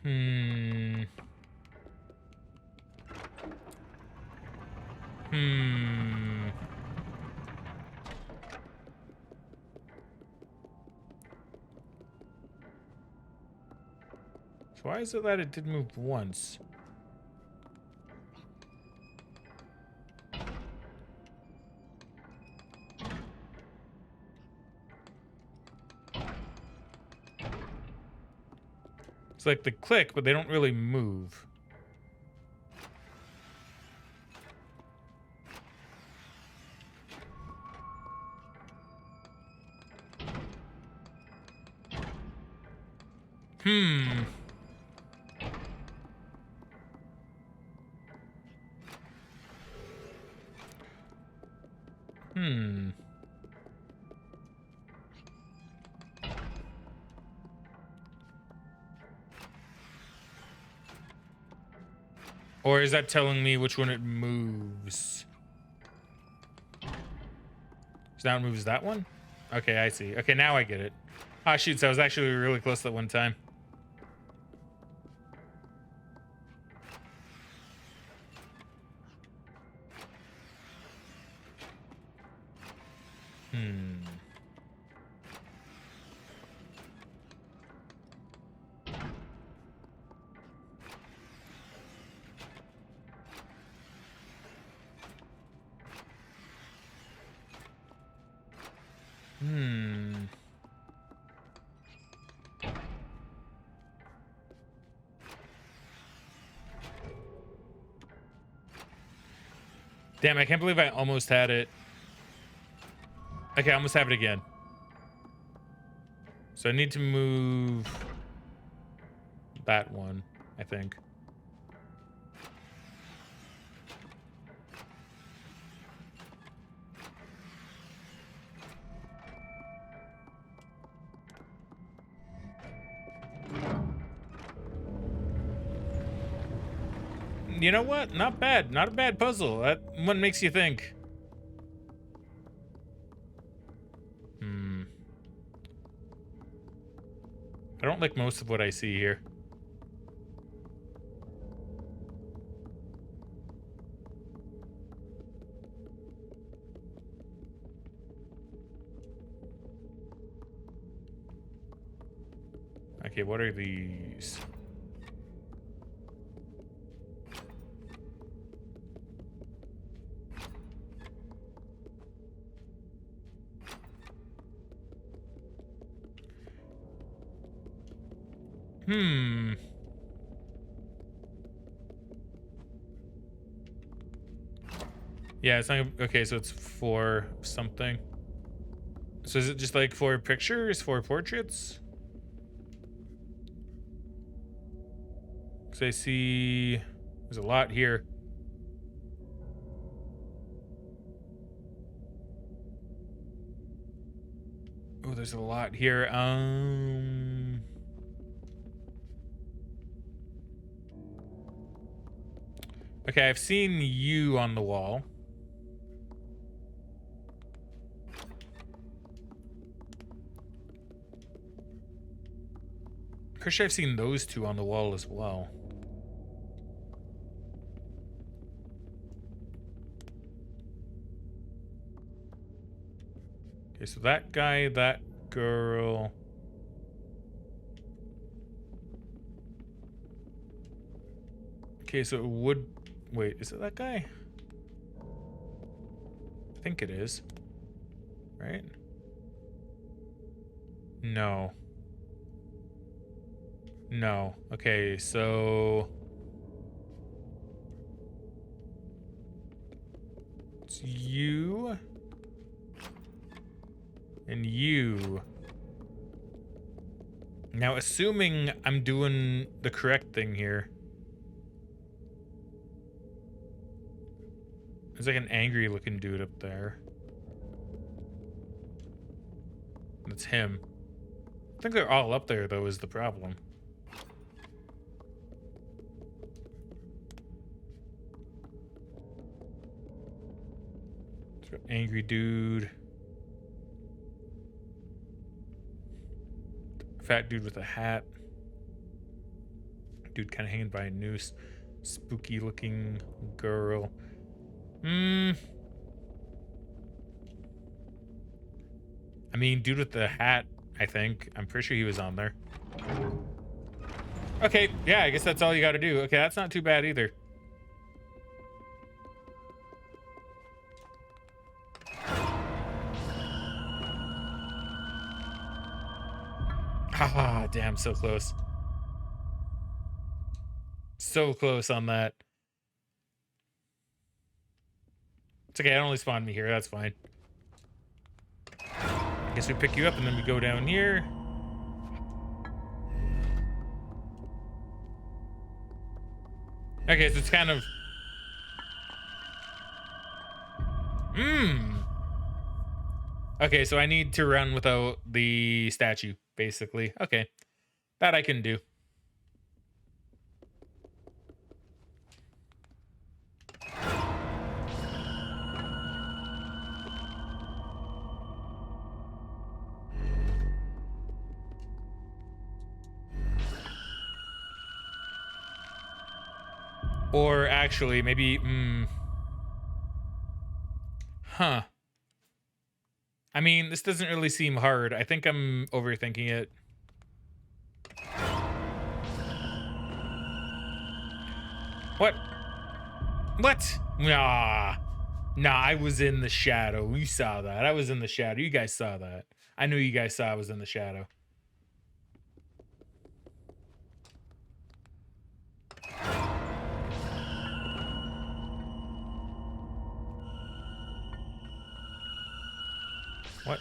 Hmm. Hmm. So why is it that it did move once? It's like they click, but they don't really move. Hmm. Hmm. Or is that telling me which one it moves? So now it moves that one? Okay, I see. Okay, now I get it. Ah, shoot, so I was actually really close that one time. Hmm. Hmm. Damn, I can't believe I almost had it. Okay, I almost have it again. So I need to move that one, I think. You know what? Not bad. Not a bad puzzle. That one makes you think. Hmm. I don't like most of what I see here. Okay, what are these? Hmm. Yeah, it's not okay. So it's for something. So is it just like for pictures, for portraits? Because I see there's a lot here. Oh, there's a lot here. Okay, I've seen you on the wall. Pretty sure I've seen those two on the wall as well. Okay, so that guy, that girl. Okay, so it would... Wait, is it that guy? I think it is. Right? No. No. Okay, so... It's you. And you. Now, assuming I'm doing the correct thing here. There's like an angry looking dude up there. That's him. I think they're all up there, though, is the problem. Angry dude. Fat dude with a hat. Dude kind of hanging by a noose. Spooky looking girl. I mean, dude with the hat, I think. I'm pretty sure he was on there. Okay, yeah, I guess that's all you gotta do. Okay, that's not too bad either. Ah, damn, so close. So close on that. It's okay, it only spawned me here, that's fine. I guess we pick you up and then we go down here. Okay, so it's kind of... Okay, so I need to run without the statue, basically. Okay, that I can do. Or actually, maybe... Huh. I mean, this doesn't really seem hard. I think I'm overthinking it. What? What? Nah. Nah, I was in the shadow. You saw that. I was in the shadow. You guys saw that. I knew you guys saw I was in the shadow. What?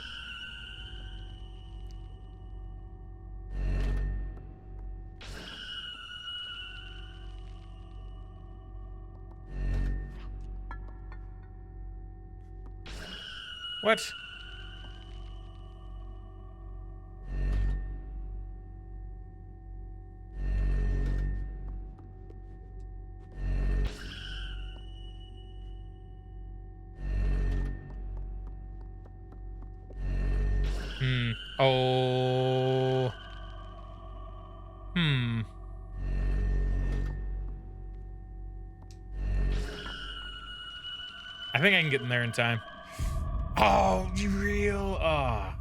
What? Oh. I think I can get in there in time. Oh, you real? Ah.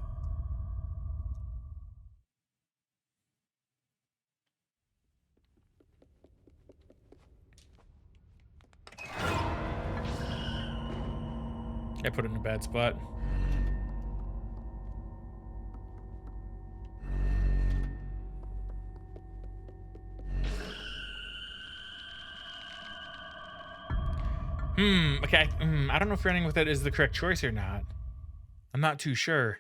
I put it in a bad spot. Okay. I don't know if running with it is the correct choice or not. I'm not too sure.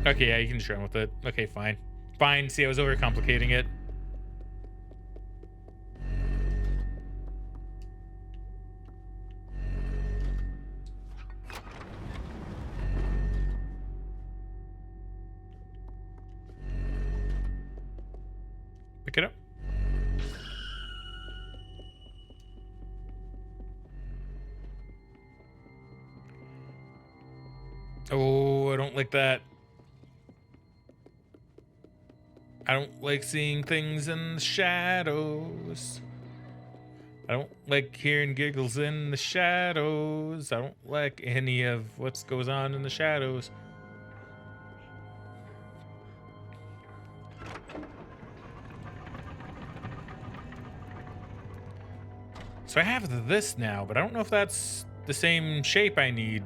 Okay, yeah, you can just run with it. Okay, fine. Fine. See, I was overcomplicating it. Pick it up. Oh, I don't like that. I don't like seeing things in the shadows. I don't like hearing giggles in the shadows. I don't like any of what goes on in the shadows. So I have this now, but I don't know if that's the same shape I need.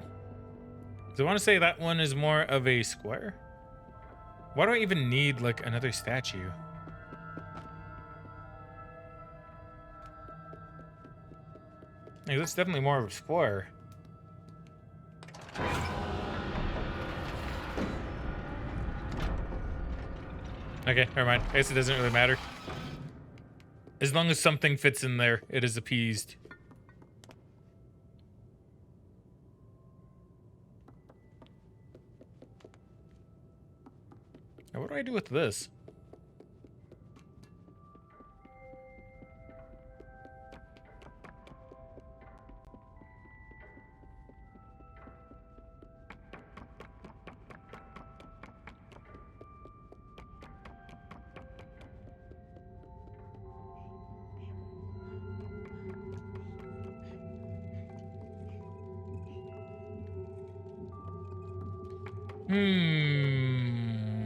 So I want to say that one is more of a square. Why do I even need like another statue? Like, that's definitely more of a square. Okay, never mind. I guess it doesn't really matter. As long as something fits in there, it is appeased. Now, what do I do with this?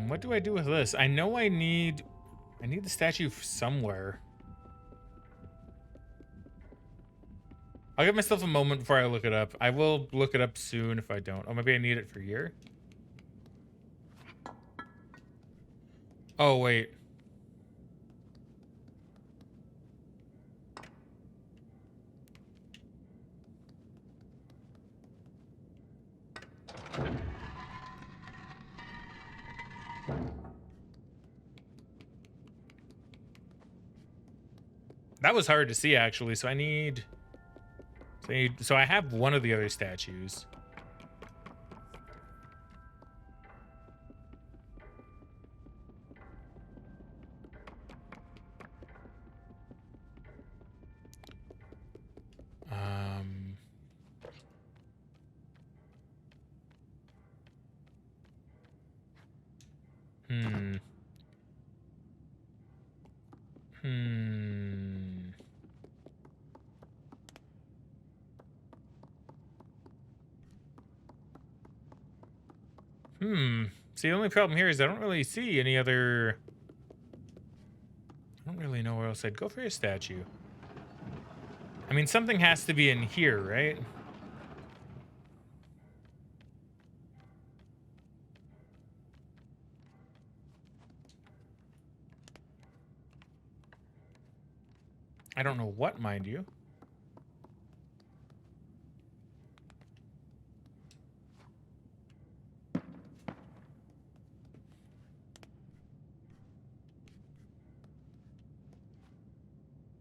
What do I do with this? I know I need the statue somewhere. I'll give myself a moment before I look it up. I will look it up soon if I don't. Oh, maybe I need it for here. Oh, wait. That was hard to see, actually. So I need... So I have one of the other statues. See, the only problem here is I don't really see any other... I don't really know where else I'd go for a statue. I mean, something has to be in here, right? I don't know what, mind you.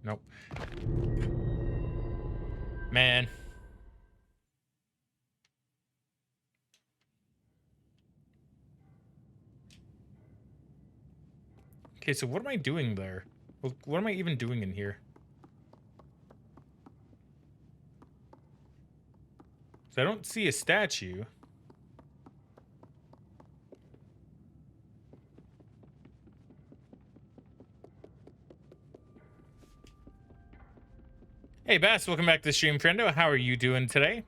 Nope. Man. Okay, so what am I doing there? What am I even doing in here? So I don't see a statue. Hey, Bass, welcome back to the stream, friendo. How are you doing today?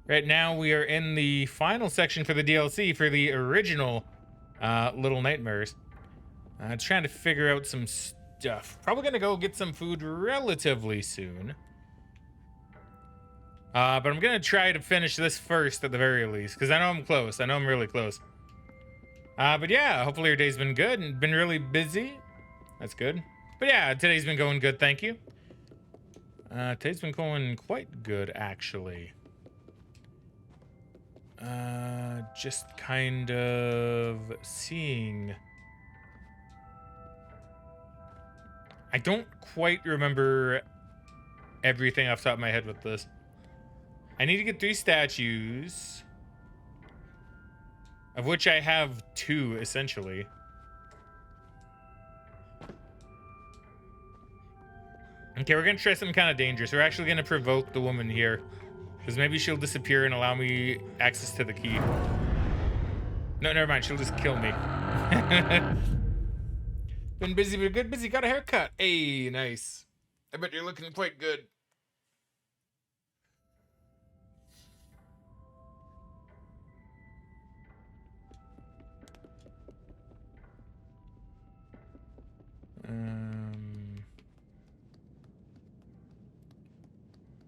Right now, we are in the final section for the DLC for the original Little Nightmares. Trying to figure out some stuff. Probably gonna go get some food relatively soon. But I'm gonna try to finish this first at the very least, because I know I'm close. I know I'm really close. But yeah, hopefully your day's been good and been really busy. That's good. But yeah, today's been going good, thank you. Today's been going quite good, actually. Just kind of seeing. I don't quite remember everything off the top of my head with this. I need to get 3 statues, of which I have 2, essentially. Okay, we're gonna try something kind of dangerous. We're actually gonna provoke the woman here, because maybe she'll disappear and allow me access to the key. No, never mind. She'll just kill me. Been busy, but good. Busy. Got a haircut. Hey, nice. I bet you're looking quite good.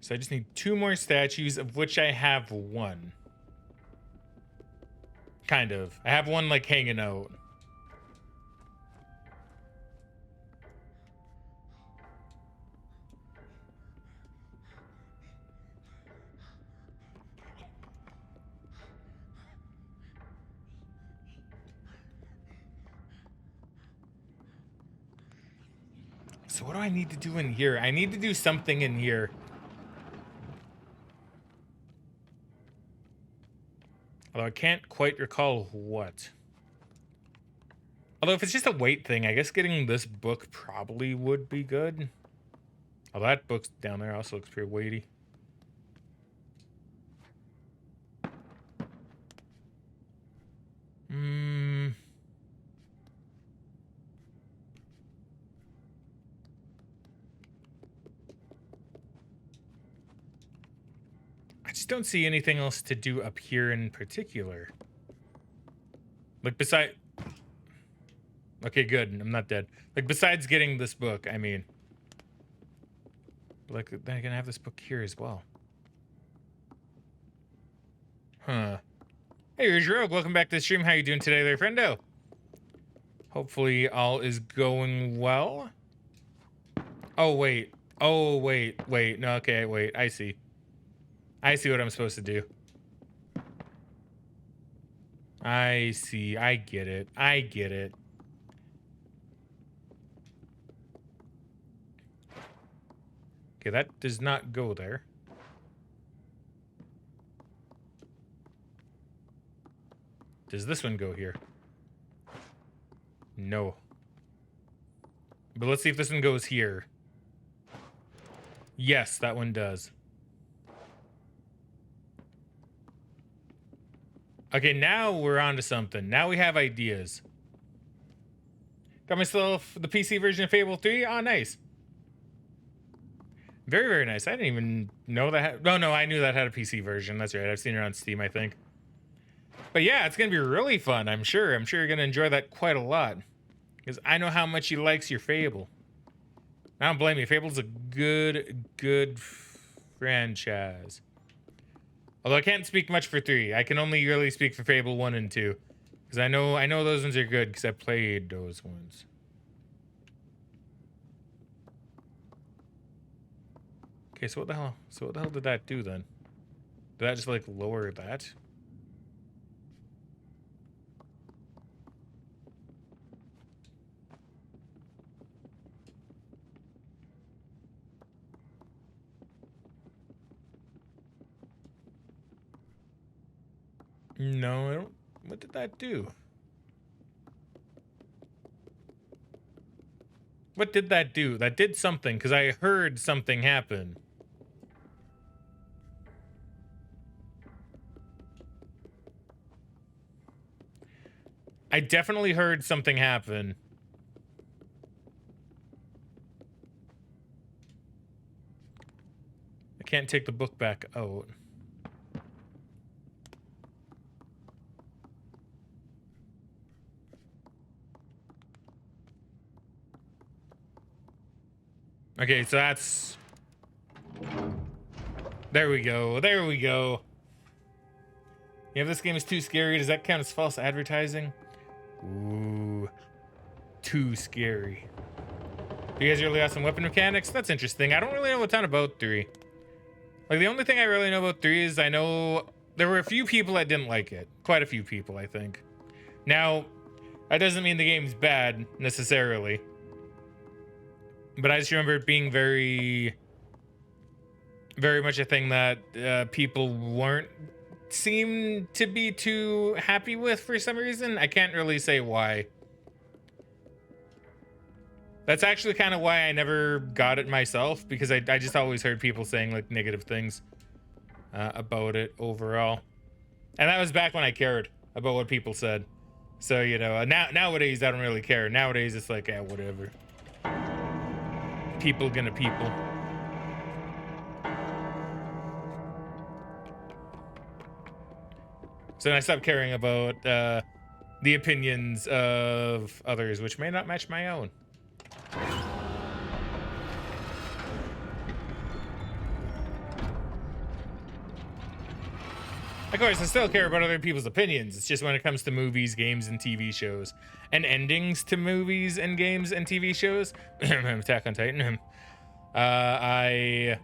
So I just need 2 more statues, of which I have 1. Kind of. I have 1 like hanging out. So what do I need to do in here? I need to do something in here. Although I can't quite recall what. Although if it's just a weight thing, I guess getting this book probably would be good. Oh, that book's down there also looks pretty weighty. I just don't see anything else to do up here in particular. Like beside... Okay, good. I'm not dead. Like besides getting this book, I mean. Like then I can have this book here as well. Huh. Hey, here's Rogue. Welcome back to the stream. How you doing today there, friendo? Hopefully all is going well. Oh, wait. Oh, wait. Wait. No, okay, wait. I see. I see what I'm supposed to do. I see. I get it. I get it. Okay, that does not go there. Does this one go here? No. But let's see if this one goes here. Yes, that one does. Okay, now we're on to something. Now we have ideas. Got myself the PC version of Fable 3. Oh, nice. Very, very nice. I didn't even know that. No, I knew that had a PC version. That's right. I've seen it on Steam, I think. But yeah, it's going to be really fun, I'm sure. I'm sure you're going to enjoy that quite a lot. Because I know how much he likes your Fable. I don't blame you. Fable's a good franchise. Although I can't speak much for 3. I can only really speak for Fable 1 and 2. Because I know those ones are good because I played those ones. Okay, so what the hell? So what the hell did that do then? Did that just like lower that? No, I don't. What did that do? What did that do? That did something because I heard something happen. I definitely heard something happen. I can't take the book back out. Okay, so There we go. There we go. Yeah, if this game is too scary, does that count as false advertising? Ooh, too scary. You guys really awesome weapon mechanics? That's interesting. I don't really know a ton about 3. Like, the only thing I really know about 3 is I know there were a few people that didn't like it. Quite a few people, I think. Now, that doesn't mean the game's bad, necessarily. But I just remember it being very much a thing that people seem to be too happy with for some reason. I can't really say why. That's actually kind of why I never got it myself, because I just always heard people saying like negative things about it overall. And that was back when I cared about what people said. So, you know, nowadays I don't really care. Nowadays it's like, whatever. People gonna people. So then I stopped caring about the opinions of others, which may not match my own. Of course, I still care about other people's opinions. It's just when it comes to movies, games, and TV shows, and endings to movies and games and TV shows. Attack on Titan. I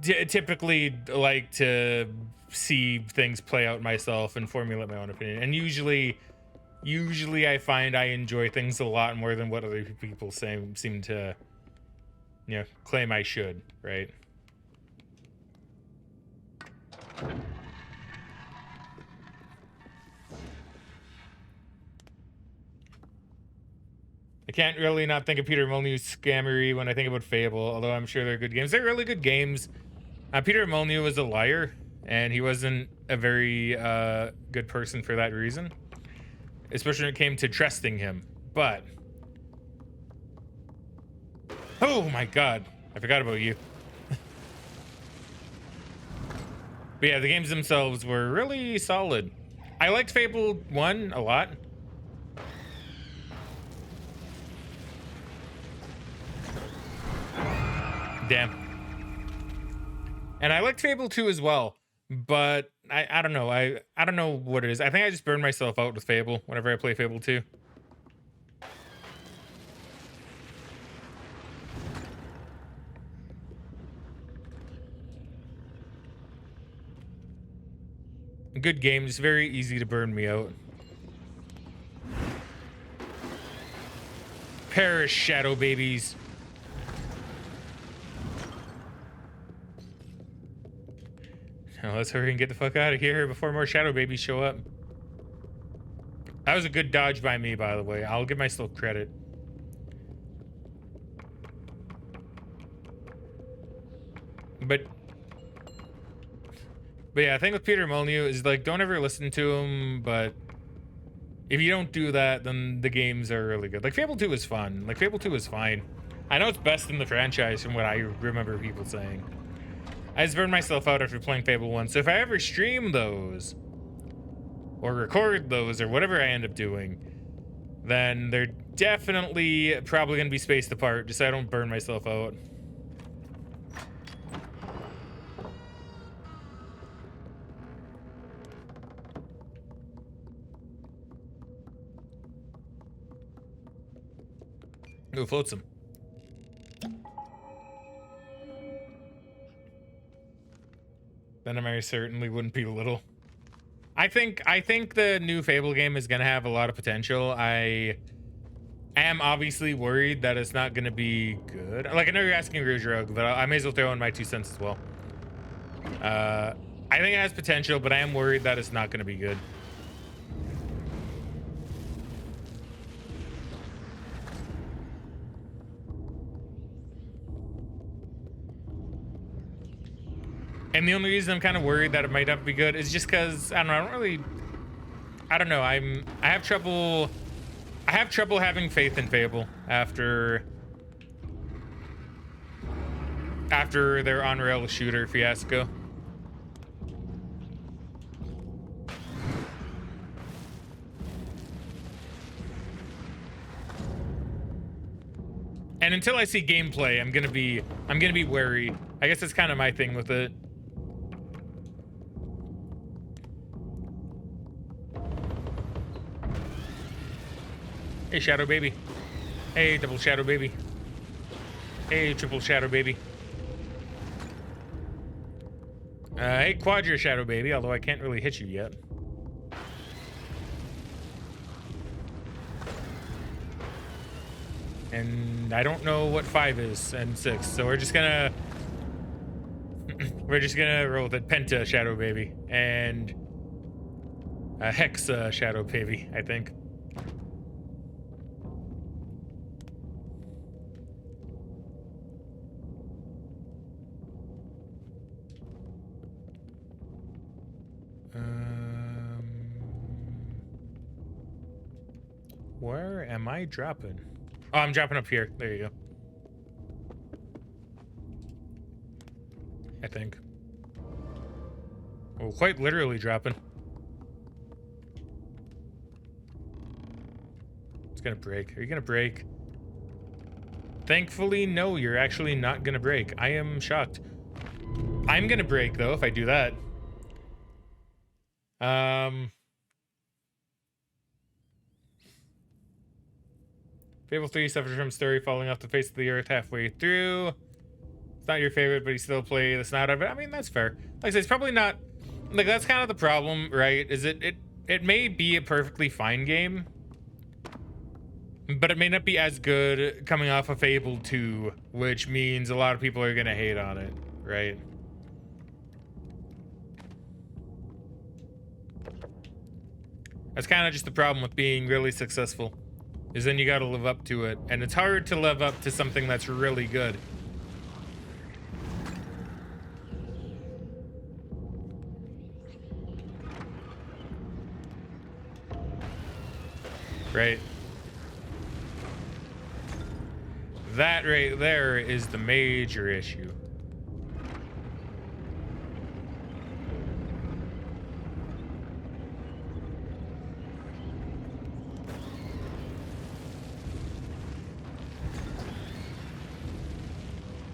typically like to see things play out myself and formulate my own opinion. And usually I find I enjoy things a lot more than what other people seem to, you know, claim I should, right? I can't really not think of Peter Molyneux's Scammery when I think about Fable, although I'm sure they're good games. They're really good games. Peter Molyneux was a liar, and he wasn't a very good person for that reason, especially when it came to trusting him. But oh my god, I forgot about you. But yeah, the games themselves were really solid. I liked Fable 1 a lot. Damn. And I liked Fable 2 as well, but I don't know. I don't know what it is. I think I just burned myself out with Fable whenever I play Fable 2. A good game, just very easy to burn me out. Perish, shadow babies. Now let's hurry and get the fuck out of here before more shadow babies show up. That was a good dodge by me, by the way. I'll give myself credit. But yeah, I think with Peter Molyneux is like, don't ever listen to him, but if you don't do that, then the games are really good. Like Fable 2 is fun. Like Fable 2 is fine. I know it's best in the franchise from what I remember people saying. I just burned myself out after playing Fable 1. So if I ever stream those or record those or whatever I end up doing, then they're definitely probably going to be spaced apart just so I don't burn myself out. Ooh, flotsam. Then I certainly wouldn't be little. I think the new Fable game is gonna have a lot of potential. I am obviously worried that it's not gonna be good. Like, I know you're asking Rouge Rogue, but I may as well throw in my 2 cents as well. I think it has potential, but I am worried that it's not gonna be good. And the only reason I'm kind of worried that it might not be good is just because I don't know. I have trouble having faith in Fable after their on-rail shooter fiasco. And until I see gameplay, I'm gonna be wary. I guess that's kind of my thing with it. Hey, Shadow Baby. Hey, double Shadow Baby. Hey, triple Shadow Baby. Hey, Quadra Shadow Baby, although I can't really hit you yet. And I don't know what 5 is and 6, so we're just gonna roll with it. Penta Shadow Baby and a Hex Shadow Baby, I think. Where am I dropping? Oh, I'm dropping up here. There you go. I think. Oh, quite literally dropping. It's gonna break. Are you gonna break? Thankfully, no, you're actually not gonna break. I am shocked. I'm gonna break, though, if I do that. Fable 3 suffers from story falling off the face of the earth halfway through. It's not your favorite, but you still play the snot of it. I mean, that's fair. Like I said, it's probably not... Like, that's kind of the problem, right? Is it may be a perfectly fine game, but it may not be as good coming off of Fable 2, which means a lot of people are gonna hate on it, right? That's kind of just the problem with being really successful, is then you gotta live up to it, and it's hard to live up to something that's really good. Right? That right there is the major issue.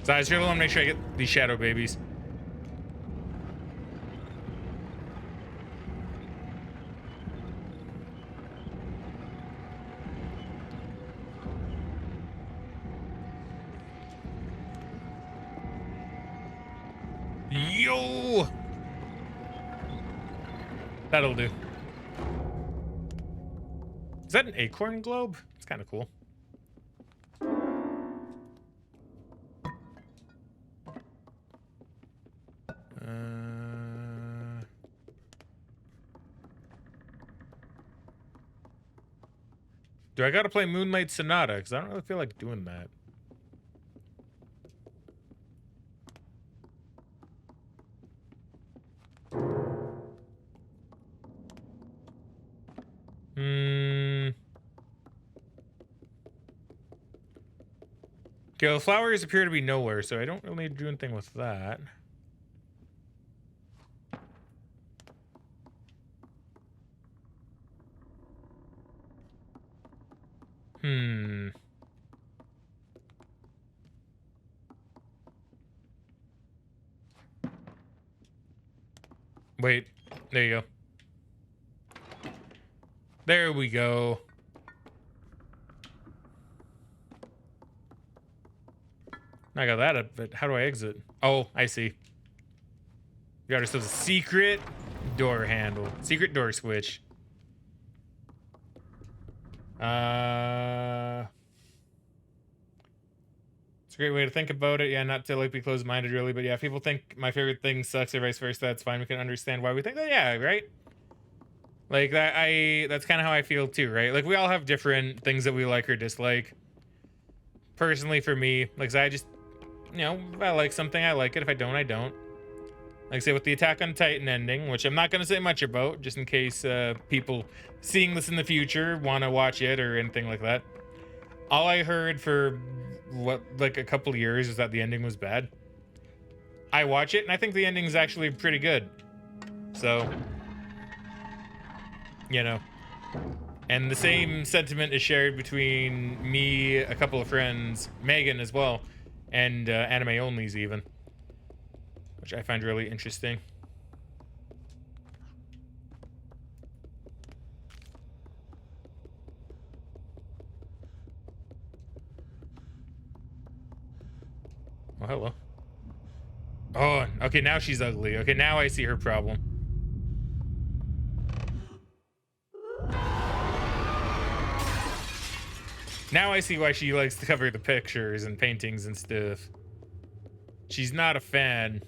So I just really want to make sure I get these Shadow Babies. Yo! That'll do. Is that an acorn globe? It's kind of cool. Do I gotta play Moonlight Sonata? Because I don't really feel like doing that. Okay, well, flowers appear to be nowhere, so I don't really need to do anything with that. Wait, there you go. There we go. I got that up, but how do I exit? Oh, I see. We got ourselves a secret door handle. Secret door switch. It's a great way to think about it. Yeah, not to like be closed-minded really, but yeah, people think my favorite thing sucks or vice versa. That's fine. We can understand why we think that. Yeah, right? Like that, that's kind of how I feel too, right? Like we all have different things that we like or dislike. Personally, for me, like I just, you know, if I like something, I like it. If I don't, I don't. Like I say, with the Attack on Titan ending, which I'm not going to say much about, just in case people seeing this in the future want to watch it or anything like that. All I heard for what, like a couple of years, is that the ending was bad. I watch it, and I think the ending is actually pretty good. So, you know. And the same sentiment is shared between me, a couple of friends, Megan as well, and anime onlys even, which I find really interesting. Oh, hello. Oh, okay, now she's ugly. Okay, now I see her problem. Now I see why she likes to cover the pictures and paintings and stuff. She's not a fan.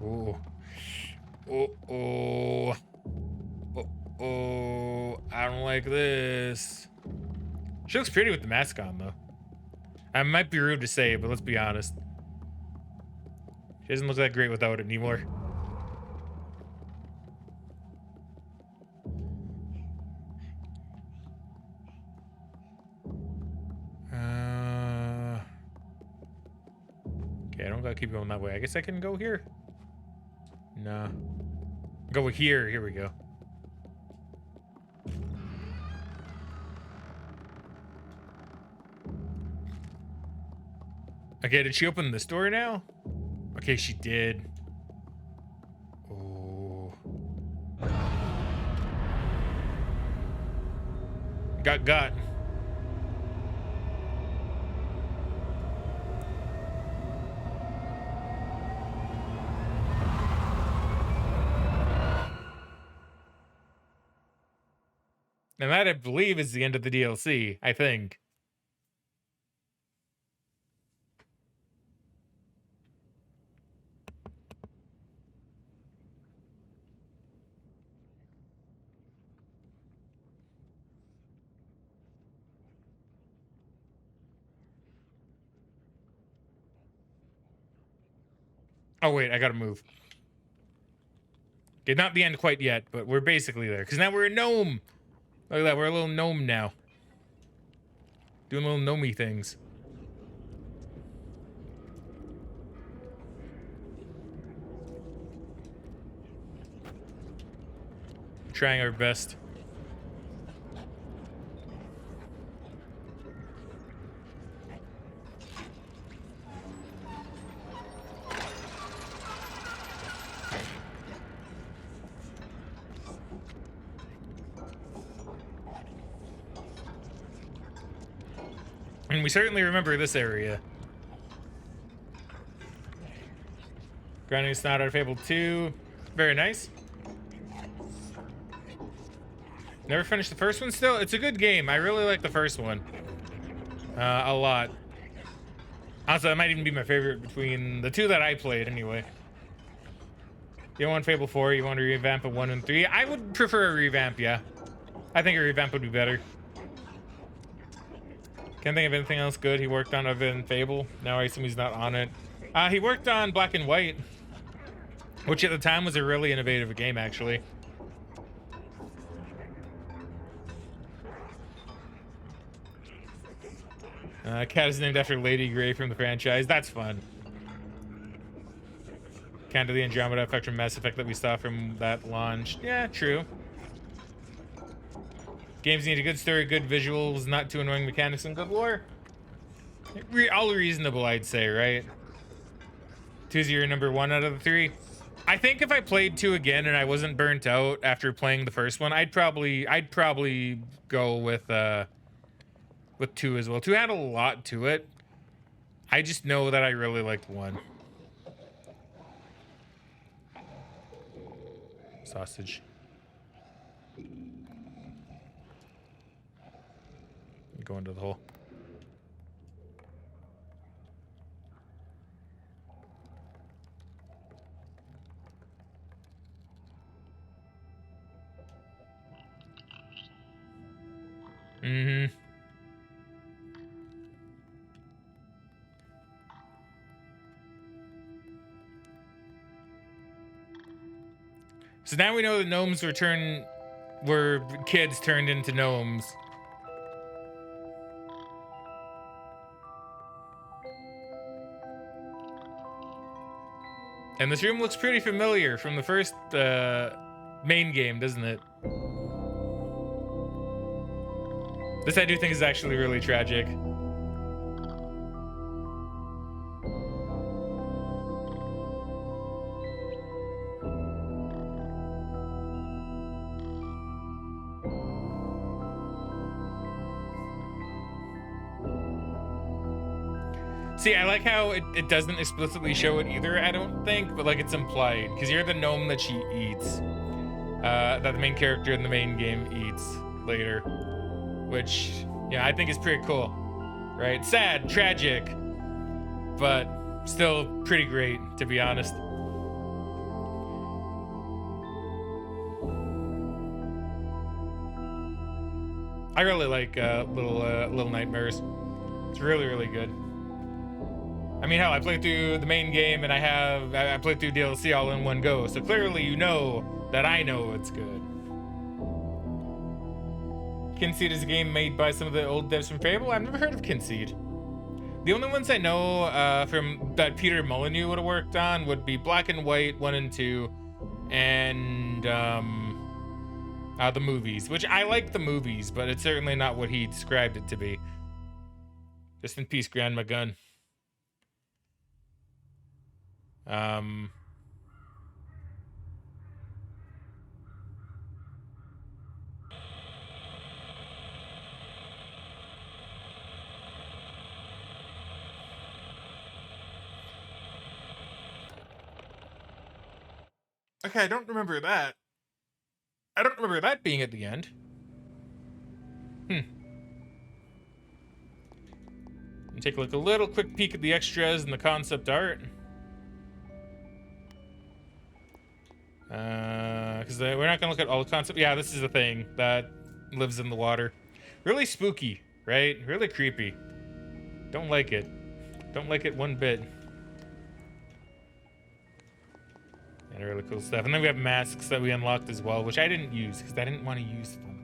Oh. Oh, oh. Oh, oh. I don't like this. She looks pretty with the mask on, though. I might be rude to say, but let's be honest. She doesn't look that great without it anymore. Okay, I don't gotta keep going that way. I guess I can go here. No. Go here. Here we go. Okay, did she open this door now? Okay, she did. Oh. Got. And that, I believe, is the end of the DLC, I think. Oh, wait, I gotta move. Okay, not the end quite yet, but we're basically there. Because now we're a gnome. Look at that, we're a little gnome now. Doing little gnomey things. Trying our best. And we certainly remember this area. Grinding Snot out of Fable 2. Very nice. Never finished the first one still. It's a good game. I really like the first one. A lot. Honestly, that might even be my favorite between the two that I played anyway. You want Fable 4? You want to revamp of 1 and 3? I would prefer a revamp, yeah. I think a revamp would be better. Can't think of anything else good he worked on other than Fable. Now I assume he's not on it. He worked on Black and White, which at the time was a really innovative game, actually. Cat is named after Lady Grey from the franchise. That's fun. Kind of the Andromeda effect from Mass Effect that we saw from that launch. Yeah, true. Games need a good story, good visuals, not too annoying mechanics, and good lore. All reasonable, I'd say, right? 2's your number 1 out of the 3. I think if I played 2 again and I wasn't burnt out after playing the first one, I'd probably go with 2 as well. 2 had a lot to it. I just know that I really liked 1. Sausage. Go into the hole. Mm-hmm. So now we know that gnomes were kids turned into gnomes. And this room looks pretty familiar from the first main game, doesn't it? This I do think is actually really tragic. See, I like how it doesn't explicitly show it either, I don't think, but like it's implied, because you're the gnome that she eats. That the main character in the main game eats later. Which, yeah, I think is pretty cool. Right? Sad, tragic, but still pretty great, to be honest. I really like Little Nightmares. It's really, really good. I mean, hell, I played through the main game and I played through DLC all in one go. So clearly, you know that I know it's good. Kinseed is a game made by some of the old devs from Fable. I've never heard of Kinseed. The only ones I know from that Peter Molyneux would have worked on would be Black and White 1 and 2, and the movies, which I like the movies, but it's certainly not what he described it to be. Just in peace, Grandma Gun. Okay, I don't remember that. I don't remember that being at the end. And take a little quick peek at the extras and the concept art. Because we're not gonna look at all the concept. Yeah, this is a thing that lives in the water. Really spooky, right? Really creepy. Don't like it. Don't like it one bit. And really cool stuff. And then we have masks that we unlocked as well, which I didn't use because I didn't want to use them.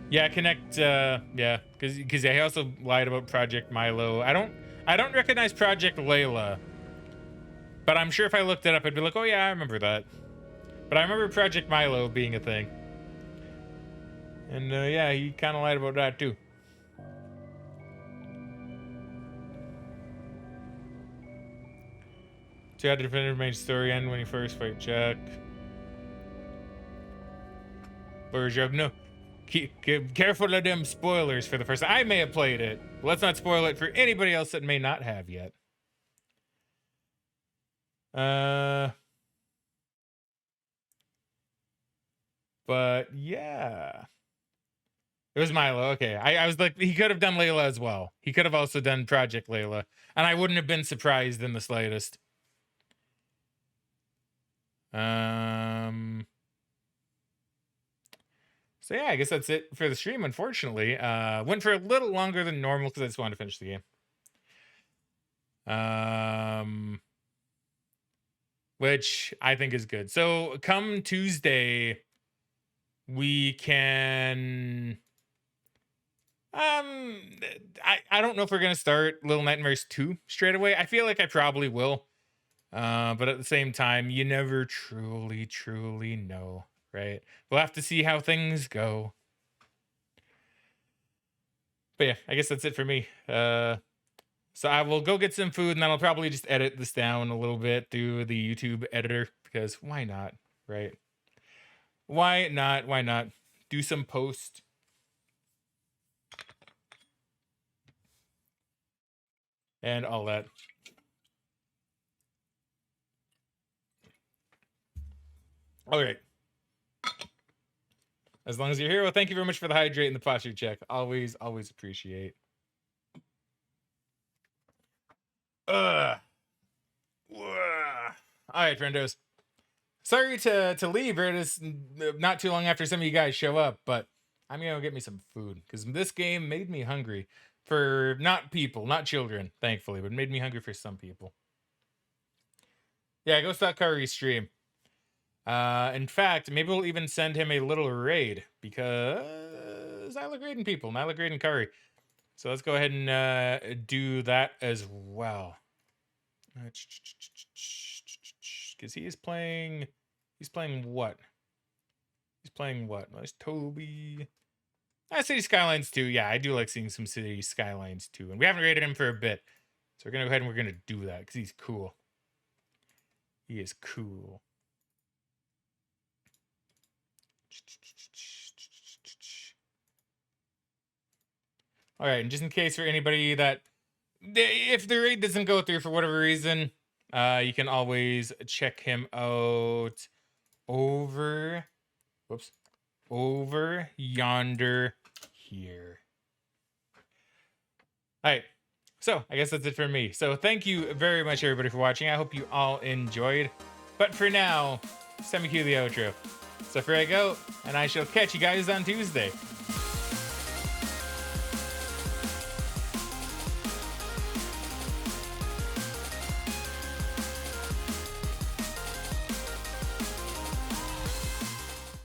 Yeah, connect. Yeah, because I also lied about Project Milo. I don't recognize Project Layla, but I'm sure if I looked it up, I'd be like, oh yeah, I remember that. But I remember Project Milo being a thing. And yeah, he kind of lied about that too. See how the definitive main story end when you first fight Jack. Or Jug, no. Keep careful of them spoilers for the first. I may have played it. But let's not spoil it for anybody else that may not have yet. But yeah. It was Milo. Okay. I was like, he could have done Layla as well. He could have also done Project Layla. And I wouldn't have been surprised in the slightest. So yeah, I guess that's it for the stream, unfortunately. Went for a little longer than normal because I just wanted to finish the game. Which I think is good. So come Tuesday, we can I don't know if we're gonna start Little Nightmares 2 straight away. I feel like I probably will. But at the same time, you never truly know, right? We'll have to see how things go. But yeah, I guess that's it for me. So I will go get some food and then I'll probably just edit this down a little bit through the YouTube editor because why not, right? Why not? Why not? Do some post. And all that. All right. As long as you're here, well, thank you very much for the hydrate and the posture check. Always appreciate. All right, friendos. Sorry to leave. It is not too long after some of you guys show up, but I'm gonna go get me some food because this game made me hungry for not people, not children, thankfully, but made me hungry for some people. Yeah, go start Curry's stream. In fact, maybe we'll even send him a little raid because I like raiding people and I like raiding Curry. So let's go ahead and do that as well. Because he is playing. He's playing what? He's playing what? Nice Toby. City Skylines 2. Yeah, I do like seeing some City Skylines 2. And we haven't rated him for a bit. So we're going to go ahead and we're going to do that because he's cool. He is cool. All right, and just in case for anybody that, if the raid doesn't go through for whatever reason, you can always check him out over, whoops, over yonder here. All right, so I guess that's it for me. So thank you very much, everybody, for watching. I hope you all enjoyed. But for now, send me cue the outro. So for I go, and I shall catch you guys on Tuesday.